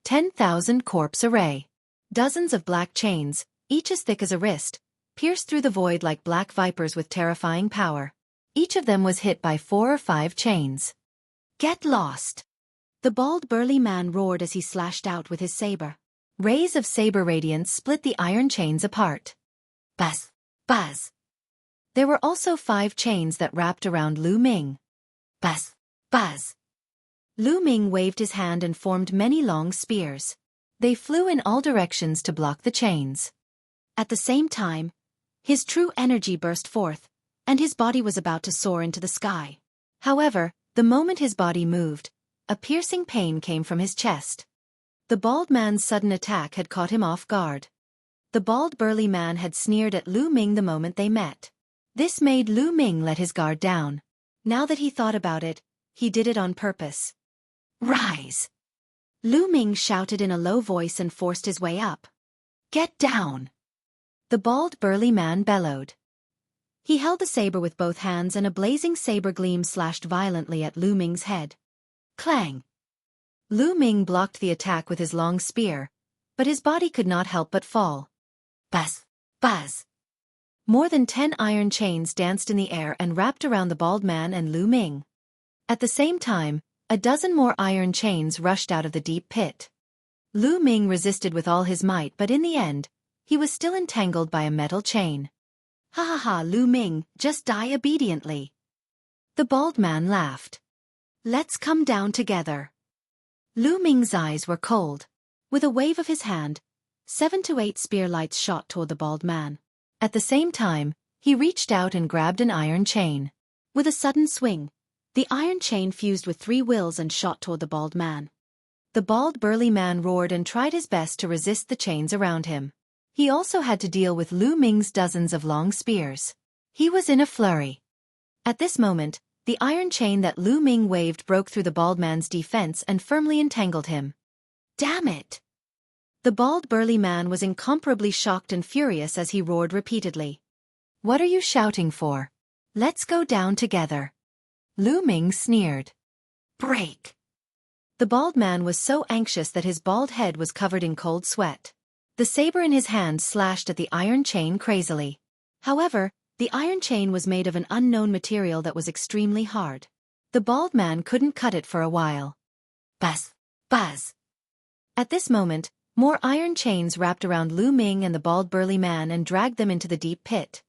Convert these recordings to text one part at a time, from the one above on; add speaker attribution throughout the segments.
Speaker 1: 10,000 corpse array. Dozens of black chains, each as thick as a wrist, pierced through the void like black vipers with terrifying power. Each of them was hit by 4 or 5 chains. Get lost! The bald burly man roared as he slashed out with his saber. Rays of saber radiance split the iron chains apart. Buzz! Buzz! There were also 5 chains that wrapped around Lu Ming. Buzz! Buzz! Lu Ming waved his hand and formed many long spears. They flew in all directions to block the chains. At the same time, his true energy burst forth, and his body was about to soar into the sky. However, the moment his body moved, a piercing pain came from his chest. The bald man's sudden attack had caught him off guard. The bald burly man had sneered at Lu Ming the moment they met. This made Lu Ming let his guard down. Now that he thought about it, he did it on purpose. Rise! Lu Ming shouted in a low voice and forced his way up. Get down! The bald burly man bellowed. He held the saber with both hands and a blazing saber gleam slashed violently at Lu Ming's head. Clang! Lu Ming blocked the attack with his long spear, but his body could not help but fall. Buzz! Buzz! More than 10 iron chains danced in the air and wrapped around the bald man and Lu Ming. At the same time, a dozen more iron chains rushed out of the deep pit. Lu Ming resisted with all his might, but in the end, he was still entangled by a metal chain. Ha ha ha, Lu Ming, just die obediently. The bald man laughed. Let's come down together. Lu Ming's eyes were cold. With a wave of his hand, 7 to 8 spear lights shot toward the bald man. At the same time, he reached out and grabbed an iron chain. With a sudden swing, the iron chain fused with 3 wills and shot toward the bald man. The bald burly man roared and tried his best to resist the chains around him. He also had to deal with Lu Ming's dozens of long spears. He was in a flurry. At this moment, the iron chain that Lu Ming waved broke through the bald man's defense and firmly entangled him. Damn it! The bald burly man was incomparably shocked and furious as he roared repeatedly. What are you shouting for? Let's go down together. Lu Ming sneered. Break! The bald man was so anxious that his bald head was covered in cold sweat. The saber in his hand slashed at the iron chain crazily. However, the iron chain was made of an unknown material that was extremely hard. The bald man couldn't cut it for a while. Buzz! Buzz! At this moment, more iron chains wrapped around Lu Ming and the bald burly man and dragged them into the deep pit.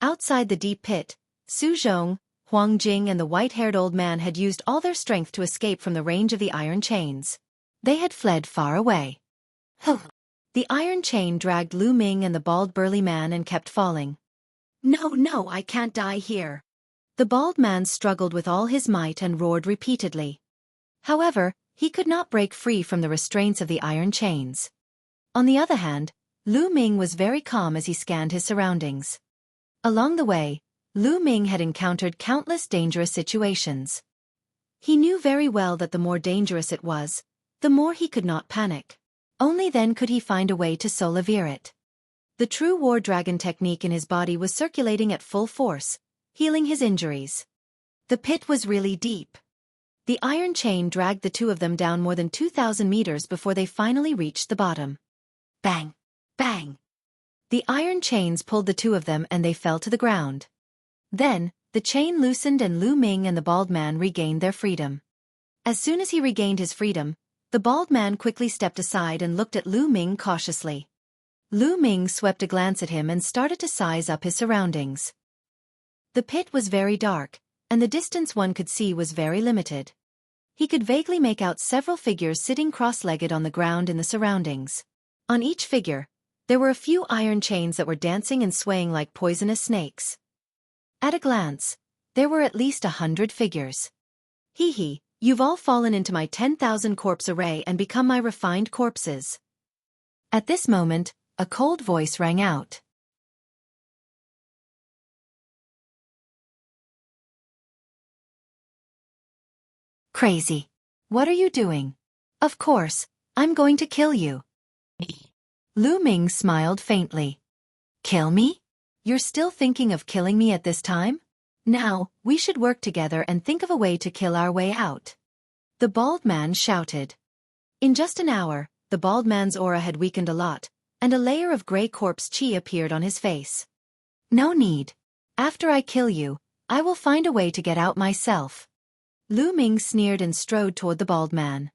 Speaker 1: Outside the deep pit, Su Zhong, Huang Jing and the white-haired old man had used all their strength to escape from the range of the iron chains. They had fled far away. The iron chain dragged Lu Ming and the bald burly man and kept falling. No, I can't die here. The bald man struggled with all his might and roared repeatedly. However, he could not break free from the restraints of the iron chains. On the other hand, Lu Ming was very calm as he scanned his surroundings. Along the way, Lu Ming had encountered countless dangerous situations. He knew very well that the more dangerous it was, the more he could not panic. Only then could he find a way to solver it. The true war dragon technique in his body was circulating at full force, healing his injuries. The pit was really deep. The iron chain dragged the two of them down more than 2,000 meters before they finally reached the bottom. Bang! Bang! The iron chains pulled the two of them and they fell to the ground. Then, the chain loosened and Lu Ming and the bald man regained their freedom. As soon as he regained his freedom, the bald man quickly stepped aside and looked at Lu Ming cautiously. Lu Ming swept a glance at him and started to size up his surroundings. The pit was very dark, and the distance one could see was very limited. He could vaguely make out several figures sitting cross-legged on the ground in the surroundings. On each figure, there were a few iron chains that were dancing and swaying like poisonous snakes. At a glance, there were at least 100 figures. Hee, you've all fallen into my 10,000 corpse array and become my refined corpses. At this moment, a cold voice rang out. Crazy. What are you doing? Of course, I'm going to kill you. Lu Ming smiled faintly. Kill me? You're still thinking of killing me at this time? Now, we should work together and think of a way to kill our way out. The bald man shouted. In just an hour, the bald man's aura had weakened a lot, and a layer of gray corpse chi appeared on his face. No need. After I kill you, I will find a way to get out myself. Lu Ming sneered and strode toward the bald man.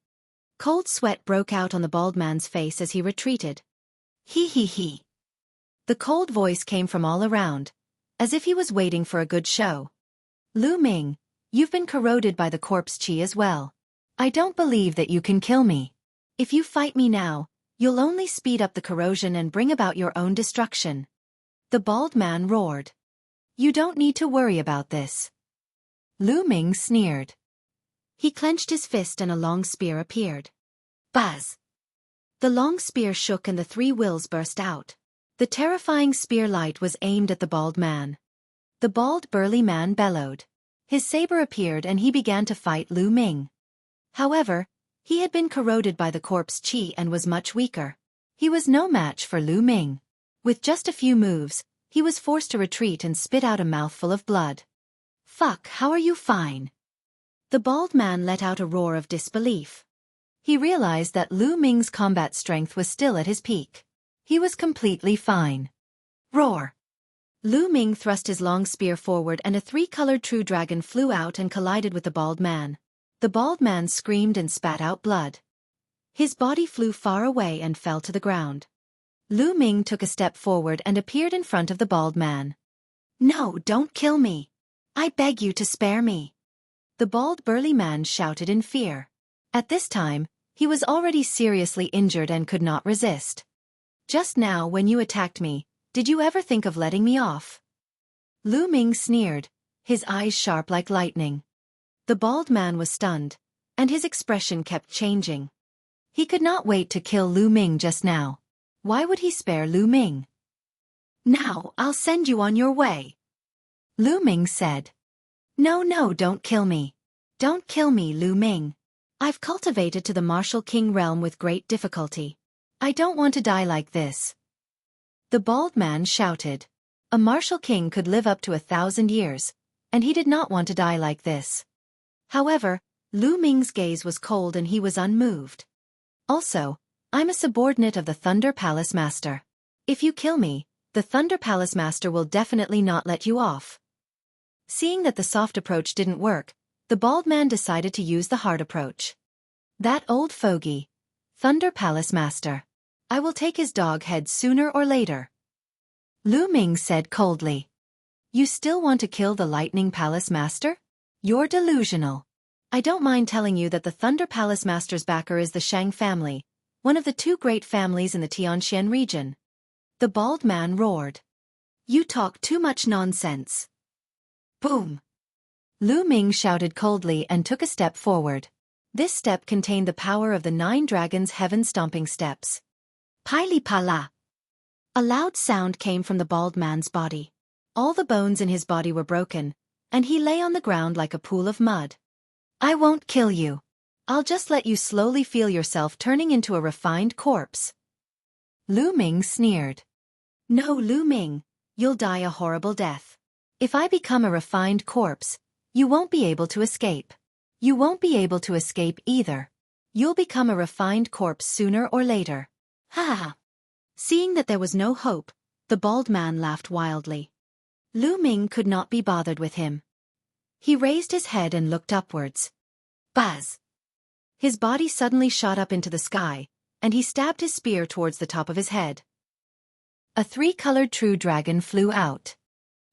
Speaker 1: Cold sweat broke out on the bald man's face as he retreated. He. The cold voice came from all around, as if he was waiting for a good show. Lu Ming, you've been corroded by the corpse chi as well. I don't believe that you can kill me. If you fight me now, you'll only speed up the corrosion and bring about your own destruction. The bald man roared. You don't need to worry about this. Lu Ming sneered. He clenched his fist and a long spear appeared. Buzz! The long spear shook and the three wheels burst out. The terrifying spear light was aimed at the bald man. The bald burly man bellowed. His saber appeared and he began to fight Lu Ming. However, he had been corroded by the corpse chi and was much weaker. He was no match for Lu Ming. With just a few moves, he was forced to retreat and spit out a mouthful of blood. Fuck, how are you fine? The bald man let out a roar of disbelief. He realized that Lu Ming's combat strength was still at his peak. He was completely fine. Roar! Lu Ming thrust his long spear forward and a three-colored true dragon flew out and collided with the bald man. The bald man screamed and spat out blood. His body flew far away and fell to the ground. Lu Ming took a step forward and appeared in front of the bald man. No, don't kill me. I beg you to spare me. The bald burly man shouted in fear. At this time, he was already seriously injured and could not resist. Just now when you attacked me, did you ever think of letting me off? Lu Ming sneered, his eyes sharp like lightning. The bald man was stunned, and his expression kept changing. He could not wait to kill Lu Ming just now. Why would he spare Lu Ming? Now, I'll send you on your way. Lu Ming said. No, don't kill me. Don't kill me, Lu Ming. I've cultivated to the martial king realm with great difficulty. I don't want to die like this. The bald man shouted. A martial king could live up to 1,000 years, and he did not want to die like this. However, Lu Ming's gaze was cold and he was unmoved. Also, I'm a subordinate of the Thunder Palace Master. If you kill me, the Thunder Palace Master will definitely not let you off. Seeing that the soft approach didn't work, the bald man decided to use the hard approach. That old fogey. Thunder Palace Master. I will take his dog head sooner or later. Lu Ming said coldly. You still want to kill the Lightning Palace Master? You're delusional. I don't mind telling you that the Thunder Palace Master's backer is the Shang family, one of the two great families in the Tianxian region. The bald man roared. You talk too much nonsense. Boom! Lu Ming shouted coldly and took a step forward. This step contained the power of the 9 dragons' heaven-stomping steps. Pili-pala! A loud sound came from the bald man's body. All the bones in his body were broken, and he lay on the ground like a pool of mud. I won't kill you. I'll just let you slowly feel yourself turning into a refined corpse. Lu Ming sneered. No, Lu Ming, you'll die a horrible death. If I become a refined corpse, you won't be able to escape. You won't be able to escape either. You'll become a refined corpse sooner or later. Ha ha! Seeing that there was no hope, the bald man laughed wildly. Lu Ming could not be bothered with him. He raised his head and looked upwards. Buzz! His body suddenly shot up into the sky, and he stabbed his spear towards the top of his head. A 3-colored true dragon flew out.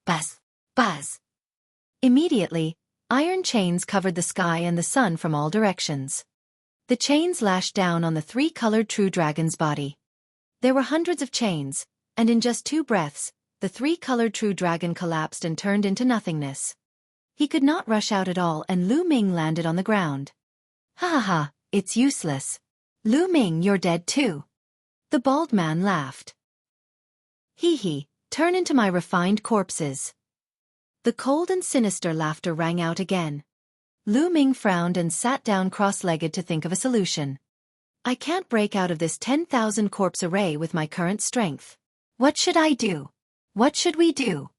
Speaker 1: Buzz! Buzz! Immediately, iron chains covered the sky and the sun from all directions. The chains lashed down on the 3-colored true dragon's body. There were hundreds of chains, and in just 2 breaths, the 3-colored true dragon collapsed and turned into nothingness. He could not rush out at all and Lu Ming landed on the ground. Ha ha ha, it's useless. Lu Ming, you're dead too. The bald man laughed. Hee, turn into my refined corpses. The cold and sinister laughter rang out again. Lu Ming frowned and sat down cross-legged to think of a solution. I can't break out of this 10,000 corpse array with my current strength. What should I do? What should we do?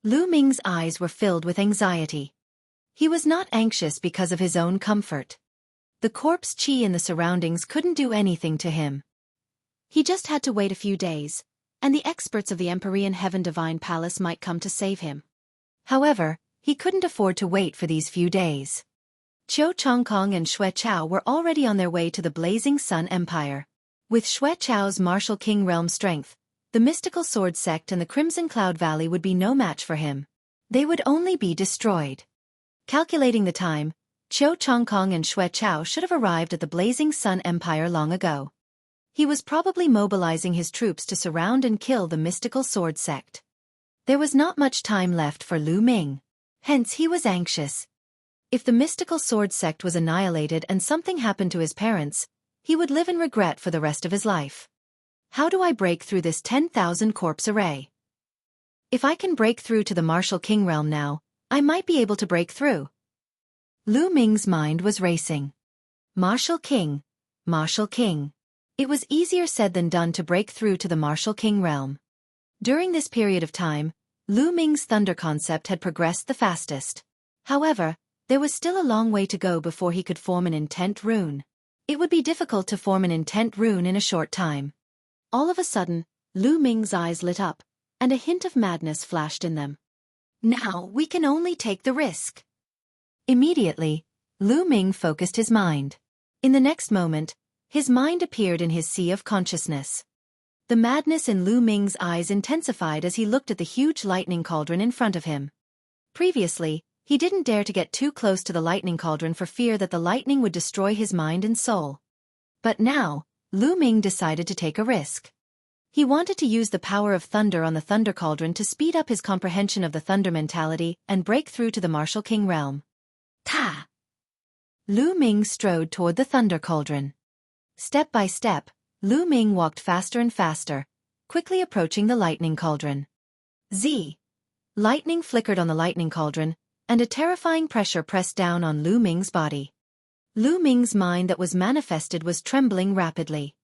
Speaker 1: Lu Ming's eyes were filled with anxiety. He was not anxious because of his own comfort. The corpse chi in the surroundings couldn't do anything to him. He just had to wait a few days, and the experts of the Empyrean Heaven Divine Palace might come to save him. However, he couldn't afford to wait for these few days. Qiu Chongkong and Xue Chao were already on their way to the Blazing Sun Empire. With Xue Chao's martial king realm strength, the mystical sword sect and the Crimson Cloud Valley would be no match for him. They would only be destroyed. Calculating the time, Qiu Chongkong and Xue Chao should have arrived at the Blazing Sun Empire long ago. He was probably mobilizing his troops to surround and kill the mystical sword sect. There was not much time left for Lu Ming. Hence he was anxious. If the mystical sword sect was annihilated and something happened to his parents, he would live in regret for the rest of his life. How do I break through this 10,000 corpse array? If I can break through to the martial king realm now, I might be able to break through. Lu Ming's mind was racing. Martial king. Martial king. It was easier said than done to break through to the martial king realm. During this period of time, Lu Ming's thunder concept had progressed the fastest. However, there was still a long way to go before he could form an intent rune. It would be difficult to form an intent rune in a short time. All of a sudden, Lu Ming's eyes lit up, and a hint of madness flashed in them. Now we can only take the risk. Immediately, Lu Ming focused his mind. In the next moment, his mind appeared in his sea of consciousness. The madness in Lu Ming's eyes intensified as he looked at the huge lightning cauldron in front of him. Previously, he didn't dare to get too close to the lightning cauldron for fear that the lightning would destroy his mind and soul. But now, Lu Ming decided to take a risk. He wanted to use the power of thunder on the thunder cauldron to speed up his comprehension of the thunder mentality and break through to the martial king realm. Ta! Lu Ming strode toward the thunder cauldron. Step by step, Lu Ming walked faster and faster, quickly approaching the lightning cauldron. Z! Lightning flickered on the lightning cauldron, and a terrifying pressure pressed down on Lu Ming's body. Lu Ming's mind that was manifested was trembling rapidly.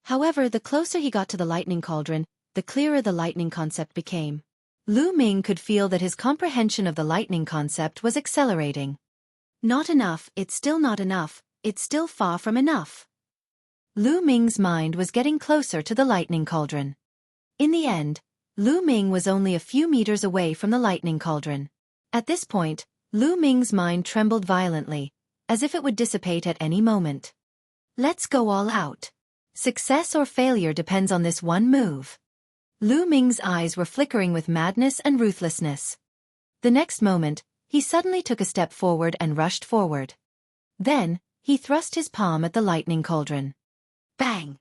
Speaker 1: However, the closer he got to the lightning cauldron, the clearer the lightning concept became. Lu Ming could feel that his comprehension of the lightning concept was accelerating. Not enough, it's still not enough, it's still far from enough. Lu Ming's mind was getting closer to the lightning cauldron. In the end, Lu Ming was only a few meters away from the lightning cauldron. At this point, Lu Ming's mind trembled violently, as if it would dissipate at any moment. Let's go all out. Success or failure depends on this one move. Lu Ming's eyes were flickering with madness and ruthlessness. The next moment, he suddenly took a step forward and rushed forward. Then, he thrust his palm at the lightning cauldron. Bang!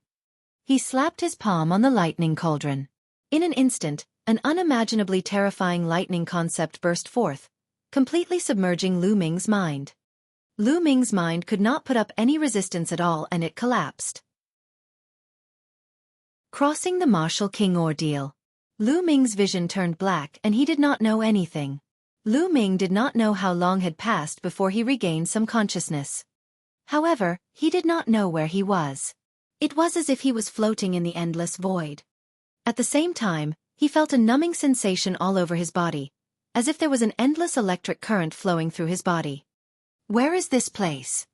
Speaker 1: He slapped his palm on the lightning cauldron. In an instant, an unimaginably terrifying lightning concept burst forth, completely submerging Lu Ming's mind. Lu Ming's mind could not put up any resistance at all and it collapsed. Crossing the martial king ordeal. Lu Ming's vision turned black and he did not know anything. Lu Ming did not know how long had passed before he regained some consciousness. However, he did not know where he was. It was as if he was floating in the endless void. At the same time, he felt a numbing sensation all over his body, as if there was an endless electric current flowing through his body. Where is this place?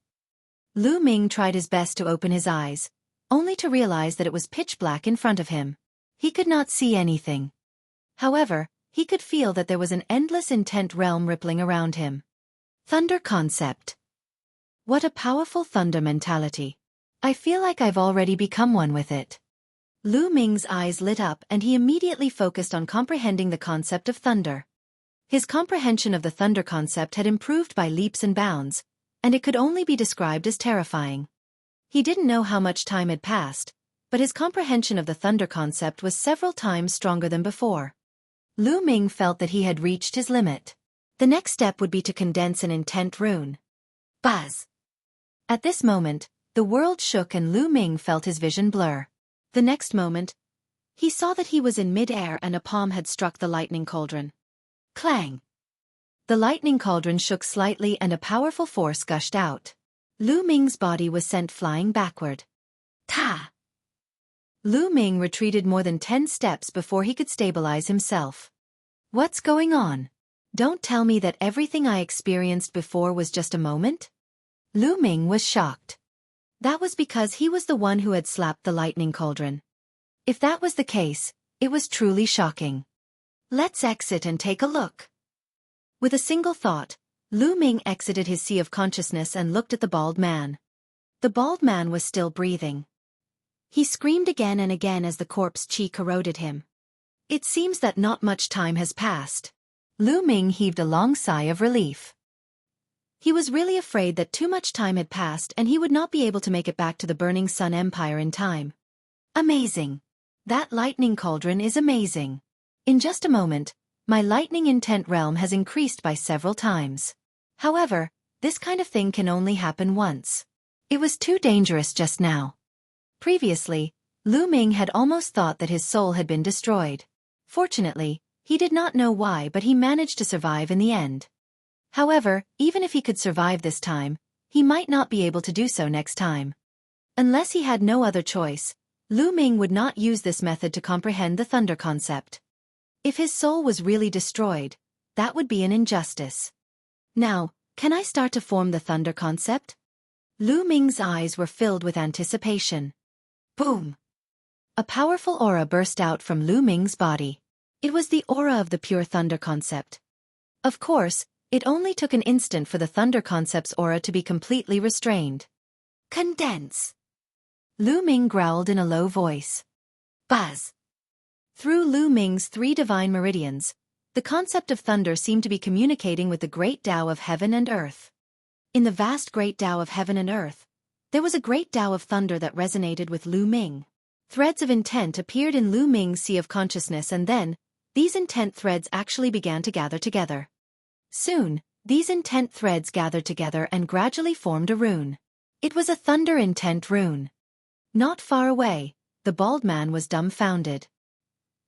Speaker 1: Lu Ming tried his best to open his eyes, only to realize that it was pitch black in front of him. He could not see anything. However, he could feel that there was an endless intent realm rippling around him. Thunder concept. What a powerful thunder mentality. I feel like I've already become one with it. Lu Ming's eyes lit up and he immediately focused on comprehending the concept of thunder. His comprehension of the thunder concept had improved by leaps and bounds, and it could only be described as terrifying. He didn't know how much time had passed, but his comprehension of the thunder concept was several times stronger than before. Lu Ming felt that he had reached his limit. The next step would be to condense an intent rune. Buzz! At this moment, the world shook and Lu Ming felt his vision blur. The next moment, he saw that he was in mid-air and a palm had struck the lightning cauldron. Clang! The lightning cauldron shook slightly and a powerful force gushed out. Lu Ming's body was sent flying backward. Ta! Lu Ming retreated more than 10 steps before he could stabilize himself. What's going on? Don't tell me that everything I experienced before was just a moment? Lu Ming was shocked. That was because he was the one who had slapped the lightning cauldron. If that was the case, it was truly shocking. Let's exit and take a look. With a single thought, Lu Ming exited his sea of consciousness and looked at the bald man. The bald man was still breathing. He screamed again and again as the corpse chi corroded him. It seems that not much time has passed. Lu Ming heaved a long sigh of relief. He was really afraid that too much time had passed and he would not be able to make it back to the Burning Sun Empire in time. Amazing. That lightning cauldron is amazing. In just a moment, my lightning intent realm has increased by several times. However, this kind of thing can only happen once. It was too dangerous just now. Previously, Lu Ming had almost thought that his soul had been destroyed. Fortunately, he did not know why, but he managed to survive in the end. However, even if he could survive this time, he might not be able to do so next time. Unless he had no other choice, Lu Ming would not use this method to comprehend the thunder concept. If his soul was really destroyed, that would be an injustice. Now, can I start to form the thunder concept? Lu Ming's eyes were filled with anticipation. Boom! A powerful aura burst out from Lu Ming's body. It was the aura of the pure thunder concept. Of course, it only took an instant for the thunder concept's aura to be completely restrained. Condense! Lu Ming growled in a low voice. Buzz! Through Lu Ming's 3 divine meridians, the concept of thunder seemed to be communicating with the great Tao of heaven and earth. In the vast great Tao of heaven and earth, there was a great Tao of thunder that resonated with Lu Ming. Threads of intent appeared in Lu Ming's sea of consciousness, and then, these intent threads actually began to gather together. Soon, these intent threads gathered together and gradually formed a rune. It was a thunder intent rune. Not far away, the bald man was dumbfounded.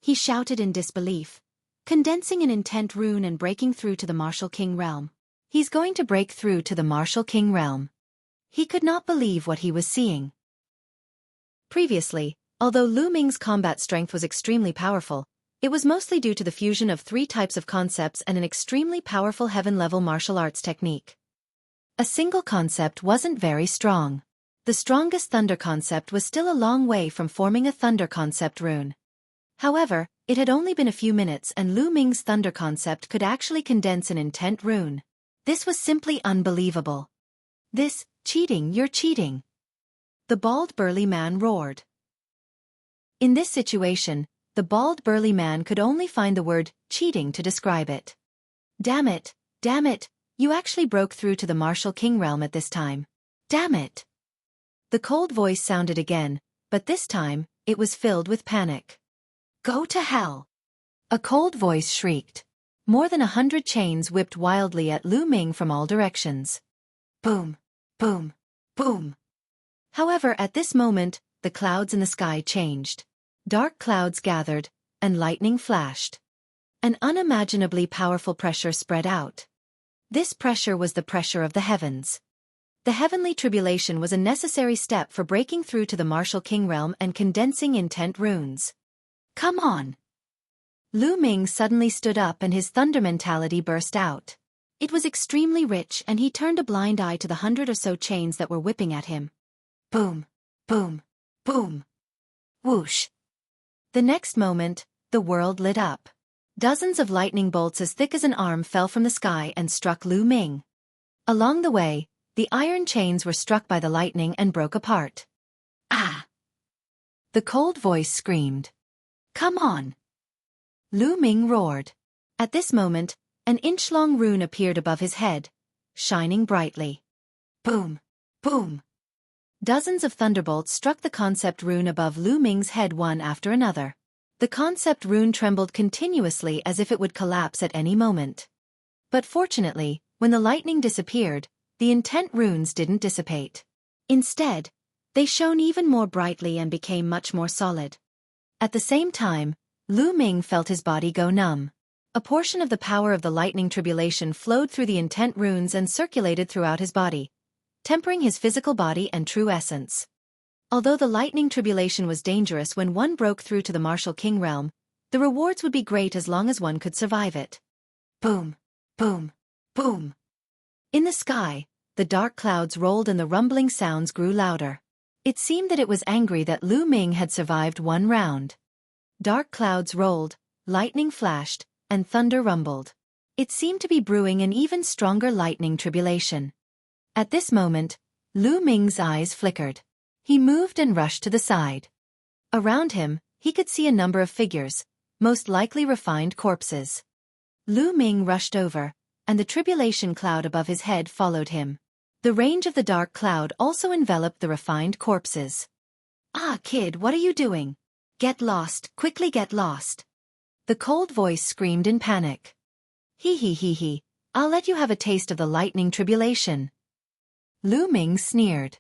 Speaker 1: He shouted in disbelief, condensing an intent rune and breaking through to the Martial King realm. He's going to break through to the Martial King realm. He could not believe what he was seeing. Previously, although Lu Ming's combat strength was extremely powerful, it was mostly due to the fusion of 3 types of concepts and an extremely powerful heaven-level martial arts technique. A single concept wasn't very strong. The strongest thunder concept was still a long way from forming a thunder concept rune. However, it had only been a few minutes and Lu Ming's thunder concept could actually condense an intent rune. This was simply unbelievable. Cheating, you're cheating. The bald burly man roared. In this situation, the bald burly man could only find the word cheating to describe it. Damn it, you actually broke through to the Martial King realm at this time. Damn it. The cold voice sounded again, but this time, it was filled with panic. Go to hell! A cold voice shrieked. More than 100 chains whipped wildly at Lu Ming from all directions. Boom, boom, boom. However, at this moment, the clouds in the sky changed. Dark clouds gathered, and lightning flashed. An unimaginably powerful pressure spread out. This pressure was the pressure of the heavens. The heavenly tribulation was a necessary step for breaking through to the Martial King realm and condensing intent runes. Come on! Lu Ming suddenly stood up and his thunder mentality burst out. It was extremely rich and he turned a blind eye to the 100 or so chains that were whipping at him. Boom, boom, boom. Whoosh. The next moment, the world lit up. Dozens of lightning bolts as thick as an arm fell from the sky and struck Lu Ming. Along the way, the iron chains were struck by the lightning and broke apart. Ah! The cold voice screamed. Come on! Lu Ming roared. At this moment, an inch-long rune appeared above his head, shining brightly. Boom! Boom! Dozens of thunderbolts struck the concept rune above Lu Ming's head one after another. The concept rune trembled continuously as if it would collapse at any moment. But fortunately, when the lightning disappeared, the intent runes didn't dissipate. Instead, they shone even more brightly and became much more solid. At the same time, Lu Ming felt his body go numb. A portion of the power of the lightning tribulation flowed through the intent runes and circulated throughout his body, tempering his physical body and true essence. Although the lightning tribulation was dangerous when one broke through to the Martial King realm, the rewards would be great as long as one could survive it. Boom! Boom! Boom! In the sky, the dark clouds rolled and the rumbling sounds grew louder. It seemed that it was angry that Lu Ming had survived one round. Dark clouds rolled, lightning flashed, and thunder rumbled. It seemed to be brewing an even stronger lightning tribulation. At this moment, Lu Ming's eyes flickered. He moved and rushed to the side. Around him, he could see a number of figures, most likely refined corpses. Lu Ming rushed over, and the tribulation cloud above his head followed him. The range of the dark cloud also enveloped the refined corpses. "Ah, kid, what are you doing? Get lost, quickly get lost." The cold voice screamed in panic. He, I'll let you have a taste of the lightning tribulation." Lu Ming sneered.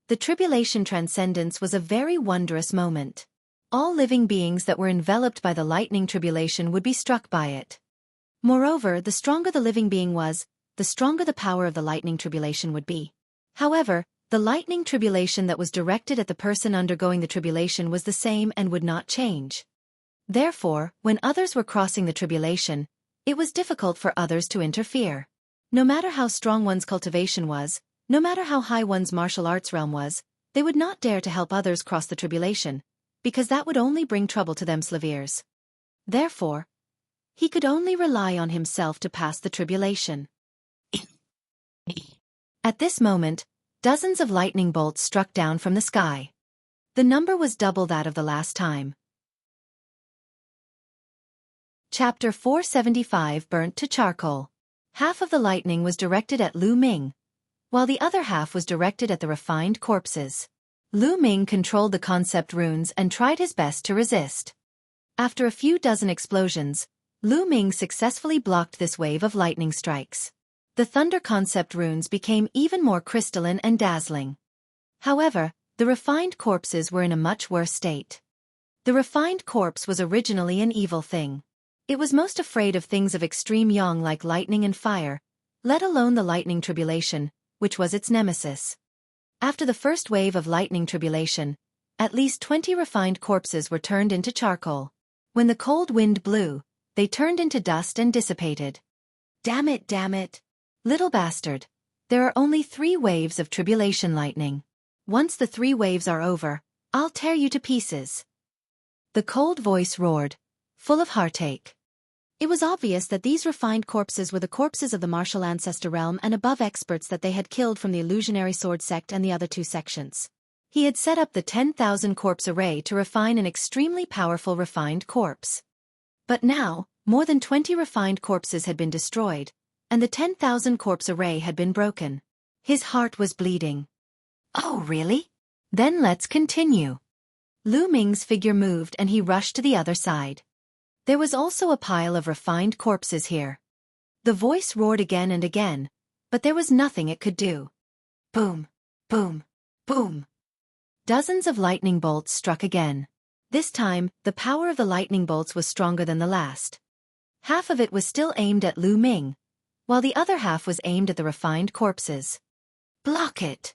Speaker 1: The tribulation transcendence was a very wondrous moment. All living beings that were enveloped by the lightning tribulation would be struck by it. Moreover, the stronger the living being was, the stronger the power of the lightning tribulation would be. However, the lightning tribulation that was directed at the person undergoing the tribulation was the same and would not change. Therefore, when others were crossing the tribulation, it was difficult for others to interfere. No matter how strong one's cultivation was, no matter how high one's martial arts realm was, they would not dare to help others cross the tribulation, because that would only bring trouble to them slaviers. Therefore, he could only rely on himself to pass the tribulation. At this moment, dozens of lightning bolts struck down from the sky. The number was double that of the last time. Chapter 475 Burnt to Charcoal. Half of the lightning was directed at Lu Ming, while the other half was directed at the refined corpses. Lu Ming controlled the concept runes and tried his best to resist. After a few dozen explosions, Lu Ming successfully blocked this wave of lightning strikes. The thunder concept runes became even more crystalline and dazzling. However, the refined corpses were in a much worse state. The refined corpse was originally an evil thing. It was most afraid of things of extreme yang like lightning and fire, let alone the lightning tribulation, which was its nemesis. After the first wave of lightning tribulation, at least 20 refined corpses were turned into charcoal. When the cold wind blew, they turned into dust and dissipated. Damn it. Little bastard. There are only 3 waves of tribulation lightning. Once the 3 waves are over, I'll tear you to pieces. The cold voice roared, full of heartache. It was obvious that these refined corpses were the corpses of the martial ancestor realm and above experts that they had killed from the illusionary sword sect and the other 2 sections. He had set up the 10,000 corpse array to refine an extremely powerful refined corpse. But now, more than 20 refined corpses had been destroyed, and the 10,000 corpse array had been broken. His heart was bleeding. Oh, really? Then let's continue. Lu Ming's figure moved and he rushed to the other side. There was also a pile of refined corpses here. The voice roared again and again, but there was nothing it could do. Boom, boom, boom. Dozens of lightning bolts struck again. This time, the power of the lightning bolts was stronger than the last. Half of it was still aimed at Lu Ming, while the other half was aimed at the refined corpses. Block it!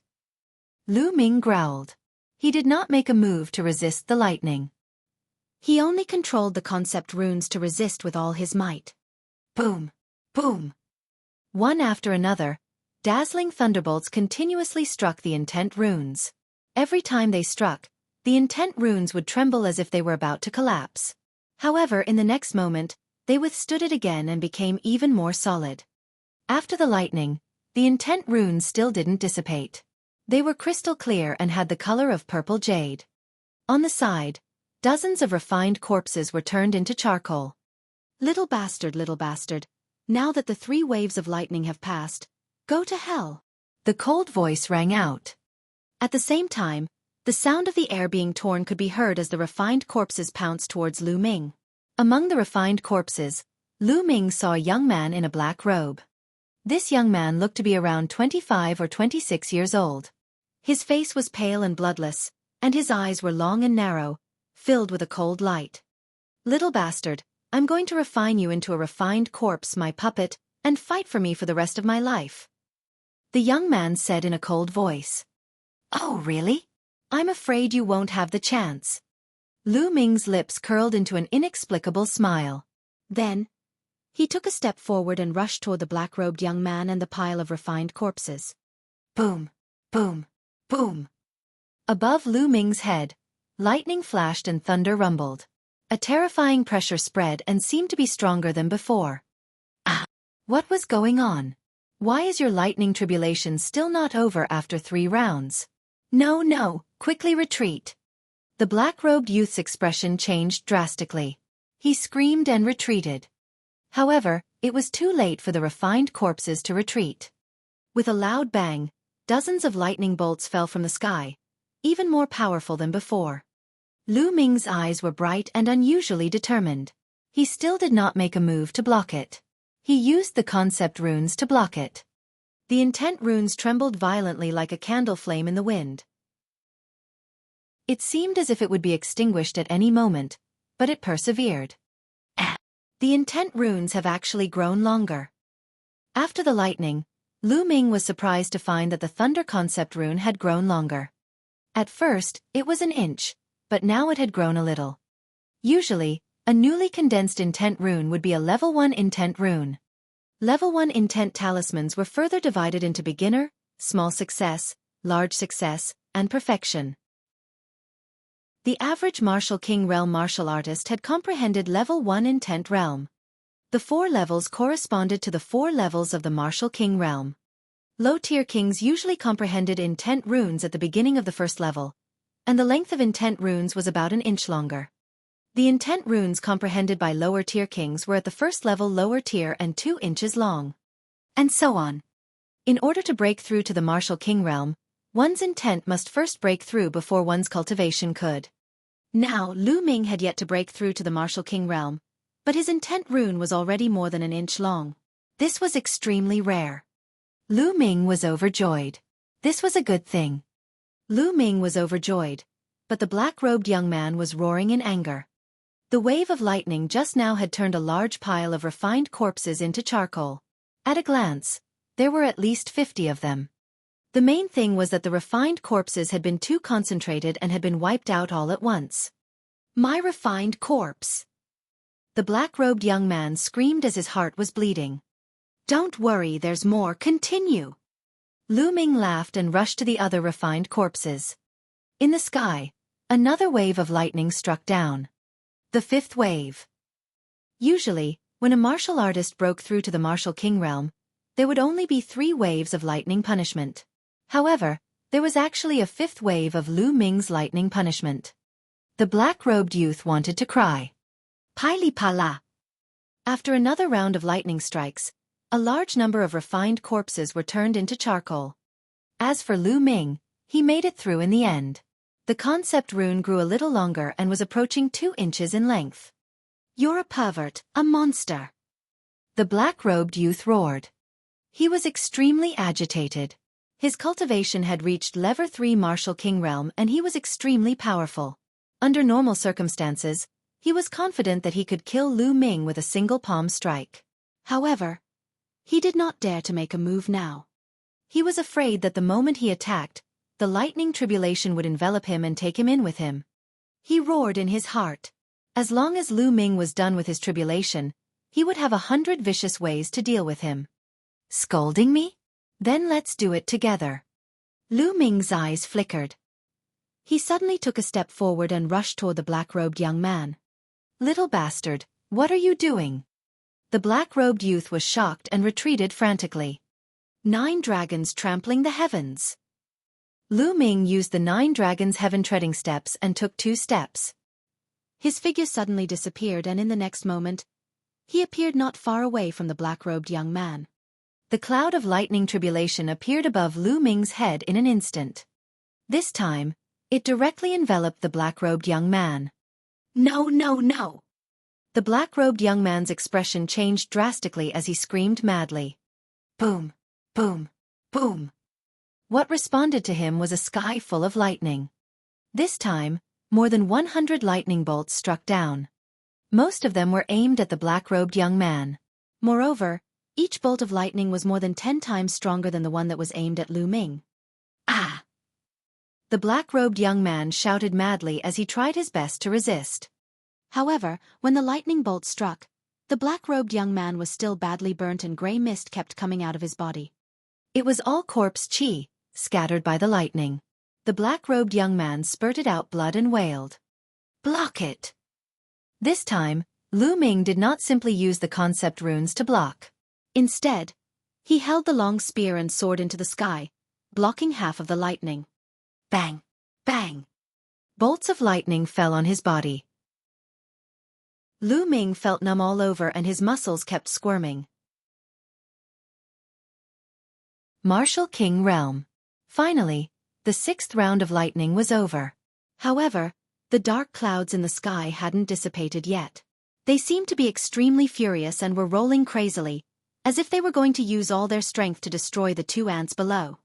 Speaker 1: Lu Ming growled. He did not make a move to resist the lightning. He only controlled the concept runes to resist with all his might. Boom! Boom! One after another, dazzling thunderbolts continuously struck the intent runes. Every time they struck, the intent runes would tremble as if they were about to collapse. However, in the next moment, they withstood it again and became even more solid. After the lightning, the intent runes still didn't dissipate. They were crystal clear and had the color of purple jade. On the side, dozens of refined corpses were turned into charcoal. Little bastard, now that the 3 waves of lightning have passed, go to hell. The cold voice rang out. At the same time, the sound of the air being torn could be heard as the refined corpses pounced towards Lu Ming. Among the refined corpses, Lu Ming saw a young man in a black robe. This young man looked to be around 25 or 26 years old. His face was pale and bloodless, and his eyes were long and narrow, filled with a cold light. Little bastard, I'm going to refine you into a refined corpse, my puppet, and fight for me for the rest of my life. The young man said in a cold voice. Oh, really? I'm afraid you won't have the chance. Lu Ming's lips curled into an inexplicable smile. Then, he took a step forward and rushed toward the black-robed young man and the pile of refined corpses. Boom, boom, boom. Above Lu Ming's head, lightning flashed and thunder rumbled. A terrifying pressure spread and seemed to be stronger than before. Ah! What was going on? Why is your lightning tribulation still not over after 3 rounds? No, no, quickly retreat. The black-robed youth's expression changed drastically. He screamed and retreated. However, it was too late for the refined corpses to retreat. With a loud bang, dozens of lightning bolts fell from the sky, even more powerful than before. Lu Ming's eyes were bright and unusually determined. He still did not make a move to block it. He used the concept runes to block it. The intent runes trembled violently like a candle flame in the wind. It seemed as if it would be extinguished at any moment, but it persevered. The intent runes have actually grown longer. After the lightning, Lu Ming was surprised to find that the thunder concept rune had grown longer. At first, it was an inch, but now it had grown a little. Usually, a newly condensed intent rune would be a level 1 intent rune. Level 1 intent talismans were further divided into beginner, small success, large success, and perfection. The average Martial King Realm martial artist had comprehended level 1 intent realm. The 4 levels corresponded to the 4 levels of the Martial King Realm. Low-tier kings usually comprehended intent runes at the beginning of the first level, and the length of intent runes was about an inch longer. The intent runes comprehended by lower-tier kings were at the first level lower tier and 2 inches long. And so on. In order to break through to the Martial King Realm, one's intent must first break through before one's cultivation could. Now, Lu Ming had yet to break through to the Martial King Realm, but his intent rune was already more than an inch long. This was extremely rare. Lu Ming was overjoyed. This was a good thing. Lu Ming was overjoyed, but the black-robed young man was roaring in anger. The wave of lightning just now had turned a large pile of refined corpses into charcoal. At a glance, there were at least 50 of them. The main thing was that the refined corpses had been too concentrated and had been wiped out all at once. My refined corpse! The black-robed young man screamed as his heart was bleeding. Don't worry, there's more, continue. Lu Ming laughed and rushed to the other refined corpses. In the sky, another wave of lightning struck down. The 5th wave. Usually, when a martial artist broke through to the Martial King Realm, there would only be 3 waves of lightning punishment. However, there was actually a 5th wave of Lu Ming's lightning punishment. The black-robed youth wanted to cry. Pili pala. After another round of lightning strikes, a large number of refined corpses were turned into charcoal. As for Lu Ming, he made it through in the end. The concept rune grew a little longer and was approaching 2 inches in length. You're a pervert, a monster. The black-robed youth roared. He was extremely agitated. His cultivation had reached level 3 Martial King Realm and he was extremely powerful. Under normal circumstances, he was confident that he could kill Lu Ming with a single palm strike. However, he did not dare to make a move now. He was afraid that the moment he attacked, the lightning tribulation would envelop him and take him in with him. He roared in his heart. As long as Lu Ming was done with his tribulation, he would have 100 vicious ways to deal with him. Scolding me? Then let's do it together. Lu Ming's eyes flickered. He suddenly took a step forward and rushed toward the black-robed young man. Little bastard, what are you doing? The black-robed youth was shocked and retreated frantically. 9 dragons trampling the heavens. Lu Ming used the 9 dragons' heaven-treading steps and took 2 steps. His figure suddenly disappeared and in the next moment, he appeared not far away from the black-robed young man. The cloud of lightning tribulation appeared above Lu Ming's head in an instant. This time, it directly enveloped the black-robed young man. No, no, no! The black-robed young man's expression changed drastically as he screamed madly. Boom, boom, boom. What responded to him was a sky full of lightning. This time, more than 100 lightning bolts struck down. Most of them were aimed at the black-robed young man. Moreover, each bolt of lightning was more than 10 times stronger than the one that was aimed at Lu Ming. Ah! The black-robed young man shouted madly as he tried his best to resist. However, when the lightning bolt struck, the black-robed young man was still badly burnt and gray mist kept coming out of his body. It was all corpse chi, scattered by the lightning. the black-robed young man spurted out blood and wailed. "Block it!" This time, Lu Ming did not simply use the concept runes to block. Instead, he held the long spear and sword into the sky, blocking half of the lightning. Bang! Bang! Bolts of lightning fell on his body. Lu Ming felt numb all over and his muscles kept squirming. Martial King Realm. Finally, the 6th round of lightning was over. However, the dark clouds in the sky hadn't dissipated yet. They seemed to be extremely furious and were rolling crazily, as if they were going to use all their strength to destroy the 2 ants below.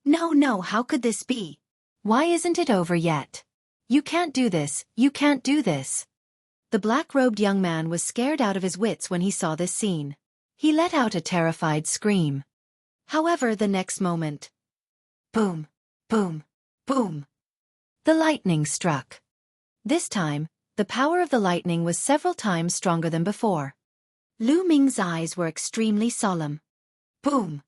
Speaker 1: No, how could this be? Why isn't it over yet? You can't do this, you can't do this. The black-robed young man was scared out of his wits when he saw this scene. He let out a terrified scream. However, the next moment, boom, boom, boom, the lightning struck. This time, the power of the lightning was several times stronger than before. Lu Ming's eyes were extremely solemn. Boom!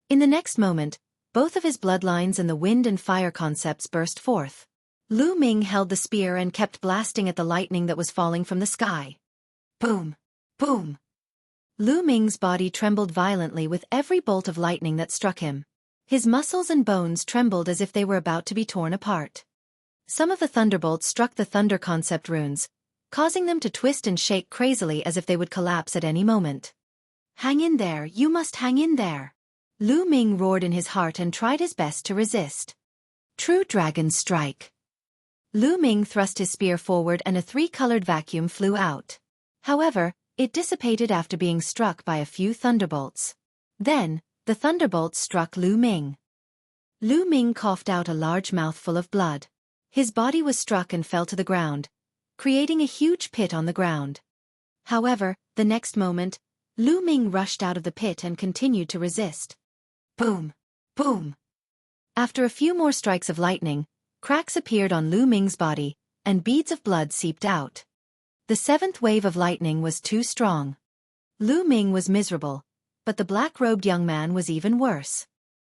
Speaker 1: In the next moment, both of his bloodlines and the wind and fire concepts burst forth. Lu Ming held the spear and kept blasting at the lightning that was falling from the sky. Boom! Boom! Lu Ming's body trembled violently with every bolt of lightning that struck him. His muscles and bones trembled as if they were about to be torn apart. Some of the thunderbolts struck the thunder concept runes, causing them to twist and shake crazily as if they would collapse at any moment. "Hang in there, you must hang in there!" Lu Ming roared in his heart and tried his best to resist. True Dragon Strike. Lu Ming thrust his spear forward and a 3-colored vacuum flew out. However, it dissipated after being struck by a few thunderbolts. Then, the thunderbolts struck Lu Ming. Lu Ming coughed out a large mouthful of blood. His body was struck and fell to the ground, creating a huge pit on the ground. However, the next moment, Lu Ming rushed out of the pit and continued to resist. Boom! Boom! After a few more strikes of lightning, cracks appeared on Lu Ming's body, and beads of blood seeped out. The 7th wave of lightning was too strong. Lu Ming was miserable, but the black-robed young man was even worse.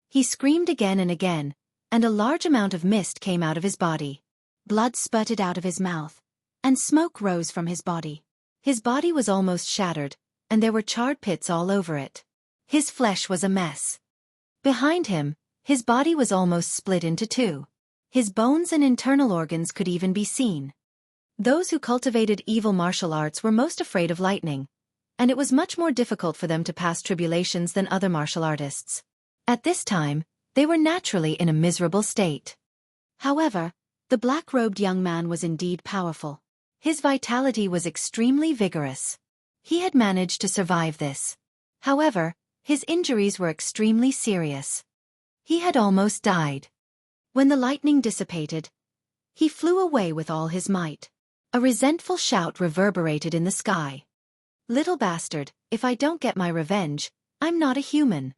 Speaker 1: He screamed again and again, and a large amount of mist came out of his body. Blood spurted out of his mouth, and smoke rose from his body. His body was almost shattered, and there were charred pits all over it. His flesh was a mess. Behind him, his body was almost split into 2. His bones and internal organs could even be seen. Those who cultivated evil martial arts were most afraid of lightning, and it was much more difficult for them to pass tribulations than other martial artists. At this time, they were naturally in a miserable state. However, the black-robed young man was indeed powerful. His vitality was extremely vigorous. He had managed to survive this. However, his injuries were extremely serious. He had almost died. When the lightning dissipated, he flew away with all his might. A resentful shout reverberated in the sky. "Little bastard, if I don't get my revenge, I'm not a human."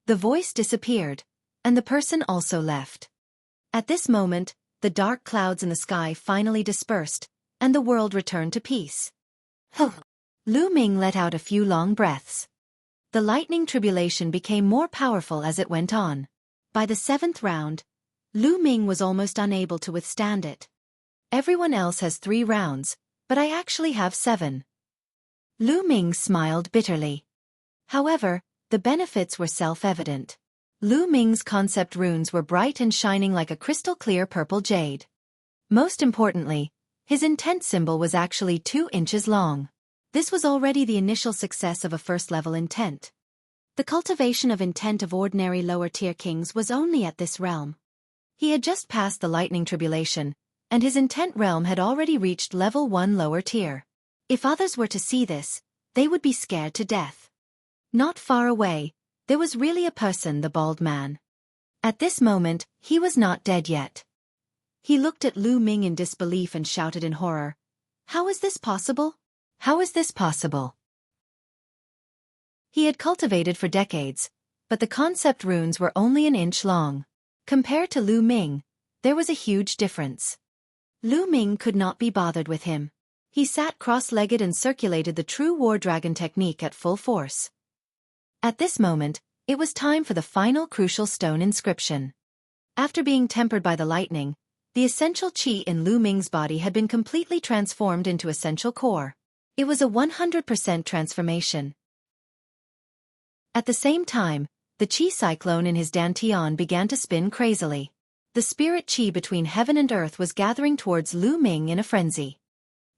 Speaker 1: The voice disappeared, and the person also left. At this moment, the dark clouds in the sky finally dispersed, and the world returned to peace. Lu Ming let out a few long breaths. The lightning tribulation became more powerful as it went on. By the 7th round, Lu Ming was almost unable to withstand it. "Everyone else has 3 rounds, but I actually have 7. Lu Ming smiled bitterly. However, the benefits were self-evident. Lu Ming's concept runes were bright and shining like a crystal-clear purple jade. Most importantly, his intent symbol was actually 2 inches long. This was already the initial success of a first-level intent. The cultivation of intent of ordinary lower-tier kings was only at this realm. He had just passed the lightning tribulation, and his intent realm had already reached level 1 lower tier. If others were to see this, they would be scared to death. Not far away, there was really a person, the bald man. At this moment, he was not dead yet. He looked at Lu Ming in disbelief and shouted in horror, "How is this possible? How is this possible?" He had cultivated for decades, but the concept runes were only an inch long. Compared to Lu Ming, there was a huge difference. Lu Ming could not be bothered with him. He sat cross-legged and circulated the true war dragon technique at full force. At this moment, it was time for the final crucial stone inscription. After being tempered by the lightning, the essential qi in Lu Ming's body had been completely transformed into essential core. It was a 100% transformation. At the same time, the qi cyclone in his dantian began to spin crazily. The spirit qi between heaven and earth was gathering towards Lu Ming in a frenzy.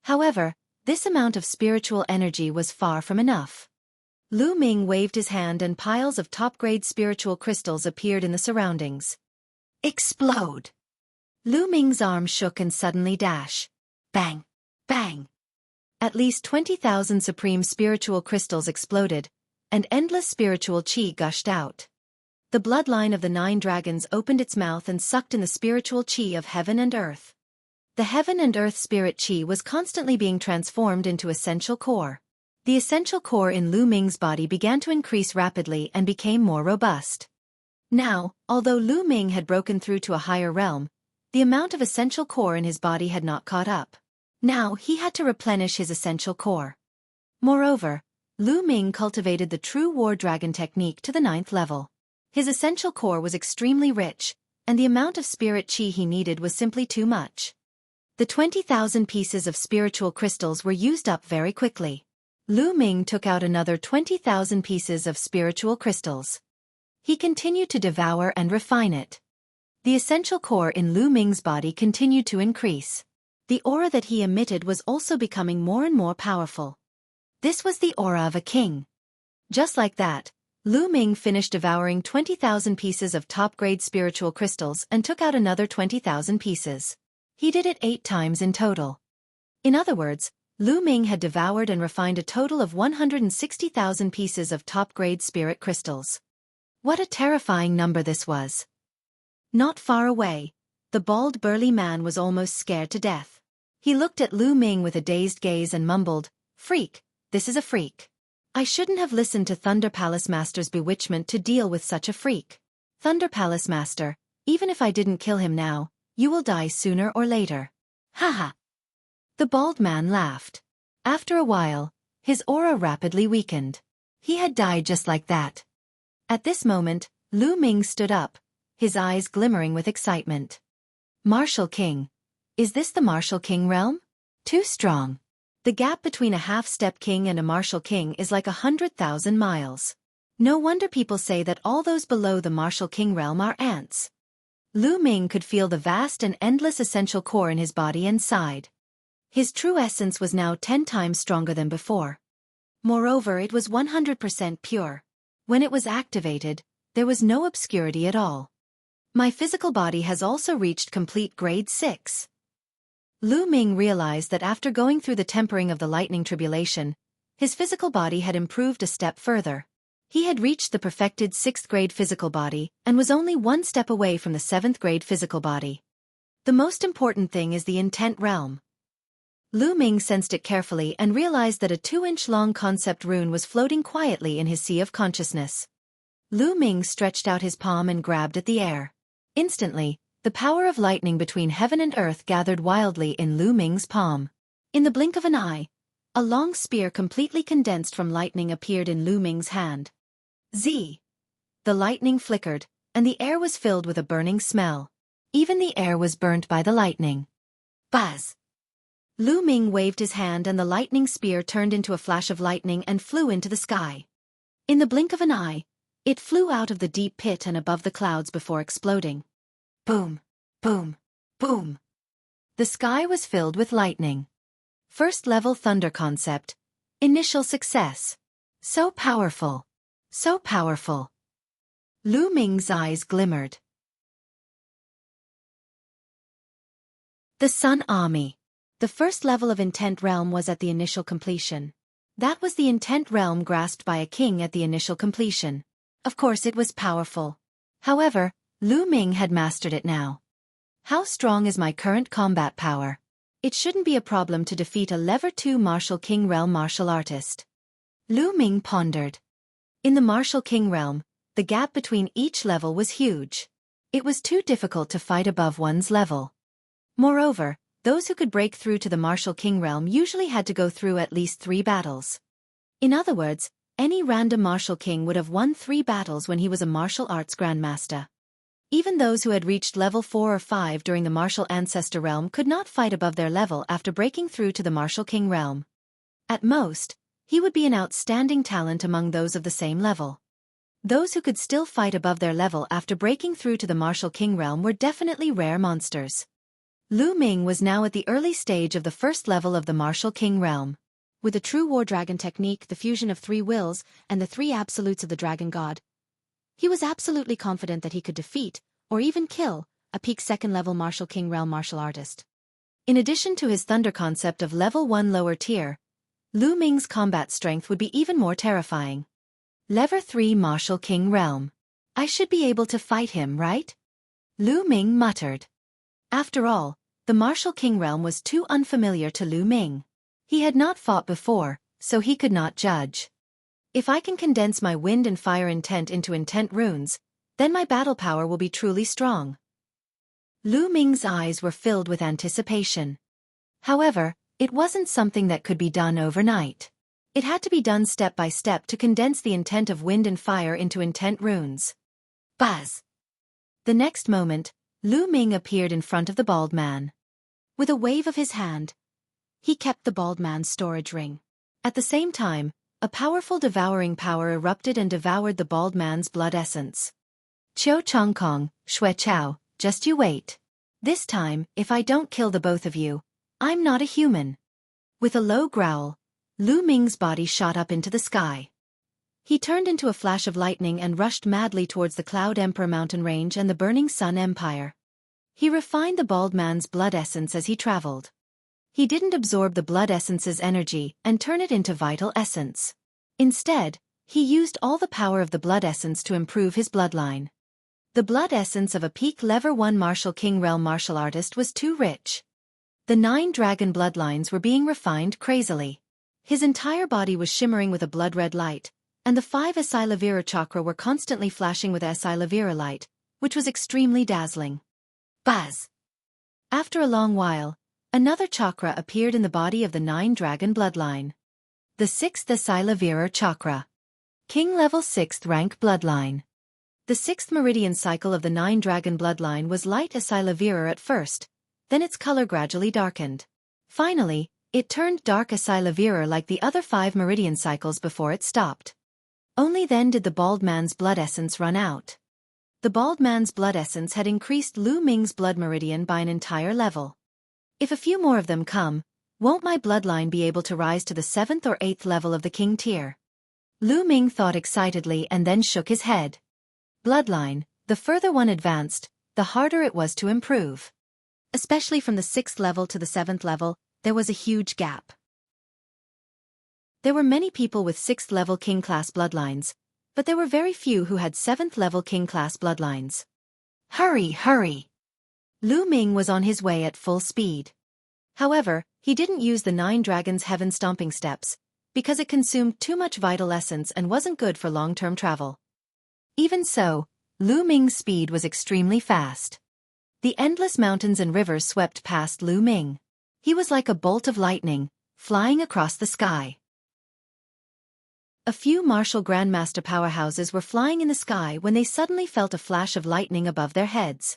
Speaker 1: However, this amount of spiritual energy was far from enough. Lu Ming waved his hand and piles of top-grade spiritual crystals appeared in the surroundings. Explode! Lu Ming's arm shook and suddenly dash. Bang! Bang! At least 20,000 supreme spiritual crystals exploded, and endless spiritual qi gushed out. The bloodline of the 9 dragons opened its mouth and sucked in the spiritual qi of heaven and earth. The heaven and earth spirit qi was constantly being transformed into essential core. The essential core in Lu Ming's body began to increase rapidly and became more robust. Now, although Lu Ming had broken through to a higher realm, the amount of essential core in his body had not caught up. Now he had to replenish his essential core. Moreover, Lu Ming cultivated the true war dragon technique to the 9th level. His essential core was extremely rich, and the amount of spirit qi he needed was simply too much. The 20,000 pieces of spiritual crystals were used up very quickly. Lu Ming took out another 20,000 pieces of spiritual crystals. He continued to devour and refine it. The essential core in Lu Ming's body continued to increase. The aura that he emitted was also becoming more and more powerful. This was the aura of a king. Just like that, Lu Ming finished devouring 20,000 pieces of top-grade spiritual crystals and took out another 20,000 pieces. He did it 8 times in total. In other words, Lu Ming had devoured and refined a total of 160,000 pieces of top-grade spirit crystals. What a terrifying number this was. Not far away, the bald burly man was almost scared to death. He looked at Lu Ming with a dazed gaze and mumbled, "Freak, this is a freak. I shouldn't have listened to Thunder Palace Master's bewitchment to deal with such a freak. Thunder Palace Master, even if I didn't kill him now, you will die sooner or later." Haha. The bald man laughed. After a while, his aura rapidly weakened. He had died just like that. At this moment, Lu Ming stood up, his eyes glimmering with excitement. Martial King. Is this the Martial King realm? Too strong. The gap between a half-step king and a martial king is like 100,000 miles. No wonder people say that all those below the martial king realm are ants. Lu Ming could feel the vast and endless essential core in his body and sighed. His true essence was now 10 times stronger than before. Moreover, it was 100% pure. When it was activated, there was no obscurity at all. My physical body has also reached complete grade 6. Lu Ming realized that after going through the tempering of the lightning tribulation, his physical body had improved a step further. He had reached the perfected 6th grade physical body and was only 1 step away from the 7th grade physical body. The most important thing is the intent realm. Lu Ming sensed it carefully and realized that a 2-inch long concept rune was floating quietly in his sea of consciousness. Lu Ming stretched out his palm and grabbed at the air. Instantly, the power of lightning between heaven and earth gathered wildly in Lu Ming's palm. In the blink of an eye, a long spear completely condensed from lightning appeared in Lu Ming's hand. Z. The lightning flickered, and the air was filled with a burning smell. Even the air was burnt by the lightning. Buzz! Lu Ming waved his hand and the lightning spear turned into a flash of lightning and flew into the sky. In the blink of an eye, it flew out of the deep pit and above the clouds before exploding. Boom! Boom! Boom! The sky was filled with lightning. First level thunder concept. Initial success. So powerful. So powerful. Lu Ming's eyes glimmered. The Sun Army. The first level of Intent Realm was at the initial completion. That was the Intent Realm grasped by a king at the initial completion. Of course it was powerful. However, Lu Ming had mastered it now. How strong is my current combat power? It shouldn't be a problem to defeat a Level 2 Martial King Realm martial artist. Lu Ming pondered. In the Martial King Realm, the gap between each level was huge. It was too difficult to fight above one's level. Moreover, those who could break through to the Martial King Realm usually had to go through at least 3 battles. In other words, any random martial king would have won 3 battles when he was a martial arts grandmaster. Even those who had reached level 4 or 5 during the martial ancestor realm could not fight above their level after breaking through to the martial king realm. At most, he would be an outstanding talent among those of the same level. Those who could still fight above their level after breaking through to the martial king realm were definitely rare monsters. Lu Ming was now at the early stage of the first level of the martial king realm. With the true war dragon technique, the fusion of 3 wills, and the 3 absolutes of the dragon god, he was absolutely confident that he could defeat, or even kill, a peak second-level martial king realm martial artist. In addition to his thunder concept of level 1 lower tier, Lu Ming's combat strength would be even more terrifying. Level 3 martial king realm. I should be able to fight him, right? Lu Ming muttered. After all, the martial king realm was too unfamiliar to Lu Ming. He had not fought before, so he could not judge. If I can condense my wind and fire intent into intent runes, then my battle power will be truly strong. Lu Ming's eyes were filled with anticipation. However, it wasn't something that could be done overnight. It had to be done step by step to condense the intent of wind and fire into intent runes. Buzz! The next moment, Lu Ming appeared in front of the bald man. With a wave of his hand, he kept the bald man's storage ring. At the same time, a powerful devouring power erupted and devoured the bald man's blood essence. Qiu Chongkong, Shui Chao, just you wait. This time, if I don't kill the both of you, I'm not a human. With a low growl, Lu Ming's body shot up into the sky. He turned into a flash of lightning and rushed madly towards the Cloud Emperor mountain range and the Burning Sun Empire. He refined the bald man's blood essence as he traveled. He didn't absorb the blood essence's energy and turn it into vital essence. Instead, he used all the power of the blood essence to improve his bloodline. The blood essence of a peak level 1 martial king realm martial artist was too rich. The 9 dragon bloodlines were being refined crazily. His entire body was shimmering with a blood-red light, and the 5 Asilavira chakra were constantly flashing with Asilavira light, which was extremely dazzling. Buzz! After a long while, another chakra appeared in the body of the 9 dragon bloodline. The 6th Asilavira chakra. King level 6th rank bloodline. The 6th meridian cycle of the 9 dragon bloodline was light Asilavira at first, then its color gradually darkened. Finally, it turned dark Asilavira like the other 5 meridian cycles before it stopped. Only then did the bald man's blood essence run out. The bald man's blood essence had increased Lu Ming's blood meridian by an entire level. If a few more of them come, won't my bloodline be able to rise to the 7th or 8th level of the king tier? Lu Ming thought excitedly and then shook his head. Bloodline, the further one advanced, the harder it was to improve. Especially from the 6th level to the 7th level, there was a huge gap. There were many people with 6th level king class bloodlines, but there were very few who had 7th level king class bloodlines. Hurry, hurry! Lu Ming was on his way at full speed. However, he didn't use the 9 dragons' heaven stomping steps, because it consumed too much vital essence and wasn't good for long-term travel. Even so, Lu Ming's speed was extremely fast. The endless mountains and rivers swept past Lu Ming. He was like a bolt of lightning, flying across the sky. A few martial grandmaster powerhouses were flying in the sky when they suddenly felt a flash of lightning above their heads.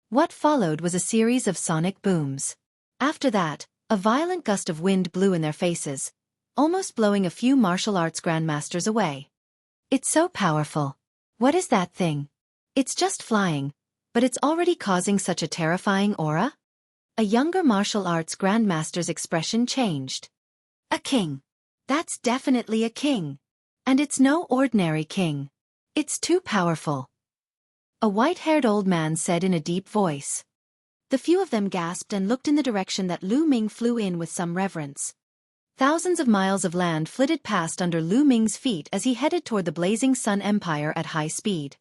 Speaker 1: What followed was a series of sonic booms. After that, a violent gust of wind blew in their faces, almost blowing a few martial arts grandmasters away. It's so powerful. What is that thing? It's just flying, but it's already causing such a terrifying aura? A younger martial arts grandmaster's expression changed. A king. That's definitely a king. And it's no ordinary king. It's too powerful. A white-haired old man said in a deep voice. The few of them gasped and looked in the direction that Lu Ming flew in with some reverence. Thousands of miles of land flitted past under Lu Ming's feet as he headed toward the blazing Sun Empire at high speed.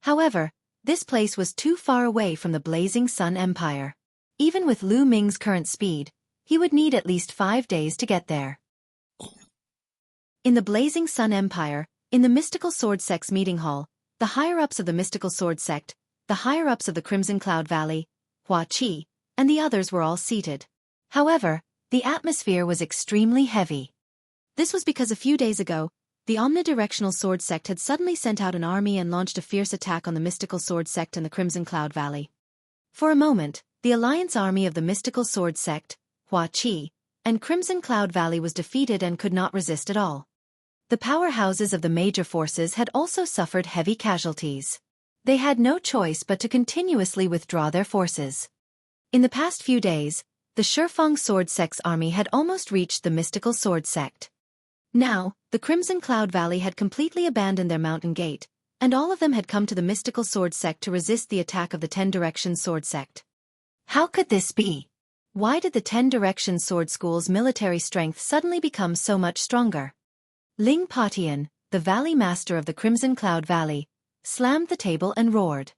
Speaker 1: However, this place was too far away from the blazing Sun Empire. Even with Lu Ming's current speed, he would need at least 5 days to get there. In the blazing Sun Empire, in the Mystical Sword Sect's meeting hall, the higher-ups of the Mystical Sword Sect, the higher-ups of the Crimson Cloud Valley, Hua Qi, and the others were all seated. However, the atmosphere was extremely heavy. This was because a few days ago, the omnidirectional sword sect had suddenly sent out an army and launched a fierce attack on the mystical sword sect in the Crimson Cloud Valley. For a moment, the alliance army of the mystical sword sect, Wuxia, and Crimson Cloud Valley was defeated and could not resist at all. The powerhouses of the major forces had also suffered heavy casualties. They had no choice but to continuously withdraw their forces. In the past few days, the Xiaofan sword sect's army had almost reached the mystical sword sect. Now, the Crimson Cloud Valley had completely abandoned their mountain gate, and all of them had come to the mystical sword sect to resist the attack of the 10 Direction sword sect. How could this be? Why did the 10 Direction sword school's military strength suddenly become so much stronger? Ling Patian, the valley master of the Crimson Cloud Valley, slammed the table and roared.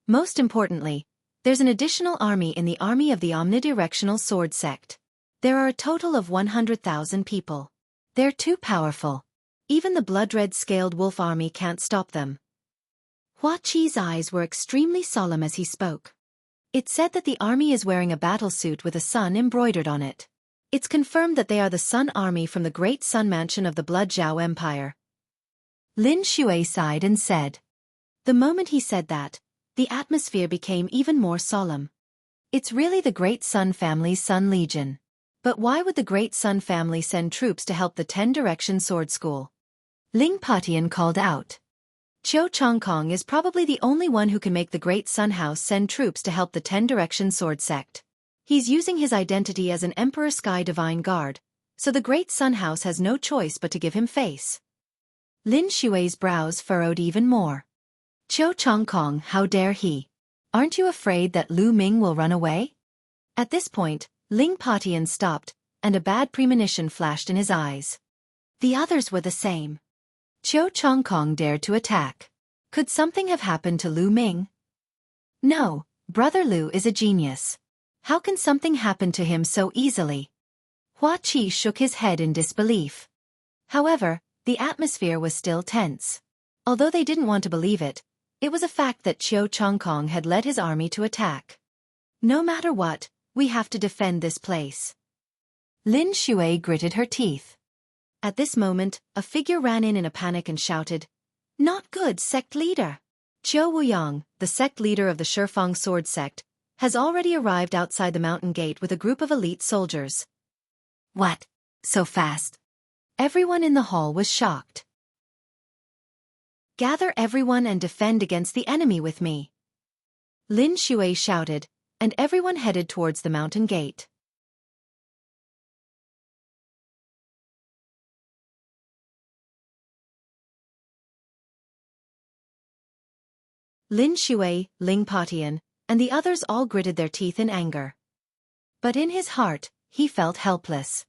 Speaker 1: Most importantly, there's an additional army in the army of the omnidirectional sword sect. There are a total of 100,000 people. They're too powerful. Even the blood-red scaled wolf army can't stop them. Wuxia's eyes were extremely solemn as he spoke. It's said that the army is wearing a battlesuit with a sun embroidered on it. It's confirmed that they are the Sun Army from the Great Sun Mansion of the Blood Zhao Empire. Lin Shui sighed and said. The moment he said that, the atmosphere became even more solemn. It's really the Great Sun family's Sun Legion. But why would the Great Sun family send troops to help the 10 Direction Sword School? Ling Patian called out. Qiu Chongkong is probably the only one who can make the Great Sun House send troops to help the 10 Direction Sword Sect. He's using his identity as an Emperor Sky Divine Guard, so the Great Sun House has no choice but to give him face. Lin Shui's brows furrowed even more. Qiu Chongkong, how dare he? Aren't you afraid that Lu Ming will run away? At this point, Ling Patian stopped, and a bad premonition flashed in his eyes. The others were the same. Qiu Chongkong dared to attack. Could something have happened to Lu Ming? No, Brother Lu is a genius. How can something happen to him so easily? Wuxia shook his head in disbelief. However, the atmosphere was still tense. Although they didn't want to believe it, it was a fact that Qiu Chongkong had led his army to attack. No matter what, we have to defend this place. Lin Shui gritted her teeth. At this moment, a figure ran in a panic and shouted, "Not good, sect leader!" Qiu Wuyang, the sect leader of the Xiaofan sword sect, has already arrived outside the mountain gate with a group of elite soldiers. What? So fast? Everyone in the hall was shocked. Gather everyone and defend against the enemy with me. Lin Shui shouted, and everyone headed towards the mountain gate. Lin Shui, Ling Patian, and the others all gritted their teeth in anger. But in his heart, he felt helpless.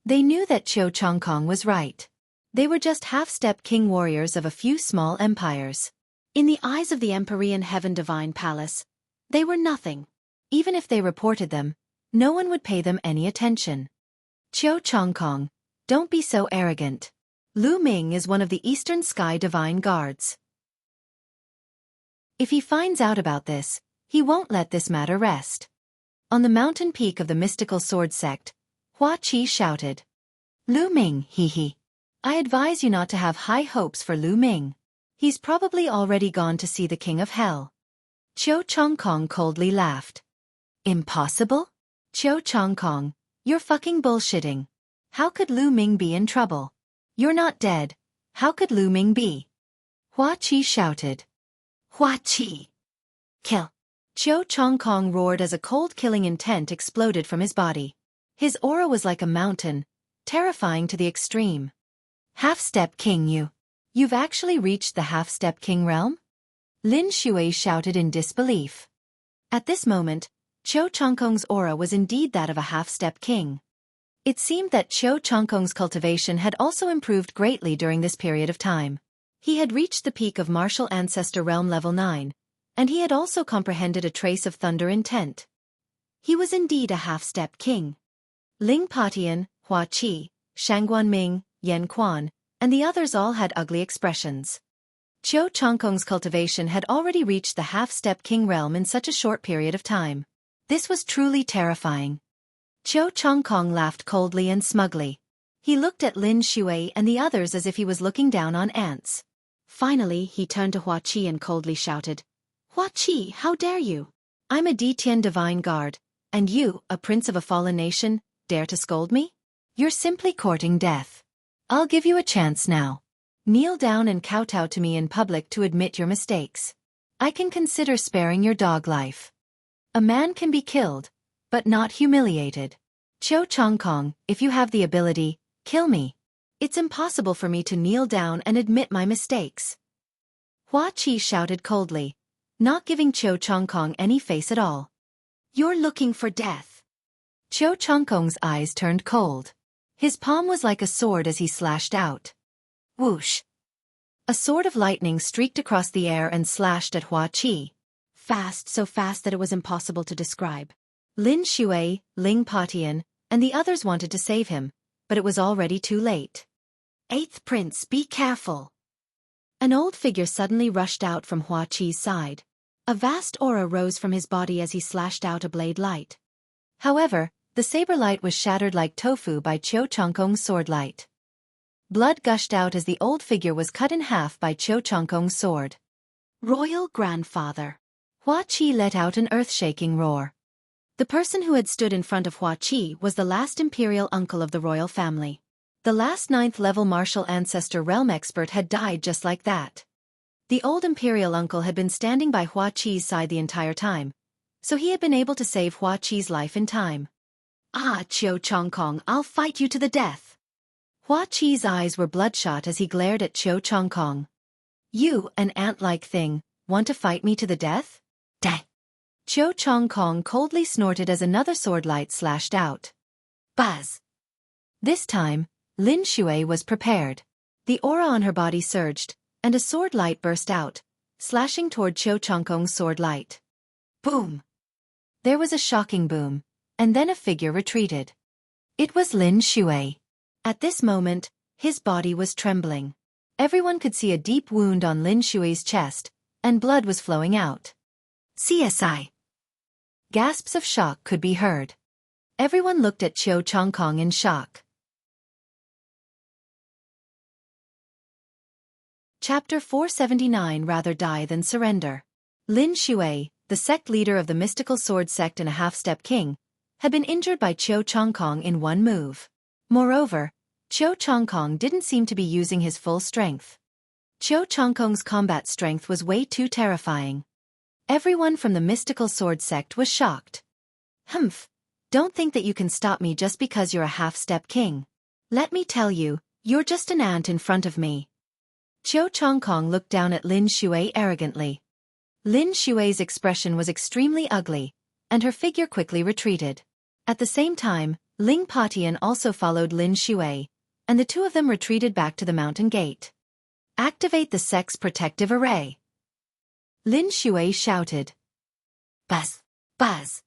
Speaker 1: They knew that Qiu Chongkong was right. They were just half-step king warriors of a few small empires. In the eyes of the Empyrean Heaven Divine Palace, they were nothing. Even if they reported them, no one would pay them any attention. Qiu Chongkong, don't be so arrogant. Lu Ming is one of the Eastern Sky Divine Guards. If he finds out about this, he won't let this matter rest. On the mountain peak of the mystical sword sect, Wuxia shouted. Lu Ming, hee. I advise you not to have high hopes for Lu Ming. He's probably already gone to see the King of Hell. Qiu Chongkong coldly laughed. Impossible? Qiu Chongkong, you're fucking bullshitting. How could Lu Ming be in trouble? You're not dead. How could Lu Ming be? Wuxia shouted. Wuxia! Kill! Qiu Chongkong roared as a cold killing intent exploded from his body. His aura was like a mountain, terrifying to the extreme. Half-step king You've actually reached the half-step king realm? Lin Shui shouted in disbelief. At this moment, Qiu Chongkong's aura was indeed that of a half-step king. It seemed that Qiu Chongkong's cultivation had also improved greatly during this period of time. He had reached the peak of Martial Ancestor Realm Level 9, and he had also comprehended a trace of thunder intent. He was indeed a half-step king. Ling Patian, Wuxia, Shangguan Ming, Yan Quan, and the others all had ugly expressions. Qiu Chongkong's cultivation had already reached the half-step king realm in such a short period of time. This was truly terrifying. Qiu Chongkong laughed coldly and smugly. He looked at Lin Shui and the others as if he was looking down on ants. Finally, he turned to Hua Qi and coldly shouted, "Hua Qi, how dare you? I'm a Detian divine guard, and you, a prince of a fallen nation, dare to scold me? You're simply courting death. I'll give you a chance now. Kneel down and kowtow to me in public to admit your mistakes. I can consider sparing your dog life. A man can be killed, but not humiliated. Qiu Chongkong, if you have the ability, kill me. It's impossible for me to kneel down and admit my mistakes." Hua Qi shouted coldly, not giving Qiu Chongkong any face at all. "You're looking for death." Qiu Chongkong's eyes turned cold. His palm was like a sword as he slashed out. Whoosh! A sword of lightning streaked across the air and slashed at Hua Qi. Fast, so fast that it was impossible to describe. Lin Shui, Ling Patian, and the others wanted to save him, but it was already too late. "Eighth Prince, be careful!" An old figure suddenly rushed out from Hua Qi's side. A vast aura rose from his body as he slashed out a blade light. However, the saber light was shattered like tofu by Qiu Chongkong's sword light. Blood gushed out as the old figure was cut in half by Qiu Chongkong's sword. "Royal Grandfather!" Hua Qi let out an earth-shaking roar. The person who had stood in front of Hua Qi was the last imperial uncle of the royal family. The last 9th-level martial ancestor realm expert had died just like that. The old imperial uncle had been standing by Hua Qi's side the entire time, so he had been able to save Hua Qi's life in time. "Ah, Qiu Chongkong, I'll fight you to the death." Hua Qi's eyes were bloodshot as he glared at Qiu Chongkong. "You, an ant-like thing, want to fight me to the death?" "Deh!" Qiu Chongkong coldly snorted as another sword light slashed out. Buzz! This time, Lin Shui was prepared. The aura on her body surged, and a sword light burst out, slashing toward Qiu Chongkong's sword light. Boom! There was a shocking boom, and then a figure retreated. It was Lin Shui. At this moment, his body was trembling. Everyone could see a deep wound on Lin Shui's chest, and blood was flowing out. CSI. Gasps of shock could be heard. Everyone looked at Qiu Chongkong in shock. Chapter 479. Rather die than surrender. Lin Shui, the sect leader of the mystical sword sect and a half-step king, had been injured by Qiu Chongkong in one move. Moreover, Qiu Chongkong didn't seem to be using his full strength. Qiu Chongkong's combat strength was way too terrifying. Everyone from the mystical sword sect was shocked. "Humph! Don't think that you can stop me just because you're a half-step king. Let me tell you, you're just an ant in front of me." Qiu Chongkong looked down at Lin Shui arrogantly. Lin Shui's expression was extremely ugly, and her figure quickly retreated. At the same time, Ling Patian also followed Lin Shui, and the two of them retreated back to the mountain gate. "Activate the sect's protective array." Lin Shui shouted. Buzz! Buzz!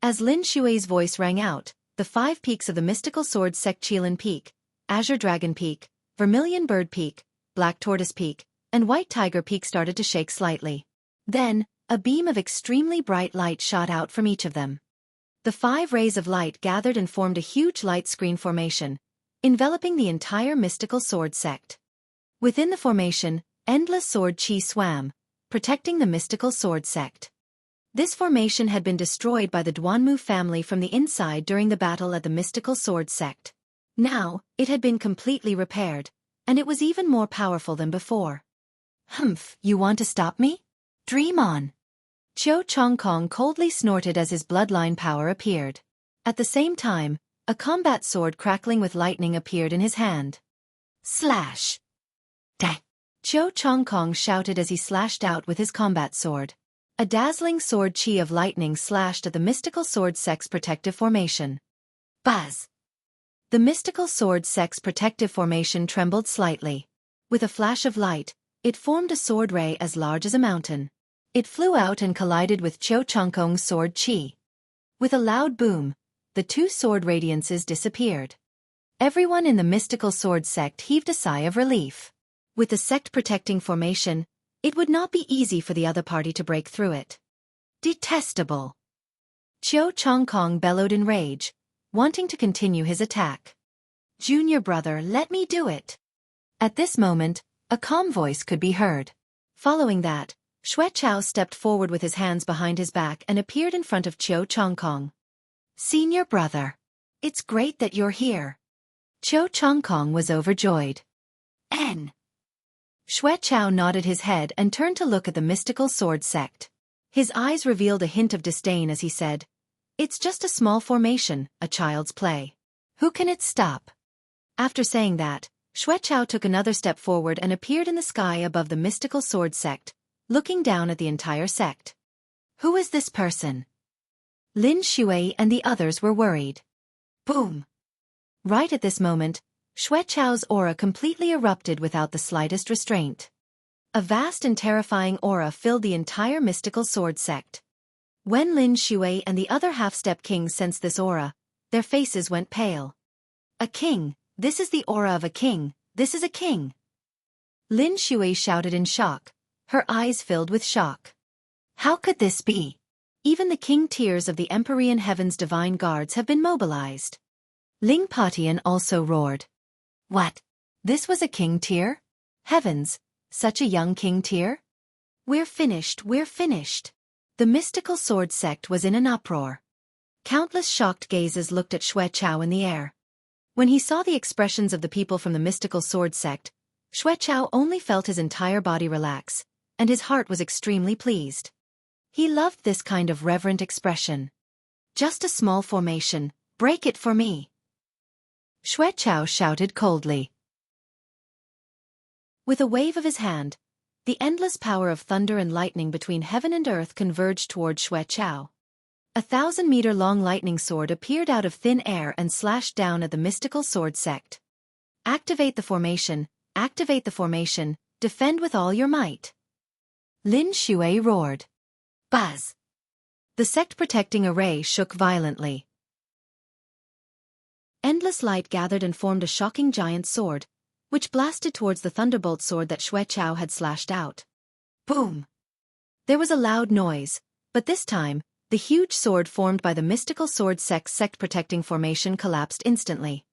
Speaker 1: As Lin Shui's voice rang out, the 5 peaks of the mystical sword sect Qilin Peak, Azure Dragon Peak, Vermilion Bird Peak, Black Tortoise Peak, and White Tiger Peak started to shake slightly. Then, a beam of extremely bright light shot out from each of them. The 5 rays of light gathered and formed a huge light screen formation, enveloping the entire mystical sword sect. Within the formation, endless sword chi swam, protecting the mystical sword sect. This formation had been destroyed by the Duanmu family from the inside during the battle at the mystical sword sect. Now, it had been completely repaired, and it was even more powerful than before. "Humph, you want to stop me? Dream on." Qiu Chongkong coldly snorted as his bloodline power appeared. At the same time, a combat sword crackling with lightning appeared in his hand. Slash! Deh! Qiu Chongkong shouted as he slashed out with his combat sword. A dazzling sword chi of lightning slashed at the mystical sword sect's protective formation. Buzz! The mystical sword sect's protective formation trembled slightly. With a flash of light, it formed a sword ray as large as a mountain. It flew out and collided with Qiu Chongkong's sword chi. With a loud boom, the 2 sword radiances disappeared. Everyone in the mystical sword sect heaved a sigh of relief. With the sect-protecting formation, it would not be easy for the other party to break through it. Detestable! Qiu Chongkong bellowed in rage, wanting to continue his attack. Junior brother, let me do it. At this moment, a calm voice could be heard. Following that, Xuechao stepped forward with his hands behind his back and appeared in front of Qiu Chongkong. Senior brother. It's great that you're here. Qiu Chongkong was overjoyed. N. Xuechao nodded his head and turned to look at the mystical sword sect. His eyes revealed a hint of disdain as he said, "It's just a small formation, a child's play. Who can it stop?" After saying that, Xuechao took another step forward and appeared in the sky above the mystical sword sect, looking down at the entire sect. Who is this person? Lin Shui and the others were worried. Boom! Right at this moment, Xuechao's aura completely erupted without the slightest restraint. A vast and terrifying aura filled the entire mystical sword sect. When Lin Shui and the other half-step kings sensed this aura, their faces went pale. A king, this is the aura of a king, this is a king. Lin Shui shouted in shock, her eyes filled with shock. How could this be? Even the king tiers of the Empyrean Heaven's divine guards have been mobilized. Ling Patian also roared. What? This was a king tier? Heavens, such a young king tier? We're finished, we're finished. The mystical sword sect was in an uproar. Countless shocked gazes looked at Xuechao in the air. When he saw the expressions of the people from the mystical sword sect, Xuechao only felt his entire body relax, and his heart was extremely pleased. He loved this kind of reverent expression. Just a small formation, break it for me. Xuechao shouted coldly. With a wave of his hand, the endless power of thunder and lightning between heaven and earth converged toward Xuechao. A 1,000-meter-long lightning sword appeared out of thin air and slashed down at the mystical sword sect. Activate the formation, defend with all your might. Lin Shui roared. Buzz! The sect-protecting array shook violently. Endless light gathered and formed a shocking giant sword, which blasted towards the thunderbolt sword that Xuechao had slashed out. Boom! There was a loud noise, but this time, the huge sword formed by the mystical sword sect's sect-protecting formation collapsed instantly.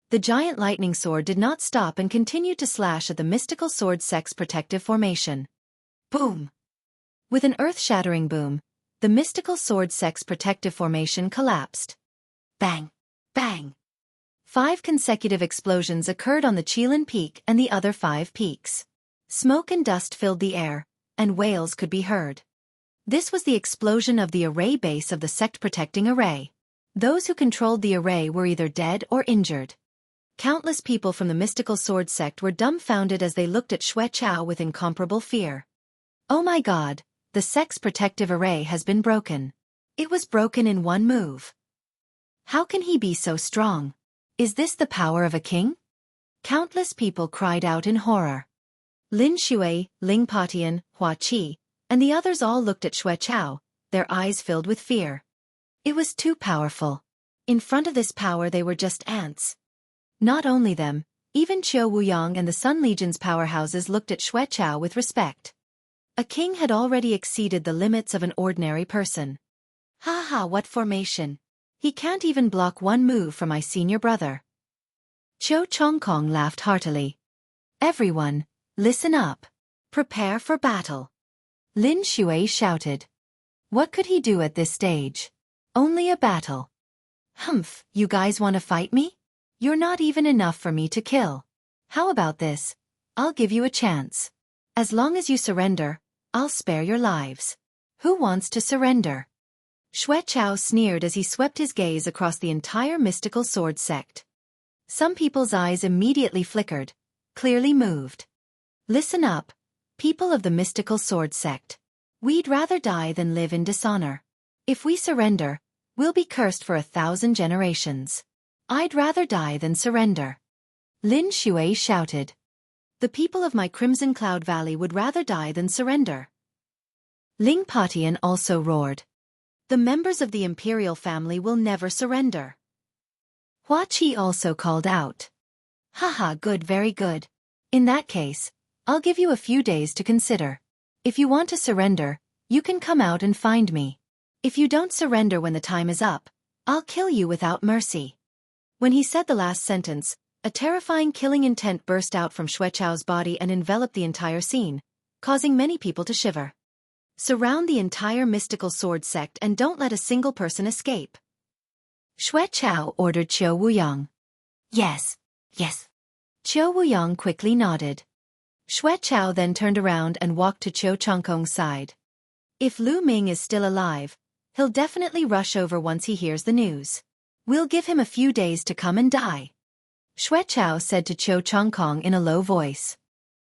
Speaker 1: The giant lightning sword did not stop and continued to slash at the mystical sword sect's protective formation. Boom! With an earth-shattering boom, the mystical sword sect's protective formation collapsed. Bang! Bang! 5 consecutive explosions occurred on the Qilin Peak and the other 5 peaks. Smoke and dust filled the air, and wails could be heard. This was the explosion of the array base of the sect-protecting array. Those who controlled the array were either dead or injured. Countless people from the mystical sword sect were dumbfounded as they looked at Xuechao with incomparable fear. Oh my god, the sect's protective array has been broken. It was broken in one move. How can he be so strong? Is this the power of a king? Countless people cried out in horror. Lin Shui, Ling Patian, Hua Qi, and the others all looked at Xuechao, their eyes filled with fear. It was too powerful. In front of this power they were just ants. Not only them, even Qiu Wuyang and the Sun Legion's powerhouses looked at Xuechao with respect. A king had already exceeded the limits of an ordinary person. Ha ha, what formation! He can't even block one move from my senior brother. Qiu Chongkong laughed heartily. Everyone, listen up. Prepare for battle. Lin Shui shouted. What could he do at this stage? Only a battle. Humph, you guys want to fight me? You're not even enough for me to kill. How about this? I'll give you a chance. As long as you surrender, I'll spare your lives. Who wants to surrender? Xuechao sneered as he swept his gaze across the entire mystical sword sect. Some people's eyes immediately flickered, clearly moved. Listen up, people of the mystical sword sect. We'd rather die than live in dishonor. If we surrender, we'll be cursed for 1,000 generations. I'd rather die than surrender. Lin Shui shouted. The people of my Crimson Cloud Valley would rather die than surrender. Ling Patian also roared. The members of the imperial family will never surrender. Hua Qi also called out. Haha, good, very good. In that case, I'll give you a few days to consider. If you want to surrender, you can come out and find me. If you don't surrender when the time is up, I'll kill you without mercy. When he said the last sentence, A terrifying killing intent burst out from Xuechao's body and enveloped the entire scene, causing many people to shiver. Surround the entire mystical sword sect and don't let a single person escape. Xuechao ordered Qiu Wuyang. Yes, yes. Qiu Wuyang quickly nodded. Xuechao then turned around and walked to Qiu Chongkong's side. If Lu Ming is still alive, he'll definitely rush over once he hears the news. We'll give him a few days to come and die. Xuechao said to Qiu Chongkong in a low voice.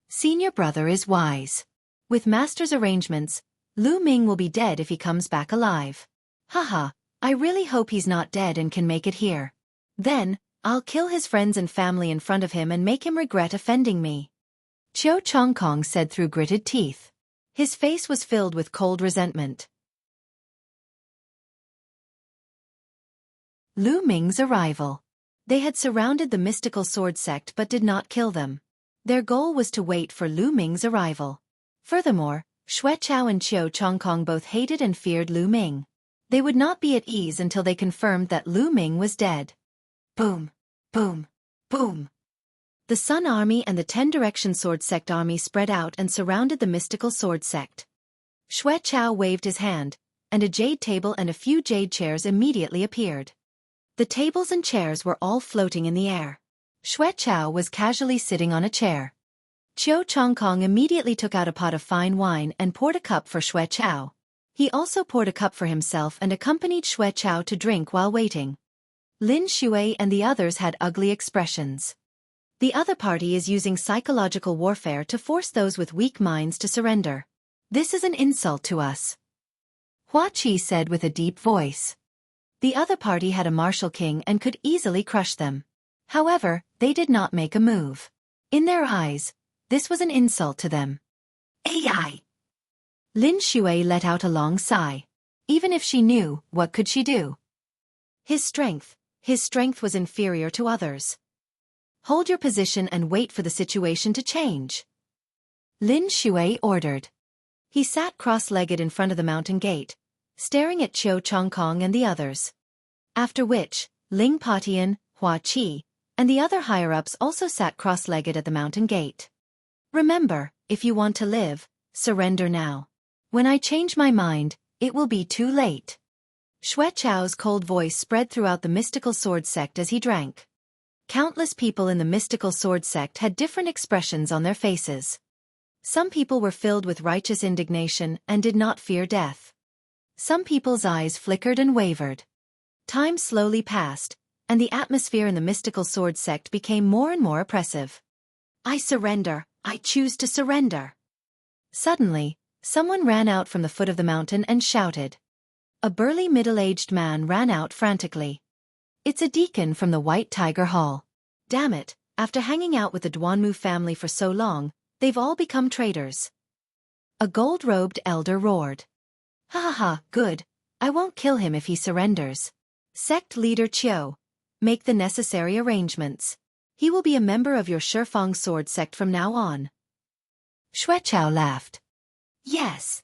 Speaker 1: Senior brother is wise. With master's arrangements, Lu Ming will be dead if he comes back alive. Haha, I really hope he's not dead and can make it here. Then, I'll kill his friends and family in front of him and make him regret offending me. Qiu Chongkong said through gritted teeth. His face was filled with cold resentment. Lu Ming's arrival. They had surrounded the mystical sword sect but did not kill them. Their goal was to wait for Lu Ming's arrival. Furthermore, Xuechao and Qiu Chongkong both hated and feared Lu Ming. They would not be at ease until they confirmed that Lu Ming was dead. Boom, boom, boom. The Sun Army and the 10 Direction Sword Sect army spread out and surrounded the mystical sword sect. Xuechao waved his hand, and a jade table and a few jade chairs immediately appeared. The tables and chairs were all floating in the air. Xuechao was casually sitting on a chair. Qiu Chongkong immediately took out a pot of fine wine and poured a cup for Xuechao. He also poured a cup for himself and accompanied Xuechao to drink while waiting. Lin Shui and the others had ugly expressions. The other party is using psychological warfare to force those with weak minds to surrender. This is an insult to us. Hua Qi said with a deep voice. The other party had a martial king and could easily crush them. However, they did not make a move. In their eyes, this was an insult to them. AI. Lin Shui let out a long sigh. Even if she knew, what could she do? His strength was inferior to others. Hold your position and wait for the situation to change. Lin Shui ordered. He sat cross-legged in front of the mountain gate, staring at Qiu Chongkong and the others. After which, Ling Patian, Hua Qi, and the other higher-ups also sat cross-legged at the mountain gate. Remember, if you want to live, surrender now. When I change my mind, it will be too late. Xuechao's cold voice spread throughout the mystical sword sect as he drank. Countless people in the mystical sword sect had different expressions on their faces. Some people were filled with righteous indignation and did not fear death. Some people's eyes flickered and wavered. Time slowly passed, and the atmosphere in the mystical sword sect became more and more oppressive. I surrender, I choose to surrender. Suddenly, someone ran out from the foot of the mountain and shouted. A burly middle-aged man ran out frantically. It's a deacon from the White Tiger Hall. Damn it, after hanging out with the Duanmu family for so long, they've all become traitors. A gold-robed elder roared. Ha ha ha, good, I won't kill him if he surrenders. Sect leader Qiu, make the necessary arrangements. He will be a member of your Shifang sword sect from now on. Xuechao laughed. Yes.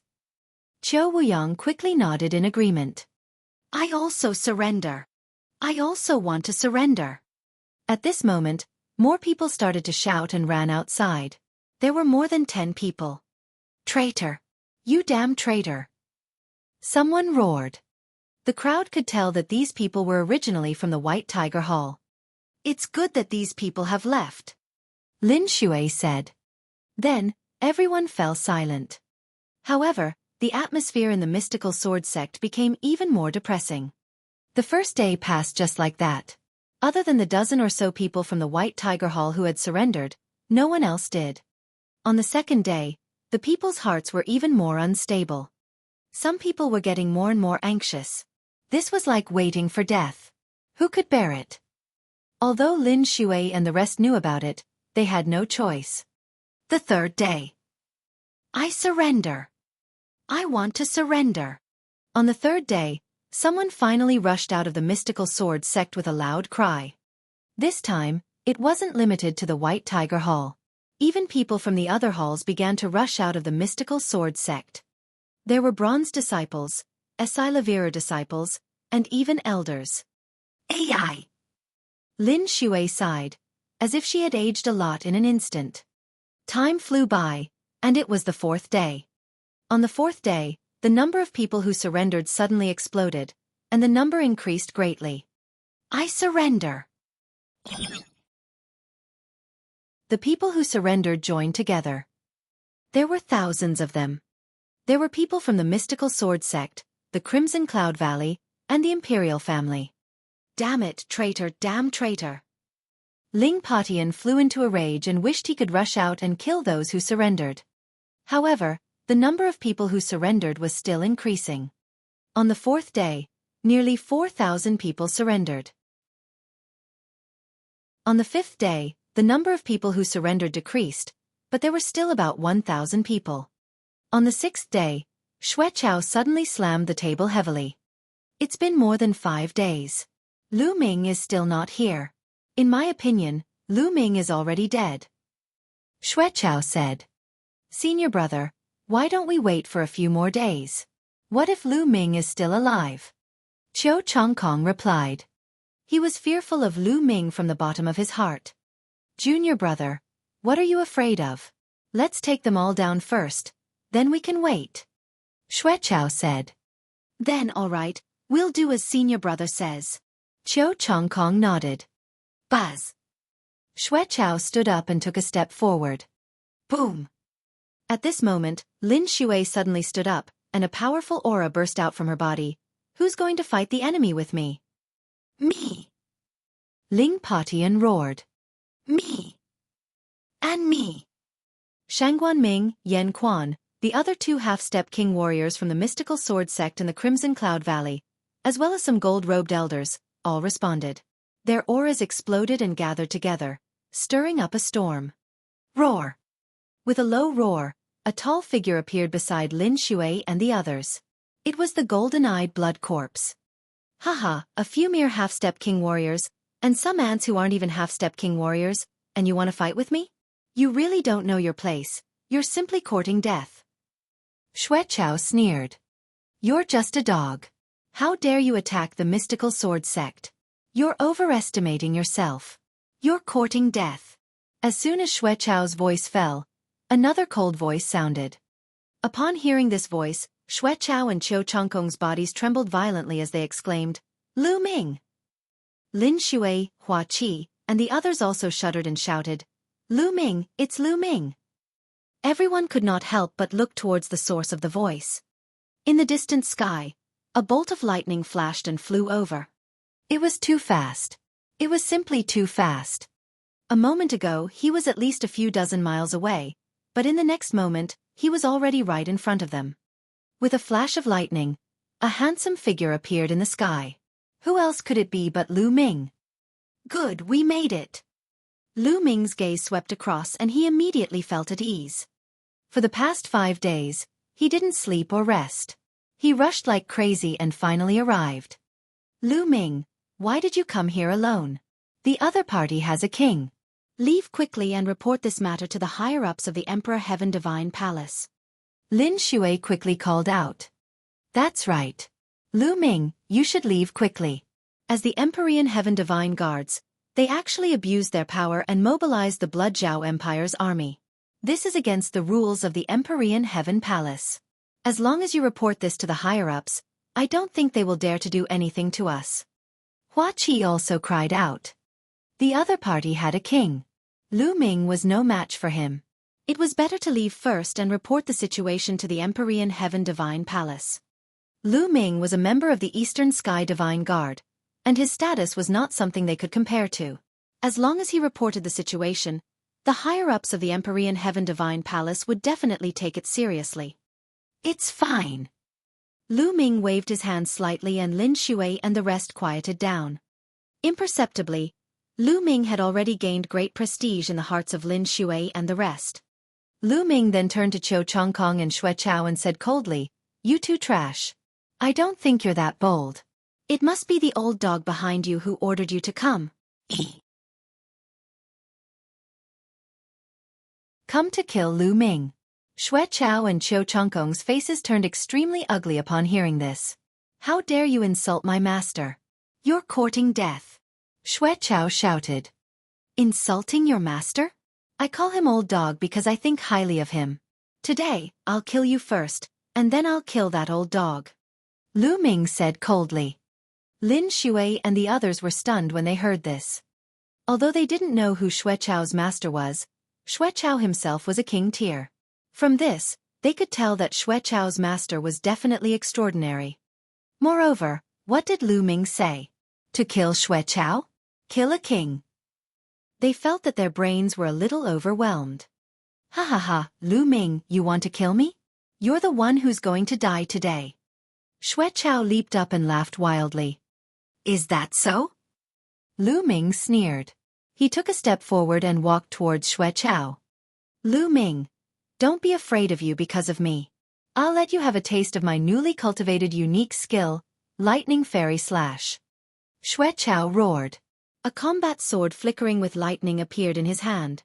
Speaker 1: Qiu Wuyang quickly nodded in agreement. I also surrender. I also want to surrender. At this moment, more people started to shout and ran outside. There were more than 10 people. Traitor! You damn traitor! Someone roared. The crowd could tell that these people were originally from the White Tiger Hall. It's good that these people have left. Lin Shui said. Then, everyone fell silent. However, the atmosphere in the mystical sword sect became even more depressing. The first day passed just like that. Other than the dozen or so people from the White Tiger Hall who had surrendered, no one else did. On the second day, the people's hearts were even more unstable. Some people were getting more and more anxious. This was like waiting for death. Who could bear it? Although Lin Shui and the rest knew about it, they had no choice. The third day. I surrender. I want to surrender. On the third day, someone finally rushed out of the mystical sword sect with a loud cry. This time, it wasn't limited to the White Tiger Hall. Even people from the other halls began to rush out of the mystical sword sect. There were bronze disciples, Esilavira disciples, and even elders. AI! Lin Shui sighed. as if she had aged a lot in an instant. Time flew by, and it was the 4th day. On the 4th day, the number of people who surrendered suddenly exploded, and the number increased greatly. I surrender! The people who surrendered joined together. There were thousands of them. There were people from the mystical sword sect, the Crimson Cloud Valley, and the imperial family. Damn it, traitor, damn traitor! Ling Patian flew into a rage and wished he could rush out and kill those who surrendered. However, the number of people who surrendered was still increasing. On the 4th day, nearly 4,000 people surrendered. On the 5th day, the number of people who surrendered decreased, but there were still about 1,000 people. On the 6th day, Xueqiao suddenly slammed the table heavily. It's been more than 5 days. Lu Ming is still not here. In my opinion, Lu Ming is already dead. Xueqiao said. Senior brother, why don't we wait for a few more days? What if Lu Ming is still alive? Qiu Chongkong replied. He was fearful of Lu Ming from the bottom of his heart. Junior brother, what are you afraid of? Let's take them all down first, then we can wait. Xueqiao said. Then all right, we'll do as senior brother says. Qiu Chongkong nodded. Buzz! Xueqiao stood up and took a step forward. Boom! At this moment, Lin Shui suddenly stood up, and a powerful aura burst out from her body. Who's going to fight the enemy with me? Me! Ling Patian roared. Me! And me! Shangguan Ming, Yan Quan, the other 2 half-step king warriors from the mystical sword sect in the Crimson Cloud Valley, as well as some gold-robed elders, all responded. Their auras exploded and gathered together, stirring up a storm. Roar! With a low roar, a tall figure appeared beside Lin Shui and the others. It was the golden-eyed blood corpse. Haha, a few mere half-step king warriors, and some ants who aren't even half-step king warriors, and you want to fight with me? You really don't know your place, you're simply courting death. Xueqiao sneered. You're just a dog. How dare you attack the mystical sword sect? You're overestimating yourself. You're courting death. As soon as Xueqiao's voice fell, another cold voice sounded. Upon hearing this voice, Xueqiao and Qiu Chongkong's bodies trembled violently as they exclaimed, Lu Ming! Lin Shui, Hua Qi, and the others also shuddered and shouted, Lu Ming, it's Lu Ming! Everyone could not help but look towards the source of the voice. In the distant sky, a bolt of lightning flashed and flew over. It was too fast. It was simply too fast. A moment ago he was at least a few dozen miles away, but in the next moment, he was already right in front of them. With a flash of lightning, a handsome figure appeared in the sky. Who else could it be but Lu Ming? Good, we made it! Lu Ming's gaze swept across and he immediately felt at ease. For the past 5 days, he didn't sleep or rest. He rushed like crazy and finally arrived. Lu Ming, why did you come here alone? The other party has a king. Leave quickly and report this matter to the higher-ups of the Emperor Heaven Divine Palace. Lin Shui quickly called out. That's right. Lu Ming, you should leave quickly. As the Empyrean Heaven Divine Guards, they actually abused their power and mobilized the Blood Zhao Empire's army. This is against the rules of the Empyrean Heaven Palace. As long as you report this to the higher-ups, I don't think they will dare to do anything to us. Hua Qi also cried out. The other party had a king. Lu Ming was no match for him. It was better to leave first and report the situation to the Empyrean Heaven Divine Palace. Lu Ming was a member of the Eastern Sky Divine Guard, and his status was not something they could compare to. As long as he reported the situation, the higher-ups of the Empyrean Heaven Divine Palace would definitely take it seriously. It's fine. Lu Ming waved his hand slightly and Lin Shui and the rest quieted down. Imperceptibly, Lu Ming had already gained great prestige in the hearts of Lin Shui and the rest. Lu Ming then turned to Qiu Chongkong and Xueqiao and said coldly, You two trash. I don't think you're that bold. It must be the old dog behind you who ordered you to come. Come to kill Lu Ming. Xueqiao and Qiu Chongkong's faces turned extremely ugly upon hearing this. How dare you insult my master? You're courting death. Xueqiao shouted. Insulting your master? I call him old dog because I think highly of him. Today, I'll kill you first, and then I'll kill that old dog. Lu Ming said coldly. Lin Shui and the others were stunned when they heard this. Although they didn't know who Xuechao's master was, Xuechao himself was a king tier. From this, they could tell that Xuechao's master was definitely extraordinary. Moreover, what did Lu Ming say? To kill Xuechao? Kill a king. They felt that their brains were a little overwhelmed. Ha ha ha, Lu Ming, you want to kill me? You're the one who's going to die today. Xuechao leaped up and laughed wildly. Is that so? Lu Ming sneered. He took a step forward and walked towards Xuechao. Lu Ming, don't be afraid of you because of me. I'll let you have a taste of my newly cultivated unique skill, Lightning Fairy Slash. Xuechao roared. A combat sword flickering with lightning appeared in his hand.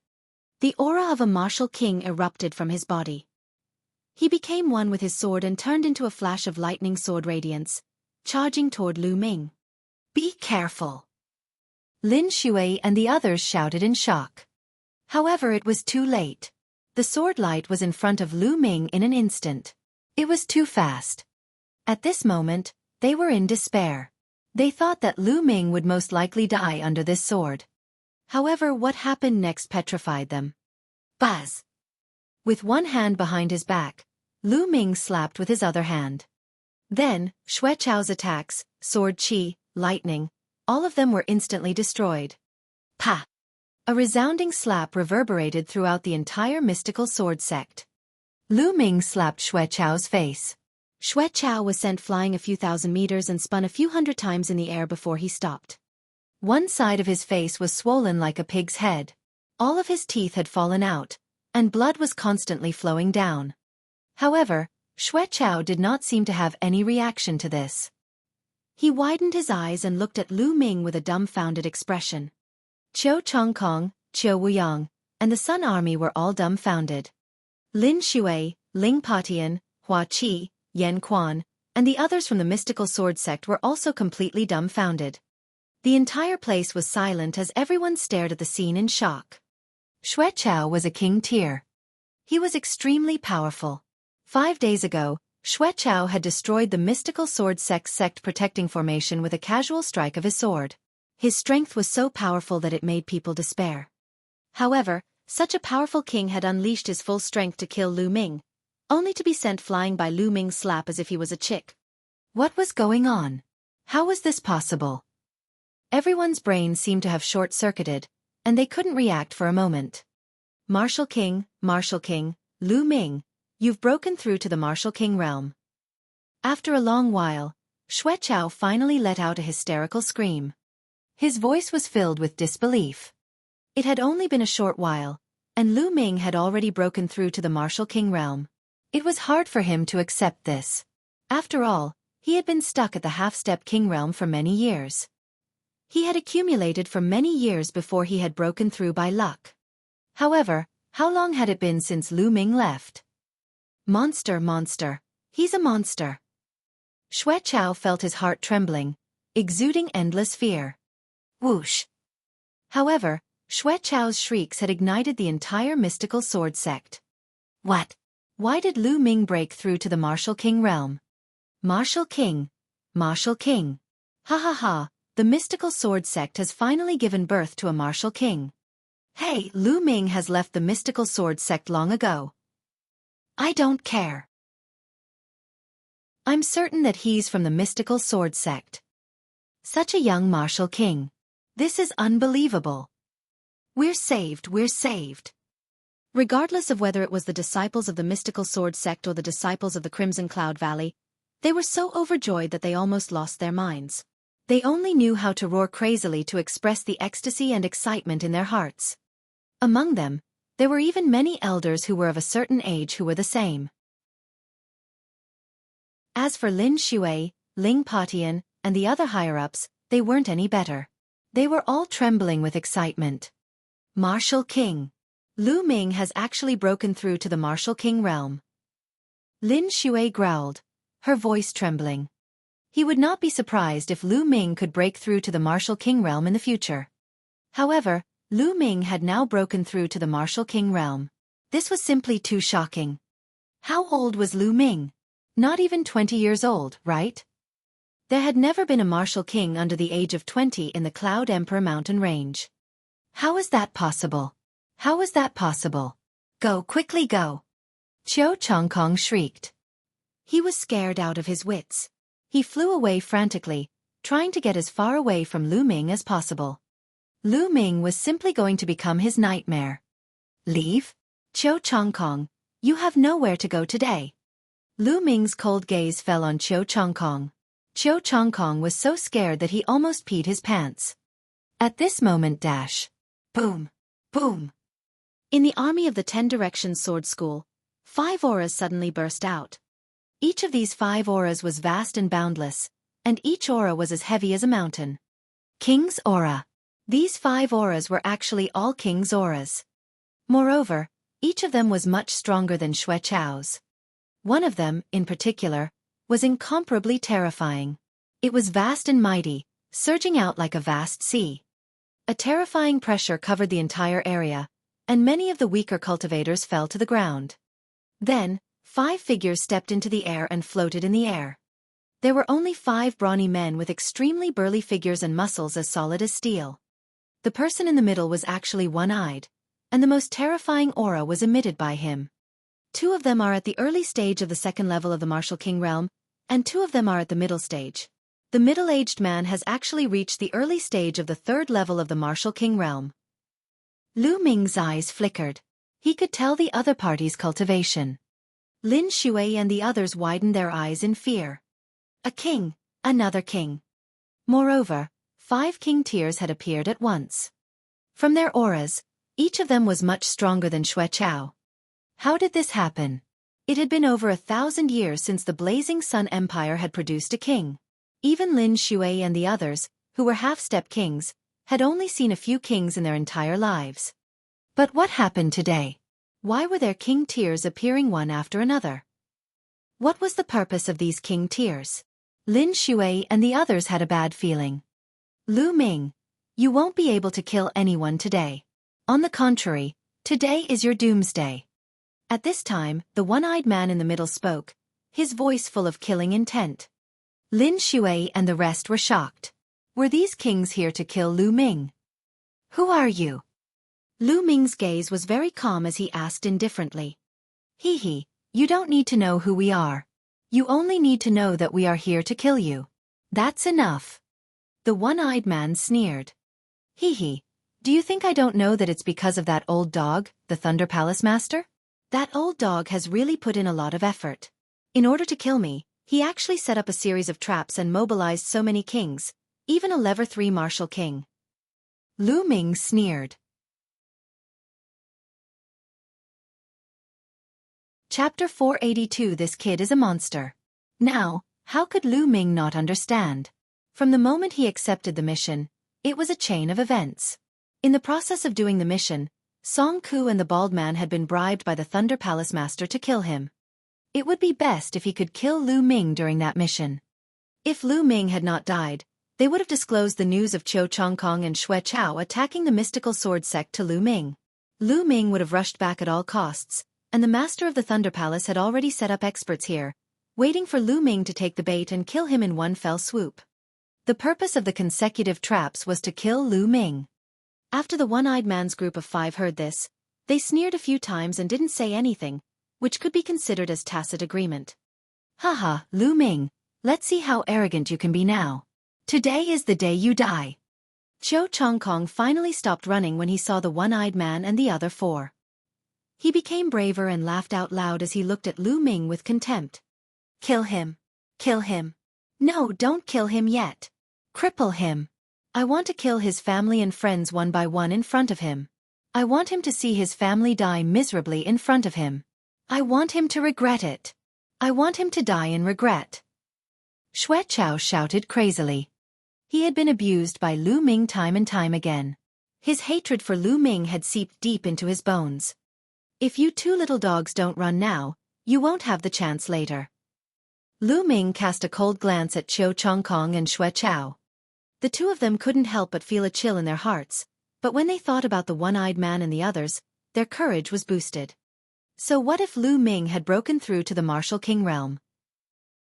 Speaker 1: The aura of a martial king erupted from his body. He became one with his sword and turned into a flash of lightning sword radiance, charging toward Lu Ming. Be careful! Lin Shui and the others shouted in shock. However, it was too late. The sword light was in front of Lu Ming in an instant. It was too fast. At this moment, they were in despair. They thought that Lu Ming would most likely die under this sword. However, what happened next petrified them. Buzz! With one hand behind his back, Lu Ming slapped with his other hand. Then, Xuechao's attacks, sword chi, lightning, all of them were instantly destroyed. Pa! A resounding slap reverberated throughout the entire mystical sword sect. Lu Ming slapped Xuechao's face. Xuechao was sent flying a few thousand meters and spun a few hundred times in the air before he stopped. One side of his face was swollen like a pig's head. All of his teeth had fallen out, and blood was constantly flowing down. However, Xuechao did not seem to have any reaction to this. He widened his eyes and looked at Lu Ming with a dumbfounded expression. Qiu Chongkong, Qiu Wuyang, and the Sun Army were all dumbfounded. Lin Shui, Ling Patian, Hua Qi, Yan Quan, and the others from the mystical sword sect were also completely dumbfounded. The entire place was silent as everyone stared at the scene in shock. Xuechao was a king tier. He was extremely powerful. 5 days ago, Xuechao had destroyed the mystical sword sect protecting formation with a casual strike of his sword. His strength was so powerful that it made people despair. However, such a powerful king had unleashed his full strength to kill Lu Ming, only to be sent flying by Lu Ming's slap as if he was a chick. What was going on? How was this possible? Everyone's brain seemed to have short-circuited, and they couldn't react for a moment. Martial King, Lu Ming, you've broken through to the Martial King realm. After a long while, Xuechao finally let out a hysterical scream. His voice was filled with disbelief. It had only been a short while, and Lu Ming had already broken through to the Martial King realm. It was hard for him to accept this. After all, he had been stuck at the half-step king realm for many years. He had accumulated for many years before he had broken through by luck. However, how long had it been since Lu Ming left? Monster. He's a monster. Xuechao felt his heart trembling, exuding endless fear. Whoosh! However, Xuechao's shrieks had ignited the entire mystical sword sect. What? Why did Lu Ming break through to the Martial King realm? Martial King. Ha ha ha, the mystical sword sect has finally given birth to a Martial King. Hey, Lu Ming has left the mystical sword sect long ago. I don't care. I'm certain that he's from the mystical sword sect. Such a young Martial King. This is unbelievable. We're saved. Regardless of whether it was the disciples of the mystical sword sect or the disciples of the Crimson Cloud Valley, they were so overjoyed that they almost lost their minds. They only knew how to roar crazily to express the ecstasy and excitement in their hearts. Among them, there were even many elders who were of a certain age who were the same. As for Lin Shui, Ling Patian, and the other higher-ups, they weren't any better. They were all trembling with excitement. Martial King. Lu Ming has actually broken through to the Martial King realm. Lin Shui growled, her voice trembling. He would not be surprised if Lu Ming could break through to the Martial King realm in the future. However, Lu Ming had now broken through to the martial king realm. This was simply too shocking. How old was Lu Ming? Not even 20 years old, right? There had never been a martial king under the age of 20 in the Cloud Emperor mountain range. How is that possible? How is that possible? Go, quickly go! Qiu Chongkong shrieked. He was scared out of his wits. He flew away frantically, trying to get as far away from Lu Ming as possible. Lu Ming was simply going to become his nightmare. Leave? Qiu Chongkong, you have nowhere to go today. Lu Ming's cold gaze fell on Qiu Chongkong. Qiu Chongkong was so scared that he almost peed his pants. At this moment boom, boom. In the army of the 10 Directions Sword School, 5 auras suddenly burst out. Each of these 5 auras was vast and boundless, and each aura was as heavy as a mountain. King's aura. These 5 auras were actually all King's auras. Moreover, each of them was much stronger than Xue Chao's. One of them, in particular, was incomparably terrifying. It was vast and mighty, surging out like a vast sea. A terrifying pressure covered the entire area, and many of the weaker cultivators fell to the ground. Then, 5 figures stepped into the air and floated in the air. There were only 5 brawny men with extremely burly figures and muscles as solid as steel. The person in the middle was actually one-eyed, and the most terrifying aura was emitted by him. 2 of them are at the early stage of the 2nd level of the Martial King realm, and 2 of them are at the middle stage. The middle-aged man has actually reached the early stage of the 3rd level of the Martial King realm. Lu Ming's eyes flickered. He could tell the other party's cultivation. Lin Shui and the others widened their eyes in fear. A king, another king. Moreover, 5 king tiers had appeared at once. From their auras, each of them was much stronger than Xue Chao. How did this happen? It had been over 1,000 years since the Blazing Sun Empire had produced a king. Even Lin Shui and the others, who were half-step kings, had only seen a few kings in their entire lives. But what happened today? Why were there king tiers appearing one after another? What was the purpose of these king tiers? Lin Shui and the others had a bad feeling. Lu Ming, you won't be able to kill anyone today. On the contrary, today is your doomsday. At this time, the one-eyed man in the middle spoke, his voice full of killing intent. Lin Shui and the rest were shocked. Were these kings here to kill Lu Ming? Who are you? Lu Ming's gaze was very calm as he asked indifferently. Hee, you don't need to know who we are. You only need to know that we are here to kill you. That's enough. The one-eyed man sneered. Hee, do you think I don't know that it's because of that old dog, the Thunder Palace Master? That old dog has really put in a lot of effort. In order to kill me, he actually set up a series of traps and mobilized so many kings, even a level 3 martial king. Lu Ming sneered. Chapter 482. This kid is a monster. Now, how could Lu Ming not understand? From the moment he accepted the mission, it was a chain of events. In the process of doing the mission, Song Ku and the bald man had been bribed by the Thunder Palace Master to kill him. It would be best if he could kill Lu Ming during that mission. If Lu Ming had not died, they would have disclosed the news of Qiu Chongkong and Xue Chao attacking the mystical sword sect to Lu Ming. Lu Ming would have rushed back at all costs, and the master of the Thunder Palace had already set up experts here, waiting for Lu Ming to take the bait and kill him in one fell swoop. The purpose of the consecutive traps was to kill Lu Ming. After the one-eyed man's group of 5 heard this, they sneered a few times and didn't say anything, which could be considered as tacit agreement. Haha, Lu Ming, let's see how arrogant you can be now. Today is the day you die. Qiu Chongkong finally stopped running when he saw the one-eyed man and the other 4. He became braver and laughed out loud as he looked at Lu Ming with contempt. Kill him. Kill him. No, don't kill him yet. Cripple him. I want to kill his family and friends one by one in front of him. I want him to see his family die miserably in front of him. I want him to regret it. I want him to die in regret. Xue Chao shouted crazily. He had been abused by Lu Ming time and time again. His hatred for Lu Ming had seeped deep into his bones. If you 2 little dogs don't run now, you won't have the chance later. Lu Ming cast a cold glance at Qiu Chongkong and Xue Chao. The 2 of them couldn't help but feel a chill in their hearts, But when they thought about the one-eyed man and the others, their courage was boosted. So what if Lu Ming had broken through to the Martial King realm?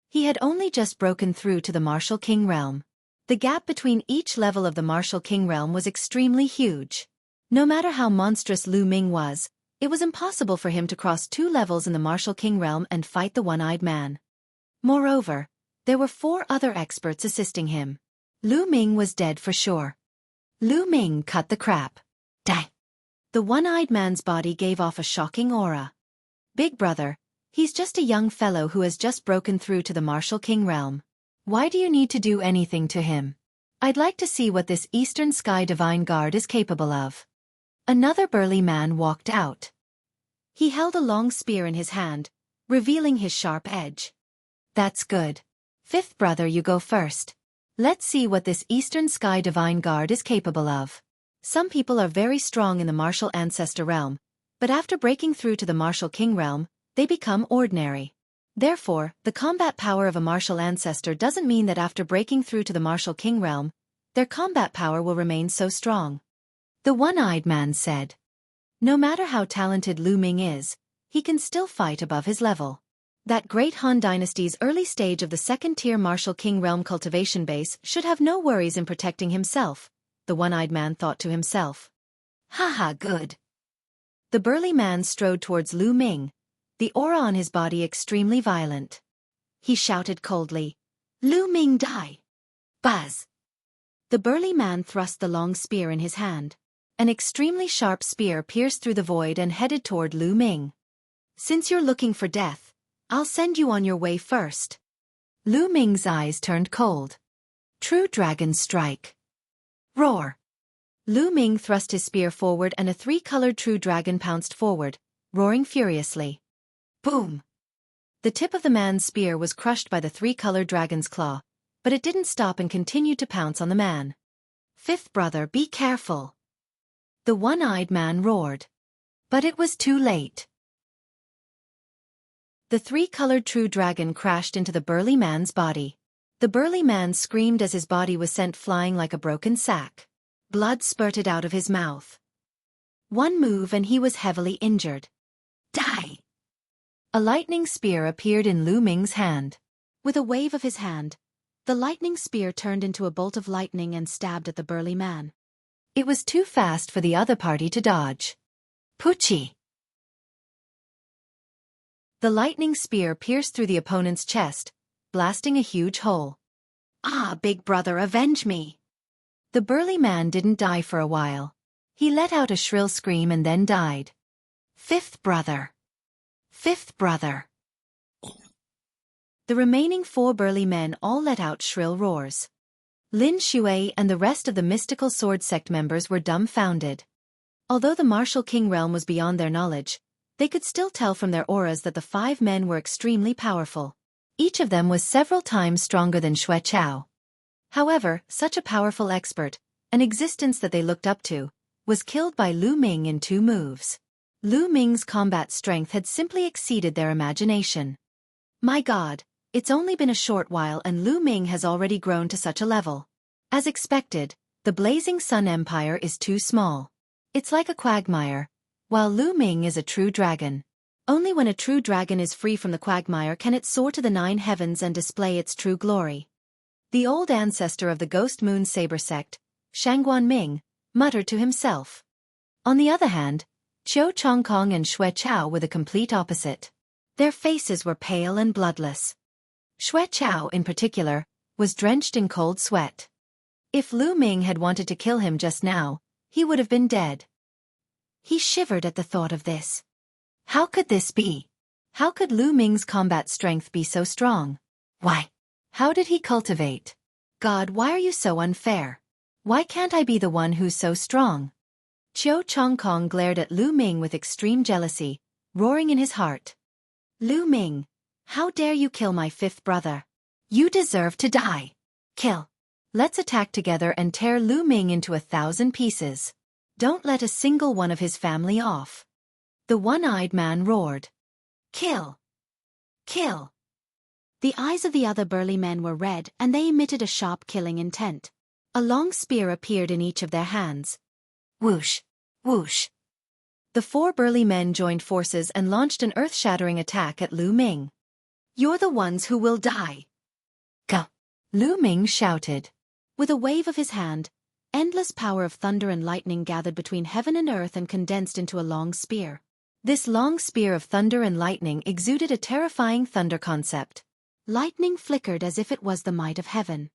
Speaker 1: He had only just broken through to the Martial King realm. The gap between each level of the Martial King realm was extremely huge. No matter how monstrous Lu Ming was, it was impossible for him to cross 2 levels in the Martial King realm and fight the one-eyed man. Moreover, there were 4 other experts assisting him. Lu Ming was dead for sure. Lu Ming cut the crap. Die. The one-eyed man's body gave off a shocking aura. Big brother, he's just a young fellow who has just broken through to the Martial King realm. Why do you need to do anything to him? I'd like to see what this Eastern Sky Divine Guard is capable of. Another burly man walked out. He held a long spear in his hand, revealing his sharp edge. That's good. 5th brother, you go first. Let's see what this Eastern Sky Divine Guard is capable of. Some people are very strong in the Martial Ancestor realm, but after breaking through to the Martial King realm, they become ordinary. Therefore, the combat power of a Martial Ancestor doesn't mean that after breaking through to the Martial King realm, their combat power will remain so strong. The one-eyed man said. No matter how talented Lu Ming is, he can still fight above his level. That great Han Dynasty's early stage of the 2nd-tier Martial King realm cultivation base should have no worries in protecting himself, the one-eyed man thought to himself. Haha, good. The burly man strode towards Lu Ming, the aura on his body extremely violent. He shouted coldly, Lu Ming, die! Buzz! The burly man thrust the long spear in his hand. An extremely sharp spear pierced through the void and headed toward Lu Ming. Since you're looking for death, I'll send you on your way first. Lu Ming's eyes turned cold. True Dragon Strike. Roar! Lu Ming thrust his spear forward and a 3-colored True Dragon pounced forward, roaring furiously. Boom! The tip of the man's spear was crushed by the 3-colored dragon's claw, but it didn't stop and continued to pounce on the man. 5th brother, be careful! The one-eyed man roared. But it was too late. The 3-colored True Dragon crashed into the burly man's body. The burly man screamed as his body was sent flying like a broken sack. Blood spurted out of his mouth. One move and he was heavily injured. Die! A lightning spear appeared in Lu Ming's hand. With a wave of his hand, the lightning spear turned into a bolt of lightning and stabbed at the burly man. It was too fast for the other party to dodge. Poochie! The lightning spear pierced through the opponent's chest, blasting a huge hole. Ah, big brother, avenge me! The burly man didn't die for a while. He let out a shrill scream and then died. 5th brother! 5th brother! The remaining 4 burly men all let out shrill roars. Lin Shui and the rest of the mystical sword sect members were dumbfounded. Although the Martial King realm was beyond their knowledge, they could still tell from their auras that the 5 men were extremely powerful. Each of them was several times stronger than Xue Chao. However, such a powerful expert, an existence that they looked up to, was killed by Lu Ming in 2 moves. Lu Ming's combat strength had simply exceeded their imagination. My God, it's only been a short while and Lu Ming has already grown to such a level. As expected, the Blazing Sun Empire is too small. It's like a quagmire, while Lu Ming is a true dragon. Only when a true dragon is free from the quagmire can it soar to the 9 heavens and display its true glory. The old ancestor of the Ghost Moon Saber sect, Shangguan Ming, muttered to himself. On the other hand, Qiu Chongkong and Xue Chao were the complete opposite. Their faces were pale and bloodless. Xue Chao, in particular, was drenched in cold sweat. If Lu Ming had wanted to kill him just now, he would have been dead. He shivered at the thought of this. How could this be? How could Lu Ming's combat strength be so strong? Why? How did he cultivate? God, why are you so unfair? Why can't I be the one who's so strong? Qiu Chongkong glared at Lu Ming with extreme jealousy, roaring in his heart. Lu Ming, how dare you kill my 5th brother? You deserve to die. Kill. Let's attack together and tear Lu Ming into 1,000 pieces. Don't let a single one of his family off. The one-eyed man roared. Kill. Kill. The eyes of the other burly men were red and they emitted a sharp killing intent. A long spear appeared in each of their hands. Whoosh! Whoosh! The four burly men joined forces and launched an earth-shattering attack at Lu Ming. "You're the ones who will die!" "Go!" Lu Ming shouted. With a wave of his hand, endless power of thunder and lightning gathered between heaven and earth and condensed into a long spear. This long spear of thunder and lightning exuded a terrifying thunder concept. Lightning flickered as if it was the might of heaven.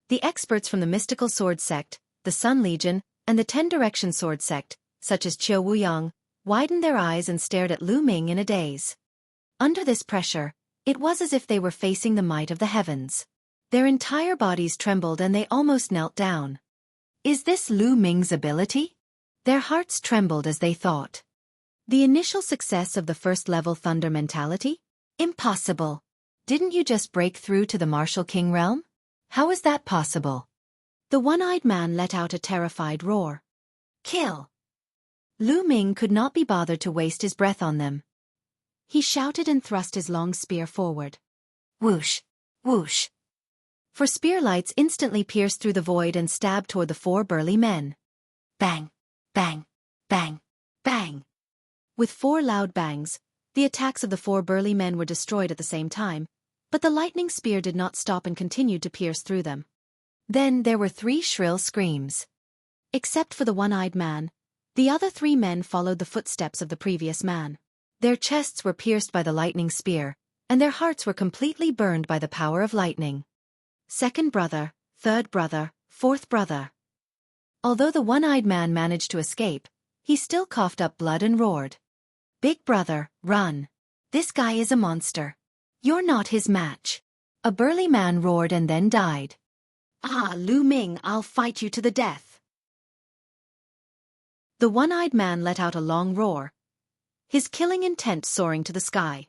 Speaker 1: The experts from the mystical sword sect, the Sun Legion, and the Ten Direction sword sect, such as Qiu Wuyang, widened their eyes and stared at Lu Ming in a daze. Under this pressure, it was as if they were facing the might of the heavens. Their entire bodies trembled and they almost knelt down. Is this Lu Ming's ability? Their hearts trembled as they thought. The initial success of the first-level thunder mentality? Impossible. Didn't you just break through to the martial king realm? How is that possible? The one-eyed man let out a terrified roar. Kill! Lu Ming could not be bothered to waste his breath on them. He shouted and thrust his long spear forward. Whoosh! Whoosh! For spear lights instantly pierced through the void and stabbed toward the four burly men. Bang! Bang! Bang! Bang! With four loud bangs, the attacks of the four burly men were destroyed at the same time, but the lightning spear did not stop and continued to pierce through them. Then there were three shrill screams. Except for the one-eyed man, the other three men followed the footsteps of the previous man. Their chests were pierced by the lightning spear, and their hearts were completely burned by the power of lightning. Second brother, third brother, fourth brother. Although the one-eyed man managed to escape, he still coughed up blood and roared. Big brother, run. This guy is a monster. You're not his match. A burly man roared and then died. Ah, Lu Ming, I'll fight you to the death. The one-eyed man let out a long roar, his killing intent soaring to the sky.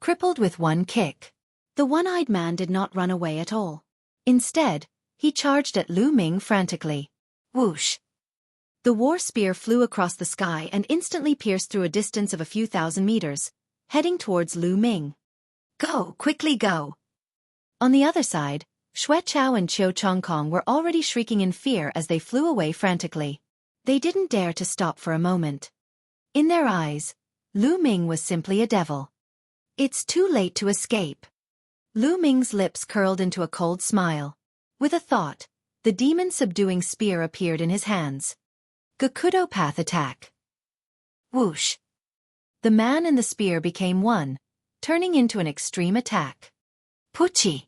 Speaker 1: Crippled with one kick, the one-eyed man did not run away at all. Instead, he charged at Lu Ming frantically. Whoosh! The war spear flew across the sky and instantly pierced through a distance of a few thousand meters, heading towards Lu Ming. Go, quickly go! On the other side, Xueqiao and Qiu Chongkong were already shrieking in fear as they flew away frantically. They didn't dare to stop for a moment. In their eyes, Lu Ming was simply a devil. It's too late to escape. Lu Ming's lips curled into a cold smile. With a thought, the demon-subduing spear appeared in his hands. Gakudo Path Attack. Whoosh! The man and the spear became one, turning into an extreme attack. Puchi!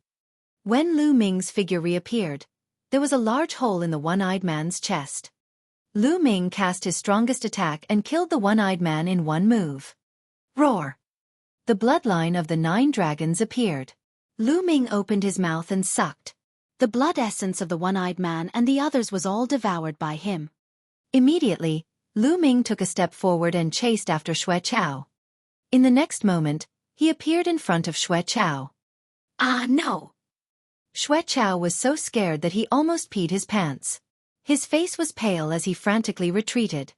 Speaker 1: When Lu Ming's figure reappeared, there was a large hole in the one-eyed man's chest. Lu Ming cast his strongest attack and killed the one-eyed man in one move. Roar! The bloodline of the 9 dragons appeared. Lu Ming opened his mouth and sucked. The blood essence of the one-eyed man and the others was all devoured by him. Immediately, Lu Ming took a step forward and chased after Xueqiao. In the next moment, he appeared in front of Xueqiao. Ah, no! Xueqiao was so scared that he almost peed his pants. His face was pale as he frantically retreated.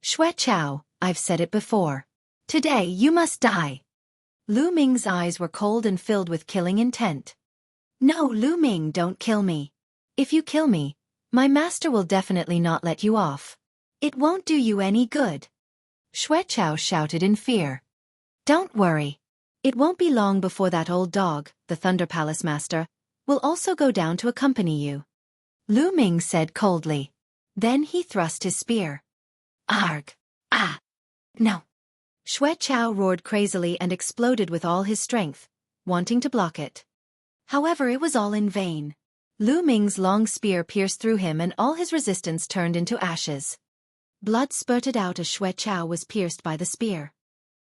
Speaker 1: Xueqiao, I've said it before. Today you must die. Lu Ming's eyes were cold and filled with killing intent. No, Lu Ming, don't kill me. If you kill me, my master will definitely not let you off. It won't do you any good. Xueqiao shouted in fear. Don't worry. It won't be long before that old dog, the Thunder Palace Master, will also go down to accompany you. Lu Ming said coldly. Then he thrust his spear. Arg! Ah! No! Xueqiao roared crazily and exploded with all his strength, wanting to block it. However, it was all in vain. Lu Ming's long spear pierced through him and all his resistance turned into ashes. Blood spurted out as Xueqiao was pierced by the spear.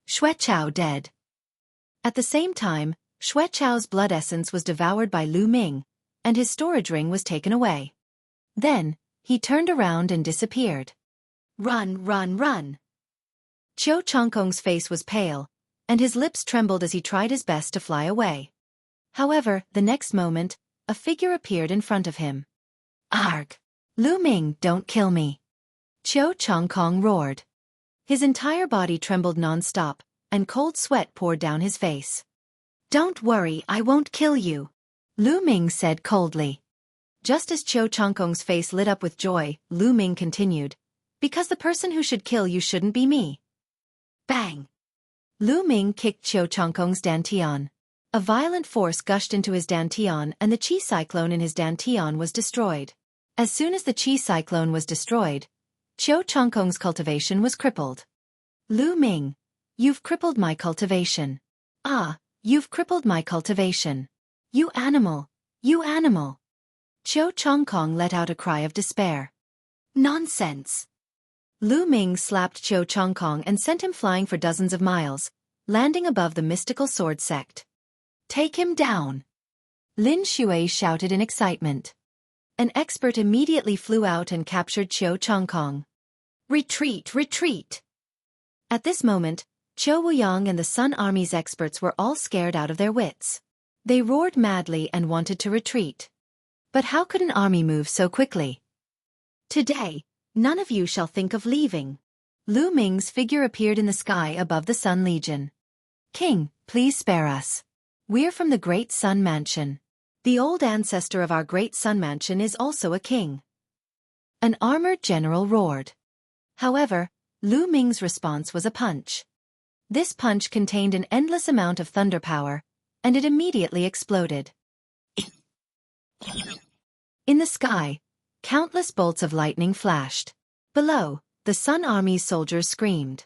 Speaker 1: Xueqiao dead. At the same time, Xueqiao's blood essence was devoured by Lu Ming, and his storage ring was taken away. Then, he turned around and disappeared. Run, run, run! Qiu Chongkong's face was pale, and his lips trembled as he tried his best to fly away. However, the next moment, a figure appeared in front of him. Arg! Lu Ming, don't kill me! Qiu Chongkong roared. His entire body trembled non-stop, and cold sweat poured down his face. Don't worry, I won't kill you, Lu Ming said coldly. Just as Qiu Changkong's face lit up with joy, Lu Ming continued, "Because the person who should kill you shouldn't be me." Bang! Lu Ming kicked Qiu Changkong's dantian. A violent force gushed into his dantian and the qi cyclone in his dantian was destroyed. As soon as the qi cyclone was destroyed, Qiu Changkong's cultivation was crippled. "Lu Ming, you've crippled my cultivation. Ah, you've crippled my cultivation. You animal, you animal." Qiu Changkong let out a cry of despair. "Nonsense." Lu Ming slapped Qiu Changkong and sent him flying for dozens of miles, landing above the mystical sword sect. "Take him down!" Lin Shui shouted in excitement. An expert immediately flew out and captured Qiu Changkong. "Retreat, retreat!" At this moment, Qiu Wuyang and the Sun Army's experts were all scared out of their wits. They roared madly and wanted to retreat. But how could an army move so quickly? "Today, none of you shall think of leaving." Lu Ming's figure appeared in the sky above the Sun Legion. "King, please spare us. We're from the Great Sun Mansion. The old ancestor of our Great Sun Mansion is also a king." An armored general roared. However, Lu Ming's response was a punch. This punch contained an endless amount of thunder power, and it immediately exploded. In the sky, countless bolts of lightning flashed. Below, the Sun Army's soldiers screamed.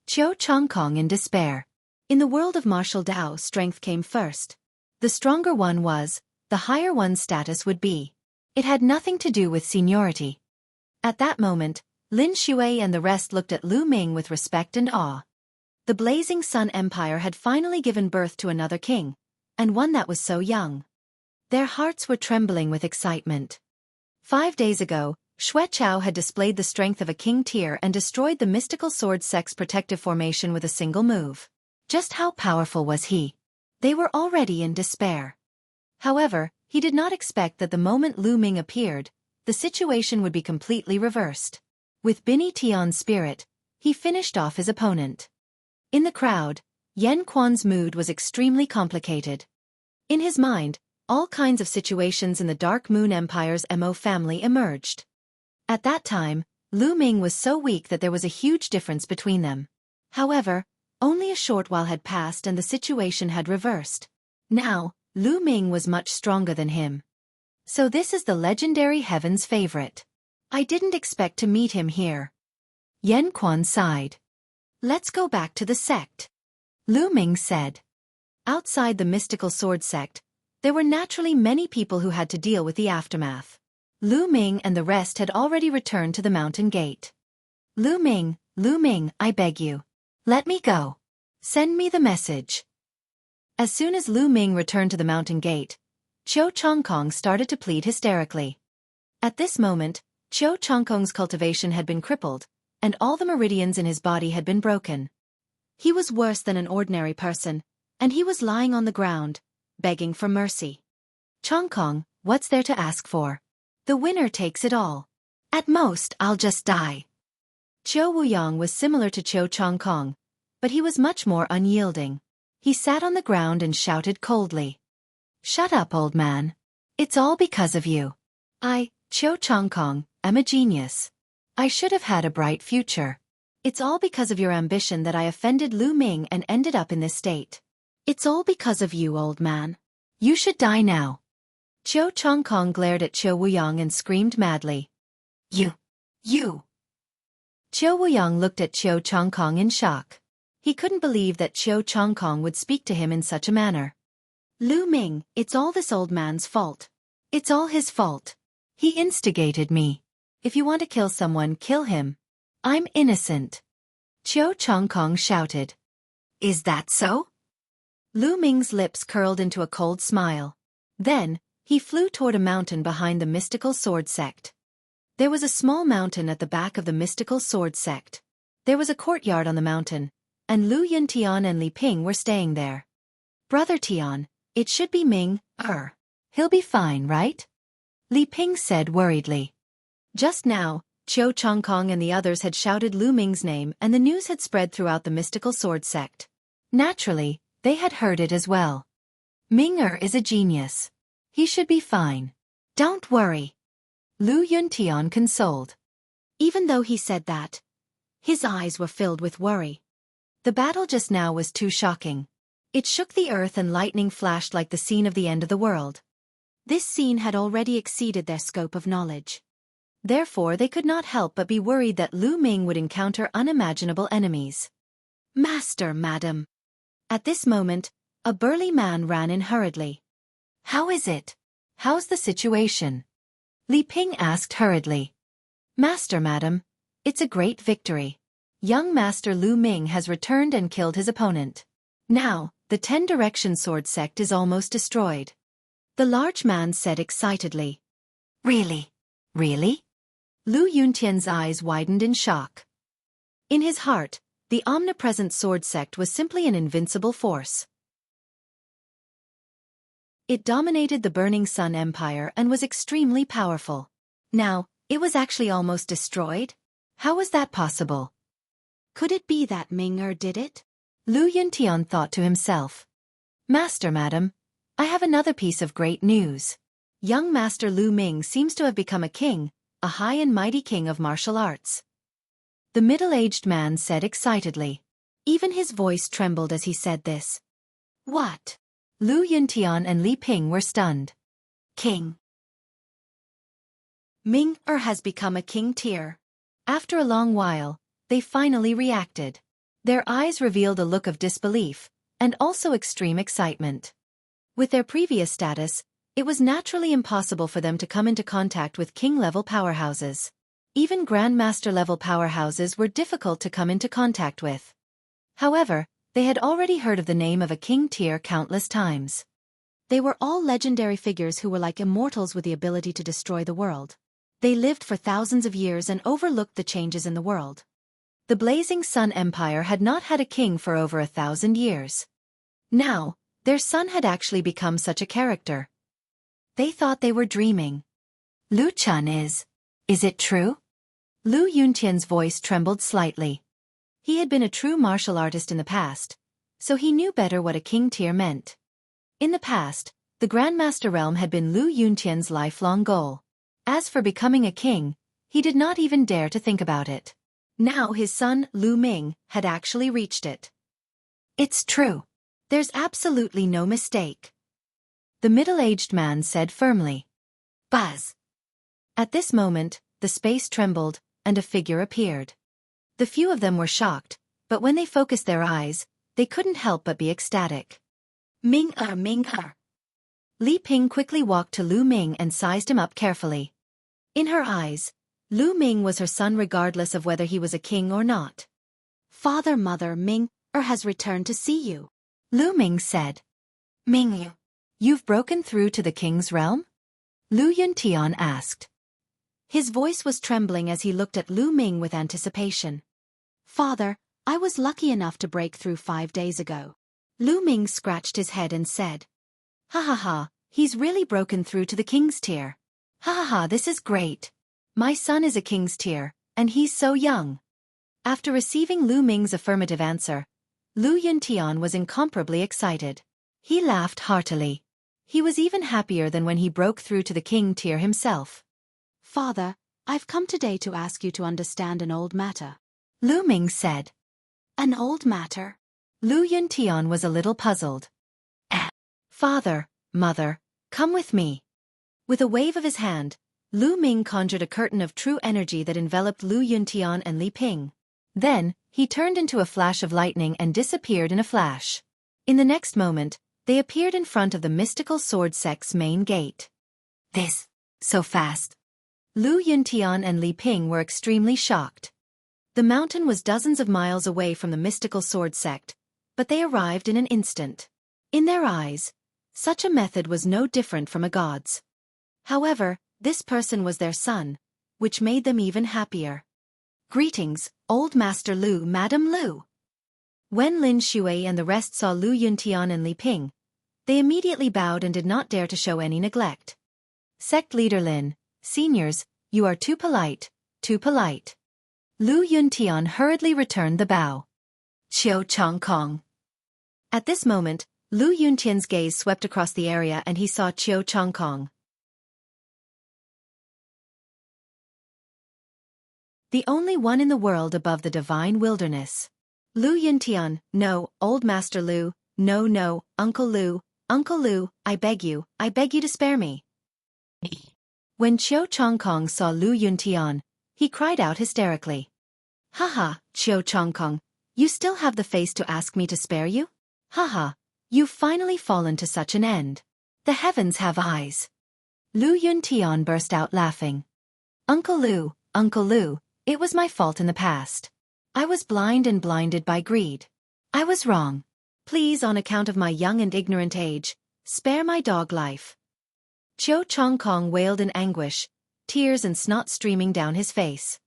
Speaker 1: Qiu Changkong in despair. In the world of martial Dao, strength came first. The stronger one was, the higher one's status would be. It had nothing to do with seniority. At that moment, Lin Shui and the rest looked at Lu Ming with respect and awe. The Blazing Sun Empire had finally given birth to another king, and one that was so young. Their hearts were trembling with excitement. 5 days ago, Xue Chao had displayed the strength of a king tier and destroyed the mystical sword sect's protective formation with a single move. Just how powerful was he? They were already in despair. However, he did not expect that the moment Lu Ming appeared, the situation would be completely reversed. With Bini Tian's spirit, he finished off his opponent. In the crowd, Yan Quan's mood was extremely complicated. In his mind, all kinds of situations in the Dark Moon Empire's Mo family emerged. At that time, Lu Ming was so weak that there was a huge difference between them. However, only a short while had passed and the situation had reversed. Now, Lu Ming was much stronger than him. So this is the legendary Heaven's favorite. I didn't expect to meet him here. Yan Quan sighed. "Let's go back to the sect," Lu Ming said. Outside the mystical sword sect, there were naturally many people who had to deal with the aftermath. Lu Ming and the rest had already returned to the mountain gate. Lu Ming, I beg you. Let me go. Send me the message." As soon as Lu Ming returned to the mountain gate, Qiu Changkong started to plead hysterically. At this moment, Qiu Changkong's cultivation had been crippled, and all the meridians in his body had been broken. He was worse than an ordinary person, and he was lying on the ground, begging for mercy. "Changkong, what's there to ask for? The winner takes it all. At most, I'll just die." Qiu Wuyang was similar to Qiu Changkong, but he was much more unyielding. He sat on the ground and shouted coldly. "Shut up, old man. It's all because of you. I, Qiu Changkong, am a genius. I should have had a bright future. It's all because of your ambition that I offended Lu Ming and ended up in this state. It's all because of you, old man. You should die now." Qiu Changkong glared at Qiu Wuyang and screamed madly. You! Qiu Wuyang looked at Qiu Changkong in shock. He couldn't believe that Qiu Changkong would speak to him in such a manner. "Lu Ming, it's all this old man's fault. It's all his fault. He instigated me. If you want to kill someone, kill him. I'm innocent." Qiu Changkong shouted. "Is that so?" Lu Ming's lips curled into a cold smile. Then, he flew toward a mountain behind the mystical sword sect. There was a small mountain at the back of the mystical sword sect. There was a courtyard on the mountain, and Lu Yuntian and Li Ping were staying there. "Brother Tian, It should be Ming. He'll be fine, right? Li Ping said worriedly. Just now, Chiu Chongkong and the others had shouted Lu Ming's name and the news had spread throughout the mystical sword sect. Naturally, they had heard it as well. Ming is a genius. He should be fine. Don't worry. Lu Yuntian consoled. Even though he said that, his eyes were filled with worry. The battle just now was too shocking. It shook the earth and lightning flashed like the scene of the end of the world. This scene had already exceeded their scope of knowledge. Therefore they could not help but be worried that Lu Ming would encounter unimaginable enemies. Master, madam. At this moment, a burly man ran in hurriedly. How is it? How's the situation? Li Ping asked hurriedly. Master, madam, it's a great victory. Young Master Lu Ming has returned and killed his opponent. Now, the 10-direction sword sect is almost destroyed. The large man said excitedly. Really? Really? Lu Yuntian's eyes widened in shock. In his heart, the omnipresent sword sect was simply an invincible force. It dominated the Burning Sun Empire and was extremely powerful. Now, it was actually almost destroyed? How was that possible? Could it be that Ming did it? Lu Yuntian thought to himself. Master, madam, I have another piece of great news. Young Master Lu Ming seems to have become a king, a high and mighty king of martial arts. The middle-aged man said excitedly. Even his voice trembled as he said this. What? Lu Yuntian and Li Ping were stunned. King. Ming has become a king tier. After a long while, they finally reacted. Their eyes revealed a look of disbelief, and also extreme excitement. With their previous status, it was naturally impossible for them to come into contact with king-level powerhouses. Even grandmaster-level powerhouses were difficult to come into contact with. However, they had already heard of the name of a king tier countless times. They were all legendary figures who were like immortals with the ability to destroy the world. They lived for thousands of years and overlooked the changes in the world. The Blazing Sun Empire had not had a king for over 1,000 years. Now, their son had actually become such a character. They thought they were dreaming. Lu Chun is it true? Lu Yuntian's voice trembled slightly. He had been a true martial artist in the past, so he knew better what a king tier meant. In the past, the Grandmaster realm had been Lu Yuntian's lifelong goal. As for becoming a king, he did not even dare to think about it. Now his son, Lu Ming, had actually reached it. It's true. There's absolutely no mistake. The middle-aged man said firmly. Buzz. At this moment, the space trembled, and a figure appeared. The few of them were shocked, but when they focused their eyes, they couldn't help but be ecstatic. Ming. Li Ping quickly walked to Lu Ming and sized him up carefully. In her eyes, Lu Ming was her son regardless of whether he was a king or not. Father, mother, Ming has returned to see you. Lu Ming said. Ming, you've broken through to the king's realm? Lu Yuntian asked. His voice was trembling as he looked at Lu Ming with anticipation. Father, I was lucky enough to break through 5 days ago. Lu Ming scratched his head and said. Ha ha ha, he's really broken through to the king's tier. Ha ha ha, this is great. My son is a king's tier, and he's so young. After receiving Lu Ming's affirmative answer, Lu Yuntian was incomparably excited. He laughed heartily. He was even happier than when he broke through to the king tier himself. Father, I've come today to ask you to understand an old matter. Lu Ming said. An old matter? Lu Yuntian was a little puzzled. Father, mother, come with me. With a wave of his hand, Lu Ming conjured a curtain of true energy that enveloped Lu Yuntian and Li Ping. Then, he turned into a flash of lightning and disappeared in a flash. In the next moment, they appeared in front of the mystical sword sect's main gate. This, so fast. Lu Yuntian and Li Ping were extremely shocked. The mountain was dozens of miles away from the mystical sword sect, but they arrived in an instant. In their eyes, such a method was no different from a god's. However, this person was their son, which made them even happier. Greetings, Old Master Lu, Madam Lu. When Lin Shui and the rest saw Lu Yuntian and Li Ping, They immediately bowed and did not dare to show any neglect. Sect leader Lin, seniors, you are too polite, too polite. Lu Yuntian hurriedly returned the bow. Qiu Changkong. At this moment, Lu Yuntian's gaze swept across the area and he saw Qiu Changkong. The only one in the world above the divine wilderness. Lu Yuntian, no, old Master Lu, no, Uncle Lu, I beg you to spare me. When Qiu Changkong saw Lu Yuntian, he cried out hysterically. Haha, Qiu Changkong, you still have the face to ask me to spare you? Haha, you've finally fallen to such an end. The heavens have eyes. Lu Yuntian burst out laughing. Uncle Lu, it was my fault in the past. I was blind and blinded by greed. I was wrong. Please, on account of my young and ignorant age, spare my dog life. Qiu Changkong wailed in anguish, tears and snot streaming down his face.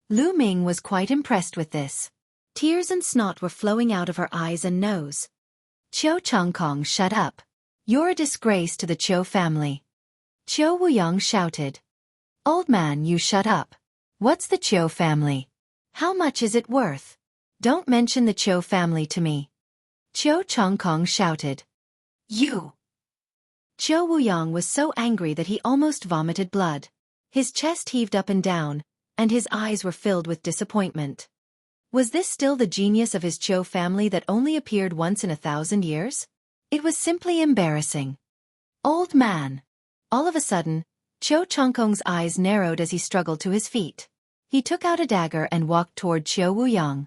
Speaker 1: Lu Ming was quite impressed with this. Tears and snot were flowing out of her eyes and nose. Qiu Changkong, shut up. You're a disgrace to the Qiu family. Qiu Wuyang shouted. Old man, you shut up. What's the Qiu family? How much is it worth? Don't mention the Qiu family to me. Qiu Changkong shouted. You! Qiu Wuyang was so angry that he almost vomited blood. His chest heaved up and down, and his eyes were filled with disappointment. Was this still the genius of his Qiu family that only appeared once in 1,000 years? It was simply embarrassing. Old man! All of a sudden, Qiu Changkong's eyes narrowed as he struggled to his feet. He took out a dagger and walked toward Qiu Wuyang.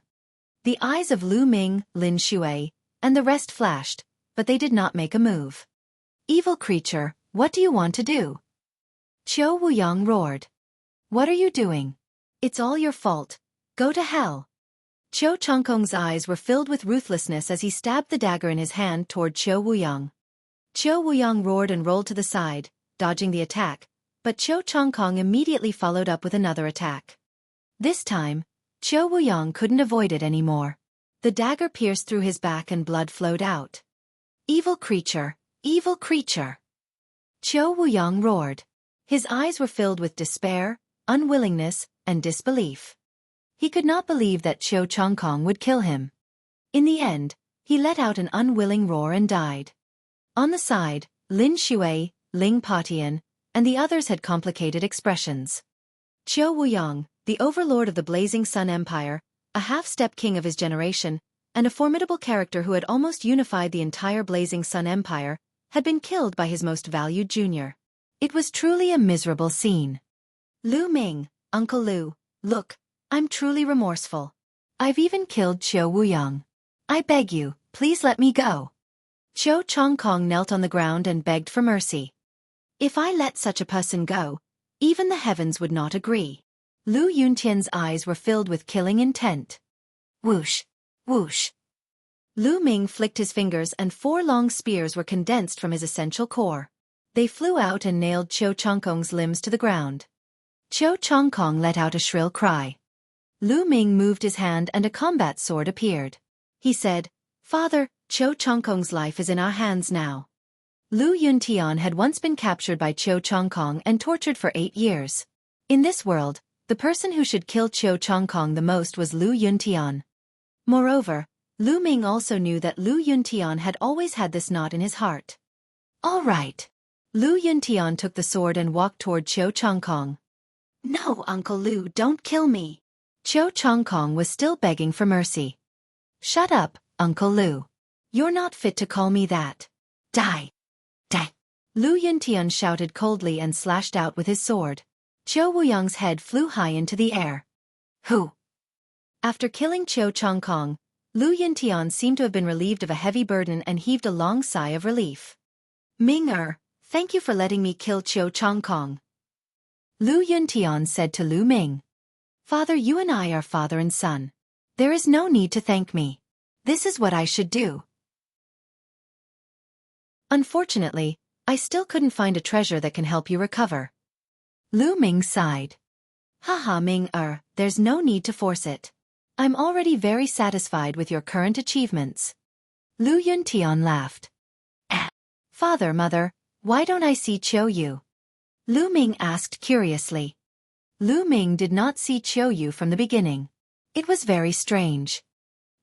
Speaker 1: The eyes of Lu Ming, Lin Shui, and the rest flashed, but they did not make a move. Evil creature, what do you want to do? Qiu Wuyang roared. What are you doing? It's all your fault. Go to hell. Qiu Changkong's eyes were filled with ruthlessness as he stabbed the dagger in his hand toward Qiu Wuyang. Qiu Wuyang roared and rolled to the side, dodging the attack, but Qiu Changkong immediately followed up with another attack. This time, Qiu Wuyang couldn't avoid it anymore. The dagger pierced through his back and blood flowed out. Evil creature, evil creature! Qiu Wuyang roared. His eyes were filled with despair, unwillingness, and disbelief. He could not believe that Qiu Changkong would kill him. In the end, he let out an unwilling roar and died. On the side, Lin Shui, Ling Patian, and the others had complicated expressions. Qiu Wuyang, the overlord of the Blazing Sun Empire, a half-step king of his generation, and a formidable character who had almost unified the entire Blazing Sun Empire, had been killed by his most valued junior. It was truly a miserable scene. Lu Ming, Uncle Lu, look, I'm truly remorseful. I've even killed Qiu Wuyang. I beg you, please let me go. Qiu Changkong knelt on the ground and begged for mercy. If I let such a person go, even the heavens would not agree. Lu Yuntian's eyes were filled with killing intent. Whoosh, whoosh. Lu Ming flicked his fingers and 4 long spears were condensed from his essential core. They flew out and nailed Qiu Changkong's limbs to the ground. Qiu Changkong let out a shrill cry. Lu Ming moved his hand and a combat sword appeared. He said, Father, Qiu Changkong's life is in our hands now. Lu Yuntian had once been captured by Qiu Changkong and tortured for 8 years. In this world, the person who should kill Qiu Changkong the most was Lu Yuntian. Moreover, Lu Ming also knew that Lu Yuntian had always had this knot in his heart. All right. Lu Yuntian took the sword and walked toward Qiu Changkong. No, Uncle Lu, don't kill me. Qiu Changkong was still begging for mercy. Shut up, Uncle Lu. You're not fit to call me that. Die. Die. Lu Yuntian shouted coldly and slashed out with his sword. Qiu Wuyang's head flew high into the air. Who? After killing Qiu Changkong, Lu Yuntian seemed to have been relieved of a heavy burden and heaved a long sigh of relief. Ming-er, thank you for letting me kill Qiu Changkong. Lu Yuntian said to Lu Ming. Father, you and I are father and son. There is no need to thank me. This is what I should do. Unfortunately, I still couldn't find a treasure that can help you recover. Lu Ming sighed. Haha, Ming-er, there's no need to force it. I'm already very satisfied with your current achievements. Lu Yuntian laughed. Father, Mother, why don't I see Qiu Yu? Lu Ming asked curiously. Lu Ming did not see Qiu Yu from the beginning. It was very strange.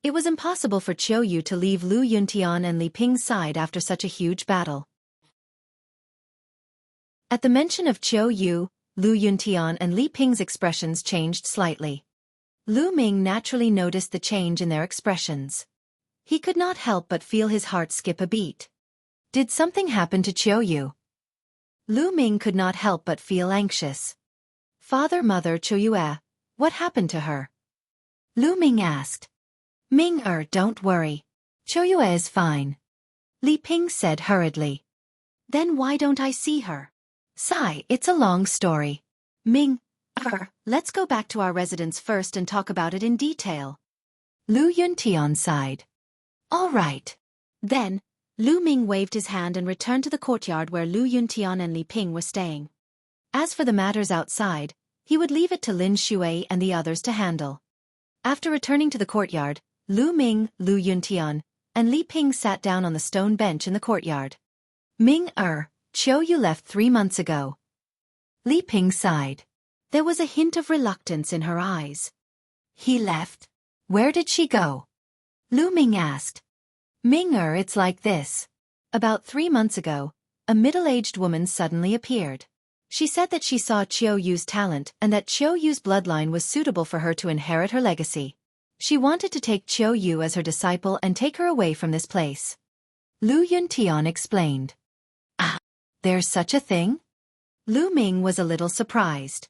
Speaker 1: It was impossible for Qiu Yu to leave Lu Yuntian and Li Ping's side after such a huge battle. At the mention of Qiu Yu, Lu Yuntian and Li Ping's expressions changed slightly. Lu Ming naturally noticed the change in their expressions. He could not help but feel his heart skip a beat. Did something happen to Qiu Yu? Lu Ming could not help but feel anxious. Father, Mother, Qiu Yue, what happened to her? Lu Ming asked. Ming-er, don't worry. Qiu Yue is fine. Li Ping said hurriedly. Then why don't I see her? Sigh, it's a long story. Ming-er, let's go back to our residence first and talk about it in detail. Lu Yuntian sighed. All right. Then, Lu Ming waved his hand and returned to the courtyard where Lu Yuntian and Li Ping were staying. As for the matters outside, he would leave it to Lin Shui and the others to handle. After returning to the courtyard, Lu Ming, Lu Yuntian, and Li Ping sat down on the stone bench in the courtyard. Ming-er, Qiu Yu left 3 months ago. Li Ping sighed. There was a hint of reluctance in her eyes. He left? Where did she go? Lu Ming asked. Ming-er, it's like this. About 3 months ago, a middle-aged woman suddenly appeared. She said that she saw Qiu Yu's talent and that Qiu Yu's bloodline was suitable for her to inherit her legacy. She wanted to take Qiu Yu as her disciple and take her away from this place. Lu Yuntian explained. Ah, there's such a thing? Lu Ming was a little surprised.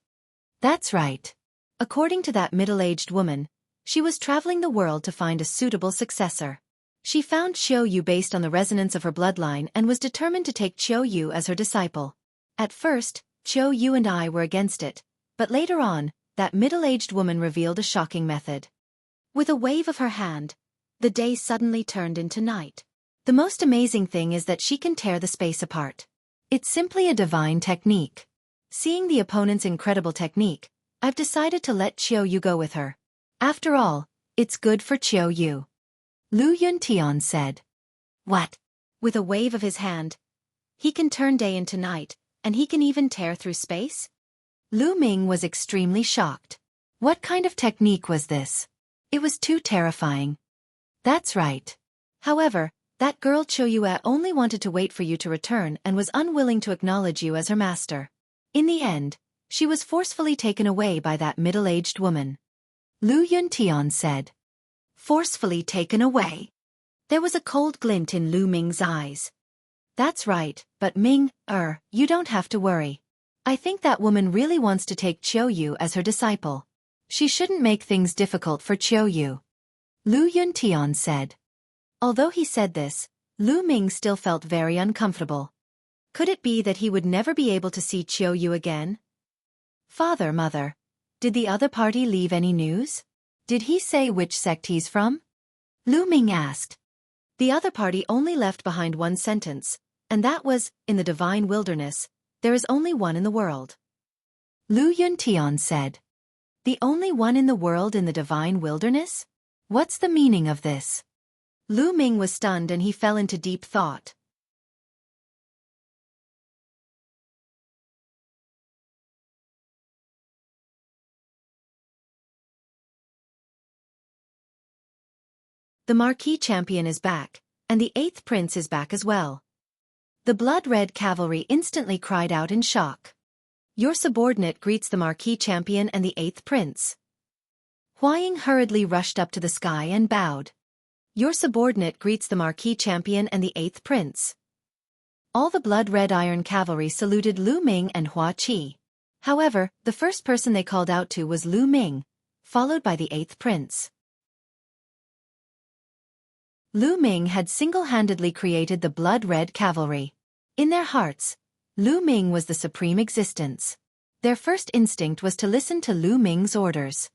Speaker 1: That's right. According to that middle-aged woman, she was traveling the world to find a suitable successor. She found Qiu Yu based on the resonance of her bloodline and was determined to take Qiu Yu as her disciple. At first, Qiu Yu and I were against it, but later on, that middle-aged woman revealed a shocking method. With a wave of her hand, the day suddenly turned into night. The most amazing thing is that she can tear the space apart. It's simply a divine technique. Seeing the opponent's incredible technique, I've decided to let Qiu Yu go with her. After all, it's good for Qiu Yu. Lu Yuntian said. What? With a wave of his hand, he can turn day into night, and he can even tear through space? Lu Ming was extremely shocked. What kind of technique was this? It was too terrifying. That's right. However, that girl Qiu Yue only wanted to wait for you to return and was unwilling to acknowledge you as her master. In the end, she was forcefully taken away by that middle-aged woman. Lu Yuntian said. Forcefully taken away? There was a cold glint in Lu Ming's eyes. That's right, but Ming-er, you don't have to worry. I think that woman really wants to take Qiu Yu as her disciple. She shouldn't make things difficult for Qiu Yu. Lu Yuntian said. Although he said this, Lu Ming still felt very uncomfortable. Could it be that he would never be able to see Qiu Yu again? Father, Mother, did the other party leave any news? Did he say which sect he's from? Lu Ming asked. The other party only left behind one sentence, and that was, in the divine wilderness, there is only one in the world. Lu Yuntian said. The only one in the world in the divine wilderness? What's the meaning of this? Lu Ming was stunned and he fell into deep thought. The Marquis Champion is back, and the 8th Prince is back as well. The blood-red cavalry instantly cried out in shock. Your subordinate greets the Marquis Champion and the 8th Prince. Huaying hurriedly rushed up to the sky and bowed. Your subordinate greets the Marquis Champion and the 8th Prince. All the blood-red iron cavalry saluted Lu Ming and Hua Qi. However, the first person they called out to was Lu Ming, followed by the 8th Prince. Lu Ming had single-handedly created the blood-red cavalry. In their hearts, Lu Ming was the supreme existence. Their first instinct was to listen to Lu Ming's orders.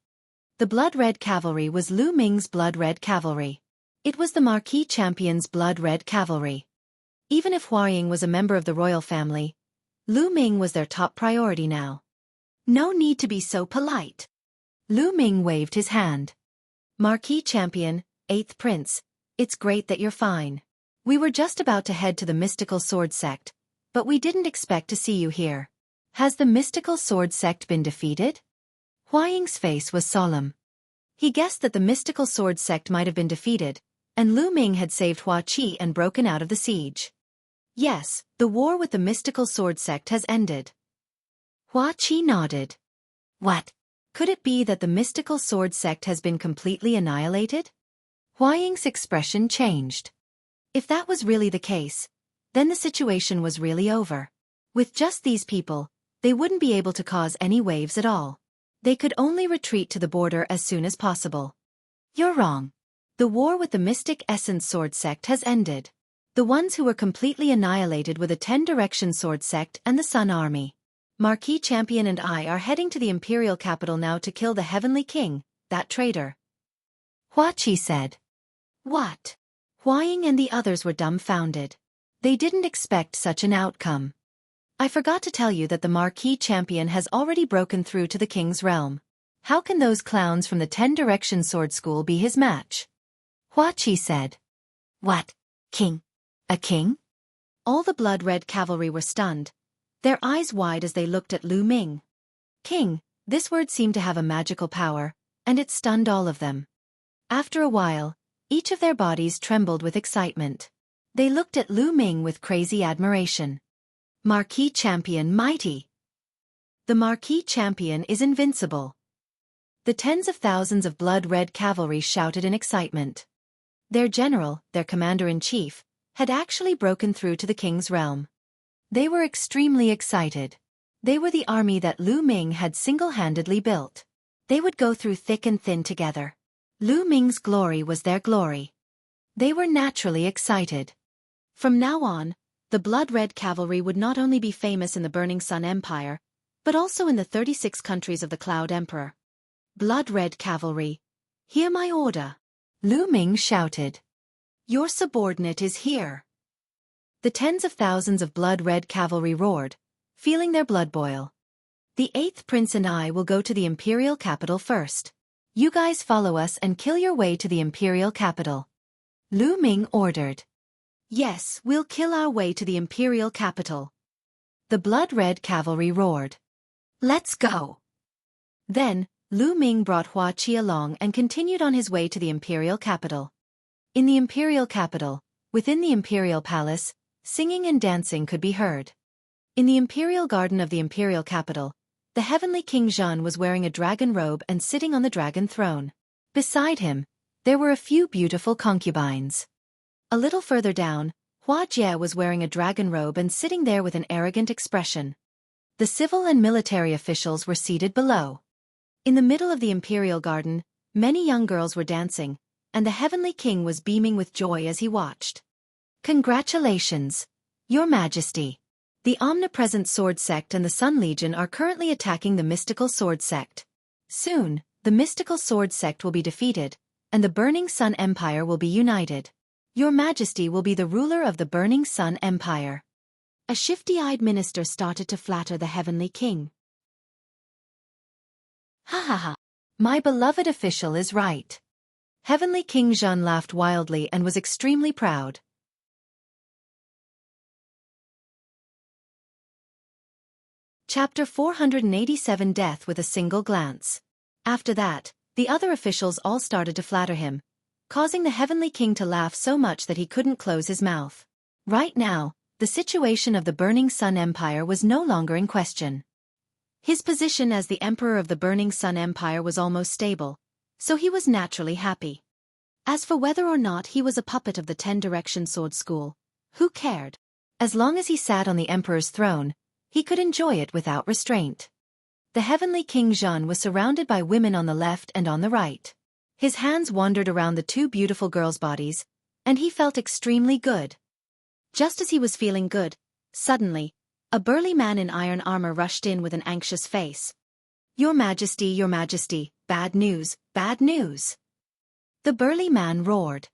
Speaker 1: The blood-red cavalry was Lu Ming's blood-red cavalry. It was the Marquis Champion's blood-red cavalry. Even if Huaying was a member of the royal family, Lu Ming was their top priority now. No need to be so polite. Lu Ming waved his hand. Marquis Champion, 8th Prince, it's great that you're fine. We were just about to head to the mystical sword sect, but we didn't expect to see you here. Has the mystical sword sect been defeated? Hua Ying's face was solemn. He guessed that the mystical sword sect might have been defeated, and Lu Ming had saved Hua Qi and broken out of the siege. Yes, the war with the mystical sword sect has ended. Hua Qi nodded. What? Could it be that the mystical sword sect has been completely annihilated? Hua Ying's expression changed. If that was really the case, then the situation was really over. With just these people, they wouldn't be able to cause any waves at all. They could only retreat to the border as soon as possible. You're wrong. The war with the Mystic Essence Sword Sect has ended. The ones who were completely annihilated were the 10 Direction Sword Sect and the Sun Army. Marquis Champion and I are heading to the Imperial capital now to kill the Heavenly King, that traitor. Hua Qi said. What? Hua Ying and the others were dumbfounded. They didn't expect such an outcome. I forgot to tell you that the Marquis Champion has already broken through to the King's realm. How can those clowns from the 10 Direction Sword School be his match? Hua Qi said. What? King? A king? All the blood-red cavalry were stunned, their eyes wide as they looked at Lu Ming. King, this word seemed to have a magical power, and it stunned all of them. After a while, each of their bodies trembled with excitement. They looked at Lu Ming with crazy admiration. Marquis Champion mighty. The Marquis Champion is invincible. The tens of thousands of blood-red cavalry shouted in excitement. Their general, their commander-in-chief, had actually broken through to the king's realm. They were extremely excited. They were the army that Lu Ming had single-handedly built. They would go through thick and thin together. Lu Ming's glory was their glory. They were naturally excited. From now on, the blood-red cavalry would not only be famous in the Burning Sun Empire, but also in the 36 countries of the Cloud Emperor. Blood-red cavalry, hear my order. Lu Ming shouted. Your subordinate is here. The tens of thousands of blood-red cavalry roared, feeling their blood boil. The 8th prince and I will go to the imperial capital first. You guys follow us and kill your way to the imperial capital. Lu Ming ordered. Yes, we'll kill our way to the imperial capital. The blood-red cavalry roared. Let's go. Then, Lu Ming brought Hua Qi along and continued on his way to the imperial capital. In the imperial capital, within the imperial palace, singing and dancing could be heard. In the imperial garden of the imperial capital, the heavenly King Zhen was wearing a dragon robe and sitting on the dragon throne. Beside him, there were a few beautiful concubines. A little further down, Hua Jie was wearing a dragon robe and sitting there with an arrogant expression. The civil and military officials were seated below. In the middle of the imperial garden, many young girls were dancing, and the heavenly king was beaming with joy as he watched. Congratulations, Your Majesty. The Omnipresent Sword Sect and the Sun Legion are currently attacking the Mystical Sword Sect. Soon, the Mystical Sword Sect will be defeated, and the Burning Sun Empire will be united. Your Majesty will be the ruler of the Burning Sun Empire. A shifty-eyed minister started to flatter the heavenly king. Ha ha ha. My beloved official is right. Heavenly King Zhen laughed wildly and was extremely proud. Chapter 487 Death with a Single Glance. After that, the other officials all started to flatter him, causing the heavenly king to laugh so much that he couldn't close his mouth. Right now, the situation of the Burning Sun Empire was no longer in question. His position as the emperor of the Burning Sun Empire was almost stable, so he was naturally happy. As for whether or not he was a puppet of the 10 Direction Sword School, who cared? As long as he sat on the emperor's throne, he could enjoy it without restraint. The heavenly King Zhen was surrounded by women on the left and on the right. His hands wandered around the two beautiful girls' bodies, and he felt extremely good. Just as he was feeling good, suddenly, a burly man in iron armor rushed in with an anxious face. Your Majesty, bad news, bad news. The burly man roared.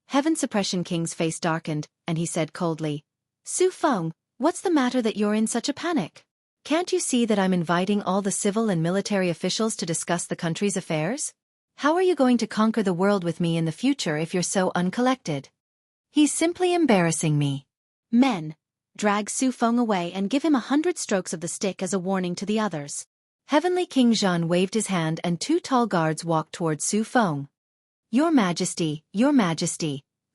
Speaker 1: Heaven Suppression King's face darkened, and he said coldly, Su Feng, what's the matter that you're in such a panic? Can't you see that I'm inviting all the civil and military officials to discuss the country's affairs? How are you going to conquer the world with me in the future if you're so uncollected? He's simply embarrassing me. Men, drag Su Feng away and give him 100 strokes of the stick as a warning to the others. Heavenly King Zhan waved his hand and 2 tall guards walked towards Su Feng. Your Majesty,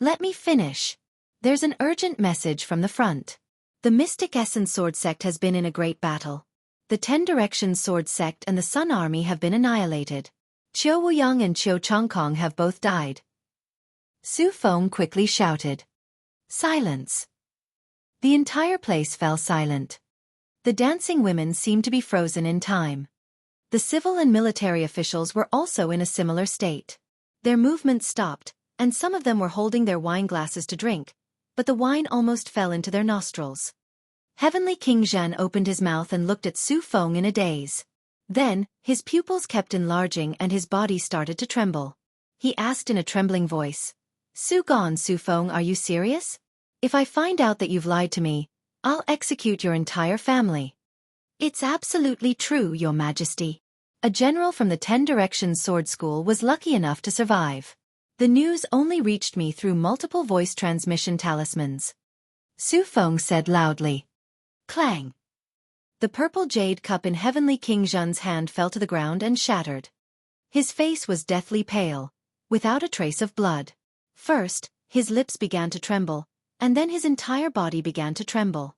Speaker 1: let me finish. There's an urgent message from the front. The Mystic Essence Sword Sect has been in a great battle. The 10 Directions Sword Sect and the Sun Army have been annihilated. Qiu Wuyang and Qiu Chongkong have both died. Su Feng quickly shouted. Silence. The entire place fell silent. The dancing women seemed to be frozen in time. The civil and military officials were also in a similar state. Their movements stopped, and some of them were holding their wine glasses to drink, but the wine almost fell into their nostrils. Heavenly King Zhan opened his mouth and looked at Su Feng in a daze. Then, his pupils kept enlarging and his body started to tremble. He asked in a trembling voice, Su Feng, are you serious? If I find out that you've lied to me, I'll execute your entire family. It's absolutely true, Your Majesty. A general from the 10 Directions Sword School was lucky enough to survive. The news only reached me through multiple voice transmission talismans. Su Feng said loudly. Clang. The purple jade cup in Heavenly King Zhan's hand fell to the ground and shattered. His face was deathly pale, without a trace of blood. First, his lips began to tremble, and then his entire body began to tremble.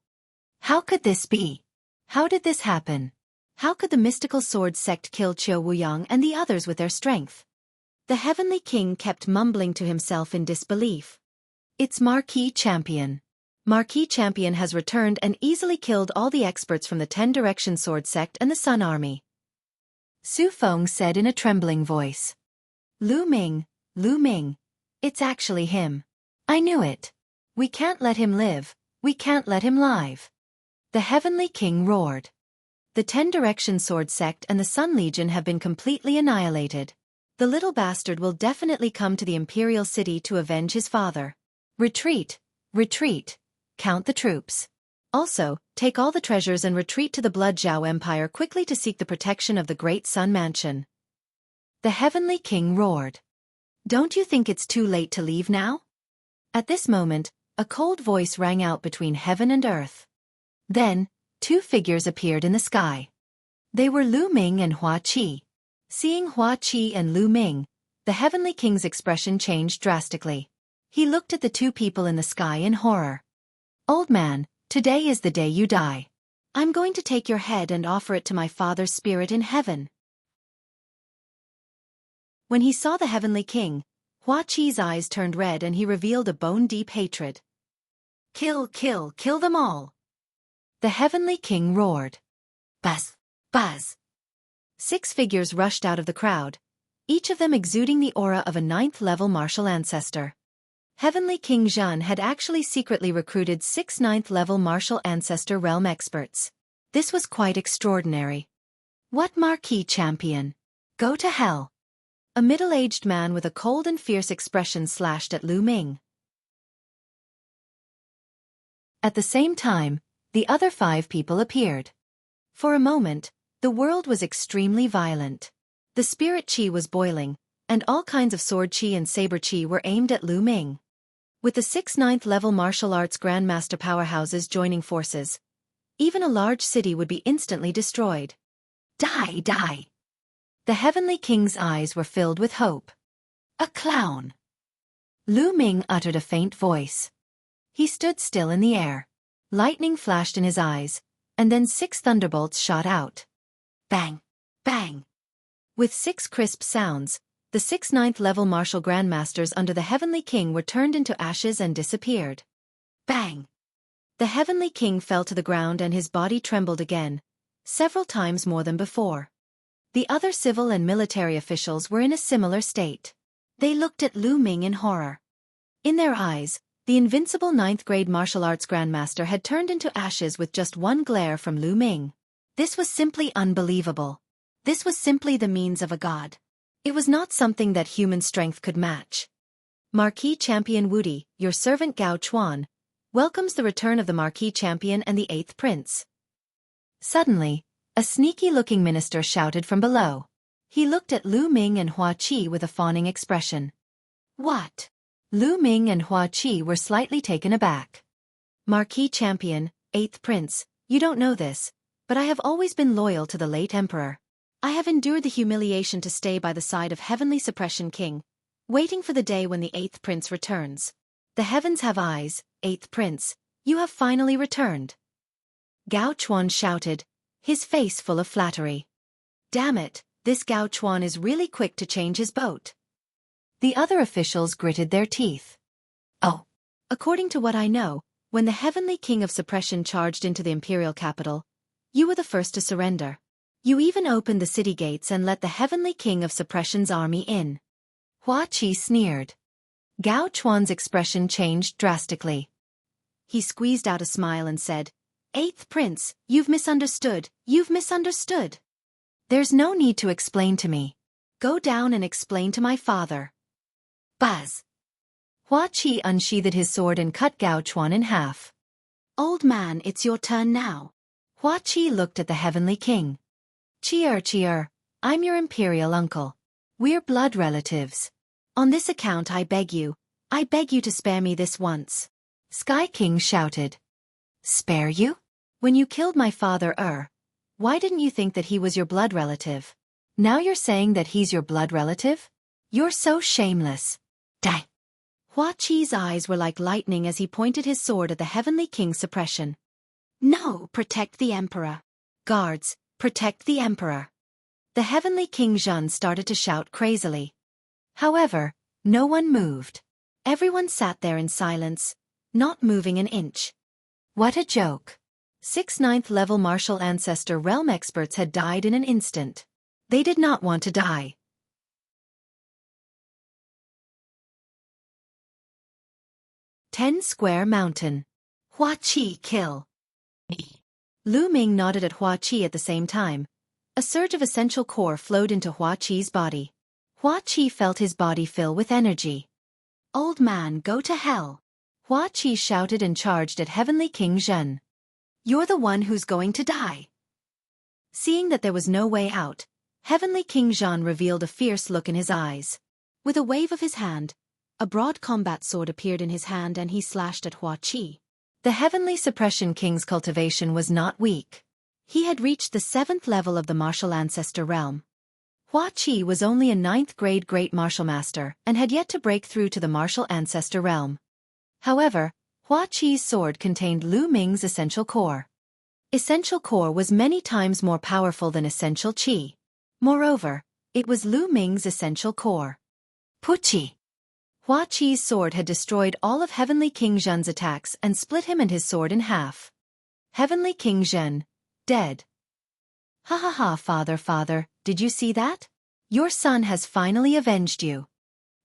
Speaker 1: How could this be? How did this happen? How could the mystical sword sect kill Qiu Wuyang and the others with their strength? The Heavenly King kept mumbling to himself in disbelief. It's Marquis Champion. Marquis Champion has returned and easily killed all the experts from the 10 Directions Sword Sect and the Sun Army. Su Feng said in a trembling voice. Lu Ming, it's actually him. I knew it. We can't let him live, we can't let him live. The Heavenly King roared. The 10 Directions Sword Sect and the Sun Legion have been completely annihilated. The little bastard will definitely come to the Imperial City to avenge his father. Retreat, retreat. Count the troops. Also, take all the treasures and retreat to the Blood Zhao Empire quickly to seek the protection of the Great Sun Mansion. The Heavenly King roared. Don't you think it's too late to leave now? At this moment, a cold voice rang out between heaven and earth. Then, 2 figures appeared in the sky. They were Lu Ming and Hua Qi. Seeing Hua Qi and Lu Ming, the Heavenly King's expression changed drastically. He looked at the 2 people in the sky in horror. Old man, today is the day you die. I'm going to take your head and offer it to my father's spirit in heaven. When he saw the Heavenly King, Hua Qi's eyes turned red and he revealed a bone-deep hatred. Kill them all. The Heavenly King roared. Buzz, buzz. 6 figures rushed out of the crowd, each of them exuding the aura of a 9th-level martial ancestor. Heavenly King Zhan had actually secretly recruited 6 9th-level martial ancestor realm experts. This was quite extraordinary. What Marquis Champion? Go to hell. A middle-aged man with a cold and fierce expression slashed at Lu Ming. At the same time, the other 5 people appeared. For a moment, the world was extremely violent. The spirit chi was boiling, and all kinds of sword chi and saber chi were aimed at Lu Ming. With the 6 9th-level martial arts grandmaster powerhouses joining forces, even a large city would be instantly destroyed. Die! The Heavenly King's eyes were filled with hope. A clown! Lu Ming uttered a faint voice. He stood still in the air. Lightning flashed in his eyes, and then 6 thunderbolts shot out. Bang! Bang! With 6 crisp sounds, the 6 9th-level martial grandmasters under the Heavenly King were turned into ashes and disappeared. Bang! The Heavenly King fell to the ground and his body trembled again, several times more than before. The other civil and military officials were in a similar state. They looked at Lu Ming in horror. In their eyes, the invincible 9th-grade martial arts grandmaster had turned into ashes with just one glare from Lu Ming. This was simply unbelievable. This was simply the means of a god. It was not something that human strength could match. Marquis Champion Wudi, your servant Gao Chuan, welcomes the return of the Marquis Champion and the 8th Prince. Suddenly, a sneaky-looking minister shouted from below. He looked at Lu Ming and Hua Qi with a fawning expression. What? Lu Ming and Hua Qi were slightly taken aback. Marquis Champion, 8th Prince, you don't know this, but I have always been loyal to the late Emperor. I have endured the humiliation to stay by the side of Heavenly Suppression King, waiting for the day when the 8th Prince returns. The heavens have eyes, 8th Prince, you have finally returned. Gao Chuan shouted, his face full of flattery. Damn it, this Gao Chuan is really quick to change his boat. The other officials gritted their teeth. Oh. According to what I know, when the Heavenly King of Suppression charged into the imperial capital, you were the first to surrender. You even opened the city gates and let the Heavenly King of Suppression's army in. Hua Qi sneered. Gao Chuan's expression changed drastically. He squeezed out a smile and said, 8th Prince, you've misunderstood, you've misunderstood. There's no need to explain to me. Go down and explain to my father. Buzz. Hua Qi unsheathed his sword and cut Gao Chuan in half. Old man, it's your turn now. Hua Qi looked at the Heavenly King. Cheer, I'm your imperial uncle. We're blood relatives. On this account I beg you to spare me this once. Sky King shouted. Spare you? When you killed my father, why didn't you think that he was your blood relative? Now you're saying that he's your blood relative? You're so shameless. Die. Hua Qi's eyes were like lightning as he pointed his sword at the Heavenly King's suppression. No, protect the Emperor. Guards, protect the Emperor. The Heavenly King Zhen started to shout crazily. However, no one moved. Everyone sat there in silence, not moving an inch. What a joke. 6 9th level martial ancestor realm experts had died in an instant. They did not want to die. 10 Square Mountain. Hua Qi kill. Lu Ming nodded at Hua Qi at the same time. A surge of essential core flowed into Hua Qi's body. Hua Qi felt his body fill with energy. Old man, go to hell. Hua Qi shouted and charged at Heavenly King Zhen. You're the one who's going to die. Seeing that there was no way out, Heavenly King Zhen revealed a fierce look in his eyes. With a wave of his hand, a broad combat sword appeared in his hand and he slashed at Hua Qi. The Heavenly Suppression King's cultivation was not weak. He had reached the 7th level of the martial ancestor realm. Hua Qi was only a 9th grade great martial master and had yet to break through to the martial ancestor realm. However, Hua Qi's sword contained Lu Ming's essential core. Essential core was many times more powerful than essential qi. Moreover, it was Lu Ming's essential core. Puchi! Hua Qi's sword had destroyed all of Heavenly King Zhen's attacks and split him and his sword in half. Heavenly King Zhen, dead. Ha ha ha, father, did you see that? Your son has finally avenged you.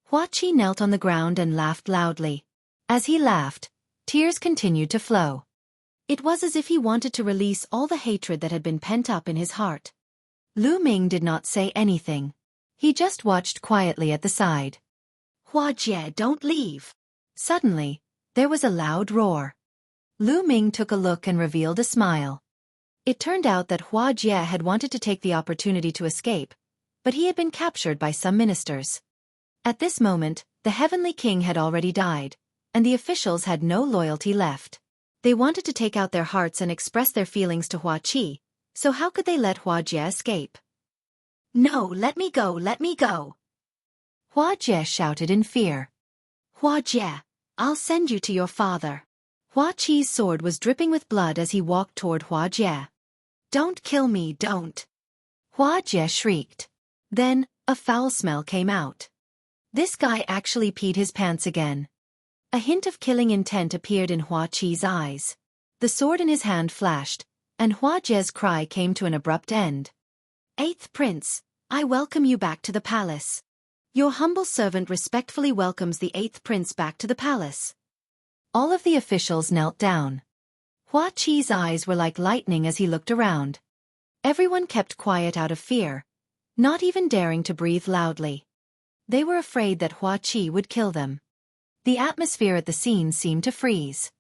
Speaker 1: Hua Qi knelt on the ground and laughed loudly. As he laughed, tears continued to flow. It was as if he wanted to release all the hatred that had been pent up in his heart. Lu Ming did not say anything. He just watched quietly at the side. Hua Jie, don't leave. Suddenly, there was a loud roar. Lu Ming took a look and revealed a smile. It turned out that Hua Jie had wanted to take the opportunity to escape, but he had been captured by some ministers. At this moment, the Heavenly King had already died, and the officials had no loyalty left. They wanted to take out their hearts and express their feelings to Hua Qi, so how could they let Hua Jie escape? No, let me go, let me go! Hua Jie shouted in fear. Hua Jie, I'll send you to your father. Hua Qi's sword was dripping with blood as he walked toward Hua Jie. Don't kill me, don't! Hua Jie shrieked. Then, a foul smell came out. This guy actually peed his pants again. A hint of killing intent appeared in Hua Qi's eyes. The sword in his hand flashed, and Hua Jie's cry came to an abrupt end. 8th Prince, I welcome you back to the palace. Your humble servant respectfully welcomes the 8th Prince back to the palace. All of the officials knelt down. Hua Qi's eyes were like lightning as he looked around. Everyone kept quiet out of fear, not even daring to breathe loudly. They were afraid that Hua Qi would kill them. The atmosphere at the scene seemed to freeze.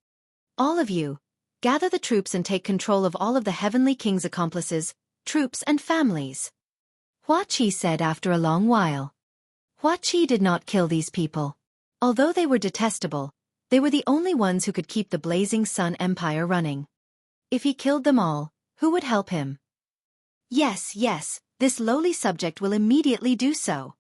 Speaker 1: All of you, gather the troops and take control of all of the Heavenly King's accomplices, troops and families. Hua Qi said after a long while. Hua Qi did not kill these people. Although they were detestable, they were the only ones who could keep the Blazing Sun Empire running. If he killed them all, who would help him? Yes, yes, this lowly subject will immediately do so.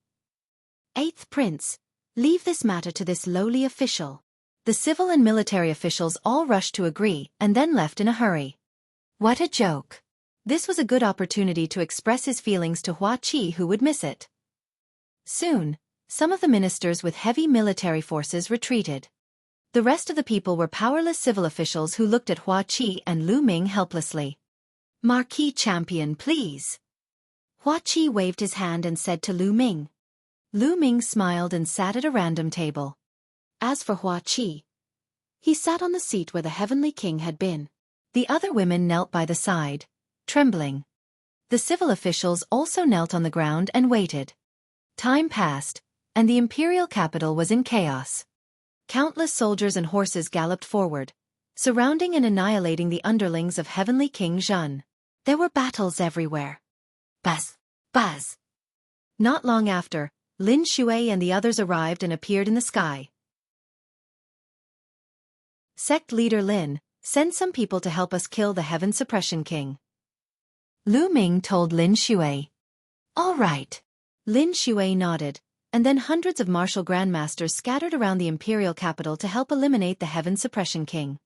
Speaker 1: Eighth Prince, leave this matter to this lowly official. The civil and military officials all rushed to agree and then left in a hurry. What a joke. This was a good opportunity to express his feelings to Hua Qi, who would miss it. Soon, some of the ministers with heavy military forces retreated. The rest of the people were powerless civil officials who looked at Hua Qi and Lu Ming helplessly. Marquis Champion, please. Hua Qi waved his hand and said to Lu Ming. Lu Ming smiled and sat at a random table. As for Hua Qi, he sat on the seat where the Heavenly King had been. The other women knelt by the side, trembling. The civil officials also knelt on the ground and waited. Time passed, and the imperial capital was in chaos. Countless soldiers and horses galloped forward, surrounding and annihilating the underlings of Heavenly King Zhen. There were battles everywhere. Buzz! Buzz! Not long after, Lin Shui and the others arrived and appeared in the sky. Sect leader Lin, send some people to help us kill the Heaven Suppression King. Lu Ming told Lin Shui. All right. Lin Shui nodded, and then hundreds of martial grandmasters scattered around the imperial capital to help eliminate the Heaven Suppression King.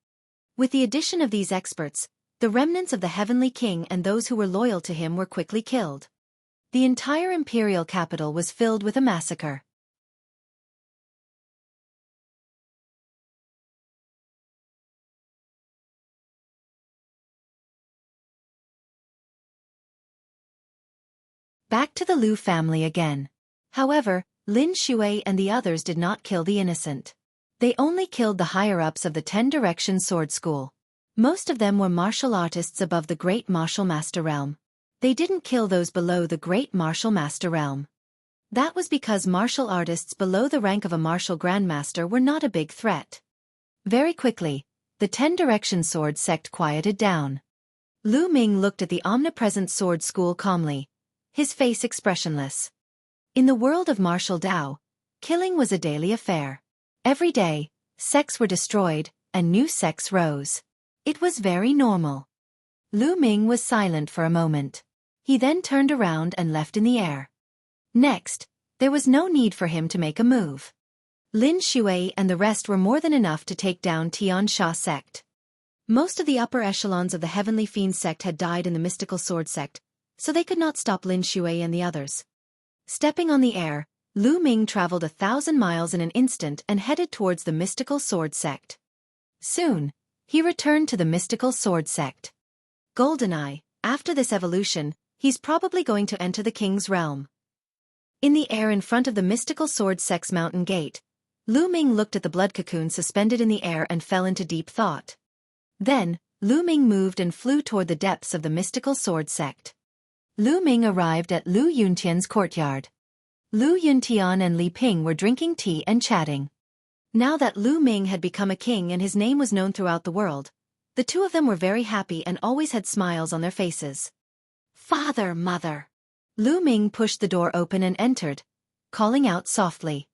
Speaker 1: With the addition of these experts, the remnants of the Heavenly King and those who were loyal to him were quickly killed. The entire imperial capital was filled with a massacre. Back to the Lu family again. However, Lin Shui and the others did not kill the innocent. They only killed the higher-ups of the 10-Direction Sword School. Most of them were martial artists above the Great Martial Master Realm. They didn't kill those below the Great Martial Master Realm. That was because martial artists below the rank of a martial grandmaster were not a big threat. Very quickly, the 10-Direction Sword sect quieted down. Lu Ming looked at the omnipresent sword school calmly, his face expressionless. In the world of martial Dao, killing was a daily affair. Every day, sects were destroyed, and new sects rose. It was very normal. Lu Ming was silent for a moment. He then turned around and left in the air. Next, there was no need for him to make a move. Lin Shui and the rest were more than enough to take down Tian Sha sect. Most of the upper echelons of the Heavenly Fiend sect had died in the Mystical Sword sect, so they could not stop Lin Shui and the others. Stepping on the air, Lu Ming traveled 1,000 miles in an instant and headed towards the Mystical Sword sect. Soon, he returned to the Mystical Sword sect. Goldeneye, after this evolution, he's probably going to enter the King's realm. In the air in front of the Mystical Sword sect's mountain gate, Lu Ming looked at the blood cocoon suspended in the air and fell into deep thought. Then, Lu Ming moved and flew toward the depths of the Mystical Sword sect. Lu Ming arrived at Lu Yuntian's courtyard. Lu Yuntian and Li Ping were drinking tea and chatting. Now that Lu Ming had become a king and his name was known throughout the world, the two of them were very happy and always had smiles on their faces. Father, mother. Lu Ming pushed the door open and entered, calling out softly.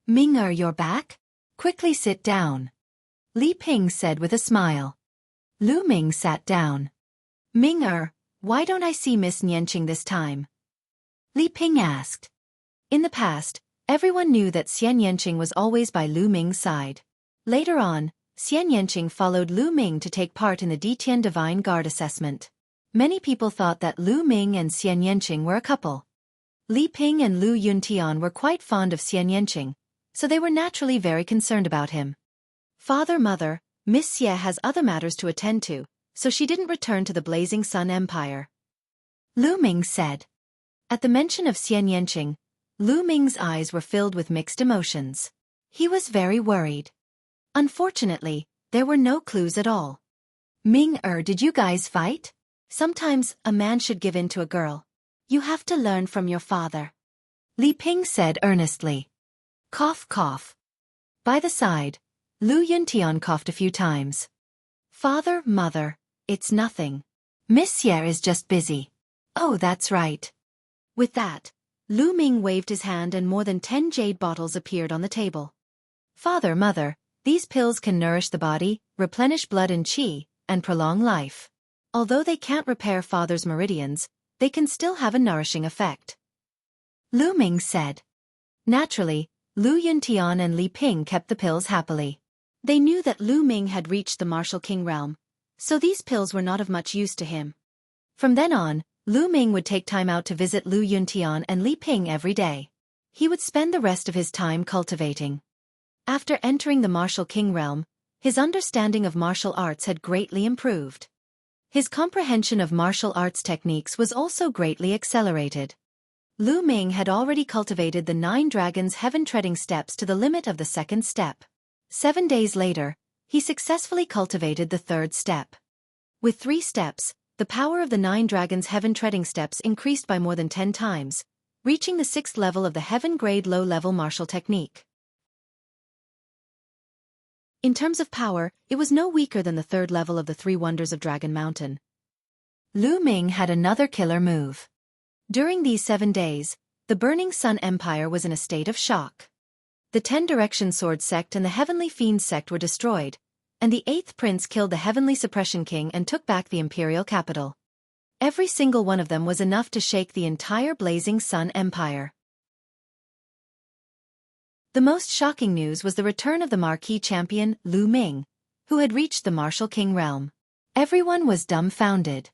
Speaker 1: Ming-er, you're back? Quickly sit down. Li Ping said with a smile. Lu Ming sat down. Ming-er, why don't I see Miss Nianqing this time? Li Ping asked. In the past, everyone knew that Xian Yanqing was always by Lu Ming's side. Later on, Xian Yanqing followed Lu Ming to take part in the Ditian Divine Guard assessment. Many people thought that Lu Ming and Xian Yanqing were a couple. Li Ping and Lu Yuntian were quite fond of Xian Yanqing, so they were naturally very concerned about him. Father, mother, Miss Xie has other matters to attend to, so she didn't return to the Blazing Sun Empire. Lu Ming said. At the mention of Xian Yanqing, Lu Ming's eyes were filled with mixed emotions. He was very worried. Unfortunately, there were no clues at all. Ming-er, did you guys fight? Sometimes a man should give in to a girl. You have to learn from your father. Li Ping said earnestly. Cough, cough. By the side, Lu Yuntian coughed a few times. Father, mother, it's nothing. Miss Xie is just busy. Oh, that's right. With that, Lu Ming waved his hand and more than 10 jade bottles appeared on the table. "Father, mother, these pills can nourish the body, replenish blood and qi, and prolong life. Although they can't repair father's meridians, they can still have a nourishing effect," Lu Ming said. Naturally, Lu Yuntian and Li Ping kept the pills happily. They knew that Lu Ming had reached the martial king realm, so these pills were not of much use to him. From then on, Lu Ming would take time out to visit Lu Yuntian and Li Ping every day. He would spend the rest of his time cultivating. After entering the martial king realm, his understanding of martial arts had greatly improved. His comprehension of martial arts techniques was also greatly accelerated. Lu Ming had already cultivated the 9 dragons' heaven-treading steps to the limit of the 2nd step. 7 days later, he successfully cultivated the 3rd step. With 3 steps, the power of the 9 dragons' heaven-treading steps increased by more than 10 times, reaching the 6th level of the heaven-grade low-level martial technique. In terms of power, it was no weaker than the 3rd level of the 3 wonders of Dragon Mountain. Lu Ming had another killer move. During these 7 days, the Burning Sun Empire was in a state of shock. The 10 Direction Sword sect and the Heavenly Fiend sect were destroyed, and the 8th prince killed the Heavenly Suppression King and took back the imperial capital. Every single one of them was enough to shake the entire Blazing Sun Empire. The most shocking news was the return of the marquee champion, Lu Ming, who had reached the martial king realm. Everyone was dumbfounded.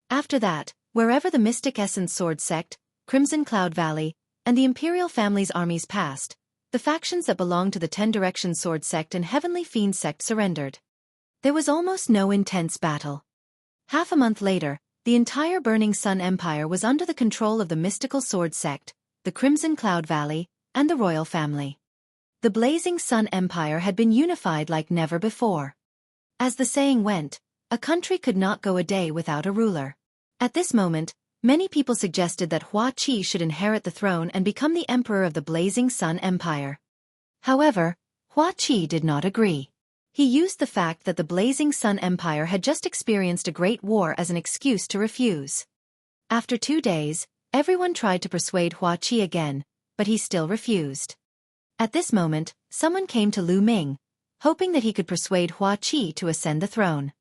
Speaker 1: After that, wherever the Mystic Essence Sword sect, Crimson Cloud Valley, and the imperial family's armies passed, the factions that belonged to the 10 Direction Sword sect and Heavenly Fiend sect surrendered. There was almost no intense battle. Half a month later, the entire Burning Sun Empire was under the control of the Mystical Sword sect, the Crimson Cloud Valley, and the royal family. The Blazing Sun Empire had been unified like never before. As the saying went, a country could not go a day without a ruler. At this moment, many people suggested that Hua Qi should inherit the throne and become the emperor of the Blazing Sun Empire. However, Hua Qi did not agree. He used the fact that the Blazing Sun Empire had just experienced a great war as an excuse to refuse. After 2 days, everyone tried to persuade Hua Qi again, but he still refused. At this moment, someone came to Lu Ming, hoping that he could persuade Hua Qi to ascend the throne.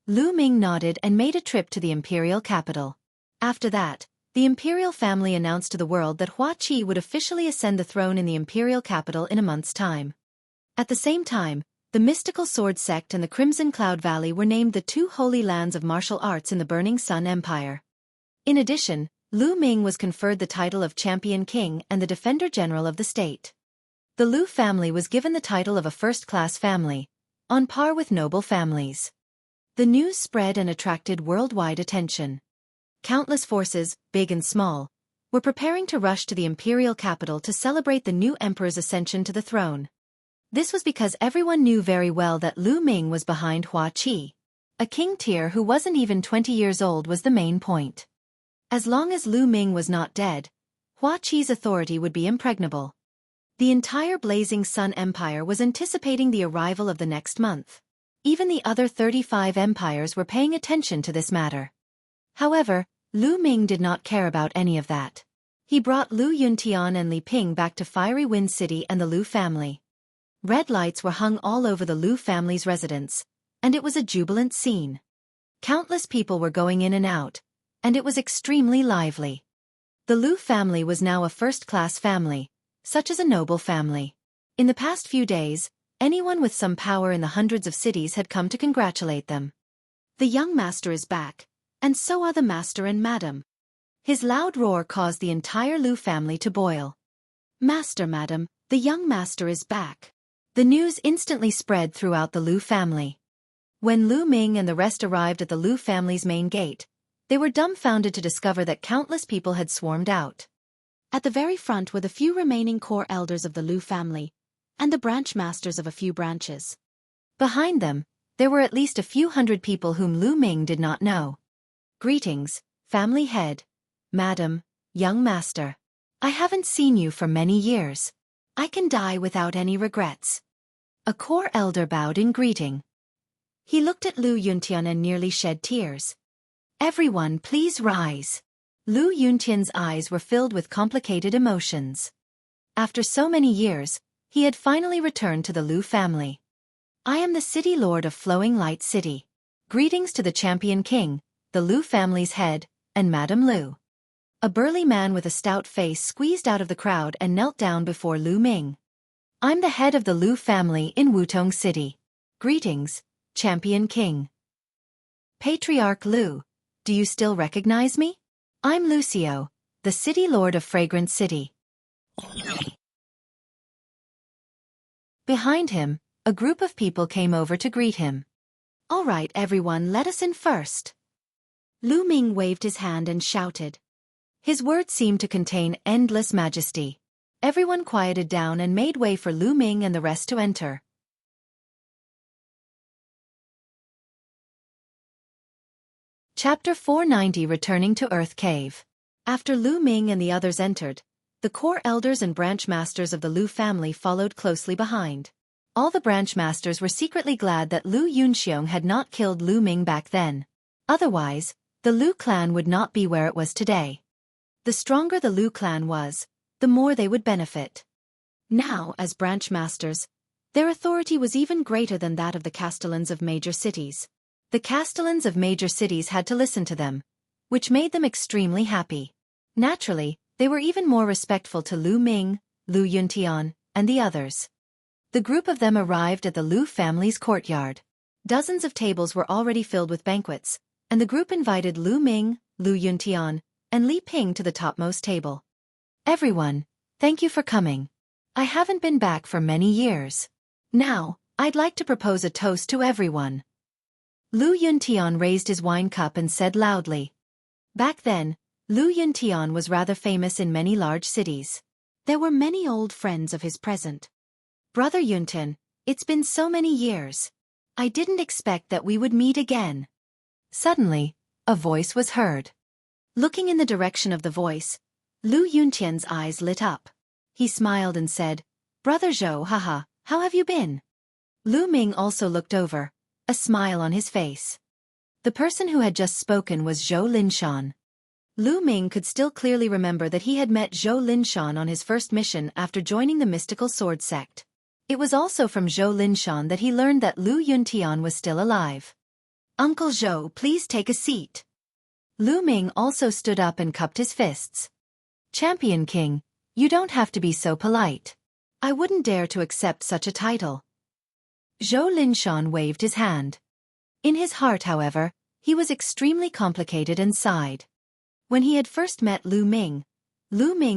Speaker 1: Lu Ming nodded and made a trip to the imperial capital. After that, the imperial family announced to the world that Hua Qi would officially ascend the throne in the imperial capital in a month's time. At the same time, the Mystical Sword sect and the Crimson Cloud Valley were named the 2 holy lands of martial arts in the Burning Sun Empire. In addition, Lu Ming was conferred the title of Champion King and the Defender General of the state. The Lu family was given the title of a first-class family, on par with noble families. The news spread and attracted worldwide attention. Countless forces, big and small, were preparing to rush to the imperial capital to celebrate the new emperor's ascension to the throne. This was because everyone knew very well that Lu Ming was behind Hua Qi. A king tier who wasn't even 20 years old was the main point. As long as Lu Ming was not dead, Hua Qi's authority would be impregnable. The entire Blazing Sun Empire was anticipating the arrival of the next month. Even the other 35 empires were paying attention to this matter. However, Lu Ming did not care about any of that. He brought Lu Yuntian and Li Ping back to Fiery Wind City and the Lu family. Red lights were hung all over the Lu family's residence, and it was a jubilant scene. Countless people were going in and out, and it was extremely lively. The Lu family was now a first-class family, such as a noble family. In the past few days, anyone with some power in the hundreds of cities had come to congratulate them. The young master is back, and so are the master and madam. His loud roar caused the entire Lu family to boil. Master, madam, the young master is back. The news instantly spread throughout the Lu family. When Lu Ming and the rest arrived at the Lu family's main gate, they were dumbfounded to discover that countless people had swarmed out. At the very front were the few remaining core elders of the Lu family, and the branch masters of a few branches. Behind them, there were at least a few hundred people whom Lu Ming did not know. Greetings, family head, madam, young master. I haven't seen you for many years. I can die without any regrets. A core elder bowed in greeting. He looked at Lu Yuntian and nearly shed tears. Everyone please rise. Lu Yuntian's eyes were filled with complicated emotions. After so many years, He had finally returned to the Lu family. I am the City Lord of Flowing Light City. Greetings to the Champion King, the Lu family's head, and Madame Lu. A burly man with a stout face squeezed out of the crowd and knelt down before Lu Ming. I'm the head of the Lu family in Wutong City. Greetings, Champion King. Patriarch Lu, do you still recognize me? I'm Lucio, the City Lord of Fragrant City. Behind him, a group of people came over to greet him. All right, everyone, let us in first. Lu Ming waved his hand and shouted. His words seemed to contain endless majesty. Everyone quieted down and made way for Lu Ming and the rest to enter. Chapter 490 Returning to Earth Cave. After Lu Ming and the others entered, the core elders and branch masters of the Lu family followed closely behind. All the branch masters were secretly glad that Lu Yunxiong had not killed Lu Ming back then. Otherwise, the Lu clan would not be where it was today. The stronger the Lu clan was, the more they would benefit. Now, as branch masters, their authority was even greater than that of the castellans of major cities. The castellans of major cities had to listen to them, which made them extremely happy. Naturally, they were even more respectful to Lu Ming, Lu Yuntian, and the others. The group of them arrived at the Lu family's courtyard. Dozens of tables were already filled with banquets, and the group invited Lu Ming, Lu Yuntian, and Li Ping to the topmost table. Everyone, thank you for coming. I haven't been back for many years. Now, I'd like to propose a toast to everyone. Lu Yuntian raised his wine cup and said loudly. Back then, Lu Yuntian was rather famous in many large cities. There were many old friends of his present. Brother Yuntian, it's been so many years. I didn't expect that we would meet again. Suddenly, a voice was heard. Looking in the direction of the voice, Lu Yuntian's eyes lit up. He smiled and said, Brother Zhou, haha, how have you been? Lu Ming also looked over, a smile on his face. The person who had just spoken was Zhou Linshan. Lu Ming could still clearly remember that he had met Zhou Linshan on his first mission after joining the mystical sword sect. It was also from Zhou Linshan that he learned that Lu Yuntian was still alive. Uncle Zhou, please take a seat. Lu Ming also stood up and cupped his fists. Champion King, you don't have to be so polite. I wouldn't dare to accept such a title. Zhou Linshan waved his hand. In his heart, however, he was extremely complicated and sighed. When he had first met Lu Ming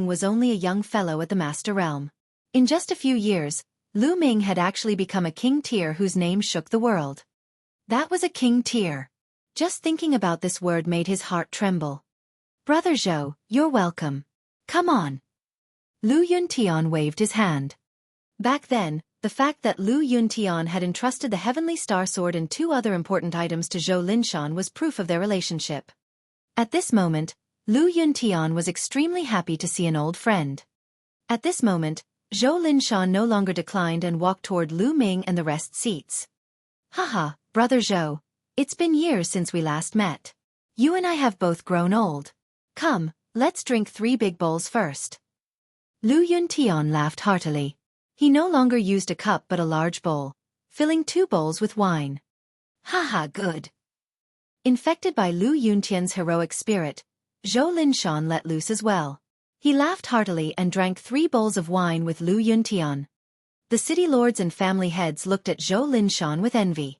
Speaker 1: was only a young fellow at the Master Realm. In just a few years, Lu Ming had actually become a king tier whose name shook the world. That was a king tier. Just thinking about this word made his heart tremble. Brother Zhou, you're welcome. Come on. Lu Yuntian waved his hand. Back then, the fact that Lu Yuntian had entrusted the Heavenly Star Sword and 2 other important items to Zhou Linshan was proof of their relationship. At this moment, Lu Yuntian was extremely happy to see an old friend. At this moment, Zhou Linshan no longer declined and walked toward Lu Ming and the rest seats. Haha, Brother Zhou, it's been years since we last met. You and I have both grown old. Come, let's drink 3 big bowls first. Lu Yuntian laughed heartily. He no longer used a cup but a large bowl, filling 2 bowls with wine. Haha, good. Infected by Lu Yuntian's heroic spirit, Zhou Linshan let loose as well. He laughed heartily and drank 3 bowls of wine with Lu Yuntian. The city lords and family heads looked at Zhou Linshan with envy.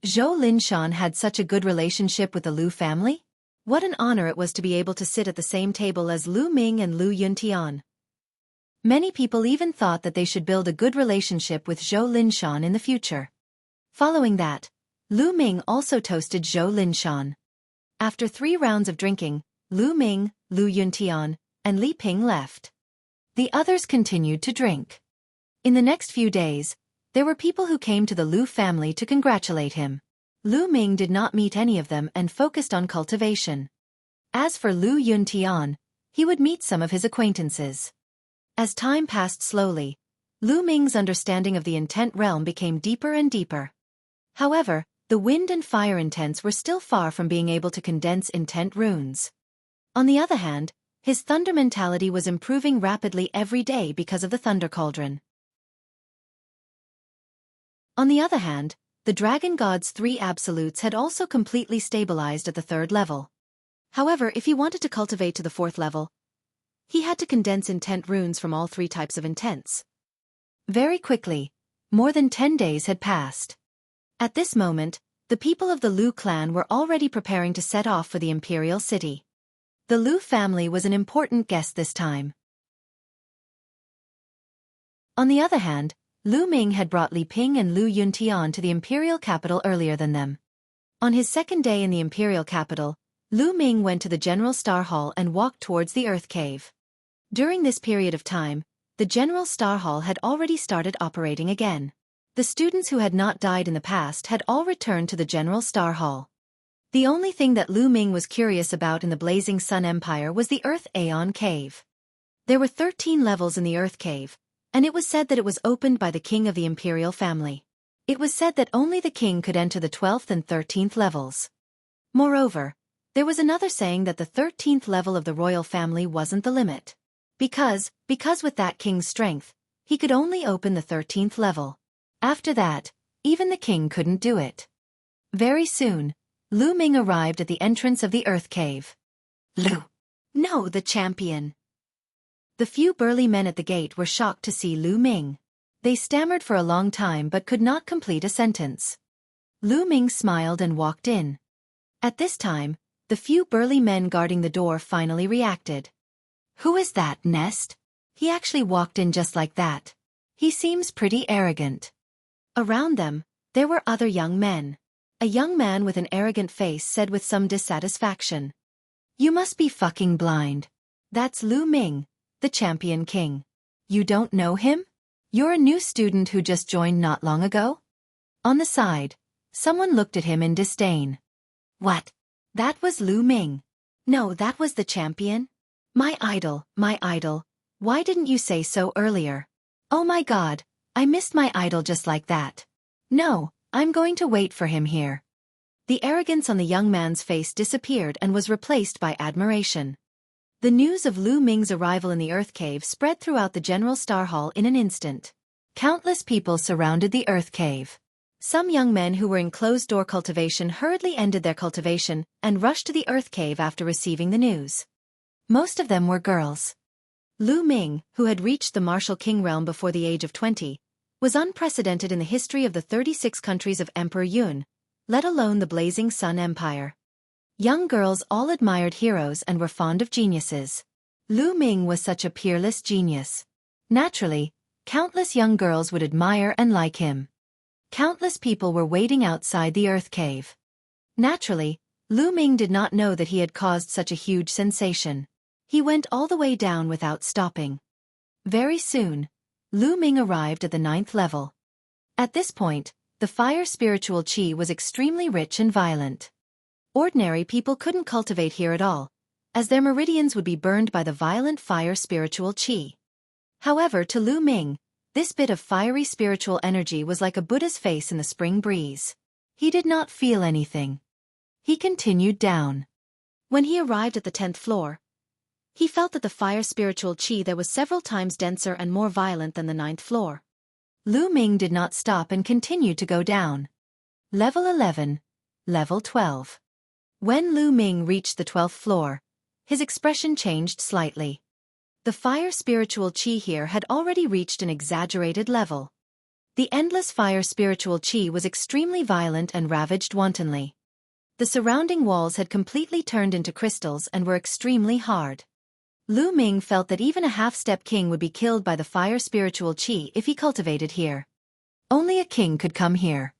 Speaker 1: Zhou Linshan had such a good relationship with the Lu family? What an honor it was to be able to sit at the same table as Lu Ming and Lu Yuntian. Many people even thought that they should build a good relationship with Zhou Linshan in the future. Following that, Lu Ming also toasted Zhou Linshan. After 3 rounds of drinking, Lu Ming, Lu Yuntian, and Li Ping left. The others continued to drink. In the next few days, there were people who came to the Lu family to congratulate him. Lu Ming did not meet any of them and focused on cultivation. As for Lu Yuntian, he would meet some of his acquaintances. As time passed slowly, Lu Ming's understanding of the intent realm became deeper and deeper. However, the wind and fire intents were still far from being able to condense intent runes. On the other hand, his thunder mentality was improving rapidly every day because of the thunder cauldron. On the other hand, the Dragon God's 3 absolutes had also completely stabilized at the 3rd level. However, if he wanted to cultivate to the 4th level, he had to condense intent runes from all 3 types of intents. Very quickly, more than 10 days had passed. At this moment, the people of the Lu clan were already preparing to set off for the imperial city. The Lu family was an important guest this time. On the other hand, Lu Ming had brought Li Ping and Lu Yuntian to the imperial capital earlier than them. On his 2nd day in the imperial capital, Lu Ming went to the General Star Hall and walked towards the Earth Cave. During this period of time, the General Star Hall had already started operating again. The students who had not died in the past had all returned to the General Star Hall. The only thing that Lu Ming was curious about in the Blazing Sun Empire was the Earth Aeon Cave. There were 13 levels in the Earth Cave, and it was said that it was opened by the king of the imperial family. It was said that only the king could enter the 12th and 13th levels. Moreover, there was another saying that the 13th level of the royal family wasn't the limit. Because with that king's strength, he could only open the 13th level. After that, even the king couldn't do it. Very soon, Lu Ming arrived at the entrance of the Earth Cave. Lu! No, the champion! The few burly men at the gate were shocked to see Lu Ming. They stammered for a long time but could not complete a sentence. Lu Ming smiled and walked in. At this time, the few burly men guarding the door finally reacted. Who is that, Nest? He actually walked in just like that. He seems pretty arrogant. Around them, there were other young men. A young man with an arrogant face said with some dissatisfaction. You must be fucking blind. That's Lu Ming, the champion king. You don't know him? You're a new student who just joined not long ago? On the side, someone looked at him in disdain. What? That was Lu Ming. No, that was the champion. My idol, why didn't you say so earlier? Oh my god, I missed my idol just like that. No, I'm going to wait for him here. The arrogance on the young man's face disappeared and was replaced by admiration. The news of Lu Ming's arrival in the Earth Cave spread throughout the General Star Hall in an instant. Countless people surrounded the Earth Cave. Some young men who were in closed-door cultivation hurriedly ended their cultivation and rushed to the Earth Cave after receiving the news. Most of them were girls. Lu Ming, who had reached the martial king realm before the age of 20, was unprecedented in the history of the 36 countries of Emperor Yun, let alone the Blazing Sun Empire. Young girls all admired heroes and were fond of geniuses. Lu Ming was such a peerless genius. Naturally, countless young girls would admire and like him. Countless people were waiting outside the Earth Cave. Naturally, Lu Ming did not know that he had caused such a huge sensation. He went all the way down without stopping. Very soon, Lu Ming arrived at the 9th level. At this point, the fire spiritual qi was extremely rich and violent. Ordinary people couldn't cultivate here at all, as their meridians would be burned by the violent fire spiritual qi. However, to Lu Ming, this bit of fiery spiritual energy was like a Buddha's face in the spring breeze. He did not feel anything. He continued down. When he arrived at the 10th floor, he felt that the fire spiritual qi there was several times denser and more violent than the 9th floor. Lu Ming did not stop and continued to go down. Level 11, Level 12. When Lu Ming reached the 12th floor, his expression changed slightly. The fire spiritual qi here had already reached an exaggerated level. The endless fire spiritual qi was extremely violent and ravaged wantonly. The surrounding walls had completely turned into crystals and were extremely hard. Lu Ming felt that even a half-step king would be killed by the fire spiritual qi if he cultivated here. Only a king could come here.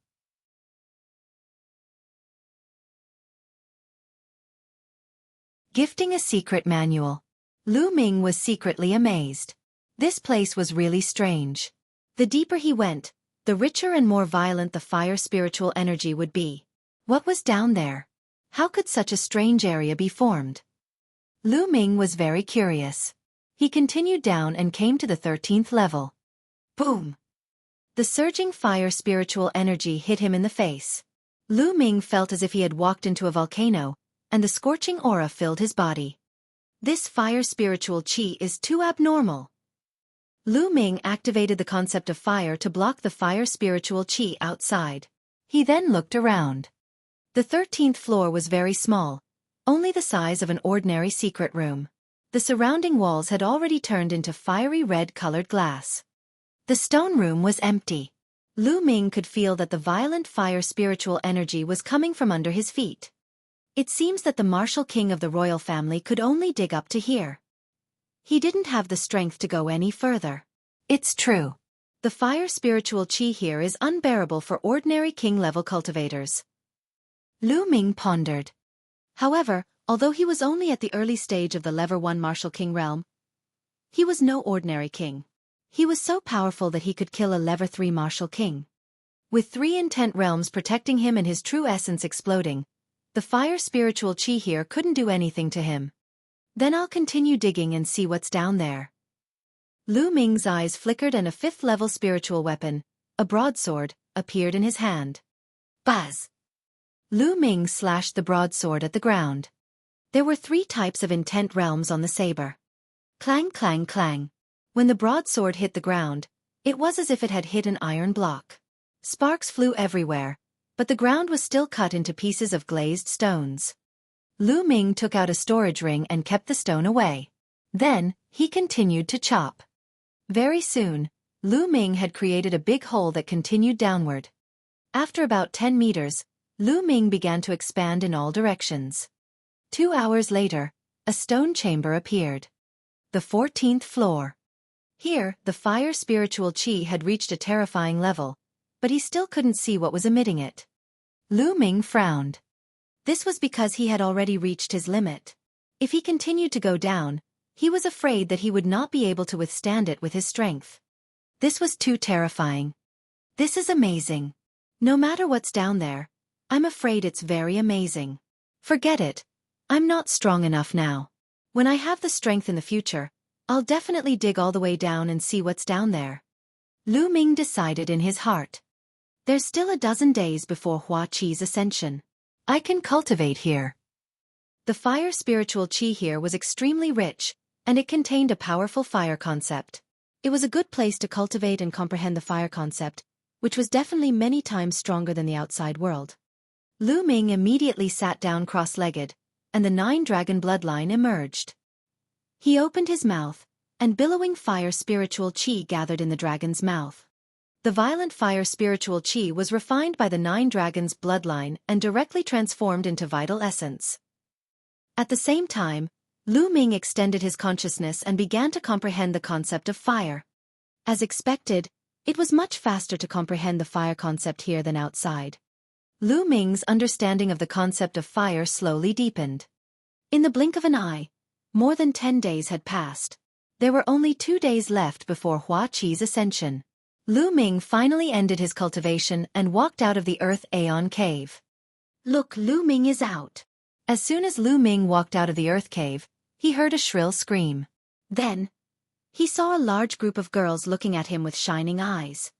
Speaker 1: Gifting a secret manual. Lu Ming was secretly amazed. This place was really strange. The deeper he went, the richer and more violent the fire spiritual energy would be. What was down there? How could such a strange area be formed? Lu Ming was very curious. He continued down and came to the 13th level. Boom! The surging fire spiritual energy hit him in the face. Lu Ming felt as if he had walked into a volcano, and the scorching aura filled his body. This fire spiritual qi is too abnormal. Lu Ming activated the concept of fire to block the fire spiritual qi outside. He then looked around. The 13th floor was very small, only the size of an ordinary secret room. The surrounding walls had already turned into fiery red-colored glass. The stone room was empty. Lu Ming could feel that the violent fire spiritual energy was coming from under his feet. It seems that the martial king of the royal family could only dig up to here. He didn't have the strength to go any further. It's true. The fire spiritual qi here is unbearable for ordinary king-level cultivators. Lu Ming pondered. However, although he was only at the early stage of the Level 1 martial king realm, he was no ordinary king. He was so powerful that he could kill a Level 3 martial king. With 3 intent realms protecting him and his true essence exploding, the fire spiritual qi here couldn't do anything to him. Then I'll continue digging and see what's down there. Lu Ming's eyes flickered and a 5th level spiritual weapon, a broadsword, appeared in his hand. Buzz! Lu Ming slashed the broadsword at the ground. There were 3 types of intent realms on the saber. Clang clang clang. When the broadsword hit the ground, it was as if it had hit an iron block. Sparks flew everywhere, but the ground was still cut into pieces of glazed stones. Lu Ming took out a storage ring and kept the stone away. Then, he continued to chop. Very soon, Lu Ming had created a big hole that continued downward. After about 10 meters, Lu Ming began to expand in all directions. 2 hours later, a stone chamber appeared. The 14th floor. Here, the fire spiritual qi had reached a terrifying level, but he still couldn't see what was emitting it. Lu Ming frowned. This was because he had already reached his limit. If he continued to go down, he was afraid that he would not be able to withstand it with his strength. This was too terrifying. This is amazing. No matter what's down there, I'm afraid it's very amazing. Forget it. I'm not strong enough now. When I have the strength in the future, I'll definitely dig all the way down and see what's down there. Lu Ming decided in his heart. There's still a dozen days before Hua Qi's ascension. I can cultivate here. The fire spiritual qi here was extremely rich, and it contained a powerful fire concept. It was a good place to cultivate and comprehend the fire concept, which was definitely many times stronger than the outside world. Lu Ming immediately sat down cross-legged, and the 9-dragon bloodline emerged. He opened his mouth, and billowing fire spiritual qi gathered in the dragon's mouth. The violent fire spiritual qi was refined by the 9 dragons' bloodline and directly transformed into vital essence. At the same time, Lu Ming extended his consciousness and began to comprehend the concept of fire. As expected, it was much faster to comprehend the fire concept here than outside. Lu Ming's understanding of the concept of fire slowly deepened. In the blink of an eye, more than 10 days had passed. There were only 2 days left before Hua Qi's ascension. Lu Ming finally ended his cultivation and walked out of the Earth Aeon Cave. Look, Lu Ming is out. As soon as Lu Ming walked out of the Earth Cave, he heard a shrill scream. Then, he saw a large group of girls looking at him with shining eyes.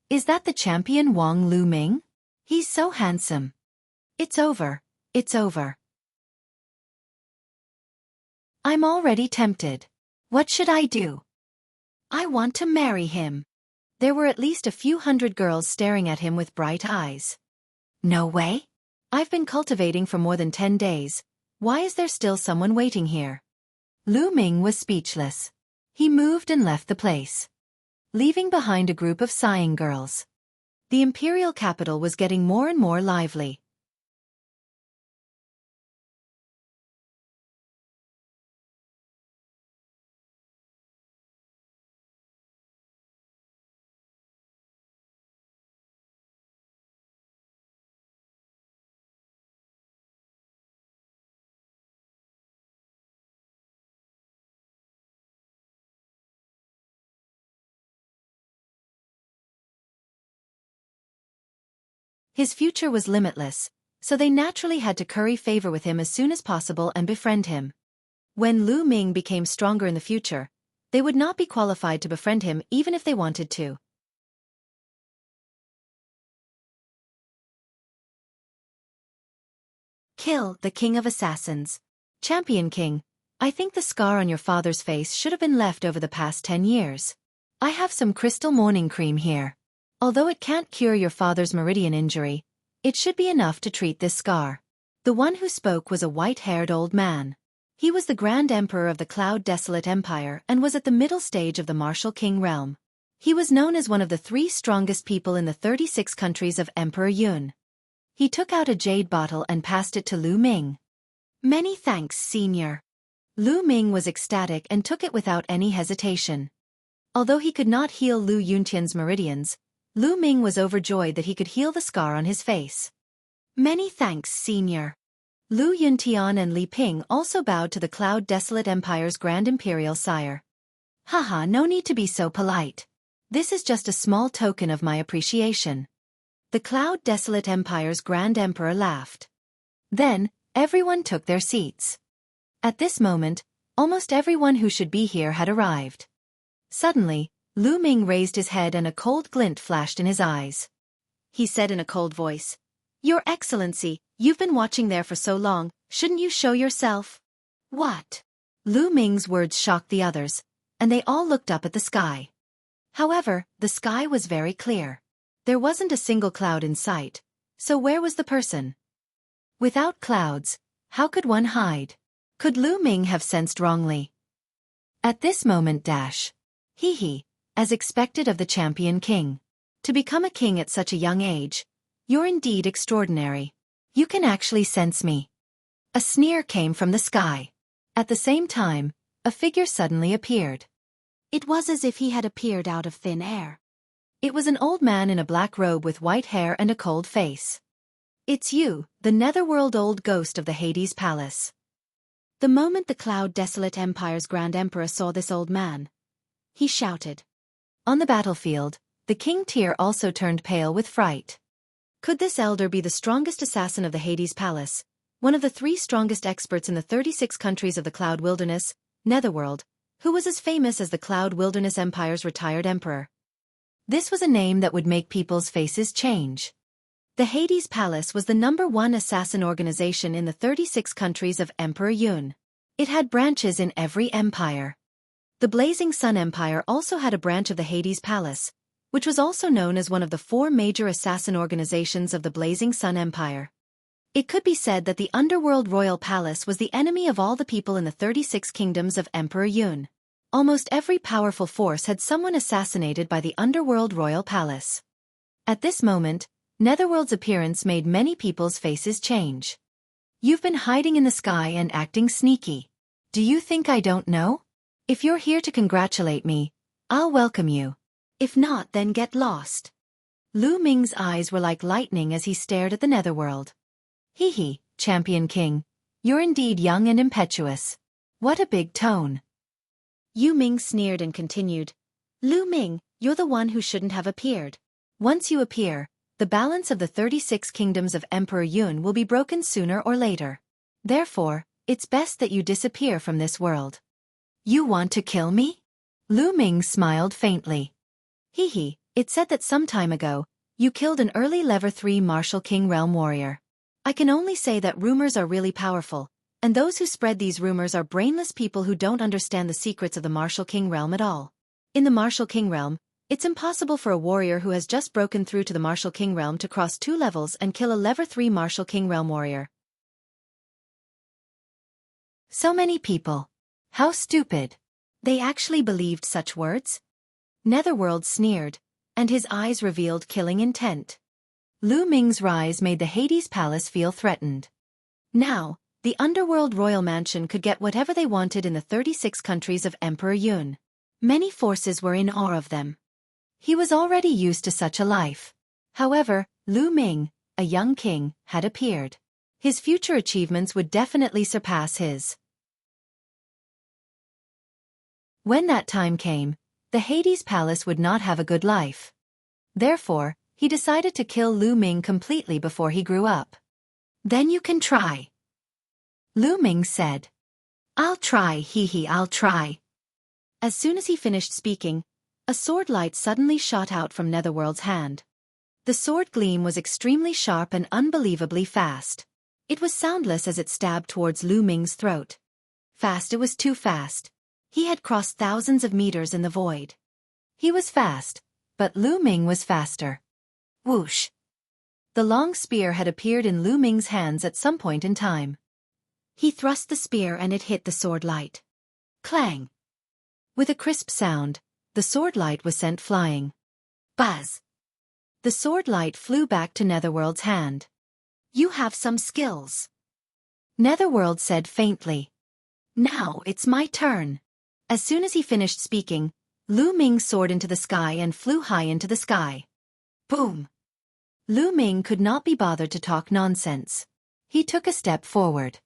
Speaker 1: Is that the champion Wang Lu Ming? He's so handsome. It's over, it's over. I'm already tempted. What should I do? I want to marry him. There were at least a few hundred girls staring at him with bright eyes. No way? I've been cultivating for more than 10 days. Why is there still someone waiting here? Lu Ming was speechless. He moved and left the place, leaving behind a group of sighing girls. The imperial capital was getting more and more lively. His future was limitless, so they naturally had to curry favor with him as soon as possible and befriend him. When Lu Ming became stronger in the future, they would not be qualified to befriend him even if they wanted to. Kill the King of Assassins. Champion King, I think the scar on your father's face should have been left over the past 10 years. I have some crystal morning cream here. Although it can't cure your father's meridian injury, it should be enough to treat this scar. The one who spoke was a white-haired old man. He was the Grand Emperor of the Cloud Desolate Empire and was at the middle stage of the Martial King realm. He was known as one of the 3 strongest people in the 36 countries of Emperor Yun. He took out a jade bottle and passed it to Lu Ming. Many thanks, Senior. Lu Ming was ecstatic and took it without any hesitation. Although he could not heal Lu Yuntian's meridians, Lu Ming was overjoyed that he could heal the scar on his face. Many thanks, Senior. Lu Yuntian and Li Ping also bowed to the Cloud Desolate Empire's Grand Imperial Sire. Haha, no need to be so polite. This is just a small token of my appreciation. The Cloud Desolate Empire's Grand Emperor laughed. Then, everyone took their seats. At this moment, almost everyone who should be here had arrived. Suddenly, Lu Ming raised his head and a cold glint flashed in his eyes. He said in a cold voice, "Your Excellency, you've been watching there for so long, shouldn't you show yourself?" What? Lu Ming's words shocked the others, and they all looked up at the sky. However, the sky was very clear. There wasn't a single cloud in sight, so where was the person? Without clouds, how could one hide? Could Lu Ming have sensed wrongly? At this moment Hee, as expected of the champion king. To become a king at such a young age, you're indeed extraordinary. You can actually sense me. A sneer came from the sky. At the same time, a figure suddenly appeared. It was as if he had appeared out of thin air. It was an old man in a black robe with white hair and a cold face. It's you, the netherworld old ghost of the Hades Palace. The moment the Cloud Desolate Empire's Grand Emperor saw this old man, he shouted. On the battlefield, the King Tyr also turned pale with fright. Could this elder be the strongest assassin of the Hades Palace, one of the 3 strongest experts in the 36 countries of the Cloud Wilderness, Netherworld, who was as famous as the Cloud Wilderness Empire's retired emperor? This was a name that would make people's faces change. The Hades Palace was the #1 assassin organization in the 36 countries of Emperor Yun. It had branches in every empire. The Blazing Sun Empire also had a branch of the Hades Palace, which was also known as one of the 4 major assassin organizations of the Blazing Sun Empire. It could be said that the Underworld Royal Palace was the enemy of all the people in the 36 kingdoms of Emperor Yun. Almost every powerful force had someone assassinated by the Underworld Royal Palace. At this moment, Netherworld's appearance made many people's faces change. You've been hiding in the sky and acting sneaky. Do you think I don't know? If you're here to congratulate me, I'll welcome you. If not, then get lost. Lu Ming's eyes were like lightning as he stared at the Netherworld. Hee, Champion King, you're indeed young and impetuous. What a big tone. Yu Ming sneered and continued, Lu Ming, you're the one who shouldn't have appeared. Once you appear, the balance of the 36 kingdoms of Emperor Yun will be broken sooner or later. Therefore, it's best that you disappear from this world. You want to kill me? Lu Ming smiled faintly. Hee, it's said that some time ago, you killed an early Level 3 Martial King Realm warrior. I can only say that rumors are really powerful, and those who spread these rumors are brainless people who don't understand the secrets of the Martial King Realm at all. In the Martial King Realm, it's impossible for a warrior who has just broken through to the Martial King Realm to cross 2 levels and kill a Level 3 Martial King Realm warrior. So many people. How stupid. They actually believed such words? Netherworld sneered, and his eyes revealed killing intent. Lu Ming's rise made the Hades Palace feel threatened. Now, the Underworld Royal Mansion could get whatever they wanted in the 36 countries of Emperor Yun. Many forces were in awe of them. He was already used to such a life. However, Lu Ming, a young king, had appeared. His future achievements would definitely surpass his. When that time came, the Hades Palace would not have a good life. Therefore, he decided to kill Lu Ming completely before he grew up. Then you can try. Lu Ming said. I'll try, I'll try. As soon as he finished speaking, a sword light suddenly shot out from Netherworld's hand. The sword gleam was extremely sharp and unbelievably fast. It was soundless as it stabbed towards Lu Ming's throat. Fast, it was too fast. He had crossed thousands of meters in the void. He was fast, but Lu Ming was faster. Whoosh! The long spear had appeared in Lu Ming's hands at some point in time. He thrust the spear and it hit the sword light. Clang! With a crisp sound, the sword light was sent flying. Buzz! The sword light flew back to Netherworld's hand. You have some skills. Netherworld said faintly. Now it's my turn. As soon as he finished speaking, Lu Ming soared into the sky and flew high into the sky. Boom! Lu Ming could not be bothered to talk nonsense. He took a step forward.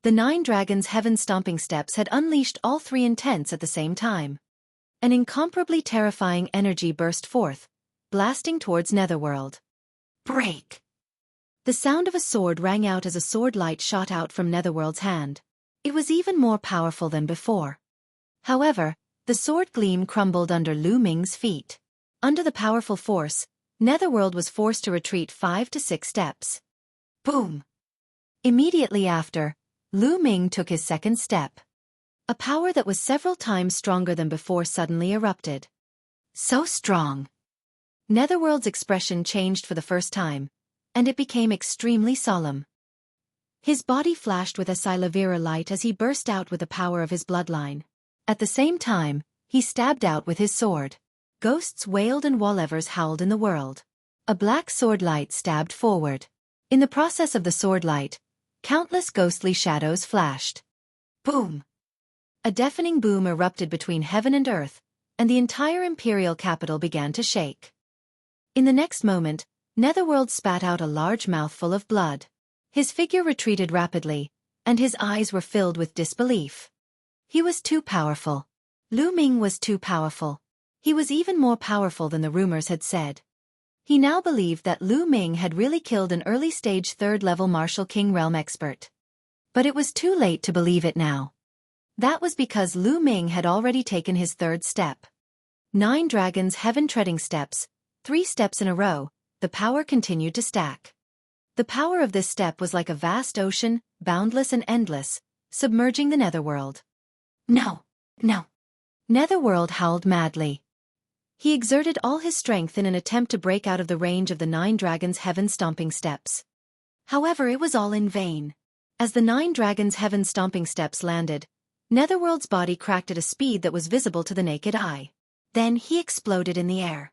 Speaker 1: The 9 dragons' heaven-stomping steps had unleashed all 3 intents at the same time. An incomparably terrifying energy burst forth, blasting towards Netherworld. Break! The sound of a sword rang out as a sword light shot out from Netherworld's hand. It was even more powerful than before. However, the sword gleam crumbled under Lu Ming's feet. Under the powerful force, Netherworld was forced to retreat 5 to 6 steps. Boom! Immediately after, Lu Ming took his second step. A power that was several times stronger than before suddenly erupted. So strong! Netherworld's expression changed for the first time, and it became extremely solemn. His body flashed with a Silavira light as he burst out with the power of his bloodline. At the same time, he stabbed out with his sword. Ghosts wailed and Wallevers howled in the world. A black sword light stabbed forward. In the process of the sword light, countless ghostly shadows flashed. Boom! A deafening boom erupted between heaven and earth, and the entire imperial capital began to shake. In the next moment, Netherworld spat out a large mouthful of blood. His figure retreated rapidly, and his eyes were filled with disbelief. He was too powerful. Lu Ming was too powerful. He was even more powerful than the rumors had said. He now believed that Lu Ming had really killed an early-stage 3rd-level Martial King realm expert. But it was too late to believe it now. That was because Lu Ming had already taken his 3rd step. 9 dragons' heaven-treading steps, 3 steps in a row, the power continued to stack. The power of this step was like a vast ocean, boundless and endless, submerging the Netherworld. No! No! Netherworld howled madly. He exerted all his strength in an attempt to break out of the range of the 9 dragons' heaven-stomping steps. However, it was all in vain. As the 9 dragons' heaven-stomping steps landed, Netherworld's body cracked at a speed that was visible to the naked eye. Then he exploded in the air.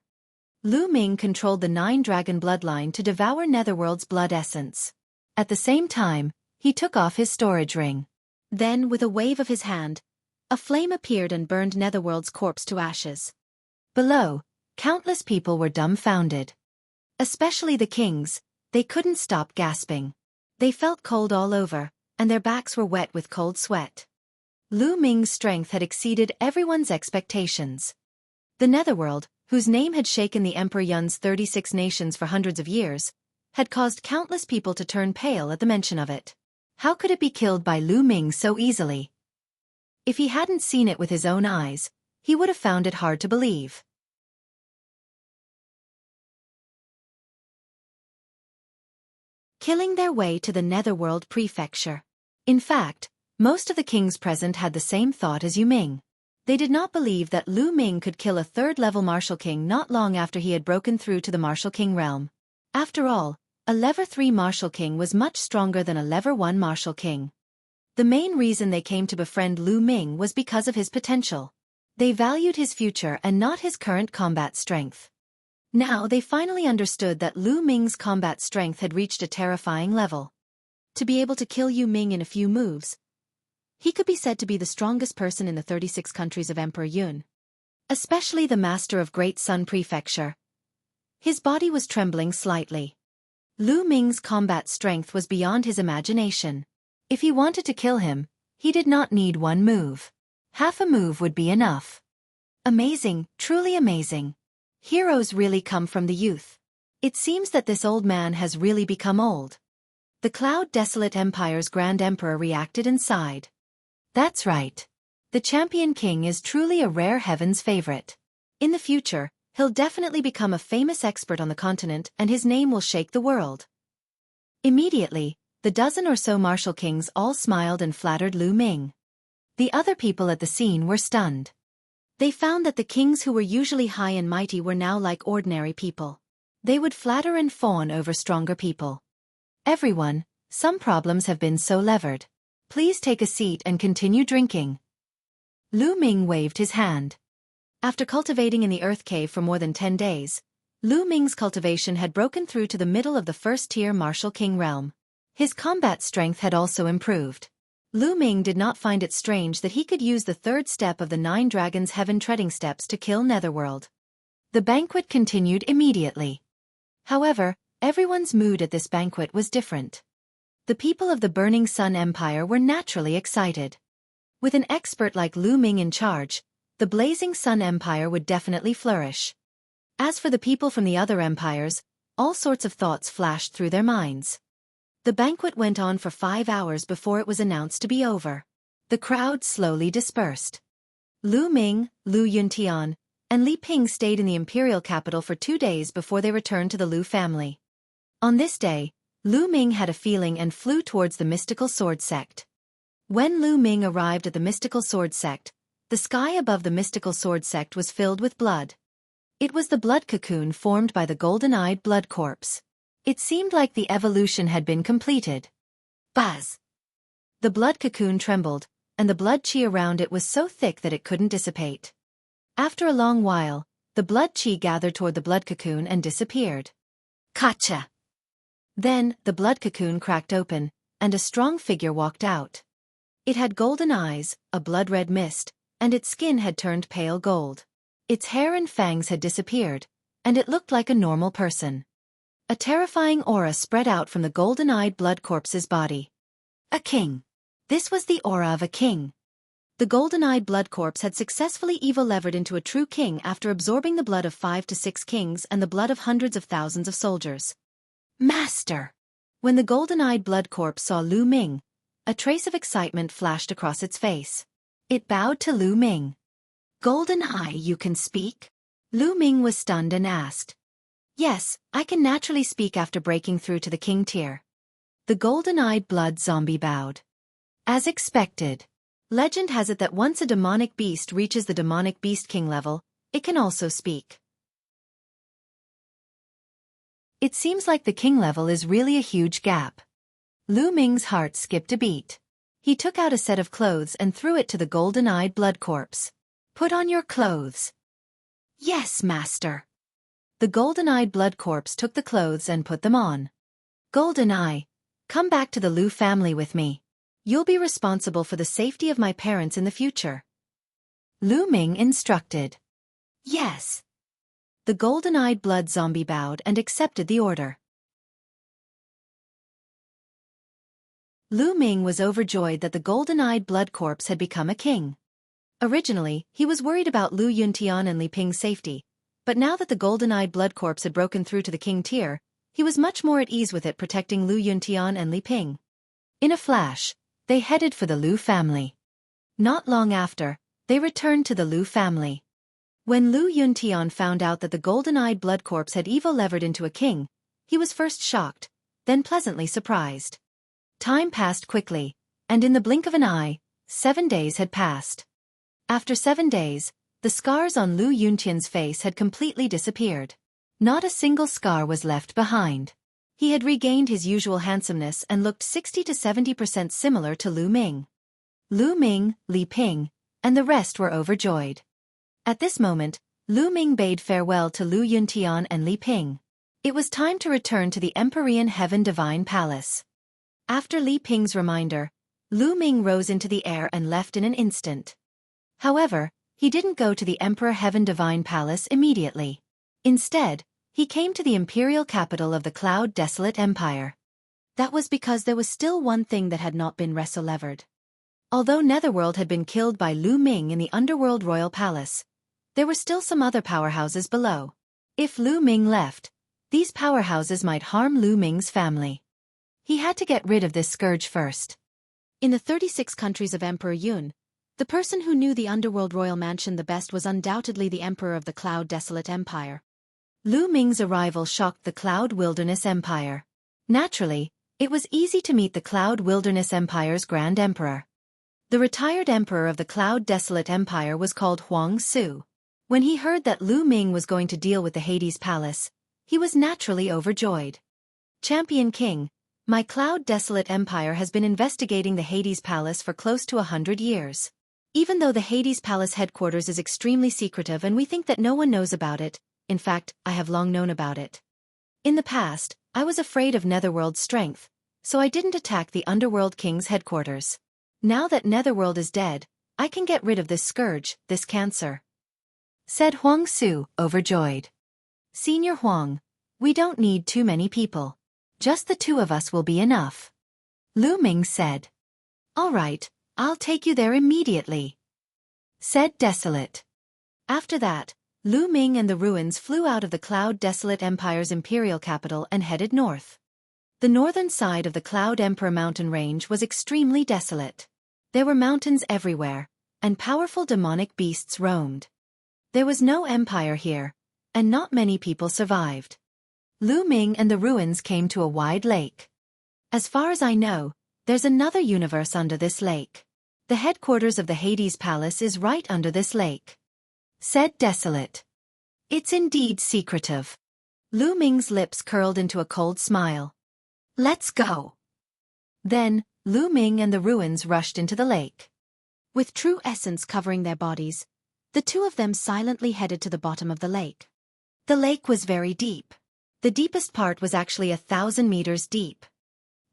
Speaker 1: Lu Ming controlled the 9 dragon bloodline to devour Netherworld's blood essence. At the same time, he took off his storage ring. Then, with a wave of his hand, a flame appeared and burned Netherworld's corpse to ashes. Below, countless people were dumbfounded. Especially the kings, they couldn't stop gasping. They felt cold all over, and their backs were wet with cold sweat. Lu Ming's strength had exceeded everyone's expectations. The Netherworld, whose name had shaken the Emperor Yun's 36 nations for hundreds of years, had caused countless people to turn pale at the mention of it. How could it be killed by Lu Ming so easily? If he hadn't seen it with his own eyes, he would have found it hard to believe. Killing their way to the Netherworld Prefecture. In fact, most of the kings present had the same thought as Yu Ming. They did not believe that Lu Ming could kill a 3rd-level Martial King not long after he had broken through to the Martial King realm. After all, a Level 3 Martial King was much stronger than a Level 1 Martial King. The main reason they came to befriend Lu Ming was because of his potential. They valued his future and not his current combat strength. Now they finally understood that Lu Ming's combat strength had reached a terrifying level. To be able to kill Yu Ming in a few moves, he could be said to be the strongest person in the 36 countries of Emperor Yun. Especially the Master of Great Sun Prefecture. His body was trembling slightly. Lu Ming's combat strength was beyond his imagination. If he wanted to kill him, he did not need one move. Half a move would be enough. Amazing, truly amazing. Heroes really come from the youth. It seems that this old man has really become old. The Cloud Desolate Empire's Grand Emperor reacted and sighed. That's right. The Champion King is truly a rare heaven's favorite. In the future, he'll definitely become a famous expert on the continent and his name will shake the world. Immediately, the dozen or so Martial Kings all smiled and flattered Lu Ming. The other people at the scene were stunned. They found that the kings who were usually high and mighty were now like ordinary people. They would flatter and fawn over stronger people. Everyone, some problems have been so levered. Please take a seat and continue drinking. Lu Ming waved his hand. After cultivating in the earth cave for more than 10 days, Lu Ming's cultivation had broken through to the middle of the first-tier martial king realm. His combat strength had also improved. Lu Ming did not find it strange that he could use the third step of the 9 dragons' heaven treading steps to kill Netherworld. The banquet continued immediately. However, everyone's mood at this banquet was different. The people of the Burning Sun Empire were naturally excited. With an expert like Lu Ming in charge, the Blazing Sun Empire would definitely flourish. As for the people from the other empires, all sorts of thoughts flashed through their minds. The banquet went on for 5 hours before it was announced to be over. The crowd slowly dispersed. Lu Ming, Lu Yuntian, and Li Ping stayed in the imperial capital for 2 days before they returned to the Lu family. On this day, Lu Ming had a feeling and flew towards the mystical sword sect. When Lu Ming arrived at the mystical sword sect, the sky above the mystical sword sect was filled with blood. It was the blood cocoon formed by the golden-eyed blood corpse. It seemed like the evolution had been completed. Buzz! The blood cocoon trembled, and the blood chi around it was so thick that it couldn't dissipate. After a long while, the blood chi gathered toward the blood cocoon and disappeared. Gotcha! Then, the blood cocoon cracked open, and a strong figure walked out. It had golden eyes, a blood-red mist, and its skin had turned pale gold. Its hair and fangs had disappeared, and it looked like a normal person. A terrifying aura spread out from the golden-eyed blood corpse's body. A king. This was the aura of a king. The golden-eyed blood corpse had successfully evo-levered into a true king after absorbing the blood of 5 to 6 kings and the blood of hundreds of thousands of soldiers. Master! When the golden-eyed blood corpse saw Lu Ming, a trace of excitement flashed across its face. It bowed to Lu Ming. Golden Eye, you can speak? Lu Ming was stunned and asked. Yes, I can naturally speak after breaking through to the king tier. The golden-eyed blood zombie bowed. As expected. Legend has it that once a demonic beast reaches the demonic beast king level, it can also speak. It seems like the king level is really a huge gap. Lu Ming's heart skipped a beat. He took out a set of clothes and threw it to the golden-eyed blood corpse. Put on your clothes. Yes, master. The golden-eyed blood corpse took the clothes and put them on. Golden Eye, come back to the Lu family with me. You'll be responsible for the safety of my parents in the future. Lu Ming instructed. Yes. The golden-eyed blood zombie bowed and accepted the order. Lu Ming was overjoyed that the golden-eyed blood corpse had become a king. Originally, he was worried about Lu Yuntian and Li Ping's safety, but now that the golden-eyed blood corpse had broken through to the king tier, he was much more at ease with it protecting Lu Yuntian and Li Ping. In a flash, they headed for the Lu family. Not long after, they returned to the Lu family. When Lu Yuntian found out that the golden-eyed blood corpse had evo-levered into a king, he was first shocked, then pleasantly surprised. Time passed quickly, and in the blink of an eye, 7 days had passed. After 7 days, the scars on Lu Yuntian's face had completely disappeared. Not a single scar was left behind. He had regained his usual handsomeness and looked 60 to 70% similar to Lu Ming. Lu Ming, Li Ping, and the rest were overjoyed. At this moment, Lu Ming bade farewell to Lu Yuntian and Li Ping. It was time to return to the Empyrean Heaven Divine Palace. After Li Ping's reminder, Lu Ming rose into the air and left in an instant. However, he didn't go to the Emperor Heaven Divine Palace immediately. Instead, he came to the imperial capital of the Cloud Desolate Empire. That was because there was still one thing that had not been reso-levered. Although Netherworld had been killed by Lu Ming in the Underworld Royal Palace, there were still some other powerhouses below. If Lu Ming left, these powerhouses might harm Lu Ming's family. He had to get rid of this scourge first. In the 36 countries of Emperor Yun, the person who knew the Underworld Royal Mansion the best was undoubtedly the Emperor of the Cloud Desolate Empire. Lu Ming's arrival shocked the Cloud Wilderness Empire. Naturally, it was easy to meet the Cloud Wilderness Empire's Grand Emperor. The retired emperor of the Cloud Desolate Empire was called Huang Su. When he heard that Lu Ming was going to deal with the Hades Palace, he was naturally overjoyed. Champion King, my Cloud Desolate Empire has been investigating the Hades Palace for close to 100 years. Even though the Hades Palace headquarters is extremely secretive and we think that no one knows about it, in fact, I have long known about it. In the past, I was afraid of Netherworld's strength, so I didn't attack the Underworld King's headquarters. Now that Netherworld is dead, I can get rid of this scourge, this cancer," said Huang Su, overjoyed. "Senior Huang, we don't need too many people. Just the two of us will be enough," Lu Ming said. "All right, I'll take you there immediately," said Desolate. After that, Lu Ming and the ruins flew out of the Cloud Desolate Empire's imperial capital and headed north. The northern side of the Cloud Emperor mountain range was extremely desolate. There were mountains everywhere, and powerful demonic beasts roamed. There was no empire here, and not many people survived. Lu Ming and the ruins came to a wide lake. "As far as I know, there's another universe under this lake. The headquarters of the Hades Palace is right under this lake," said Desolate. "It's indeed secretive." Lu Ming's lips curled into a cold smile. "Let's go." Then, Lu Ming and the ruins rushed into the lake. With true essence covering their bodies, the two of them silently headed to the bottom of the lake. The lake was very deep. The deepest part was actually 1,000 meters deep.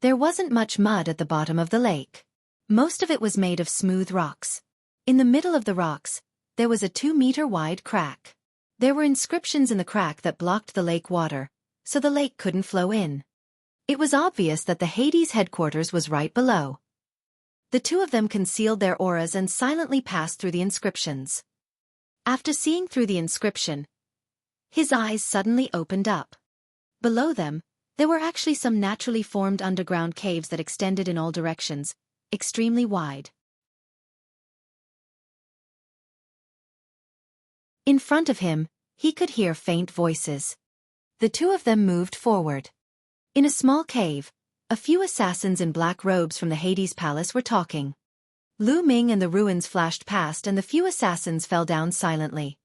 Speaker 1: There wasn't much mud at the bottom of the lake. Most of it was made of smooth rocks. In the middle of the rocks, there was a 2-meter-wide crack. There were inscriptions in the crack that blocked the lake water, so the lake couldn't flow in. It was obvious that the Hades headquarters was right below. The two of them concealed their auras and silently passed through the inscriptions. After seeing through the inscription, his eyes suddenly opened up. Below them, there were actually some naturally formed underground caves that extended in all directions, extremely wide. In front of him, he could hear faint voices. The two of them moved forward. In a small cave, a few assassins in black robes from the Hades Palace were talking. Lu Ming and the ruins flashed past and the few assassins fell down silently.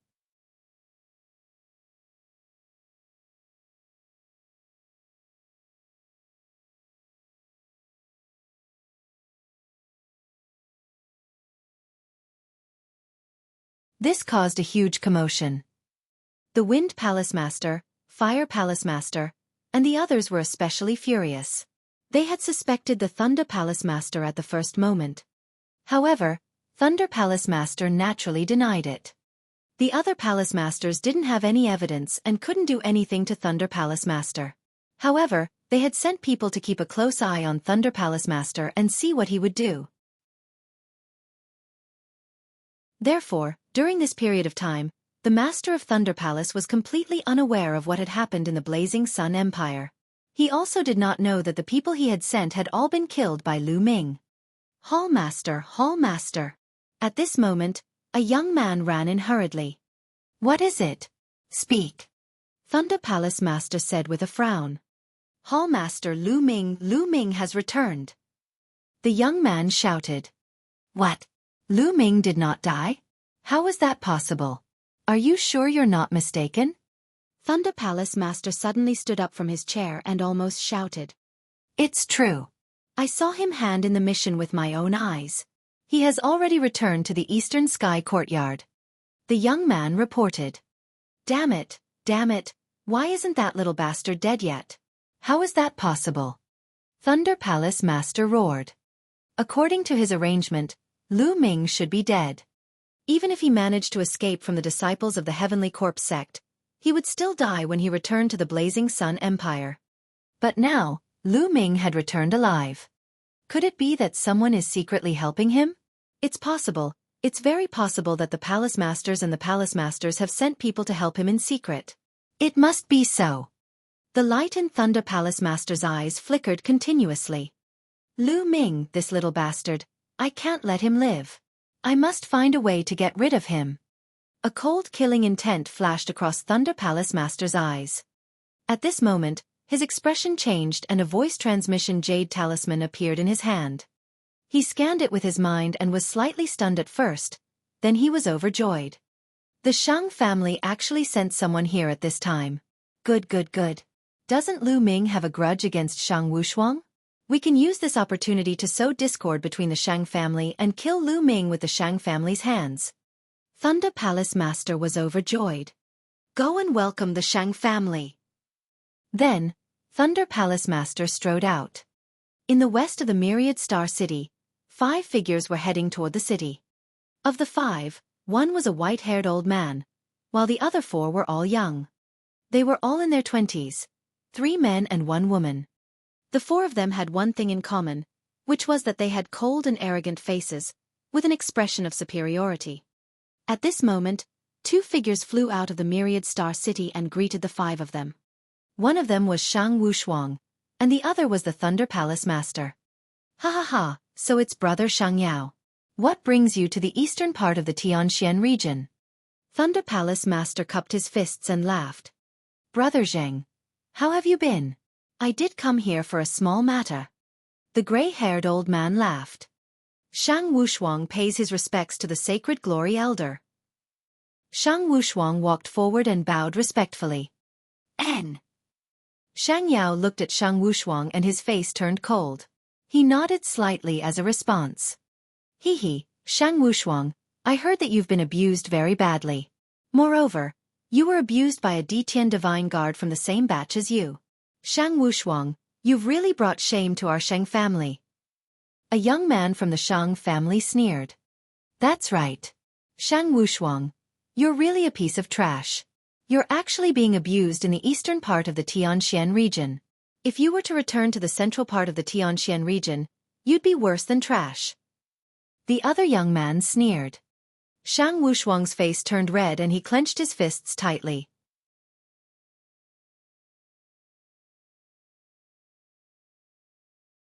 Speaker 1: This caused a huge commotion. The Wind Palace Master, Fire Palace Master, and the others were especially furious. They had suspected the Thunder Palace Master at the first moment. However, Thunder Palace Master naturally denied it. The other Palace Masters didn't have any evidence and couldn't do anything to Thunder Palace Master. However, they had sent people to keep a close eye on Thunder Palace Master and see what he would do. Therefore, during this period of time, the Master of Thunder Palace was completely unaware of what had happened in the Blazing Sun Empire. He also did not know that the people he had sent had all been killed by Lu Ming. Hall Master, Hall Master. At this moment, a young man ran in hurriedly. "What is it? Speak," Thunder Palace Master said with a frown. "Hall Master Lu Ming has returned," the young man shouted. "What? Lu Ming did not die? How is that possible? Are you sure you're not mistaken?" Thunder Palace Master suddenly stood up from his chair and almost shouted. "It's true. I saw him hand in the mission with my own eyes. He has already returned to the Eastern Sky Courtyard," the young man reported. Damn it, why isn't that little bastard dead yet? How is that possible?" Thunder Palace Master roared. According to his arrangement, Lu Ming should be dead. Even if he managed to escape from the disciples of the Heavenly Corpse sect, he would still die when he returned to the Blazing Sun Empire. But now, Lu Ming had returned alive. Could it be that someone is secretly helping him? It's possible. It's very possible that the Palace Masters and the Palace Masters have sent people to help him in secret. It must be so. The light in Thunder Palace Master's eyes flickered continuously. Lu Ming, this little bastard. I can't let him live. I must find a way to get rid of him. A cold killing intent flashed across Thunder Palace Master's eyes. At this moment, his expression changed and a voice transmission jade talisman appeared in his hand. He scanned it with his mind and was slightly stunned at first, then he was overjoyed. The Shang family actually sent someone here at this time. Good, good, good. Doesn't Lu Ming have a grudge against Shang Wushuang? We can use this opportunity to sow discord between the Shang family and kill Lu Ming with the Shang family's hands. Thunder Palace Master was overjoyed. Go and welcome the Shang family. Then, Thunder Palace Master strode out. In the west of the Myriad Star City, 5 figures were heading toward the city. Of the 5, one was a white-haired old man, while the other 4 were all young. They were all in their 20s, 3 men and 1 woman. The 4 of them had one thing in common, which was that they had cold and arrogant faces, with an expression of superiority. At this moment, 2 figures flew out of the Myriad Star City and greeted the 5 of them. One of them was Shang Wushuang, and the other was the Thunder Palace Master. Ha ha ha, so it's brother Shang Yao. What brings you to the eastern part of the Tianxian region? Thunder Palace Master cupped his fists and laughed. Brother Zheng, how have you been? I did come here for a small matter. The gray-haired old man laughed. Shang Wushuang pays his respects to the Sacred Glory Elder. Shang Wushuang walked forward and bowed respectfully. N. Shang Yao looked at Shang Wushuang and his face turned cold. He nodded slightly as a response. Hee hee, Shang Wushuang, I heard that you've been abused very badly. Moreover, you were abused by a Detian divine guard from the same batch as you. Shang Wushuang, you've really brought shame to our Shang family. A young man from the Shang family sneered. That's right. Shang Wushuang, you're really a piece of trash. You're actually being abused in the eastern part of the Tianxian region. If you were to return to the central part of the Tianxian region, you'd be worse than trash. The other young man sneered. Shang Wushuang's face turned red and he clenched his fists tightly.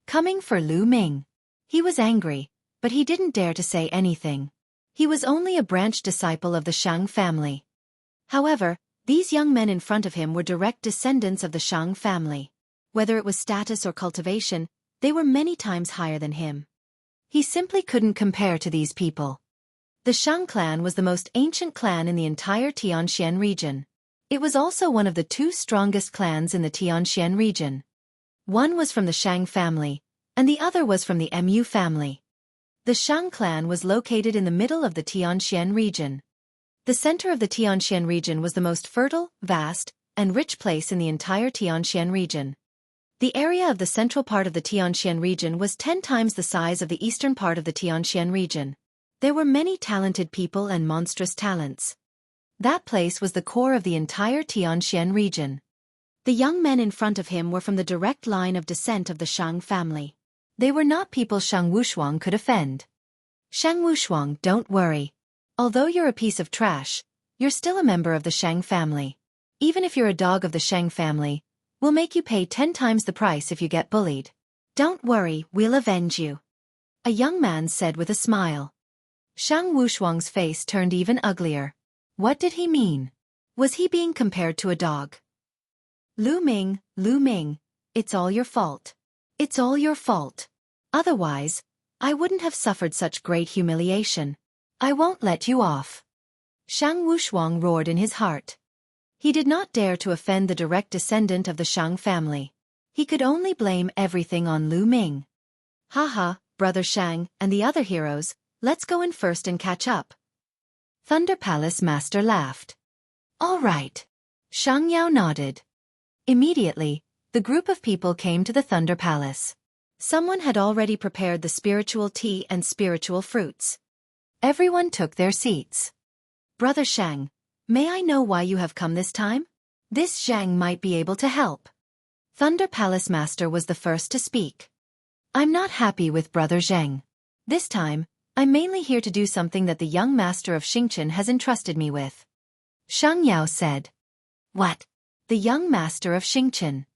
Speaker 1: Coming for Lu Ming. He was angry, but he didn't dare to say anything. He was only a branch disciple of the Shang family. However, these young men in front of him were direct descendants of the Shang family. Whether it was status or cultivation, they were many times higher than him. He simply couldn't compare to these people. The Shang clan was the most ancient clan in the entire Tianxian region. It was also one of the 2 strongest clans in the Tianxian region. One was from the Shang family, and the other was from the Mu family. The Shang clan was located in the middle of the Tianxian region. The center of the Tianxian region was the most fertile, vast, and rich place in the entire Tianxian region. The area of the central part of the Tianxian region was 10 times the size of the eastern part of the Tianxian region. There were many talented people and monstrous talents. That place was the core of the entire Tianxian region. The young men in front of him were from the direct line of descent of the Shang family. They were not people Shang Wushuang could offend. Shang Wushuang, don't worry. Although you're a piece of trash, you're still a member of the Shang family. Even if you're a dog of the Shang family, we'll make you pay 10 times the price if you get bullied. Don't worry, we'll avenge you. A young man said with a smile. Shang Wushuang's face turned even uglier. What did he mean? Was he being compared to a dog? Lu Ming, it's all your fault. It's all your fault. Otherwise, I wouldn't have suffered such great humiliation. I won't let you off. Shang Wushuang roared in his heart. He did not dare to offend the direct descendant of the Shang family. He could only blame everything on Lu Ming. Haha, brother Shang and the other heroes, let's go in first and catch up. Thunder Palace Master laughed. All right. Shang Yao nodded. Immediately, the group of people came to the Thunder Palace. Someone had already prepared the spiritual tea and spiritual fruits. Everyone took their seats. Brother Shang, may I know why you have come this time? This Zhang might be able to help. Thunder Palace Master was the first to speak. I'm not happy with Brother Zheng. This time, I'm mainly here to do something that the young master of Xingchen has entrusted me with. Shang Yao said. What? The young master of Xingchen.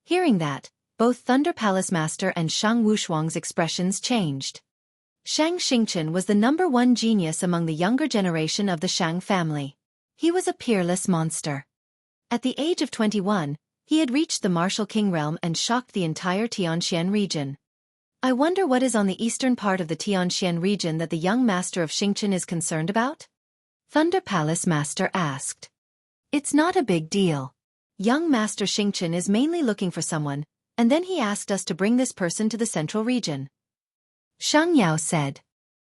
Speaker 1: Hearing that, both Thunder Palace Master and Shang Wushuang's expressions changed. Shang Xingchen was the #1 genius among the younger generation of the Shang family. He was a peerless monster. At the age of 21, he had reached the martial king realm and shocked the entire Tianxian region. I wonder what is on the eastern part of the Tianxian region that the young master of Xingchen is concerned about? Thunder Palace Master asked. It's not a big deal. Young Master Xingchen is mainly looking for someone, and then he asked us to bring this person to the central region. Shang Yao said.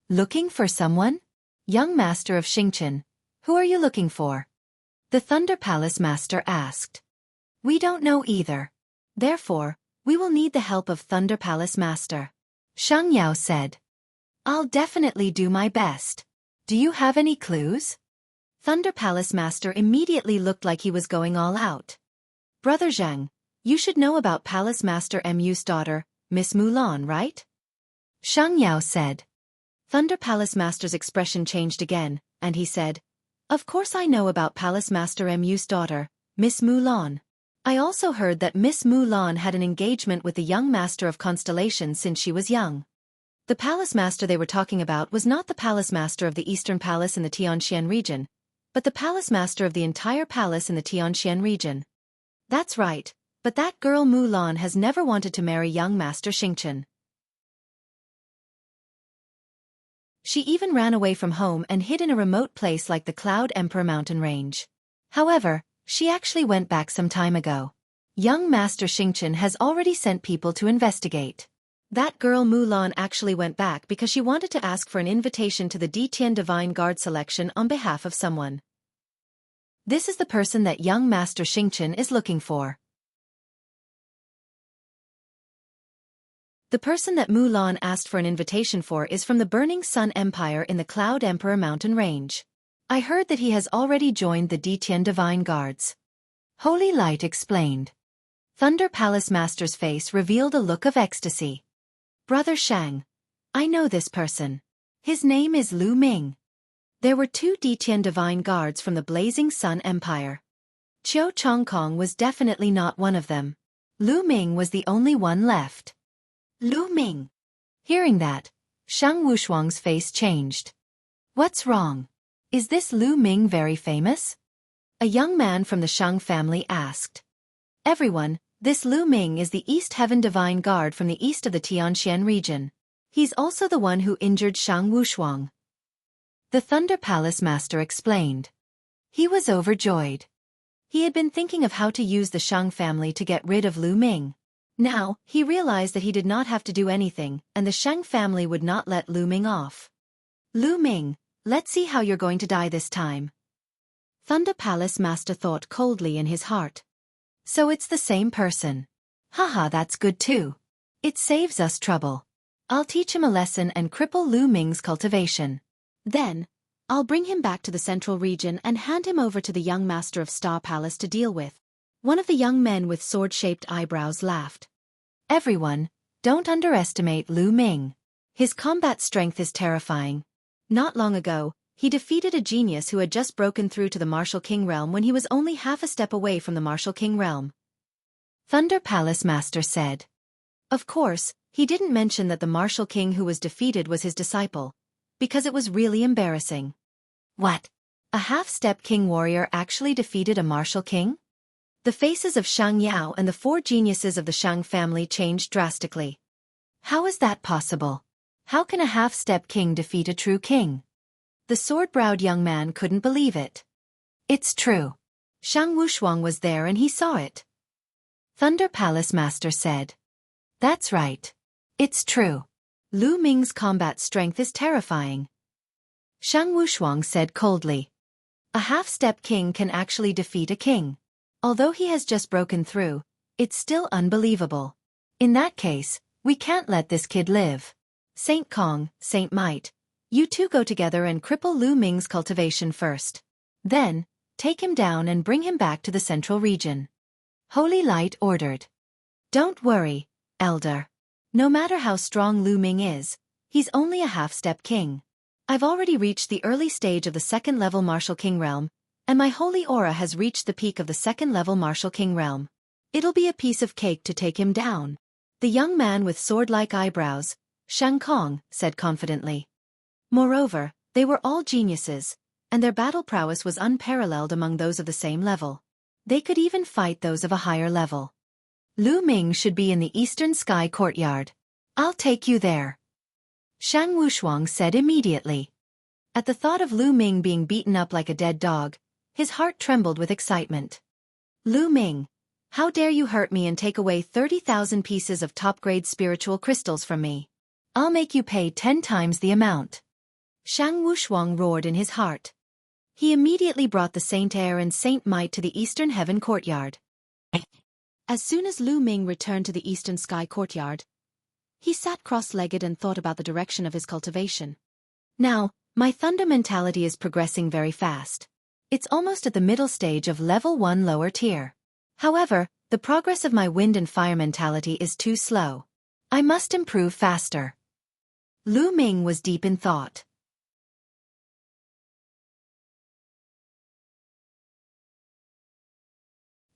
Speaker 1: Looking for someone? Young Master of Xingchen, who are you looking for? The Thunder Palace Master asked. We don't know either. Therefore, we will need the help of Thunder Palace Master. Shang Yao said. I'll definitely do my best. Do you have any clues? Thunder Palace Master immediately looked like he was going all out. Brother Zhang, you should know about Palace Master Mu's daughter, Miss Mulan, right? Shang Yao said. Thunder Palace Master's expression changed again, and he said, Of course I know about Palace Master Mu's daughter, Miss Mulan. I also heard that Miss Mulan had an engagement with the young Master of Constellation since she was young. The Palace Master they were talking about was not the Palace Master of the Eastern Palace in the Tianxian region, but the Palace Master of the entire palace in the Tianxian region. That's right, but that girl Mulan has never wanted to marry young Master Xingchen. She even ran away from home and hid in a remote place like the Cloud Emperor mountain range. However, she actually went back some time ago. Young Master Xingchen has already sent people to investigate. That girl Mulan actually went back because she wanted to ask for an invitation to the Ditian Divine Guard selection on behalf of someone. This is the person that young Master Xingchen is looking for. The person that Mulan asked for an invitation for is from the Burning Sun Empire in the Cloud Emperor mountain range. I heard that he has already joined the Ditian Divine Guards. Holy Light explained. Thunder Palace Master's face revealed a look of ecstasy. Brother Shang, I know this person. His name is Lu Ming. There were 2 Ditian Divine Guards from the Blazing Sun Empire. Qiu Chongkong was definitely not one of them. Lu Ming was the only one left. Lu Ming. Hearing that, Shang Wushuang's face changed. What's wrong? Is this Lu Ming very famous? A young man from the Shang family asked. Everyone, this Lu Ming is the East Heaven Divine Guard from the east of the Tianxian region. He's also the one who injured Shang Wushuang. The Thunder Palace Master explained. He was overjoyed. He had been thinking of how to use the Shang family to get rid of Lu Ming. Now, he realized that he did not have to do anything, and the Shang family would not let Lu Ming off. Lu Ming, let's see how you're going to die this time. Thunder Palace Master thought coldly in his heart. So it's the same person. Haha, that's good too. It saves us trouble. I'll teach him a lesson and cripple Lu Ming's cultivation. Then, I'll bring him back to the central region and hand him over to the young Master of Star Palace to deal with. One of the young men with sword-shaped eyebrows laughed. Everyone, don't underestimate Lu Ming. His combat strength is terrifying. Not long ago, he defeated a genius who had just broken through to the Martial King realm when he was only half a step away from the Martial King realm. Thunder Palace Master said. Of course, he didn't mention that the Martial King who was defeated was his disciple, because it was really embarrassing. What? A half-step king warrior actually defeated a Martial King? The faces of Shang Yao and the 4 geniuses of the Shang family changed drastically. How is that possible? How can a half-step king defeat a true king? The sword-browed young man couldn't believe it. It's true. Shang Wushuang was there and he saw it. Thunder Palace Master said. That's right. It's true. Lu Ming's combat strength is terrifying. Shang Wushuang said coldly. A half-step king can actually defeat a king. Although he has just broken through, it's still unbelievable. In that case, we can't let this kid live. Saint Kong, Saint Might, you 2 go together and cripple Lu Ming's cultivation first. Then, take him down and bring him back to the central region. Holy Light ordered. Don't worry, Elder. No matter how strong Lu Ming is, he's only a half-step king. I've already reached the early stage of the 2nd-level Martial King realm, and my holy aura has reached the peak of the 2nd-level Martial King realm. It'll be a piece of cake to take him down. The young man with sword-like eyebrows, Shang Kong, said confidently. Moreover, they were all geniuses, and their battle prowess was unparalleled among those of the same level. They could even fight those of a higher level. Lu Ming should be in the Eastern Sky Courtyard. I'll take you there, Shang Wushuang said immediately. At the thought of Lu Ming being beaten up like a dead dog, his heart trembled with excitement. Lu Ming, how dare you hurt me and take away 30,000 pieces of top-grade spiritual crystals from me? I'll make you pay 10 times the amount. Shang Wushuang roared in his heart. He immediately brought the Saint Air and Saint Might to the Eastern Heaven Courtyard. As soon as Lu Ming returned to the Eastern Sky Courtyard, he sat cross-legged and thought about the direction of his cultivation. Now, my thunder mentality is progressing very fast. It's almost at the middle stage of level 1 lower tier. However, the progress of my wind and fire mentality is too slow. I must improve faster. Lu Ming was deep in thought.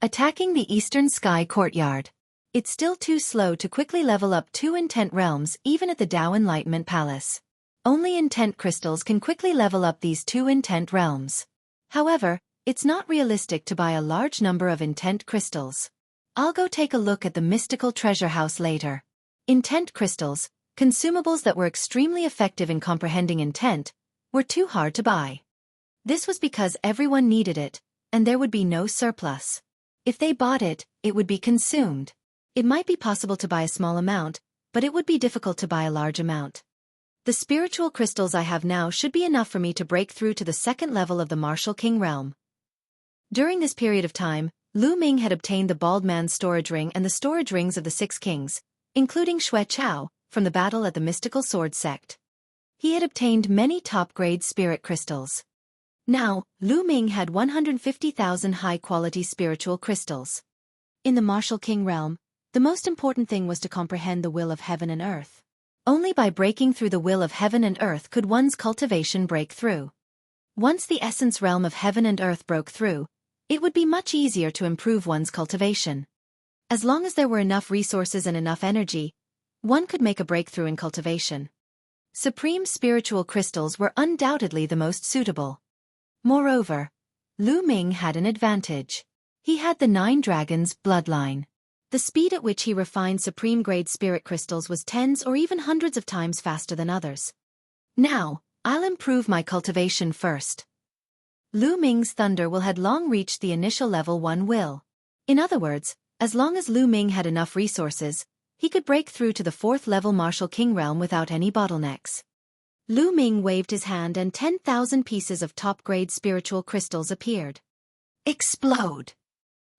Speaker 1: Attacking the Eastern Sky Courtyard. It's still too slow to quickly level up 2 intent realms even at the Tao Enlightenment Palace. Only intent crystals can quickly level up these 2 intent realms. However, it's not realistic to buy a large number of intent crystals. I'll go take a look at the mystical treasure house later. Intent crystals, consumables that were extremely effective in comprehending intent, were too hard to buy. This was because everyone needed it, and there would be no surplus. If they bought it, it would be consumed. It might be possible to buy a small amount, but it would be difficult to buy a large amount. The spiritual crystals I have now should be enough for me to break through to the second level of the Martial King realm. During this period of time, Lu Ming had obtained the Bald Man's storage ring and the storage rings of the 6 kings, including Xue Chao, from the battle at the Mystical Sword Sect. He had obtained many top-grade spirit crystals. Now, Lu Ming had 150,000 high-quality spiritual crystals. In the Martial King realm, the most important thing was to comprehend the will of heaven and earth. Only by breaking through the will of heaven and earth could one's cultivation break through. Once the essence realm of heaven and earth broke through, it would be much easier to improve one's cultivation. As long as there were enough resources and enough energy, one could make a breakthrough in cultivation. Supreme spiritual crystals were undoubtedly the most suitable. Moreover, Lu Ming had an advantage. He had the 9 Dragons bloodline. The speed at which he refined supreme-grade spirit crystals was tens or even hundreds of times faster than others. Now, I'll improve my cultivation first. Lu Ming's thunder will had long reached the initial level 1 will. In other words, as long as Lu Ming had enough resources, he could break through to the 4th level Martial King realm without any bottlenecks. Lu Ming waved his hand and 10,000 pieces of top-grade spiritual crystals appeared. Explode!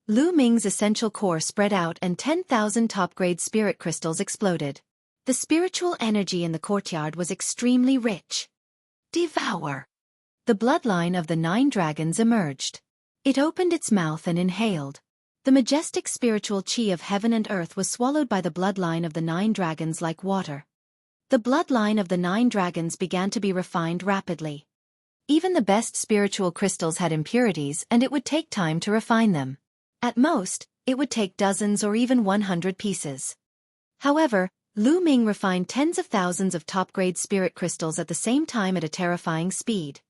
Speaker 1: Lu Ming's essential core spread out and 10,000 top-grade spirit crystals exploded. The spiritual energy in the courtyard was extremely rich. Devour! The bloodline of the 9 dragons emerged. It opened its mouth and inhaled. The majestic spiritual chi of heaven and earth was swallowed by the bloodline of the 9 dragons like water. The bloodline of the 9 dragons began to be refined rapidly. Even the best spiritual crystals had impurities and it would take time to refine them. At most, it would take dozens or even 100 pieces. However, Lu Ming refined tens of thousands of top-grade spirit crystals at the same time at a terrifying speed.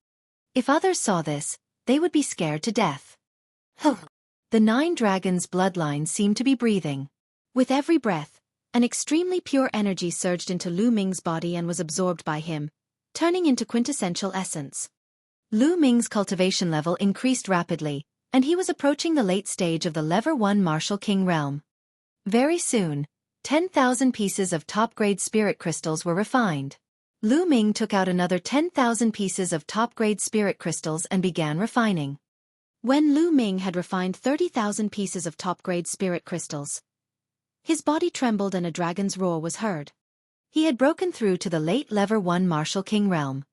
Speaker 1: If others saw this, they would be scared to death. The 9 dragons' bloodline seemed to be breathing. With every breath, an extremely pure energy surged into Lu Ming's body and was absorbed by him, turning into quintessential essence. Lu Ming's cultivation level increased rapidly, and he was approaching the late stage of the Level 1 Martial King realm. Very soon, 10,000 pieces of top-grade spirit crystals were refined. Lu Ming took out another 10,000 pieces of top-grade spirit crystals and began refining. When Lu Ming had refined 30,000 pieces of top-grade spirit crystals, his body trembled and a dragon's roar was heard. He had broken through to the late Level 1 Martial King realm.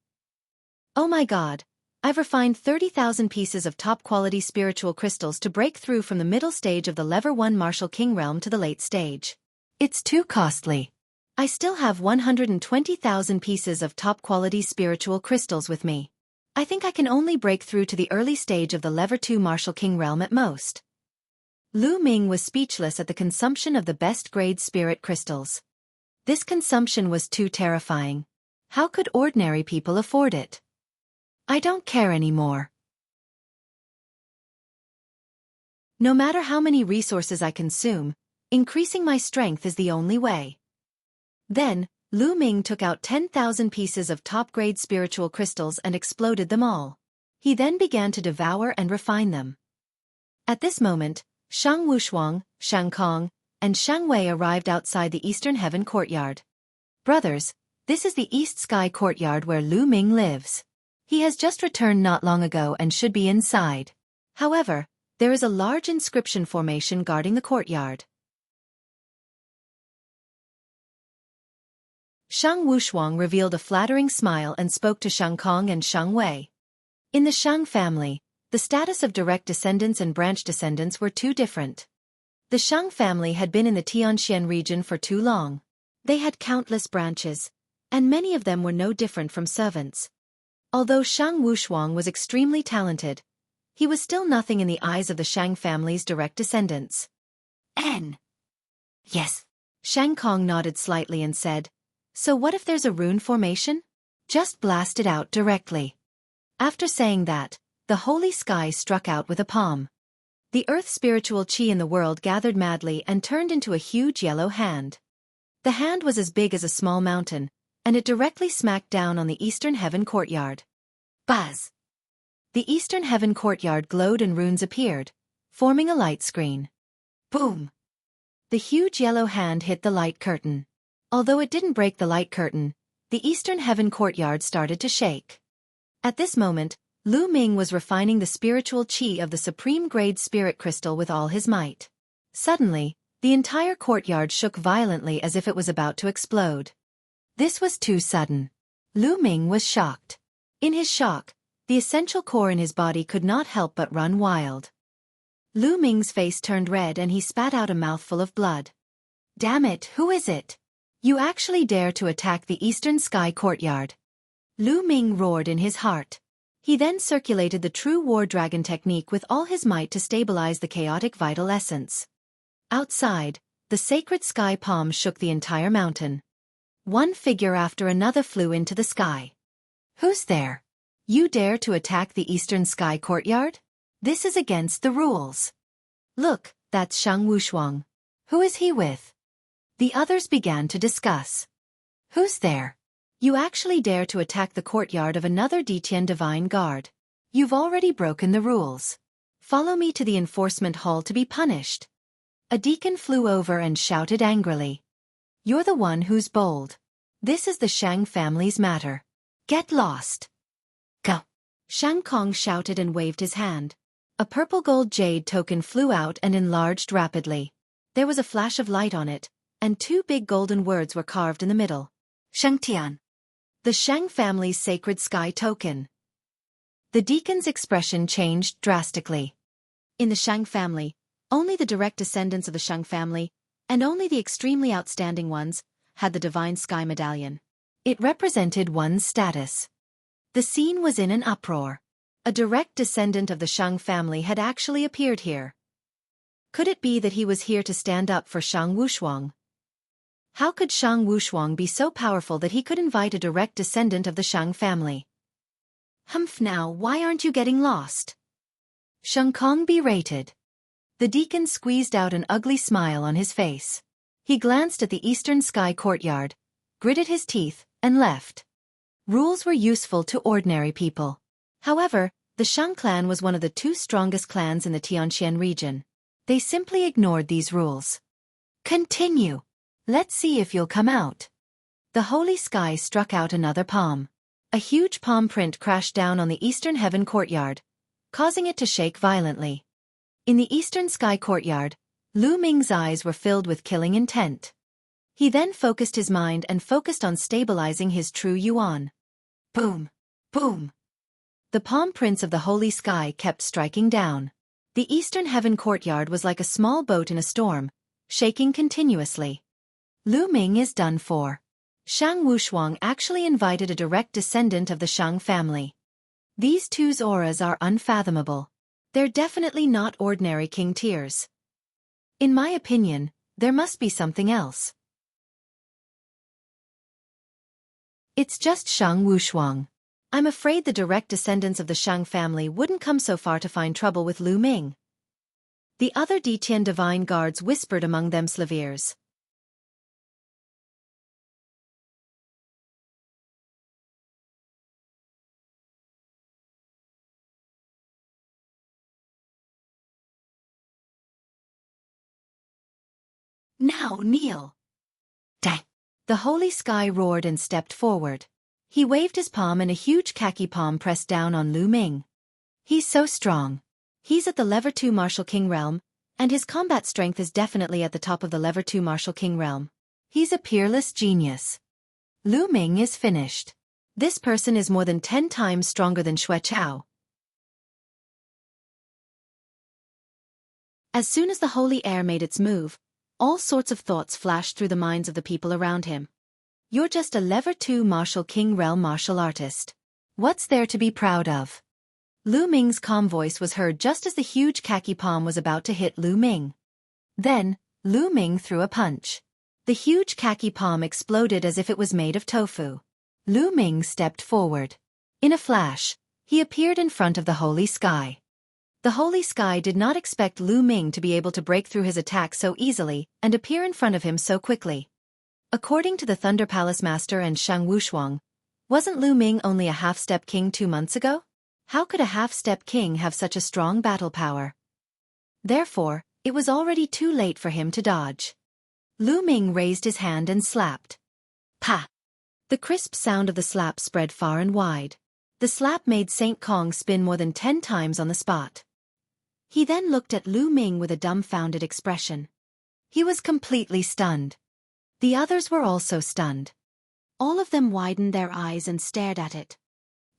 Speaker 1: Oh my god! I've refined 30,000 pieces of top-quality spiritual crystals to break through from the middle stage of the Level 1 Martial King realm to the late stage. It's too costly. I still have 120,000 pieces of top-quality spiritual crystals with me. I think I can only break through to the early stage of the Level 2 Martial King realm at most. Lu Ming was speechless at the consumption of the best-grade spirit crystals. This consumption was too terrifying. How could ordinary people afford it? I don't care anymore. No matter how many resources I consume, increasing my strength is the only way. Then, Lu Ming took out 10,000 pieces of top-grade spiritual crystals and exploded them all. He then began to devour and refine them. At this moment, Shang Wushuang, Shang Kong, and Shang Wei arrived outside the Eastern Heaven courtyard. Brothers, this is the East Sky courtyard where Lu Ming lives. He has just returned not long ago and should be inside. However, there is a large inscription formation guarding the courtyard. Shang Wushuang revealed a flattering smile and spoke to Shang Kong and Shang Wei. In the Shang family, the status of direct descendants and branch descendants were too different. The Shang family had been in the Tianxian region for too long. They had countless branches, and many of them were no different from servants. Although Shang Wushuang was extremely talented, he was still nothing in the eyes of the Shang family's direct descendants. Yes. Shang Kong nodded slightly and said, so what if there's a rune formation? Just blast it out directly. After saying that, the holy sky struck out with a palm. The earth's spiritual chi in the world gathered madly and turned into a huge yellow hand. The hand was as big as a small mountain, and it directly smacked down on the Eastern Heaven courtyard. Buzz! The Eastern Heaven courtyard glowed and runes appeared, forming a light screen. Boom! The huge yellow hand hit the light curtain. Although it didn't break the light curtain, the Eastern Heaven courtyard started to shake. At this moment, Lu Ming was refining the spiritual chi of the supreme grade spirit crystal with all his might. Suddenly, the entire courtyard shook violently as if it was about to explode. This was too sudden. Lu Ming was shocked. In his shock, the essential core in his body could not help but run wild. Lu Ming's face turned red and he spat out a mouthful of blood. Damn it, who is it? You actually dare to attack the Eastern Sky courtyard? Lu Ming roared in his heart. He then circulated the true war dragon technique with all his might to stabilize the chaotic vital essence. Outside, the sacred sky palm shook the entire mountain. One figure after another flew into the sky. Who's there? You dare to attack the Eastern Sky courtyard? This is against the rules. Look, that's Shang Wushuang. Who is he with? The others began to discuss. Who's there? You actually dare to attack the courtyard of another Detian Divine Guard. You've already broken the rules. Follow me to the enforcement hall to be punished. A deacon flew over and shouted angrily. You're the one who's bold. This is the Shang family's matter. Get lost. Go. Shang Kong shouted and waved his hand. A purple gold jade token flew out and enlarged rapidly. There was a flash of light on it, and two big golden words were carved in the middle. Shangtian. The Shang family's sacred sky token. The deacon's expression changed drastically. In the Shang family, only the direct descendants of the Shang family, and only the extremely outstanding ones, had the divine sky medallion. It represented one's status. The scene was in an uproar. A direct descendant of the Shang family had actually appeared here. Could it be that he was here to stand up for Shang Wushuang? How could Shang Wushuang be so powerful that he could invite a direct descendant of the Shang family? Humph, now why aren't you getting lost? Shang Kong berated. The deacon squeezed out an ugly smile on his face. He glanced at the Eastern Sky courtyard, gritted his teeth, and left. Rules were useful to ordinary people. However, the Shang clan was one of the two strongest clans in the Tianxian region. They simply ignored these rules. Continue. Let's see if you'll come out. The holy sky struck out another palm. A huge palm print crashed down on the Eastern Heaven courtyard, causing it to shake violently. In the Eastern Sky courtyard, Lu Ming's eyes were filled with killing intent. He then focused his mind and focused on stabilizing his true yuan. Boom! Boom! The palm prints of the holy sky kept striking down. The Eastern Heaven courtyard was like a small boat in a storm, shaking continuously. Lu Ming is done for. Shang Wushuang actually invited a direct descendant of the Shang family. These two's auras are unfathomable. They're definitely not ordinary king tiers. In my opinion, there must be something else. It's just Shang Wushuang. I'm afraid the direct descendants of the Shang family wouldn't come so far to find trouble with Lu Ming. The other Detian divine guards whispered among themselves. Now kneel. Dang. The holy sky roared and stepped forward. He waved his palm and a huge khaki palm pressed down on Lu Ming. He's so strong. He's at the Level 2 Martial King realm, and his combat strength is definitely at the top of the Level 2 Martial King realm. He's a peerless genius. Lu Ming is finished. This person is more than 10 times stronger than Xue Chao. As soon as the holy air made its move, all sorts of thoughts flashed through the minds of the people around him. You're just a Level 2 Martial King realm martial artist. What's there to be proud of? Lu Ming's calm voice was heard just as the huge khaki palm was about to hit Lu Ming. Then, Lu Ming threw a punch. The huge khaki palm exploded as if it was made of tofu. Lu Ming stepped forward. In a flash, he appeared in front of the holy sky. The holy sky did not expect Lu Ming to be able to break through his attack so easily and appear in front of him so quickly. According to the Thunder Palace Master and Shang Wushuang, wasn't Lu Ming only a half-step king 2 months ago? How could a half-step king have such a strong battle power? Therefore, it was already too late for him to dodge. Lu Ming raised his hand and slapped. Pa! The crisp sound of the slap spread far and wide. The slap made Saint Kong spin more than 10 times on the spot. He then looked at Lu Ming with a dumbfounded expression. He was completely stunned. The others were also stunned. All of them widened their eyes and stared at it.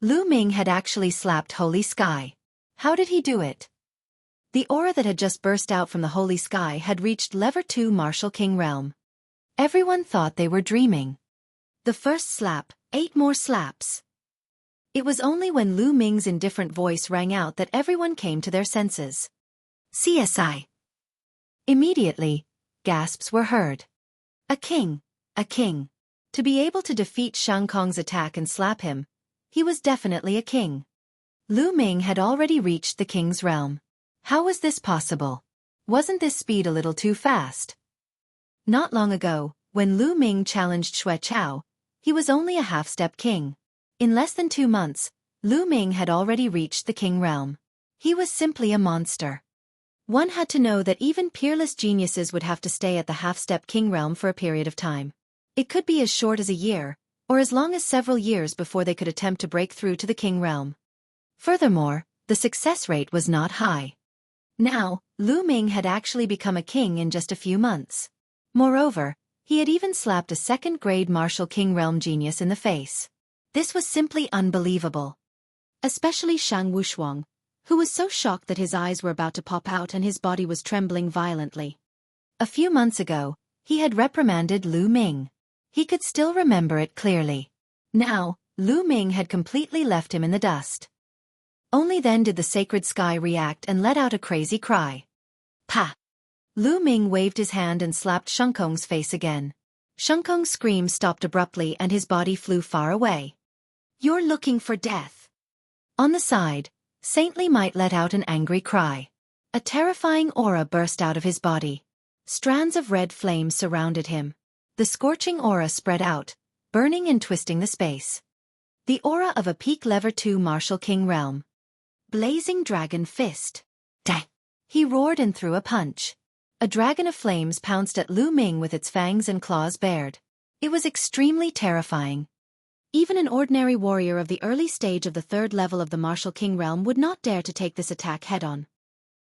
Speaker 1: Lu Ming had actually slapped Holy Sky. How did he do it? The aura that had just burst out from the Holy Sky had reached Level 2 Martial King realm. Everyone thought they were dreaming. The first slap, 8 more slaps. It was only when Lu Ming's indifferent voice rang out that everyone came to their senses. CSI. Immediately, gasps were heard. A king, a king. To be able to defeat Shang Kong's attack and slap him, he was definitely a king. Lu Ming had already reached the king's realm. How was this possible? Wasn't this speed a little too fast? Not long ago, when Lu Ming challenged Xue Chao, he was only a half-step king. In less than 2 months, Lu Ming had already reached the king realm. He was simply a monster. One had to know that even peerless geniuses would have to stay at the half-step king realm for a period of time. It could be as short as a year, or as long as several years before they could attempt to break through to the king realm. Furthermore, the success rate was not high. Now, Lu Ming had actually become a king in just a few months. Moreover, he had even slapped a second-grade martial king realm genius in the face. This was simply unbelievable. Especially Shang Wushuang, who was so shocked that his eyes were about to pop out and his body was trembling violently. A few months ago, he had reprimanded Lu Ming. He could still remember it clearly. Now, Lu Ming had completely left him in the dust. Only then did the sacred sky react and let out a crazy cry. Pa! Lu Ming waved his hand and slapped Shang Kong's face again. Shang Kong's scream stopped abruptly and his body flew far away. You're looking for death. On the side, Saintly Might let out an angry cry. A terrifying aura burst out of his body. Strands of red flames surrounded him. The scorching aura spread out, burning and twisting the space. The aura of a peak Level 2 Martial King realm. Blazing Dragon Fist. Dang! He roared and threw a punch. A dragon of flames pounced at Lu Ming with its fangs and claws bared. It was extremely terrifying. Even an ordinary warrior of the early stage of the 3rd level of the Martial King realm would not dare to take this attack head-on.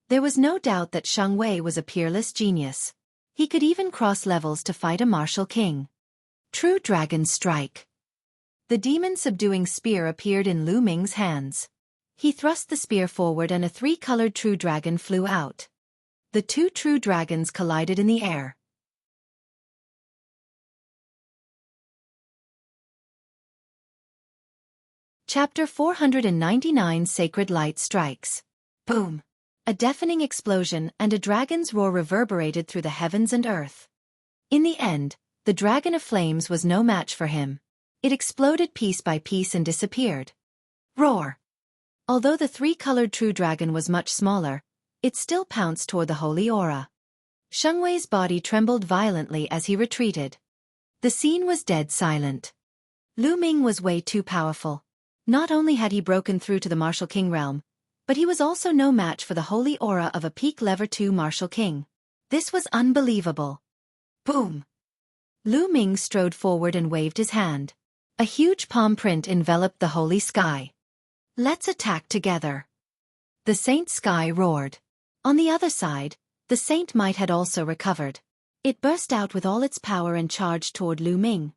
Speaker 1: There was no doubt that Shang Wei was a peerless genius. He could even cross levels to fight a martial king. True Dragon Strike. The demon-subduing spear appeared in Lu Ming's hands. He thrust the spear forward and a 3-colored true dragon flew out. The 2 true dragons collided in the air. Chapter 499 Sacred Light Strikes. Boom! A deafening explosion and a dragon's roar reverberated through the heavens and earth. In the end, the dragon of flames was no match for him. It exploded piece by piece and disappeared. Roar! Although the 3-colored true dragon was much smaller, it still pounced toward the holy aura. Shang Wei's body trembled violently as he retreated. The scene was dead silent. Lu Ming was way too powerful. Not only had he broken through to the Martial King realm, but he was also no match for the holy aura of a peak Level 2 Martial King. This was unbelievable. Boom! Lu Ming strode forward and waved his hand. A huge palm print enveloped the holy sky. Let's attack together. The saint sky roared. On the other side, the saint might had also recovered. It burst out with all its power and charged toward Lu Ming.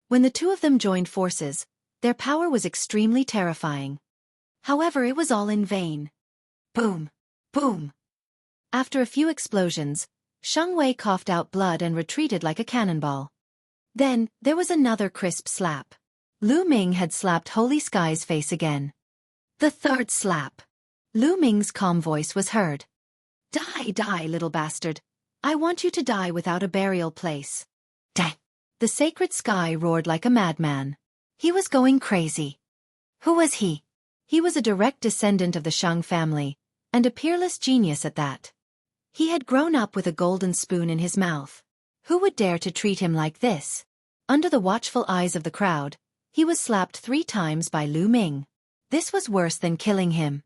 Speaker 1: When the two of them joined forces, their power was extremely terrifying. However, it was all in vain. Boom! Boom! After a few explosions, Sheng Wei coughed out blood and retreated like a cannonball. Then, there was another crisp slap. Lu Ming had slapped Holy Sky's face again. The third slap. Lu Ming's calm voice was heard. Die, die, little bastard. I want you to die without a burial place. Die. The sacred sky roared like a madman. He was going crazy. Who was he? He was a direct descendant of the Shang family, and a peerless genius at that. He had grown up with a golden spoon in his mouth. Who would dare to treat him like this? Under the watchful eyes of the crowd, he was slapped 3 times by Lu Ming. This was worse than killing him.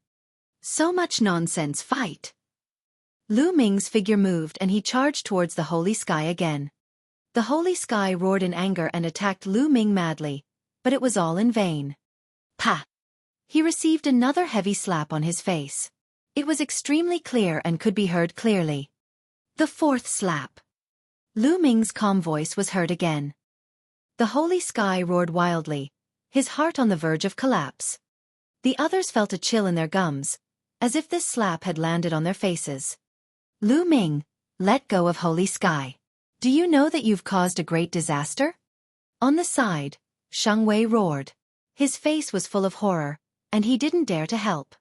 Speaker 1: So much nonsense, fight! Lu Ming's figure moved and he charged towards the holy sky again. The holy sky roared in anger and attacked Lu Ming madly, but it was all in vain. Pa! He received another heavy slap on his face. It was extremely clear and could be heard clearly. The 4th slap. Lu Ming's calm voice was heard again. The holy sky roared wildly, his heart on the verge of collapse. The others felt a chill in their gums, as if this slap had landed on their faces. Lu Ming, let go of holy sky. Do you know that you've caused a great disaster? On the side, Sheng Wei roared. His face was full of horror, and he didn't dare to help.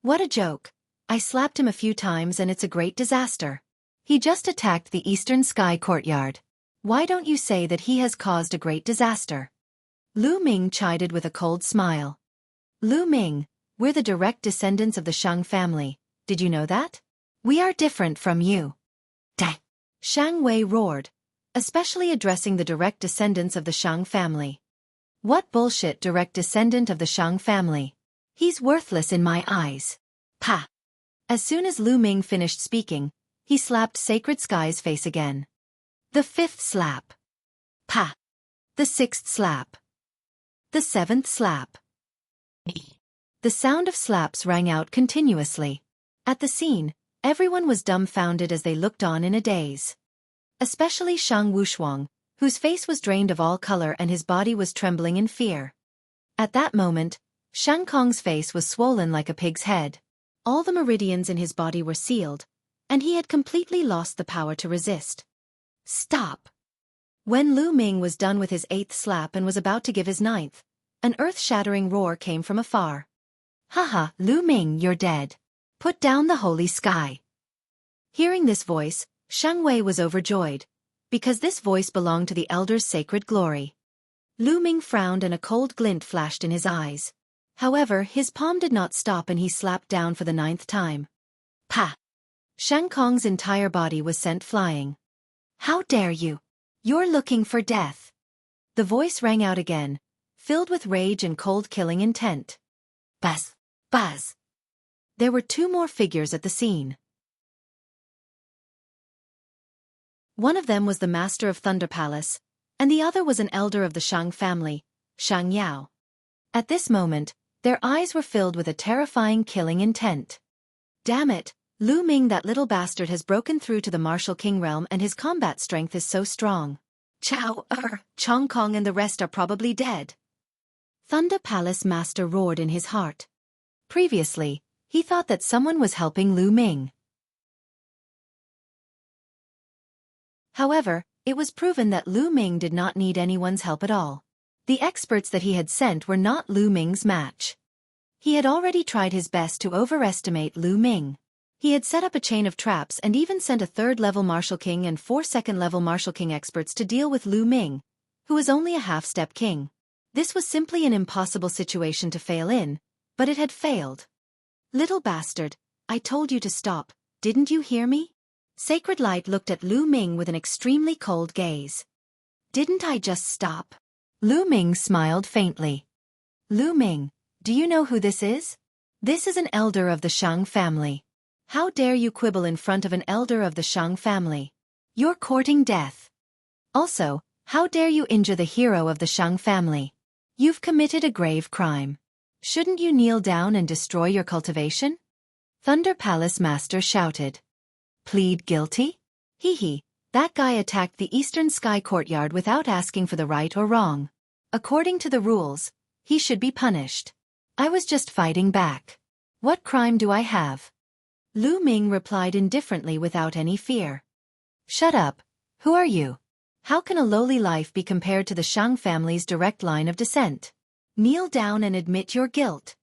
Speaker 1: What a joke. I slapped him a few times and it's a great disaster. He just attacked the Eastern Sky courtyard. Why don't you say that he has caused a great disaster? Lu Ming chided with a cold smile. Lu Ming, we're the direct descendants of the Shang family. Did you know that? We are different from you. Dang! Shang Wei roared, especially addressing the direct descendants of the Shang family. What bullshit, direct descendant of the Shang family? He's worthless in my eyes. Pa! As soon as Lu Ming finished speaking, he slapped Sacred Sky's face again. The 5th slap. Pa! The 6th slap. The 7th slap. The sound of slaps rang out continuously. At the scene, everyone was dumbfounded as they looked on in a daze. Especially Shang Wushuang, whose face was drained of all color and his body was trembling in fear. At that moment, Shang Kong's face was swollen like a pig's head. All the meridians in his body were sealed, and he had completely lost the power to resist. Stop! When Lu Ming was done with his 8th slap and was about to give his 9th, an earth-shattering roar came from afar. Haha, Lu Ming, you're dead. Put down the holy sky. Hearing this voice, Sheng Wei was overjoyed, because this voice belonged to the elder's sacred glory. Lu Ming frowned and a cold glint flashed in his eyes. However, his palm did not stop and he slapped down for the 9th time. Pa! Shang Kong's entire body was sent flying. How dare you! You're looking for death. The voice rang out again, filled with rage and cold killing intent. Buzz! Buzz! There were 2 more figures at the scene. One of them was the master of Thunder Palace, and the other was an elder of the Shang family, Shang Yao. At this moment, their eyes were filled with a terrifying killing intent. Damn it, Lu Ming, that little bastard has broken through to the martial king realm and his combat strength is so strong. Chong Kong and the rest are probably dead. Thunder Palace Master roared in his heart. Previously, he thought that someone was helping Lu Ming. However, it was proven that Lu Ming did not need anyone's help at all. The experts that he had sent were not Lu Ming's match. He had already tried his best to overestimate Lu Ming. He had set up a chain of traps and even sent a 3rd-level Martial King and 4 2nd-level Martial King experts to deal with Lu Ming, who was only a half-step king. This was simply an impossible situation to fail in, but it had failed. Little bastard, I told you to stop, didn't you hear me? Sacred Light looked at Lu Ming with an extremely cold gaze. Didn't I just stop? Lu Ming smiled faintly. Lu Ming, do you know who this is? This is an elder of the Shang family. How dare you quibble in front of an elder of the Shang family? You're courting death. Also, how dare you injure the hero of the Shang family? You've committed a grave crime. Shouldn't you kneel down and destroy your cultivation? Thunder Palace Master shouted. Plead guilty? Hee hee, that guy attacked the Eastern Sky Courtyard without asking for the right or wrong. According to the rules, he should be punished. I was just fighting back. What crime do I have? Lu Ming replied indifferently without any fear. Shut up. Who are you? How can a lowly life be compared to the Shang family's direct line of descent? Kneel down and admit your guilt.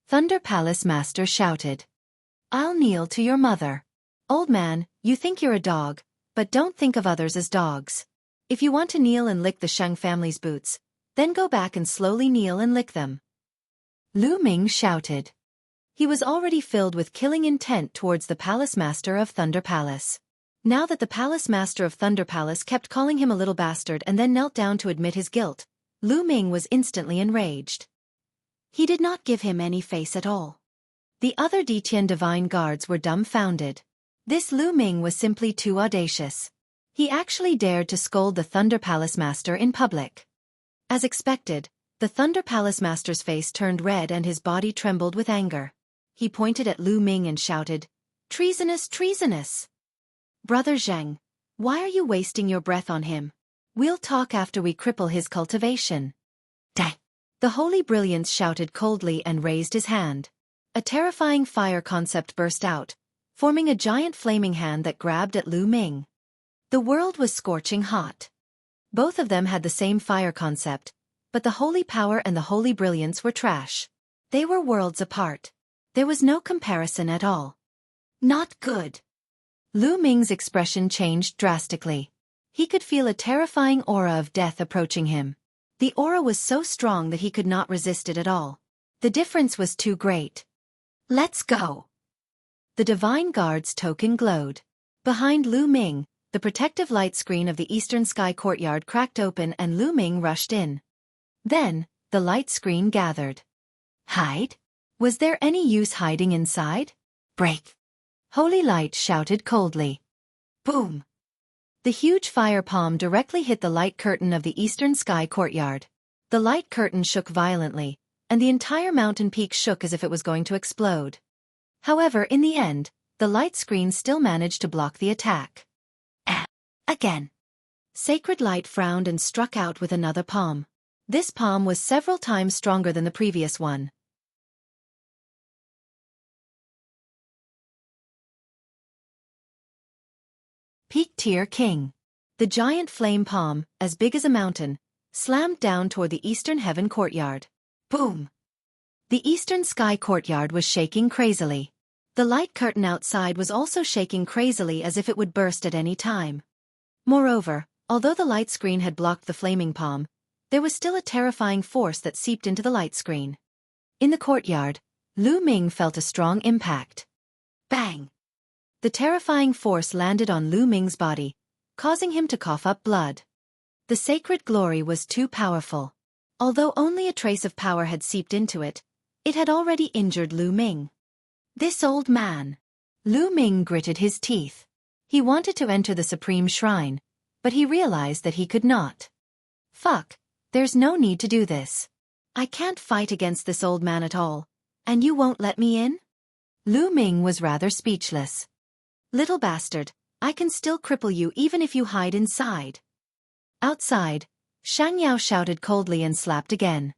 Speaker 1: Thunder Palace Master shouted. I'll kneel to your mother. Old man, you think you're a dog, but don't think of others as dogs. If you want to kneel and lick the Shang family's boots, then go back and slowly kneel and lick them. Lu Ming shouted. He was already filled with killing intent towards the Palace Master of Thunder Palace. Now that the Palace Master of Thunder Palace kept calling him a little bastard and then knelt down to admit his guilt, Lu Ming was instantly enraged. He did not give him any face at all. The other Detian divine guards were dumbfounded. This Lu Ming was simply too audacious. He actually dared to scold the Thunder Palace Master in public. As expected, the Thunder Palace Master's face turned red and his body trembled with anger. He pointed at Lu Ming and shouted, Treasonous, treasonous! Brother Zheng, why are you wasting your breath on him? We'll talk after we cripple his cultivation. Dang! The Holy Brilliance shouted coldly and raised his hand. A terrifying fire concept burst out, forming a giant flaming hand that grabbed at Lu Ming. The world was scorching hot. Both of them had the same fire concept, but the Holy Power and the Holy Brilliance were trash. They were worlds apart. There was no comparison at all. Not good. Lu Ming's expression changed drastically. He could feel a terrifying aura of death approaching him. The aura was so strong that he could not resist it at all. The difference was too great. Let's go. The Divine Guard's token glowed. Behind Lu Ming, the protective light screen of the Eastern Sky Courtyard cracked open and Lu Ming rushed in. Then, the light screen gathered. Hide? Was there any use hiding inside? Break! Holy Light shouted coldly. Boom! The huge fire palm directly hit the light curtain of the Eastern Sky Courtyard. The light curtain shook violently, and the entire mountain peak shook as if it was going to explode. However, in the end, the light screen still managed to block the attack. Again. Sacred Light frowned and struck out with another palm. This palm was several times stronger than the previous one. Peak Tier King. The giant flame palm, as big as a mountain, slammed down toward the Eastern Heaven Courtyard. Boom! The Eastern Sky Courtyard was shaking crazily. The light curtain outside was also shaking crazily as if it would burst at any time. Moreover, although the light screen had blocked the flaming palm, there was still a terrifying force that seeped into the light screen. In the courtyard, Lu Ming felt a strong impact. Bang! The terrifying force landed on Lu Ming's body, causing him to cough up blood. The sacred glory was too powerful. Although only a trace of power had seeped into it, it had already injured Lu Ming. This old man. Lu Ming gritted his teeth. He wanted to enter the Supreme Shrine, but he realized that he could not. Fuck, there's no need to do this. I can't fight against this old man at all, and you won't let me in? Lu Ming was rather speechless. Little bastard, I can still cripple you even if you hide inside. Outside, Shang Yao shouted coldly and slapped again.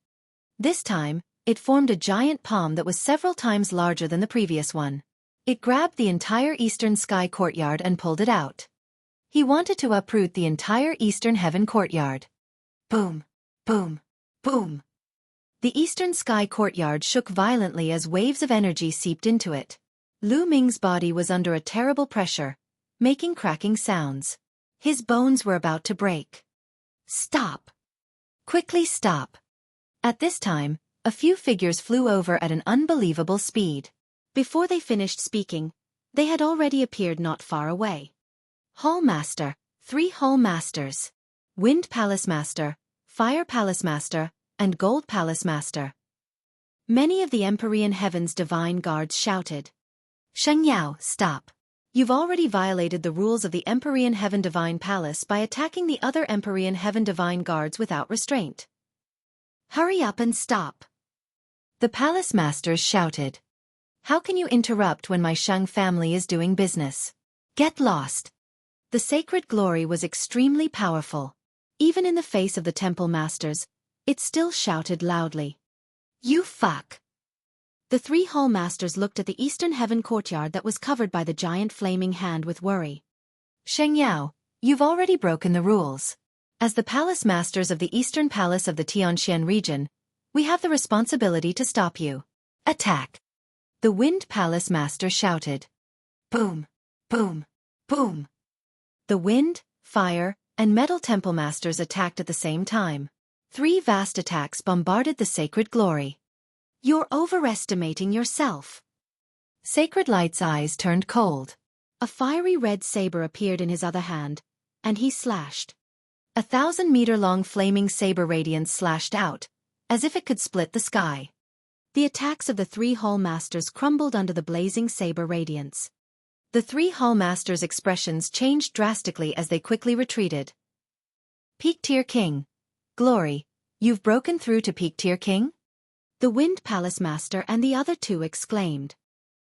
Speaker 1: This time, it formed a giant palm that was several times larger than the previous one. It grabbed the entire Eastern Sky Courtyard and pulled it out. He wanted to uproot the entire Eastern Heaven Courtyard. Boom! Boom! Boom! The Eastern Sky Courtyard shook violently as waves of energy seeped into it. Lu Ming's body was under a terrible pressure, making cracking sounds. His bones were about to break. Stop! Quickly stop! At this time, a few figures flew over at an unbelievable speed. Before they finished speaking, they had already appeared not far away. Hall Master, 3 Hall Masters. Wind Palace Master, Fire Palace Master, and Gold Palace Master. Many of the Empyrean Heaven's divine guards shouted. Sheng Yao, stop. You've already violated the rules of the Empyrean Heaven Divine Palace by attacking the other Empyrean Heaven Divine Guards without restraint. Hurry up and stop. The palace masters shouted. How can you interrupt when my Shang family is doing business? Get lost. The sacred glory was extremely powerful. Even in the face of the temple masters, it still shouted loudly. You fuck! The 3 hall masters looked at the eastern heaven courtyard that was covered by the giant flaming hand with worry. Sheng Yao, you've already broken the rules. As the palace masters of the eastern palace of the Tianxian region, we have the responsibility to stop you. Attack! The wind palace master shouted. Boom! Boom! Boom! The wind, fire, and metal temple masters attacked at the same time. 3 vast attacks bombarded the sacred glory. You're overestimating yourself. Sacred Light's eyes turned cold. A fiery red saber appeared in his other hand, and he slashed. 1,000-meter-long flaming saber radiance slashed out, as if it could split the sky. The attacks of the 3 hall masters crumbled under the blazing saber radiance. The 3 hall masters' expressions changed drastically as they quickly retreated. Peak Tier King. Glory, you've broken through to Peak Tier King? The Wind Palace Master and the other 2 exclaimed.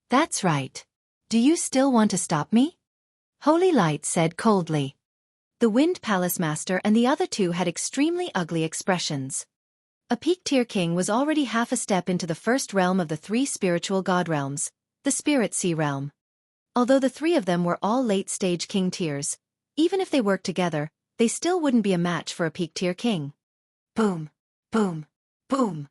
Speaker 1: That's right. Do you still want to stop me? Holy Light said coldly. The Wind Palace Master and the other 2 had extremely ugly expressions. A Peak Tier King was already half a step into the first realm of the 3 spiritual god realms, the Spirit Sea realm. Although the 3 of them were all late-stage king tiers, even if they worked together, they still wouldn't be a match for a Peak Tier King. Boom, boom, boom.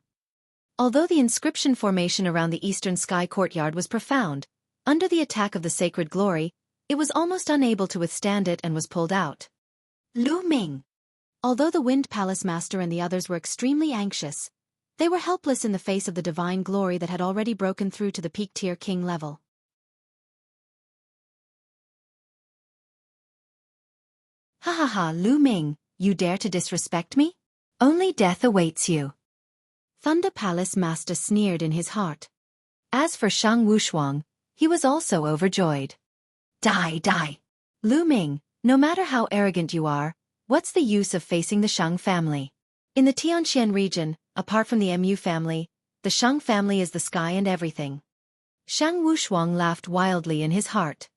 Speaker 1: Although the inscription formation around the eastern sky courtyard was profound, under the attack of the sacred glory, it was almost unable to withstand it and was pulled out. Lu Ming! Although the Wind Palace Master and the others were extremely anxious, they were helpless in the face of the divine glory that had already broken through to the Peak Tier King level. Ha ha ha, Lu Ming, you dare to disrespect me? Only death awaits you. Thunder Palace Master sneered in his heart. As for Shang Wushuang, he was also overjoyed. Die, die. Lu Ming, no matter how arrogant you are, what's the use of facing the Shang family? In the Tianxian region, apart from the Mu family, the Shang family is the sky and everything. Shang Wushuang laughed wildly in his heart.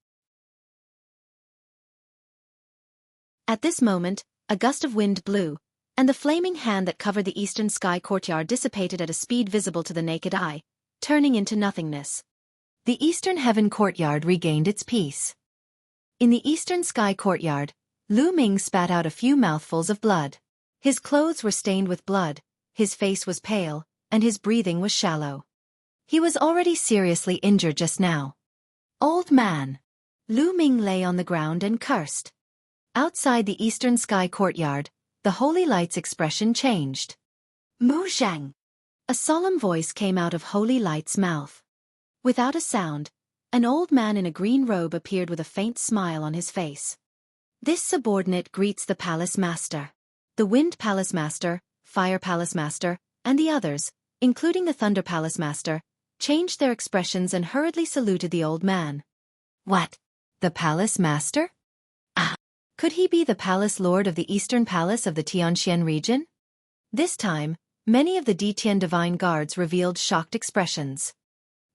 Speaker 1: At this moment, a gust of wind blew, and the flaming hand that covered the eastern sky courtyard dissipated at a speed visible to the naked eye, turning into nothingness. The eastern heaven courtyard regained its peace. In the eastern sky courtyard, Lu Ming spat out a few mouthfuls of blood. His clothes were stained with blood, his face was pale, and his breathing was shallow. He was already seriously injured just now. Old man! Lu Ming lay on the ground and cursed. Outside the eastern sky courtyard, the Holy Light's expression changed. Mu Zhang! A solemn voice came out of Holy Light's mouth. Without a sound, an old man in a green robe appeared with a faint smile on his face. This subordinate greets the Palace Master. The Wind Palace Master, Fire Palace Master, and the others, including the Thunder Palace Master, changed their expressions and hurriedly saluted the old man. What? The Palace Master? Ah! Could he be the Palace Lord of the Eastern Palace of the Tianxian region? This time, many of the Ditian Divine Guards revealed shocked expressions.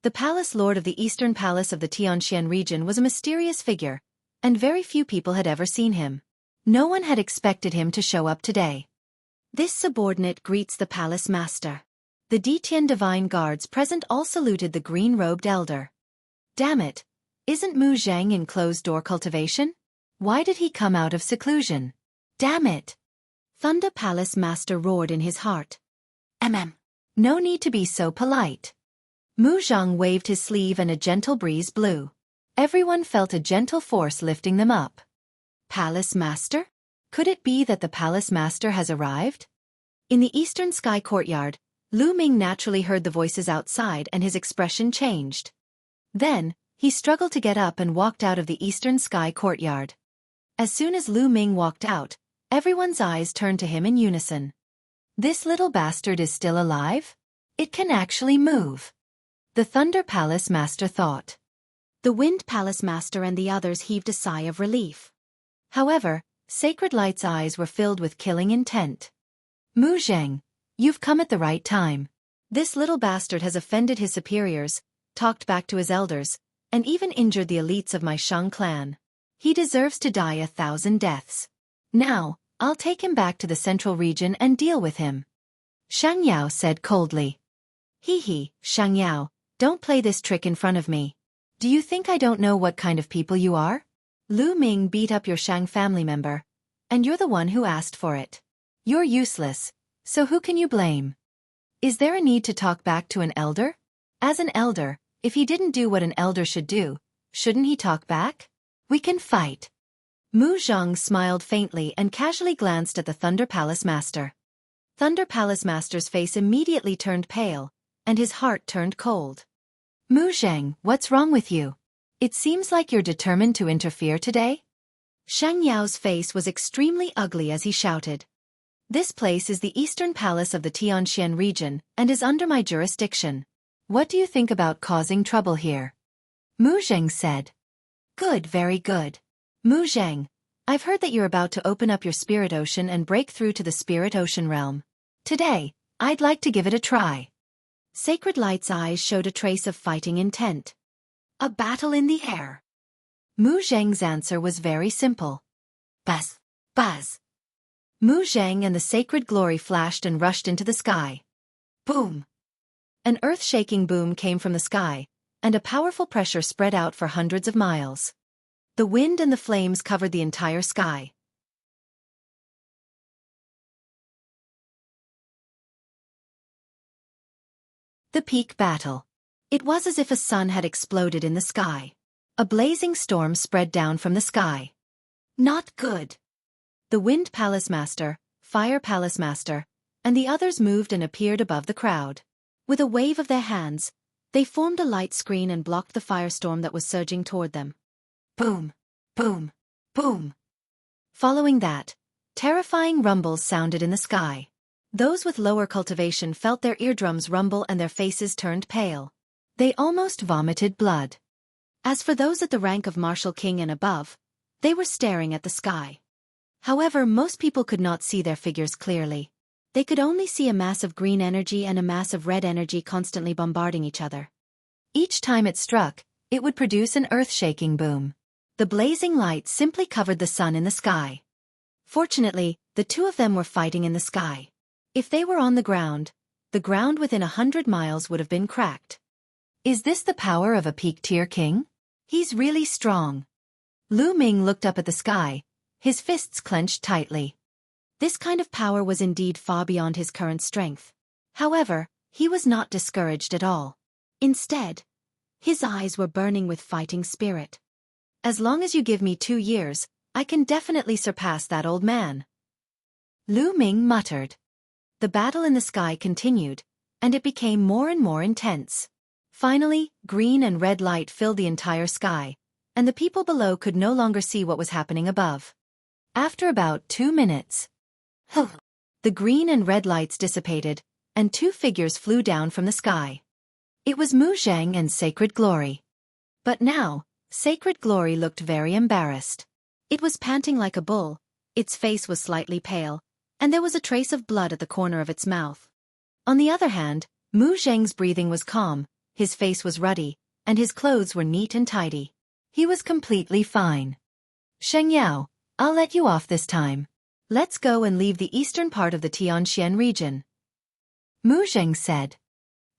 Speaker 1: The Palace Lord of the Eastern Palace of the Tianxian region was a mysterious figure, and very few people had ever seen him. No one had expected him to show up today. This subordinate greets the Palace Master. The Ditian Divine Guards present all saluted the green-robed elder. Damn it! Isn't Mu Zhang in closed-door cultivation? Why did he come out of seclusion? Damn it! Thunder Palace Master roared in his heart. No need to be so polite. Mu Zhang waved his sleeve and a gentle breeze blew. Everyone felt a gentle force lifting them up. Palace Master? Could it be that the Palace Master has arrived? In the eastern sky courtyard, Lu Ming naturally heard the voices outside and his expression changed. Then, he struggled to get up and walked out of the eastern sky courtyard. As soon as Lu Ming walked out, everyone's eyes turned to him in unison. This little bastard is still alive? It can actually move. The Thunder Palace Master thought. The Wind Palace Master and the others heaved a sigh of relief. However, Sacred Light's eyes were filled with killing intent. Mu Zheng, you've come at the right time. This little bastard has offended his superiors, talked back to his elders, and even injured the elites of my Shang clan. He deserves to die 1,000 deaths. Now, I'll take him back to the central region and deal with him. Shang Yao said coldly. Hee, Shang Yao, don't play this trick in front of me. Do you think I don't know what kind of people you are? Lu Ming beat up your Shang family member, and you're the one who asked for it. You're useless, so who can you blame? Is there a need to talk back to an elder? As an elder, if he didn't do what an elder should do, shouldn't he talk back? We can fight. Mu Zhang smiled faintly and casually glanced at the Thunder Palace Master. Thunder Palace Master's face immediately turned pale, and his heart turned cold. Mu Zheng, what's wrong with you? It seems like you're determined to interfere today? Shang Yao's face was extremely ugly as he shouted. This place is the eastern palace of the Tianxian region and is under my jurisdiction. What do you think about causing trouble here? Mu Zheng said. Good, very good. Mu Zheng, I've heard that you're about to open up your spirit ocean and break through to the spirit ocean realm. Today, I'd like to give it a try. Sacred Light's eyes showed a trace of fighting intent. A battle in the air. Mu Zheng's answer was very simple. Buzz, buzz. Mu Zheng and the sacred glory flashed and rushed into the sky. Boom! An earth-shaking boom came from the sky, and a powerful pressure spread out for hundreds of miles. The wind and the flames covered the entire sky. The peak battle. It was as if a sun had exploded in the sky. A blazing storm spread down from the sky. Not good. The Wind Palace Master, Fire Palace Master, and the others moved and appeared above the crowd. With a wave of their hands, they formed a light screen and blocked the firestorm that was surging toward them. Boom, boom, boom. Following that, terrifying rumbles sounded in the sky. Those with lower cultivation felt their eardrums rumble and their faces turned pale. They almost vomited blood. As for those at the rank of Martial King and above, they were staring at the sky. However, most people could not see their figures clearly. They could only see a mass of green energy and a mass of red energy constantly bombarding each other. Each time it struck, it would produce an earth-shaking boom. The blazing light simply covered the sun in the sky. Fortunately, the two of them were fighting in the sky. If they were on the ground within 100 miles would have been cracked. Is this the power of a peak-tier king? He's really strong. Lu Ming looked up at the sky, his fists clenched tightly. This kind of power was indeed far beyond his current strength. However, he was not discouraged at all. Instead, his eyes were burning with fighting spirit. As long as you give me 2 years, I can definitely surpass that old man. Lu Ming muttered. The battle in the sky continued, and it became more and more intense. Finally, green and red light filled the entire sky, and the people below could no longer see what was happening above. After about 2 minutes, the green and red lights dissipated, and 2 figures flew down from the sky. It was Mu Zheng and Sacred Glory. But now, Sacred Glory looked very embarrassed. It was panting like a bull, its face was slightly pale, and there was a trace of blood at the corner of its mouth. On the other hand, Mu Zheng's breathing was calm, his face was ruddy, and his clothes were neat and tidy. He was completely fine. Sheng Yao, I'll let you off this time. Let's go and leave the eastern part of the Tianxian region. Mu Zheng said.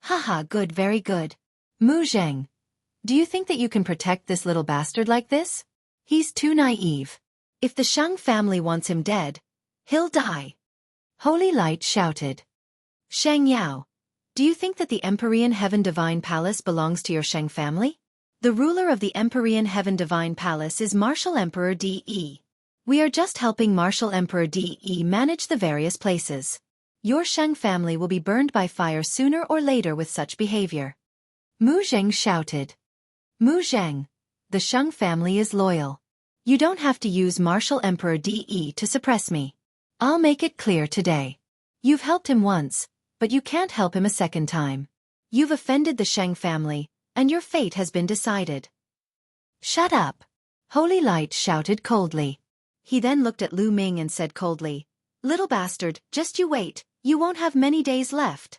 Speaker 1: Haha, good, very good. Mu Zheng, do you think that you can protect this little bastard like this? He's too naive. If the Shang family wants him dead, he'll die. Holy Light shouted. Sheng Yao, do you think that the Empyrean Heaven Divine Palace belongs to your Shang family? The ruler of the Empyrean Heaven Divine Palace is Martial Emperor De. We are just helping Martial Emperor De manage the various places. Your Shang family will be burned by fire sooner or later with such behavior. Mu Zheng shouted. Mu Zheng, the Shang family is loyal. You don't have to use Martial Emperor De to suppress me. I'll make it clear today. You've helped him once, but you can't help him a second time. You've offended the Shang family, and your fate has been decided. Shut up! Holy Light shouted coldly. He then looked at Lu Ming and said coldly, "Little bastard, just you wait, you won't have many days left."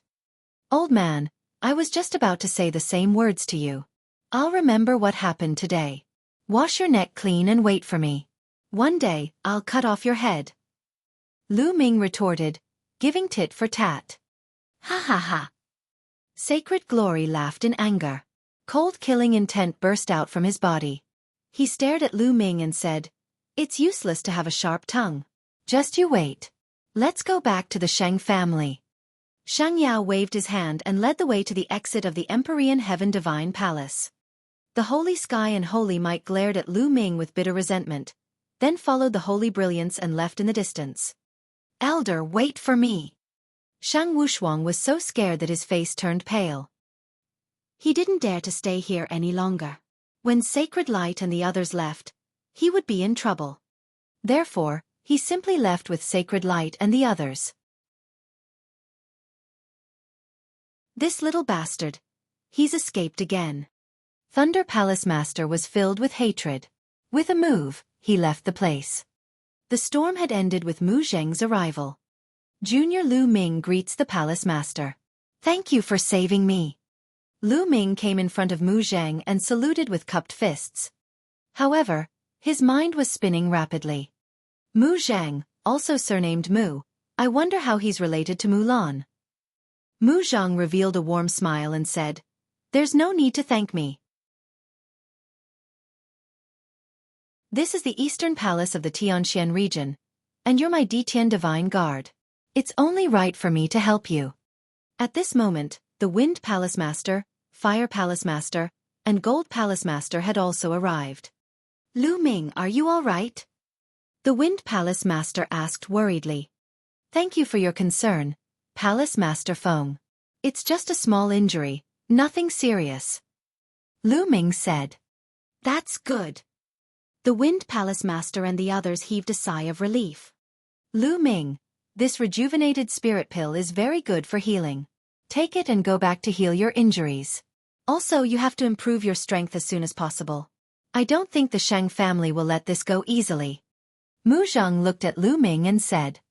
Speaker 1: "Old man, I was just about to say the same words to you. I'll remember what happened today. Wash your neck clean and wait for me. One day, I'll cut off your head." Lu Ming retorted, giving tit for tat. "Ha ha ha." Sacred Glory laughed in anger. Cold killing intent burst out from his body. He stared at Lu Ming and said, "It's useless to have a sharp tongue. Just you wait. Let's go back to the Sheng family." Shang Yao waved his hand and led the way to the exit of the Empyrean Heaven Divine Palace. The Holy Sky and Holy Might glared at Lu Ming with bitter resentment, then followed the Holy Brilliance and left in the distance. "Elder, wait for me." Shang Wushuang was so scared that his face turned pale. He didn't dare to stay here any longer. When Sacred Light and the others left, he would be in trouble. Therefore, he simply left with Sacred Light and the others. This little bastard. He's escaped again. Thunder Palace Master was filled with hatred. With a move, he left the place. The storm had ended with Mu Zheng's arrival. Junior Lu Ming greets the Palace Master. "Thank you for saving me." Lu Ming came in front of Mu Zheng and saluted with cupped fists. However, his mind was spinning rapidly. Mu Zheng, also surnamed Mu, I wonder how he's related to Mulan. Mu Zheng revealed a warm smile and said, "There's no need to thank me. This is the Eastern Palace of the Tianxian region, and you're my Detian Divine Guard. It's only right for me to help you." At this moment, the Wind Palace Master, Fire Palace Master, and Gold Palace Master had also arrived. "Lu Ming, are you all right?" The Wind Palace Master asked worriedly. "Thank you for your concern, Palace Master Feng. It's just a small injury, nothing serious." Lu Ming said. "That's good." The Wind Palace Master and the others heaved a sigh of relief. "Lu Ming, this rejuvenated spirit pill is very good for healing. Take it and go back to heal your injuries. Also, you have to improve your strength as soon as possible. I don't think the Sheng family will let this go easily." Mu Zheng looked at Lu Ming and said,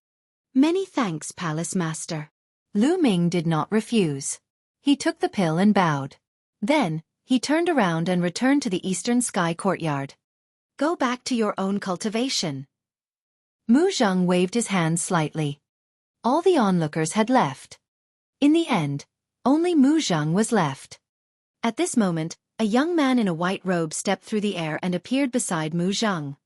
Speaker 1: "Many thanks, Palace Master." Lu Ming did not refuse. He took the pill and bowed. Then, he turned around and returned to the Eastern Sky Courtyard. "Go back to your own cultivation." Mu Zheng waved his hand slightly. All the onlookers had left. In the end, only Mu Zheng was left. At this moment, a young man in a white robe stepped through the air and appeared beside Mu Zheng.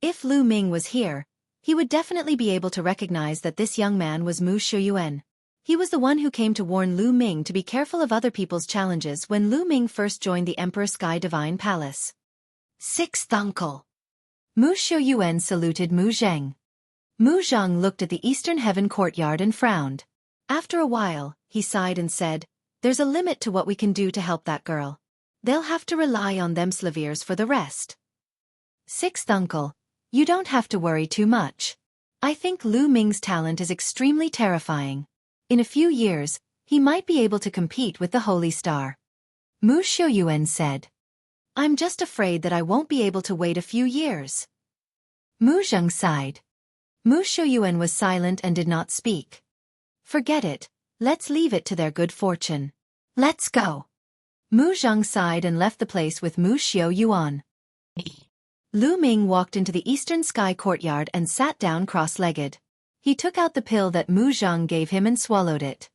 Speaker 1: If Lu Ming was here, he would definitely be able to recognize that this young man was Mu Shuyuan. He was the one who came to warn Lu Ming to be careful of other people's challenges when Lu Ming first joined the Emperor Sky Divine Palace. "Sixth uncle." Mu Shuyuan saluted Mu Zheng. Mu Zheng looked at the Eastern Heaven Courtyard and frowned. After a while, he sighed and said, "There's a limit to what we can do to help that girl. They'll have to rely on them Slaviers for the rest." "Sixth uncle, you don't have to worry too much. I think Lu Ming's talent is extremely terrifying. In a few years, he might be able to compete with the Holy Star." Mu Shuyuan said. "I'm just afraid that I won't be able to wait a few years." Mu Zheng sighed. Mu Shuyuan was silent and did not speak. "Forget it, let's leave it to their good fortune. Let's go." Mu Zheng sighed and left the place with Mu Shuyuan. Lu Ming walked into the Eastern Sky Courtyard and sat down cross-legged. He took out the pill that Mu Zheng gave him and swallowed it.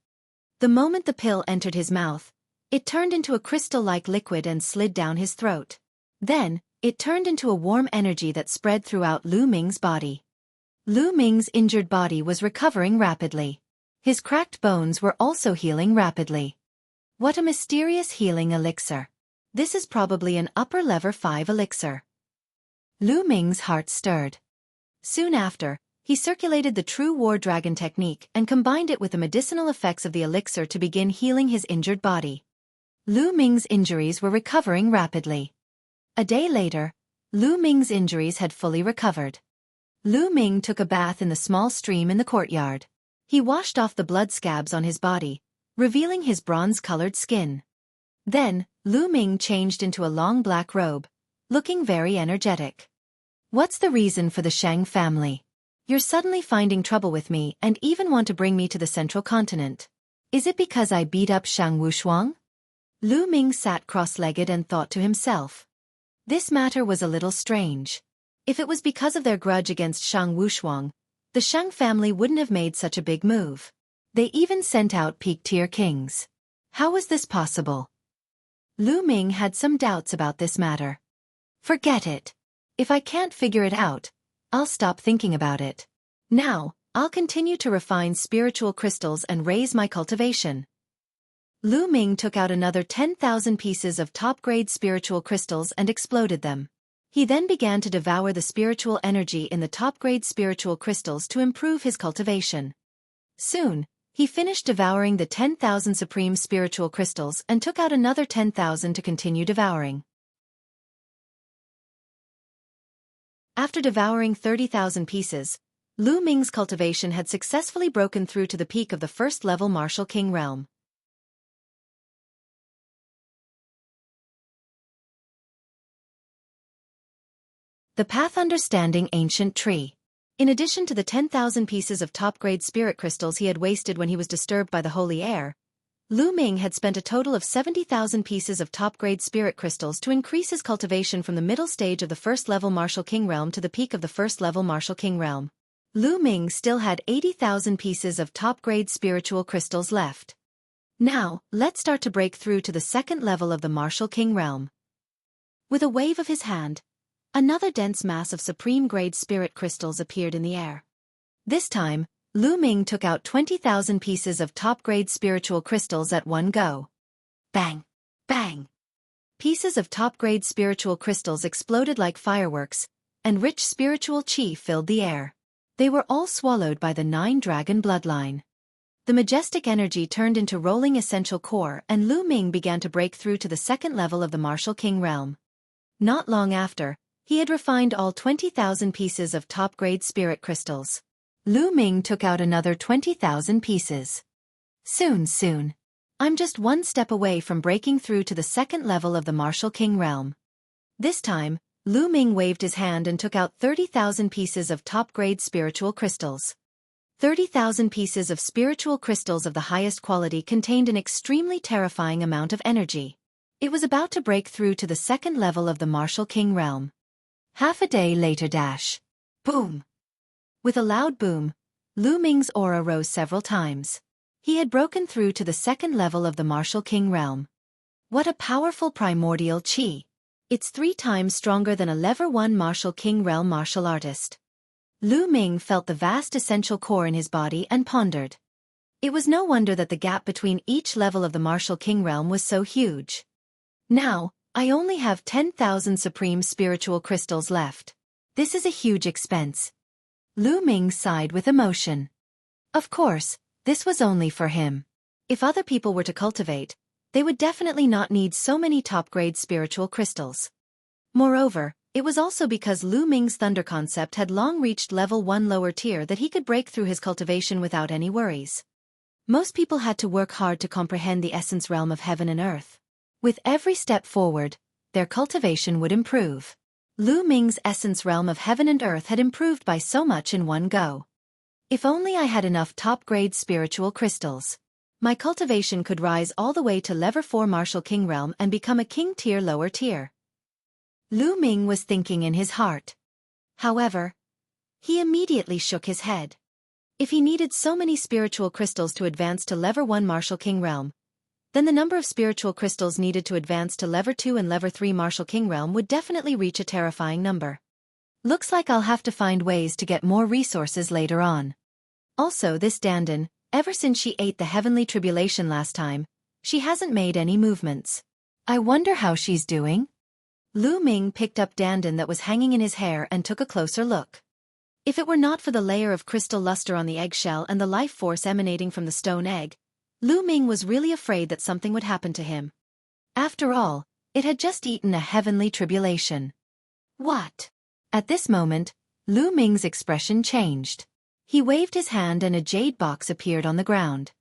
Speaker 1: The moment the pill entered his mouth, it turned into a crystal-like liquid and slid down his throat. Then, it turned into a warm energy that spread throughout Lu Ming's body. Lu Ming's injured body was recovering rapidly. His cracked bones were also healing rapidly. What a mysterious healing elixir. This is probably an upper level 5 elixir. Lu Ming's heart stirred. Soon after, he circulated the true war dragon technique and combined it with the medicinal effects of the elixir to begin healing his injured body. Lu Ming's injuries were recovering rapidly. A day later, Lu Ming's injuries had fully recovered. Lu Ming took a bath in the small stream in the courtyard. He washed off the blood scabs on his body, revealing his bronze-colored skin. Then, Lu Ming changed into a long black robe, looking very energetic. "What's the reason for the Shang family? You're suddenly finding trouble with me and even want to bring me to the central continent. Is it because I beat up Shang Wushuang?" Lu Ming sat cross-legged and thought to himself. This matter was a little strange. If it was because of their grudge against Shang Wushuang, the Shang family wouldn't have made such a big move. They even sent out peak-tier kings. How was this possible? Lu Ming had some doubts about this matter. Forget it. If I can't figure it out, I'll stop thinking about it. Now, I'll continue to refine spiritual crystals and raise my cultivation. Lu Ming took out another 10,000 pieces of top-grade spiritual crystals and exploded them. He then began to devour the spiritual energy in the top-grade spiritual crystals to improve his cultivation. Soon, he finished devouring the 10,000 supreme spiritual crystals and took out another 10,000 to continue devouring. After devouring 30,000 pieces, Lu Ming's cultivation had successfully broken through to the peak of the first-level Martial King realm. The Path Understanding Ancient Tree. In addition to the 10,000 pieces of top-grade spirit crystals he had wasted when he was disturbed by the holy air, Lu Ming had spent a total of 70,000 pieces of top-grade spirit crystals to increase his cultivation from the middle stage of the first-level Martial King realm to the peak of the first-level Martial King realm. Lu Ming still had 80,000 pieces of top-grade spiritual crystals left. Now, let's start to break through to the second level of the Martial King realm. With a wave of his hand, another dense mass of supreme-grade spirit crystals appeared in the air. This time, Lu Ming took out 20,000 pieces of top-grade spiritual crystals at one go. Bang! Bang! Pieces of top-grade spiritual crystals exploded like fireworks, and rich spiritual qi filled the air. They were all swallowed by the Nine-Dragon bloodline. The majestic energy turned into rolling essential core and Lu Ming began to break through to the second level of the Martial King realm. Not long after, he had refined all 20,000 pieces of top-grade spirit crystals. Lu Ming took out another 20,000 pieces. Soon. I'm just one step away from breaking through to the second level of the Martial King realm. This time, Lu Ming waved his hand and took out 30,000 pieces of top-grade spiritual crystals. 30,000 pieces of spiritual crystals of the highest quality contained an extremely terrifying amount of energy. It was about to break through to the second level of the Martial King realm. Half a day later. Boom! With a loud boom, Lu Ming's aura rose several times. He had broken through to the second level of the Martial King realm. What a powerful primordial qi! It's 3 times stronger than a level 1 Martial King realm martial artist. Lu Ming felt the vast essential core in his body and pondered. It was no wonder that the gap between each level of the Martial King realm was so huge. Now, I only have 10,000 supreme spiritual crystals left. This is a huge expense. Lu Ming sighed with emotion. Of course, this was only for him. If other people were to cultivate, they would definitely not need so many top-grade spiritual crystals. Moreover, it was also because Lu Ming's thunder concept had long reached level 1 lower tier that he could break through his cultivation without any worries. Most people had to work hard to comprehend the essence realm of heaven and earth. With every step forward, their cultivation would improve. Lu Ming's essence realm of heaven and earth had improved by so much in one go. If only I had enough top-grade spiritual crystals. My cultivation could rise all the way to level 4 Martial King realm and become a king tier lower tier. Lu Ming was thinking in his heart. However, he immediately shook his head. If he needed so many spiritual crystals to advance to level 1 Martial King realm, then the number of spiritual crystals needed to advance to level 2 and level 3 Martial King realm would definitely reach a terrifying number. Looks like I'll have to find ways to get more resources later on. Also, this Dandan, ever since she ate the heavenly tribulation last time, she hasn't made any movements. I wonder how she's doing? Lu Ming picked up Dandan that was hanging in his hair and took a closer look. If it were not for the layer of crystal luster on the eggshell and the life force emanating from the stone egg, Lu Ming was really afraid that something would happen to him. After all, it had just eaten a heavenly tribulation. What? At this moment, Lu Ming's expression changed. He waved his hand and a jade box appeared on the ground.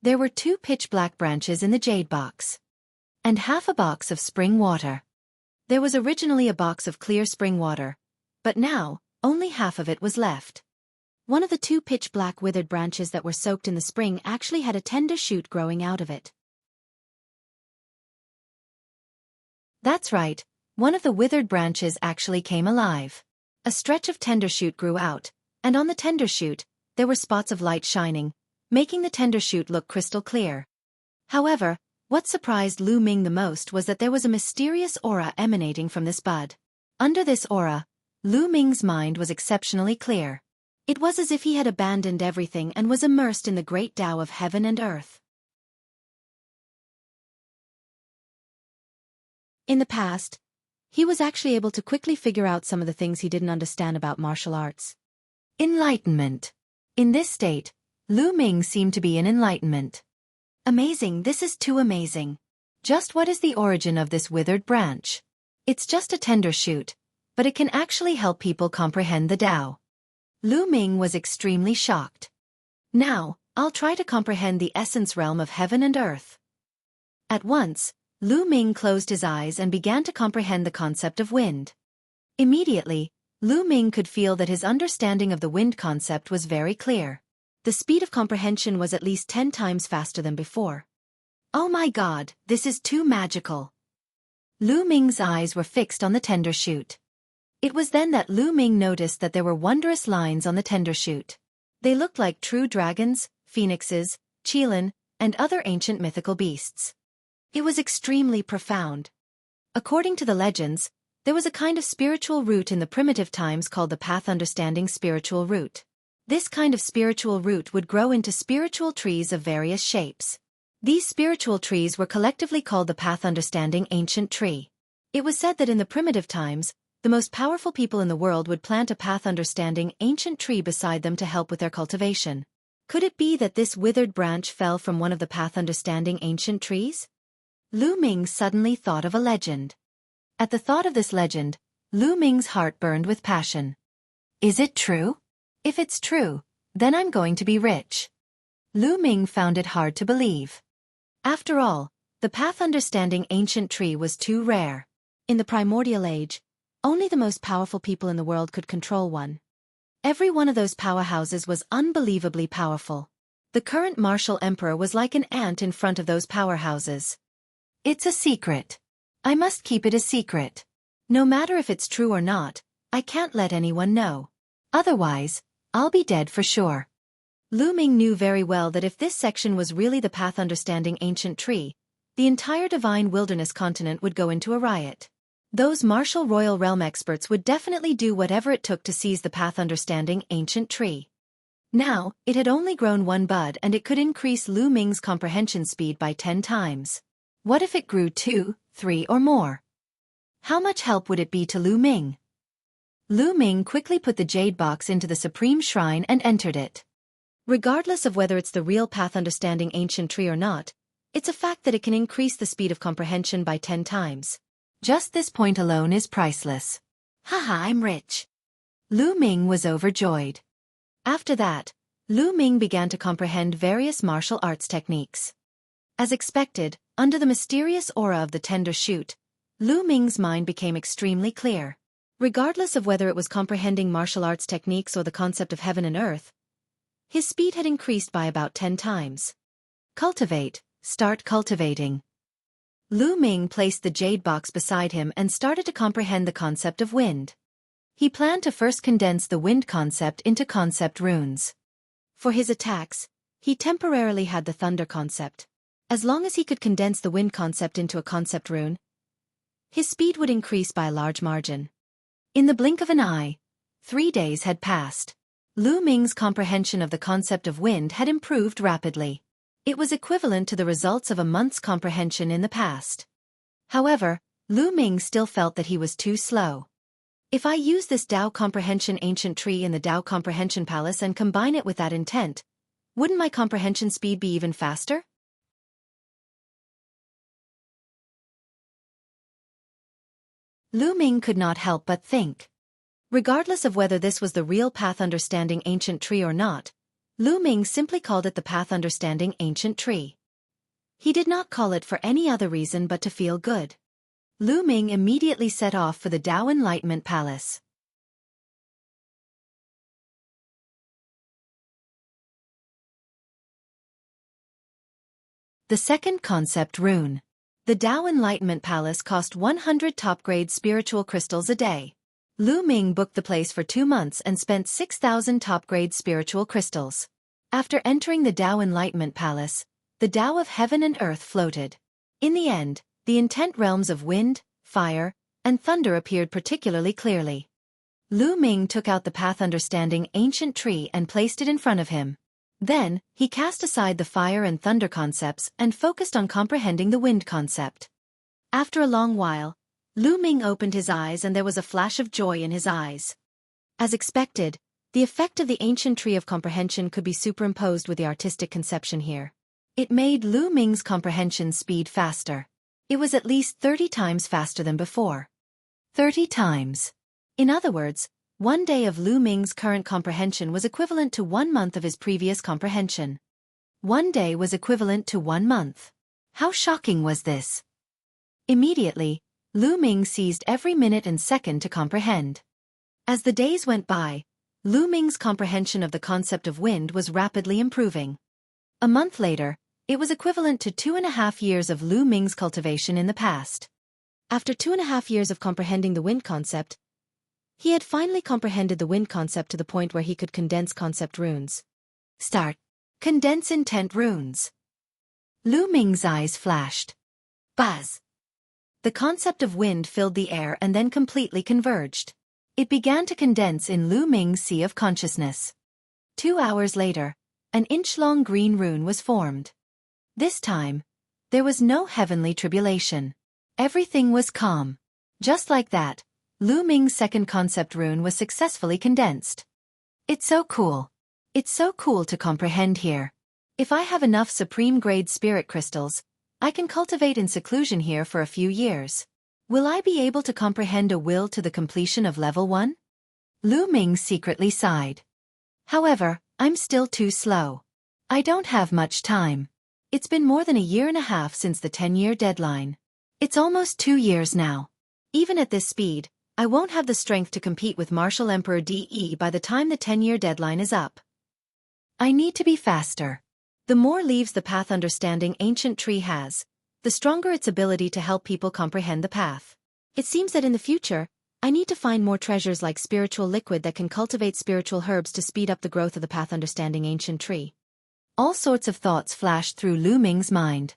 Speaker 1: There were 2 pitch-black branches in the jade box. And half a box of spring water. There was originally a box of clear spring water, but now, only half of it was left. One of the two pitch-black withered branches that were soaked in the spring actually had a tender shoot growing out of it. That's right, one of the withered branches actually came alive. A stretch of tender shoot grew out, and on the tender shoot, there were spots of light shining, making the tender shoot look crystal clear. However, what surprised Lu Ming the most was that there was a mysterious aura emanating from this bud. Under this aura, Lu Ming's mind was exceptionally clear. It was as if he had abandoned everything and was immersed in the great Tao of heaven and earth. In the past, he was actually able to quickly figure out some of the things he didn't understand about martial arts. Enlightenment. In this state, Lu Ming seemed to be in enlightenment. Amazing, this is too amazing. Just what is the origin of this withered branch? It's just a tender shoot, but it can actually help people comprehend the Tao. Lu Ming was extremely shocked. Now, I'll try to comprehend the essence realm of heaven and earth. At once, Lu Ming closed his eyes and began to comprehend the concept of wind. Immediately, Lu Ming could feel that his understanding of the wind concept was very clear. The speed of comprehension was at least 10 times faster than before. Oh my God, this is too magical. Lu Ming's eyes were fixed on the tender shoot. It was then that Lu Ming noticed that there were wondrous lines on the tender shoot. They looked like true dragons, phoenixes, qilin, and other ancient mythical beasts. It was extremely profound. According to the legends, there was a kind of spiritual root in the primitive times called the path understanding spiritual root. This kind of spiritual root would grow into spiritual trees of various shapes. These spiritual trees were collectively called the path understanding ancient tree. It was said that in the primitive times, the most powerful people in the world would plant a path understanding ancient tree beside them to help with their cultivation. Could it be that this withered branch fell from one of the path understanding ancient trees? Lu Ming suddenly thought of a legend. At the thought of this legend, Lu Ming's heart burned with passion. Is it true? If it's true, then I'm going to be rich. Lu Ming found it hard to believe. After all, the path understanding ancient tree was too rare. In the primordial age, only the most powerful people in the world could control one. Every one of those powerhouses was unbelievably powerful. The current martial emperor was like an ant in front of those powerhouses. It's a secret. I must keep it a secret. No matter if it's true or not, I can't let anyone know. Otherwise, I'll be dead for sure. Lu Ming knew very well that if this section was really the path understanding ancient tree, the entire divine wilderness continent would go into a riot. Those martial royal realm experts would definitely do whatever it took to seize the path understanding ancient tree. Now, it had only grown one bud and it could increase Lu Ming's comprehension speed by 10 times. What if it grew 2, 3 or more? How much help would it be to Lu Ming? Lu Ming quickly put the jade box into the supreme shrine and entered it. Regardless of whether it's the real path understanding ancient tree or not, it's a fact that it can increase the speed of comprehension by 10 times. Just this point alone is priceless. Haha, I'm rich. Lu Ming was overjoyed. After that, Lu Ming began to comprehend various martial arts techniques. As expected, under the mysterious aura of the tender shoot, Lu Ming's mind became extremely clear. Regardless of whether it was comprehending martial arts techniques or the concept of heaven and earth, his speed had increased by about 10 times. Cultivate, start cultivating. Lu Ming placed the jade box beside him and started to comprehend the concept of wind. He planned to first condense the wind concept into concept runes. For his attacks, he temporarily had the thunder concept. As long as he could condense the wind concept into a concept rune, his speed would increase by a large margin. In the blink of an eye, 3 days had passed. Lu Ming's comprehension of the concept of wind had improved rapidly. It was equivalent to the results of a month's comprehension in the past. However, Lu Ming still felt that he was too slow. If I use this Tao Comprehension Ancient Tree in the Tao Comprehension Palace and combine it with that intent, wouldn't my comprehension speed be even faster? Lu Ming could not help but think. Regardless of whether this was the real path understanding ancient tree or not, Lu Ming simply called it the path understanding ancient tree. He did not call it for any other reason but to feel good. Lu Ming immediately set off for the Tao Enlightenment Palace. The second concept rune. The Tao Enlightenment Palace cost 100 top-grade spiritual crystals a day. Lu Ming booked the place for 2 months and spent 6,000 top-grade spiritual crystals. After entering the Tao Enlightenment Palace, the Tao of heaven and earth floated. In the end, the intent realms of wind, fire, and thunder appeared particularly clearly. Lu Ming took out the path understanding ancient tree and placed it in front of him. Then, he cast aside the fire and thunder concepts and focused on comprehending the wind concept. After a long while, Lu Ming opened his eyes and there was a flash of joy in his eyes. As expected, the effect of the ancient tree of comprehension could be superimposed with the artistic conception here. It made Lu Ming's comprehension speed faster. It was at least 30 times faster than before. 30 times. In other words, 1 day of Lu Ming's current comprehension was equivalent to 1 month of his previous comprehension. 1 day was equivalent to 1 month. How shocking was this? Immediately, Lu Ming seized every minute and second to comprehend. As the days went by, Lu Ming's comprehension of the concept of wind was rapidly improving. A month later, it was equivalent to 2.5 years of Lu Ming's cultivation in the past. After 2.5 years of comprehending the wind concept, he had finally comprehended the wind concept to the point where he could condense concept runes. Start. Condense intent runes. Lu Ming's eyes flashed. Buzz. The concept of wind filled the air and then completely converged. It began to condense in Lu Ming's sea of consciousness. 2 hours later, an inch-long green rune was formed. This time, there was no heavenly tribulation. Everything was calm. Just like that, Lu Ming's second concept rune was successfully condensed. It's so cool. It's so cool to comprehend here. If I have enough supreme-grade spirit crystals, I can cultivate in seclusion here for a few years. Will I be able to comprehend a will to the completion of level 1? Lu Ming secretly sighed. However, I'm still too slow. I don't have much time. It's been more than 1.5 years since the 10-year deadline. It's almost 2 years now. Even at this speed, I won't have the strength to compete with Martial Emperor DE by the time the 10-year deadline is up. I need to be faster. The more leaves the path understanding ancient tree has, the stronger its ability to help people comprehend the path. It seems that in the future, I need to find more treasures like spiritual liquid that can cultivate spiritual herbs to speed up the growth of the path understanding ancient tree. All sorts of thoughts flashed through Lu Ming's mind.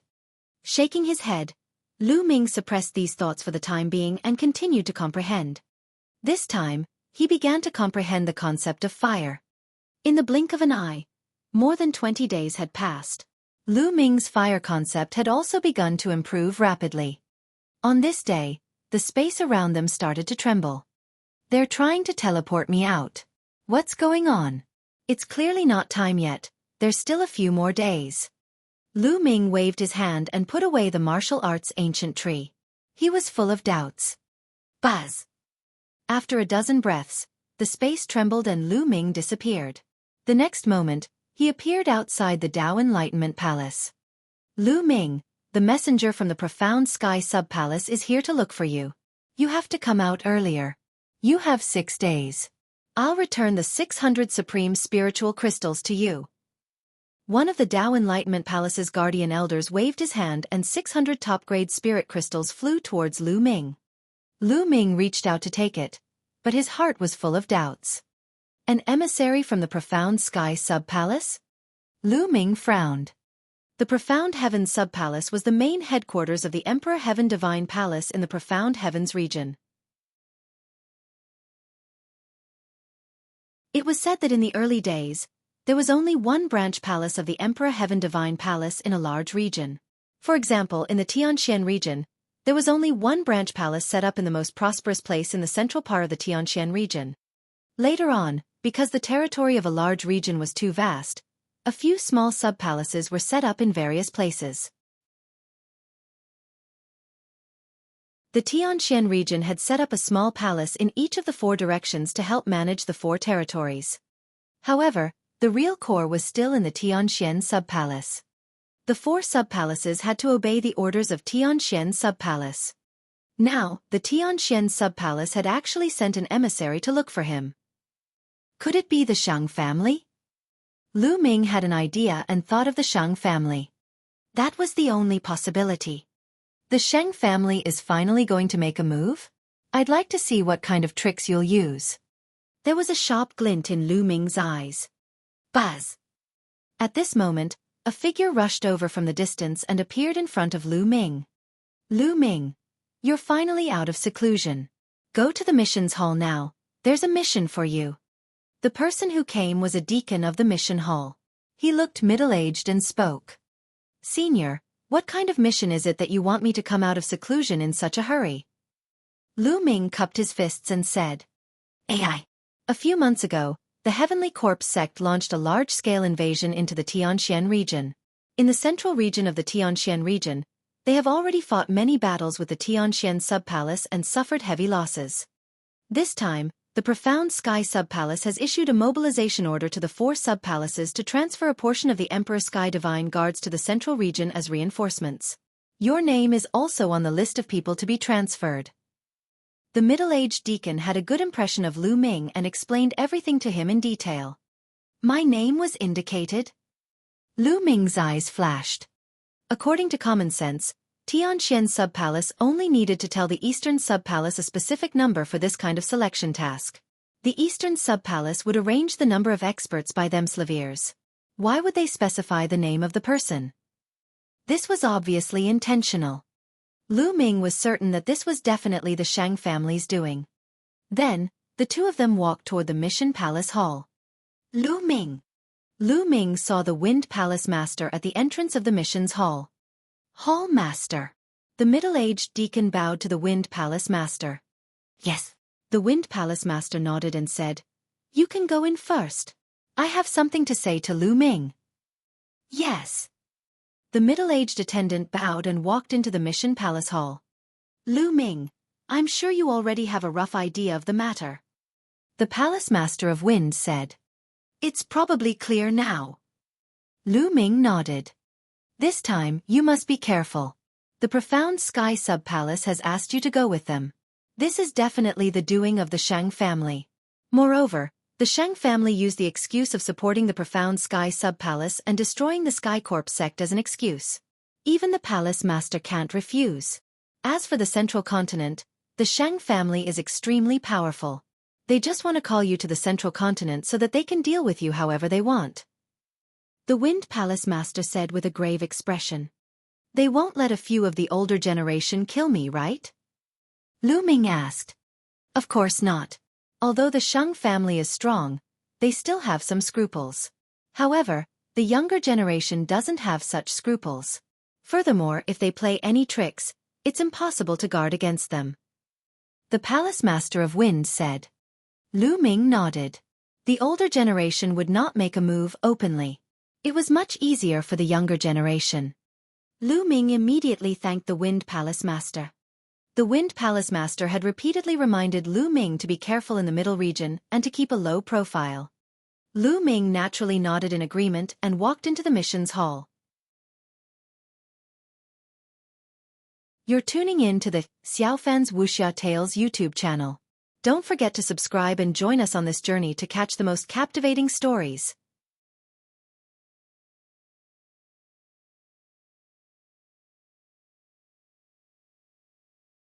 Speaker 1: Shaking his head, Lu Ming suppressed these thoughts for the time being and continued to comprehend. This time, he began to comprehend the concept of fire. In the blink of an eye, more than 20 days had passed. Lu Ming's fire concept had also begun to improve rapidly. On this day, the space around them started to tremble. They're trying to teleport me out. What's going on? It's clearly not time yet, there's still a few more days. Lu Ming waved his hand and put away the martial arts ancient tree. He was full of doubts. Buzz! After a dozen breaths, the space trembled and Lu Ming disappeared. The next moment, he appeared outside the Tao Enlightenment Palace. Lu Ming, the messenger from the Profound Sky Sub-Palace is here to look for you. You have to come out earlier. You have 6 days. I'll return the 600 supreme spiritual crystals to you. One of the Tao Enlightenment Palace's guardian elders waved his hand and 600 top-grade spirit crystals flew towards Lu Ming. Lu Ming reached out to take it, but his heart was full of doubts. An emissary from the Profound Sky Sub-Palace? Lu Ming frowned. The Profound Heavens Sub-Palace was the main headquarters of the Emperor Heaven Divine Palace in the Profound Heavens region. It was said that in the early days, there was only one branch palace of the Emperor Heaven Divine Palace in a large region. For example, in the Tianxian region, there was only one branch palace set up in the most prosperous place in the central part of the Tianxian region. Later on, because the territory of a large region was too vast, a few small sub-palaces were set up in various places. The Tianxian region had set up a small palace in each of the 4 directions to help manage the 4 territories. However, the real core was still in the Tianxian sub-palace. The 4 sub-palaces had to obey the orders of Tianxian sub-palace. Now, the Tianxian sub-palace had actually sent an emissary to look for him. Could it be the Shang family? Lu Ming had an idea and thought of the Shang family. That was the only possibility. The Shang family is finally going to make a move? I'd like to see what kind of tricks you'll use. There was a sharp glint in Lu Ming's eyes. Buzz! At this moment, a figure rushed over from the distance and appeared in front of Lu Ming. Lu Ming, you're finally out of seclusion. Go to the missions hall now, there's a mission for you. The person who came was a deacon of the mission hall. He looked middle-aged and spoke. Senior, what kind of mission is it that you want me to come out of seclusion in such a hurry? Lu Ming cupped his fists and said, AI. A few months ago, the Heavenly Corpse sect launched a large-scale invasion into the Tianxian region. In the central region of the Tianxian region, they have already fought many battles with the Tianxian sub-palace and suffered heavy losses. This time, the Profound Sky Sub-Palace has issued a mobilization order to the 4 sub-palaces to transfer a portion of the Emperor Sky Divine Guards to the central region as reinforcements. Your name is also on the list of people to be transferred. The middle-aged deacon had a good impression of Lu Ming and explained everything to him in detail. My name was indicated? Lu Ming's eyes flashed. According to common sense, Tianxian Sub-Palace only needed to tell the Eastern Sub-Palace a specific number for this kind of selection task. The Eastern Sub-Palace would arrange the number of experts by themselves. Why would they specify the name of the person? This was obviously intentional. Lu Ming was certain that this was definitely the Shang family's doing. Then, the two of them walked toward the Mission Palace Hall. Lu Ming! Lu Ming saw the Wind Palace Master at the entrance of the mission's hall. Hall Master. The middle-aged deacon bowed to the Wind Palace Master. Yes. The Wind Palace Master nodded and said, You can go in first. I have something to say to Lu Ming. Yes. The middle-aged attendant bowed and walked into the Mission Palace Hall. Lu Ming, I'm sure you already have a rough idea of the matter. The Palace Master of Wind said. It's probably clear now. Lu Ming nodded. This time, you must be careful. The Profound Sky Sub-Palace has asked you to go with them. This is definitely the doing of the Shang family. Moreover, the Shang family used the excuse of supporting the Profound Sky Sub-Palace and destroying the Sky Corp sect as an excuse. Even the Palace Master can't refuse. As for the Central Continent, the Shang family is extremely powerful. They just want to call you to the Central Continent so that they can deal with you however they want. The Wind Palace Master said with a grave expression. They won't let a few of the older generation kill me, right? Lu Ming asked. Of course not. Although the Shang family is strong, they still have some scruples. However, the younger generation doesn't have such scruples. Furthermore, if they play any tricks, it's impossible to guard against them. The Palace Master of Wind said. Lu Ming nodded. The older generation would not make a move openly. It was much easier for the younger generation. Lu Ming immediately thanked the Wind Palace Master. The Wind Palace Master had repeatedly reminded Lu Ming to be careful in the middle region and to keep a low profile. Lu Ming naturally nodded in agreement and walked into the missions hall. You're tuning in to the Xiaofan's Wuxia Tales YouTube channel. Don't forget to subscribe and join us on this journey to catch the most captivating stories.